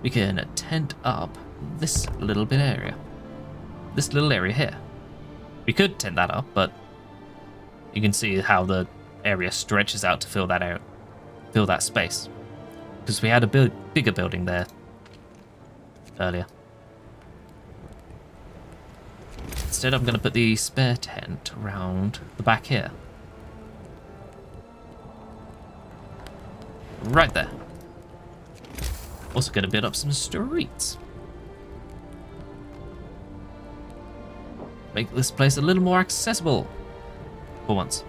We can tent up this little bit area. This little area here. We could tent that up, but you can see how the area stretches out to fill that area, fill that space. Because we had a bigger building there earlier. Instead, I'm going to put the spare tent around the back here. Right there. Also going to build up some streets. Make this place a little more accessible. For once.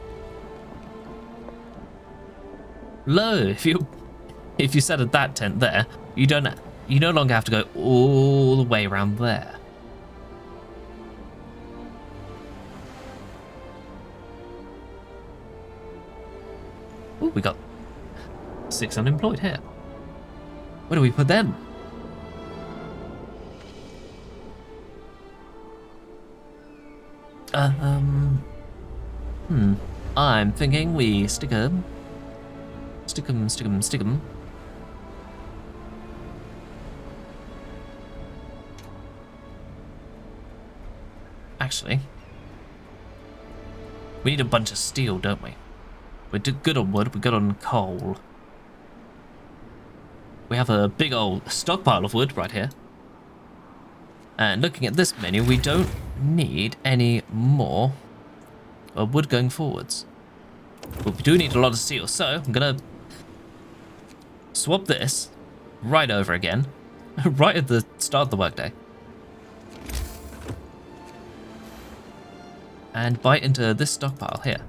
Lo, if you set up that tent there, you no longer have to go all the way around there. Ooh, we got 6 unemployed here. Where do we put them? I'm thinking we stick 'em. Stick 'em. Actually, we need a bunch of steel, don't we? We're good on wood, we're good on coal. We have a big old stockpile of wood right here. And looking at this menu, we don't need any more wood going forwards. But we do need a lot of steel, so I'm gonna swap this right over again, right at the start of the workday. And bite into this stockpile here.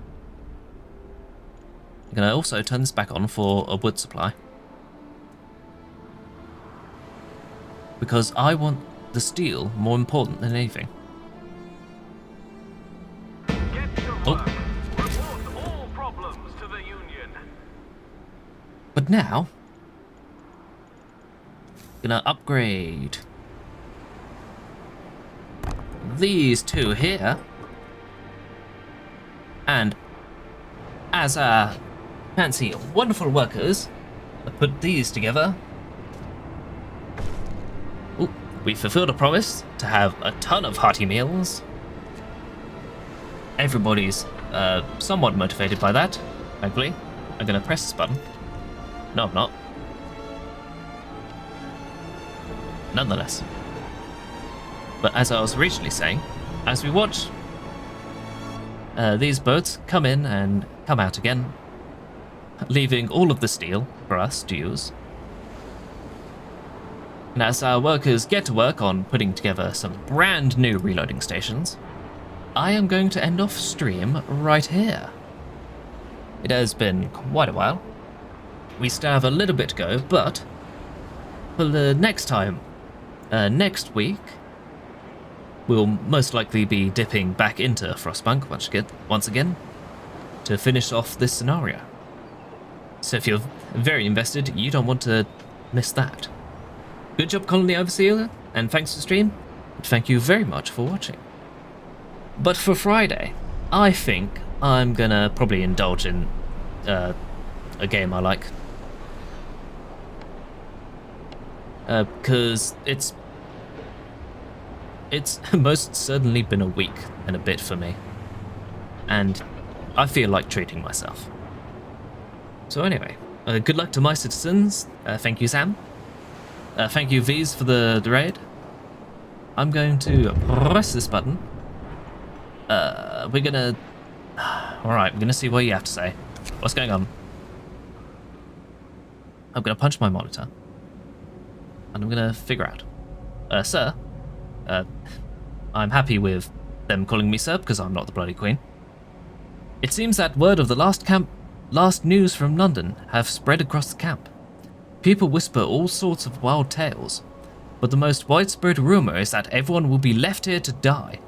I'm gonna also turn this back on for a wood supply. Because I want the steel more important than anything. Get to work. Report all problems to the Union. But now, gonna upgrade these 2 here. And as our fancy, wonderful workers, I put these together. Ooh, we fulfilled a promise to have a ton of hearty meals. Everybody's somewhat motivated by that, thankfully. I'm gonna press this button. No, I'm not. Nonetheless. But as I was originally saying, as we watch these boats come in and come out again, leaving all of the steel for us to use. And as our workers get to work on putting together some brand new reloading stations, I am going to end off stream right here. It has been quite a while. We still have a little bit to go, but for the next time, next week, we'll most likely be dipping back into Frostpunk once again to finish off this scenario. So if you're very invested, you don't want to miss that. Good job, Colony Overseer, and thanks for the stream. Thank you very much for watching. But for Friday, I think I'm gonna probably indulge in a game I like. Because it's most certainly been a week and a bit for me. And I feel like treating myself. So anyway, good luck to my citizens. Thank you, Sam. Thank you, V's, for the raid. I'm going to press this button. We're gonna... Alright, we're gonna see what you have to say. What's going on? I'm gonna punch my monitor. And I'm gonna figure out. Sir, I'm happy with them calling me sir because I'm not the bloody queen. It seems that word of the last news from London have spread across the camp. People whisper all sorts of wild tales, but the most widespread rumor is that everyone will be left here to die.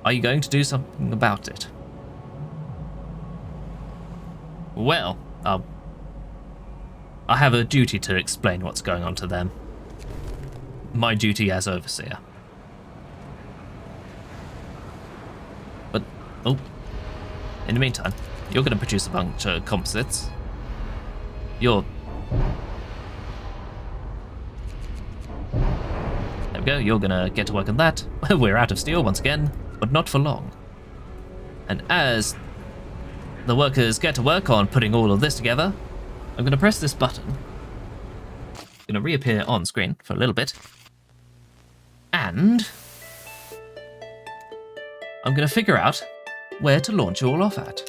Are you going to do something about it? Well, I have a duty to explain what's going on to them. My duty as overseer. But, in the meantime, you're going to produce a bunch of composites. There we go, you're going to get to work on that. We're out of steel once again, but not for long. And as the workers get to work on putting all of this together, I'm going to press this button. It's going to reappear on screen for a little bit. And I'm going to figure out where to launch you all off at.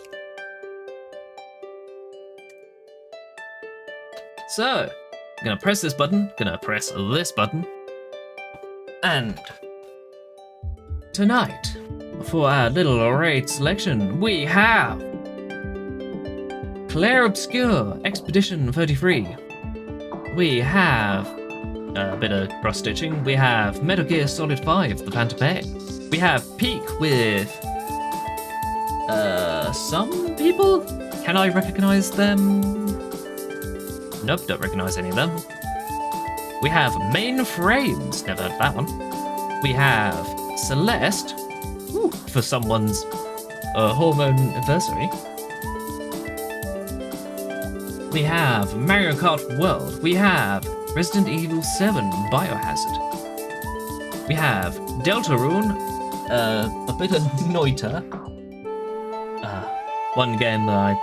So, I'm going to press this button, going to press this button, and tonight, for our little raid selection, we have Claire Obscure, Expedition 33. We have a bit of cross-stitching. We have Metal Gear Solid 5, The Phantom Pain. We have Peak with some people? Can I recognize them? Nope, don't recognize any of them. We have Mainframes, never heard of that one. We have Celeste, for someone's hormone anniversary. We have Mario Kart World. We have Resident Evil 7 Biohazard. We have Deltarune, a bit of Noita. One game that I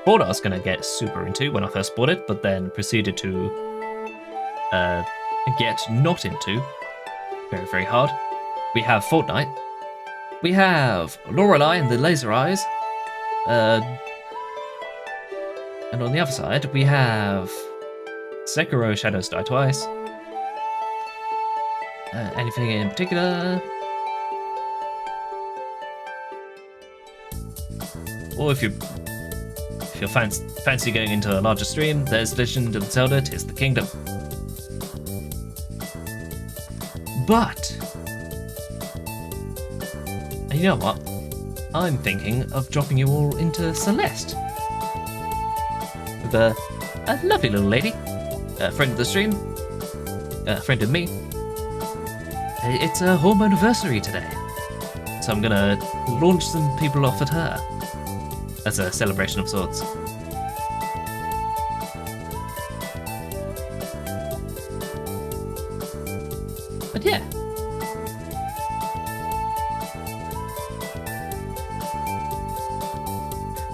thought I was going to get super into when I first bought it, but then proceeded to get not into very, very hard. We have Fortnite. We have Lorelei and the Laser Eyes. And on the other side, we have Sekiro Shadows Die Twice. Anything in particular? Or if you fancy going into a larger stream, there's Legend of Zelda Tears of the Kingdom. But you know what? I'm thinking of dropping you all into Celeste. With a lovely little lady, friend of the stream, friend of me. It's a hormone anniversary today, so I'm gonna launch some people off at her as a celebration of sorts. But yeah.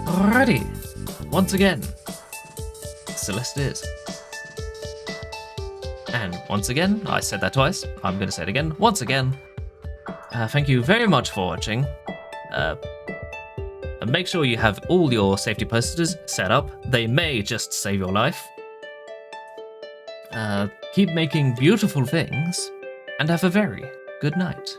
Alrighty, once again, Celeste is. And once again, I said that twice, I'm going to say it again, once again, thank you very much for watching. Make sure you have all your safety posters set up, they may just save your life. Keep making beautiful things, and have a very good night.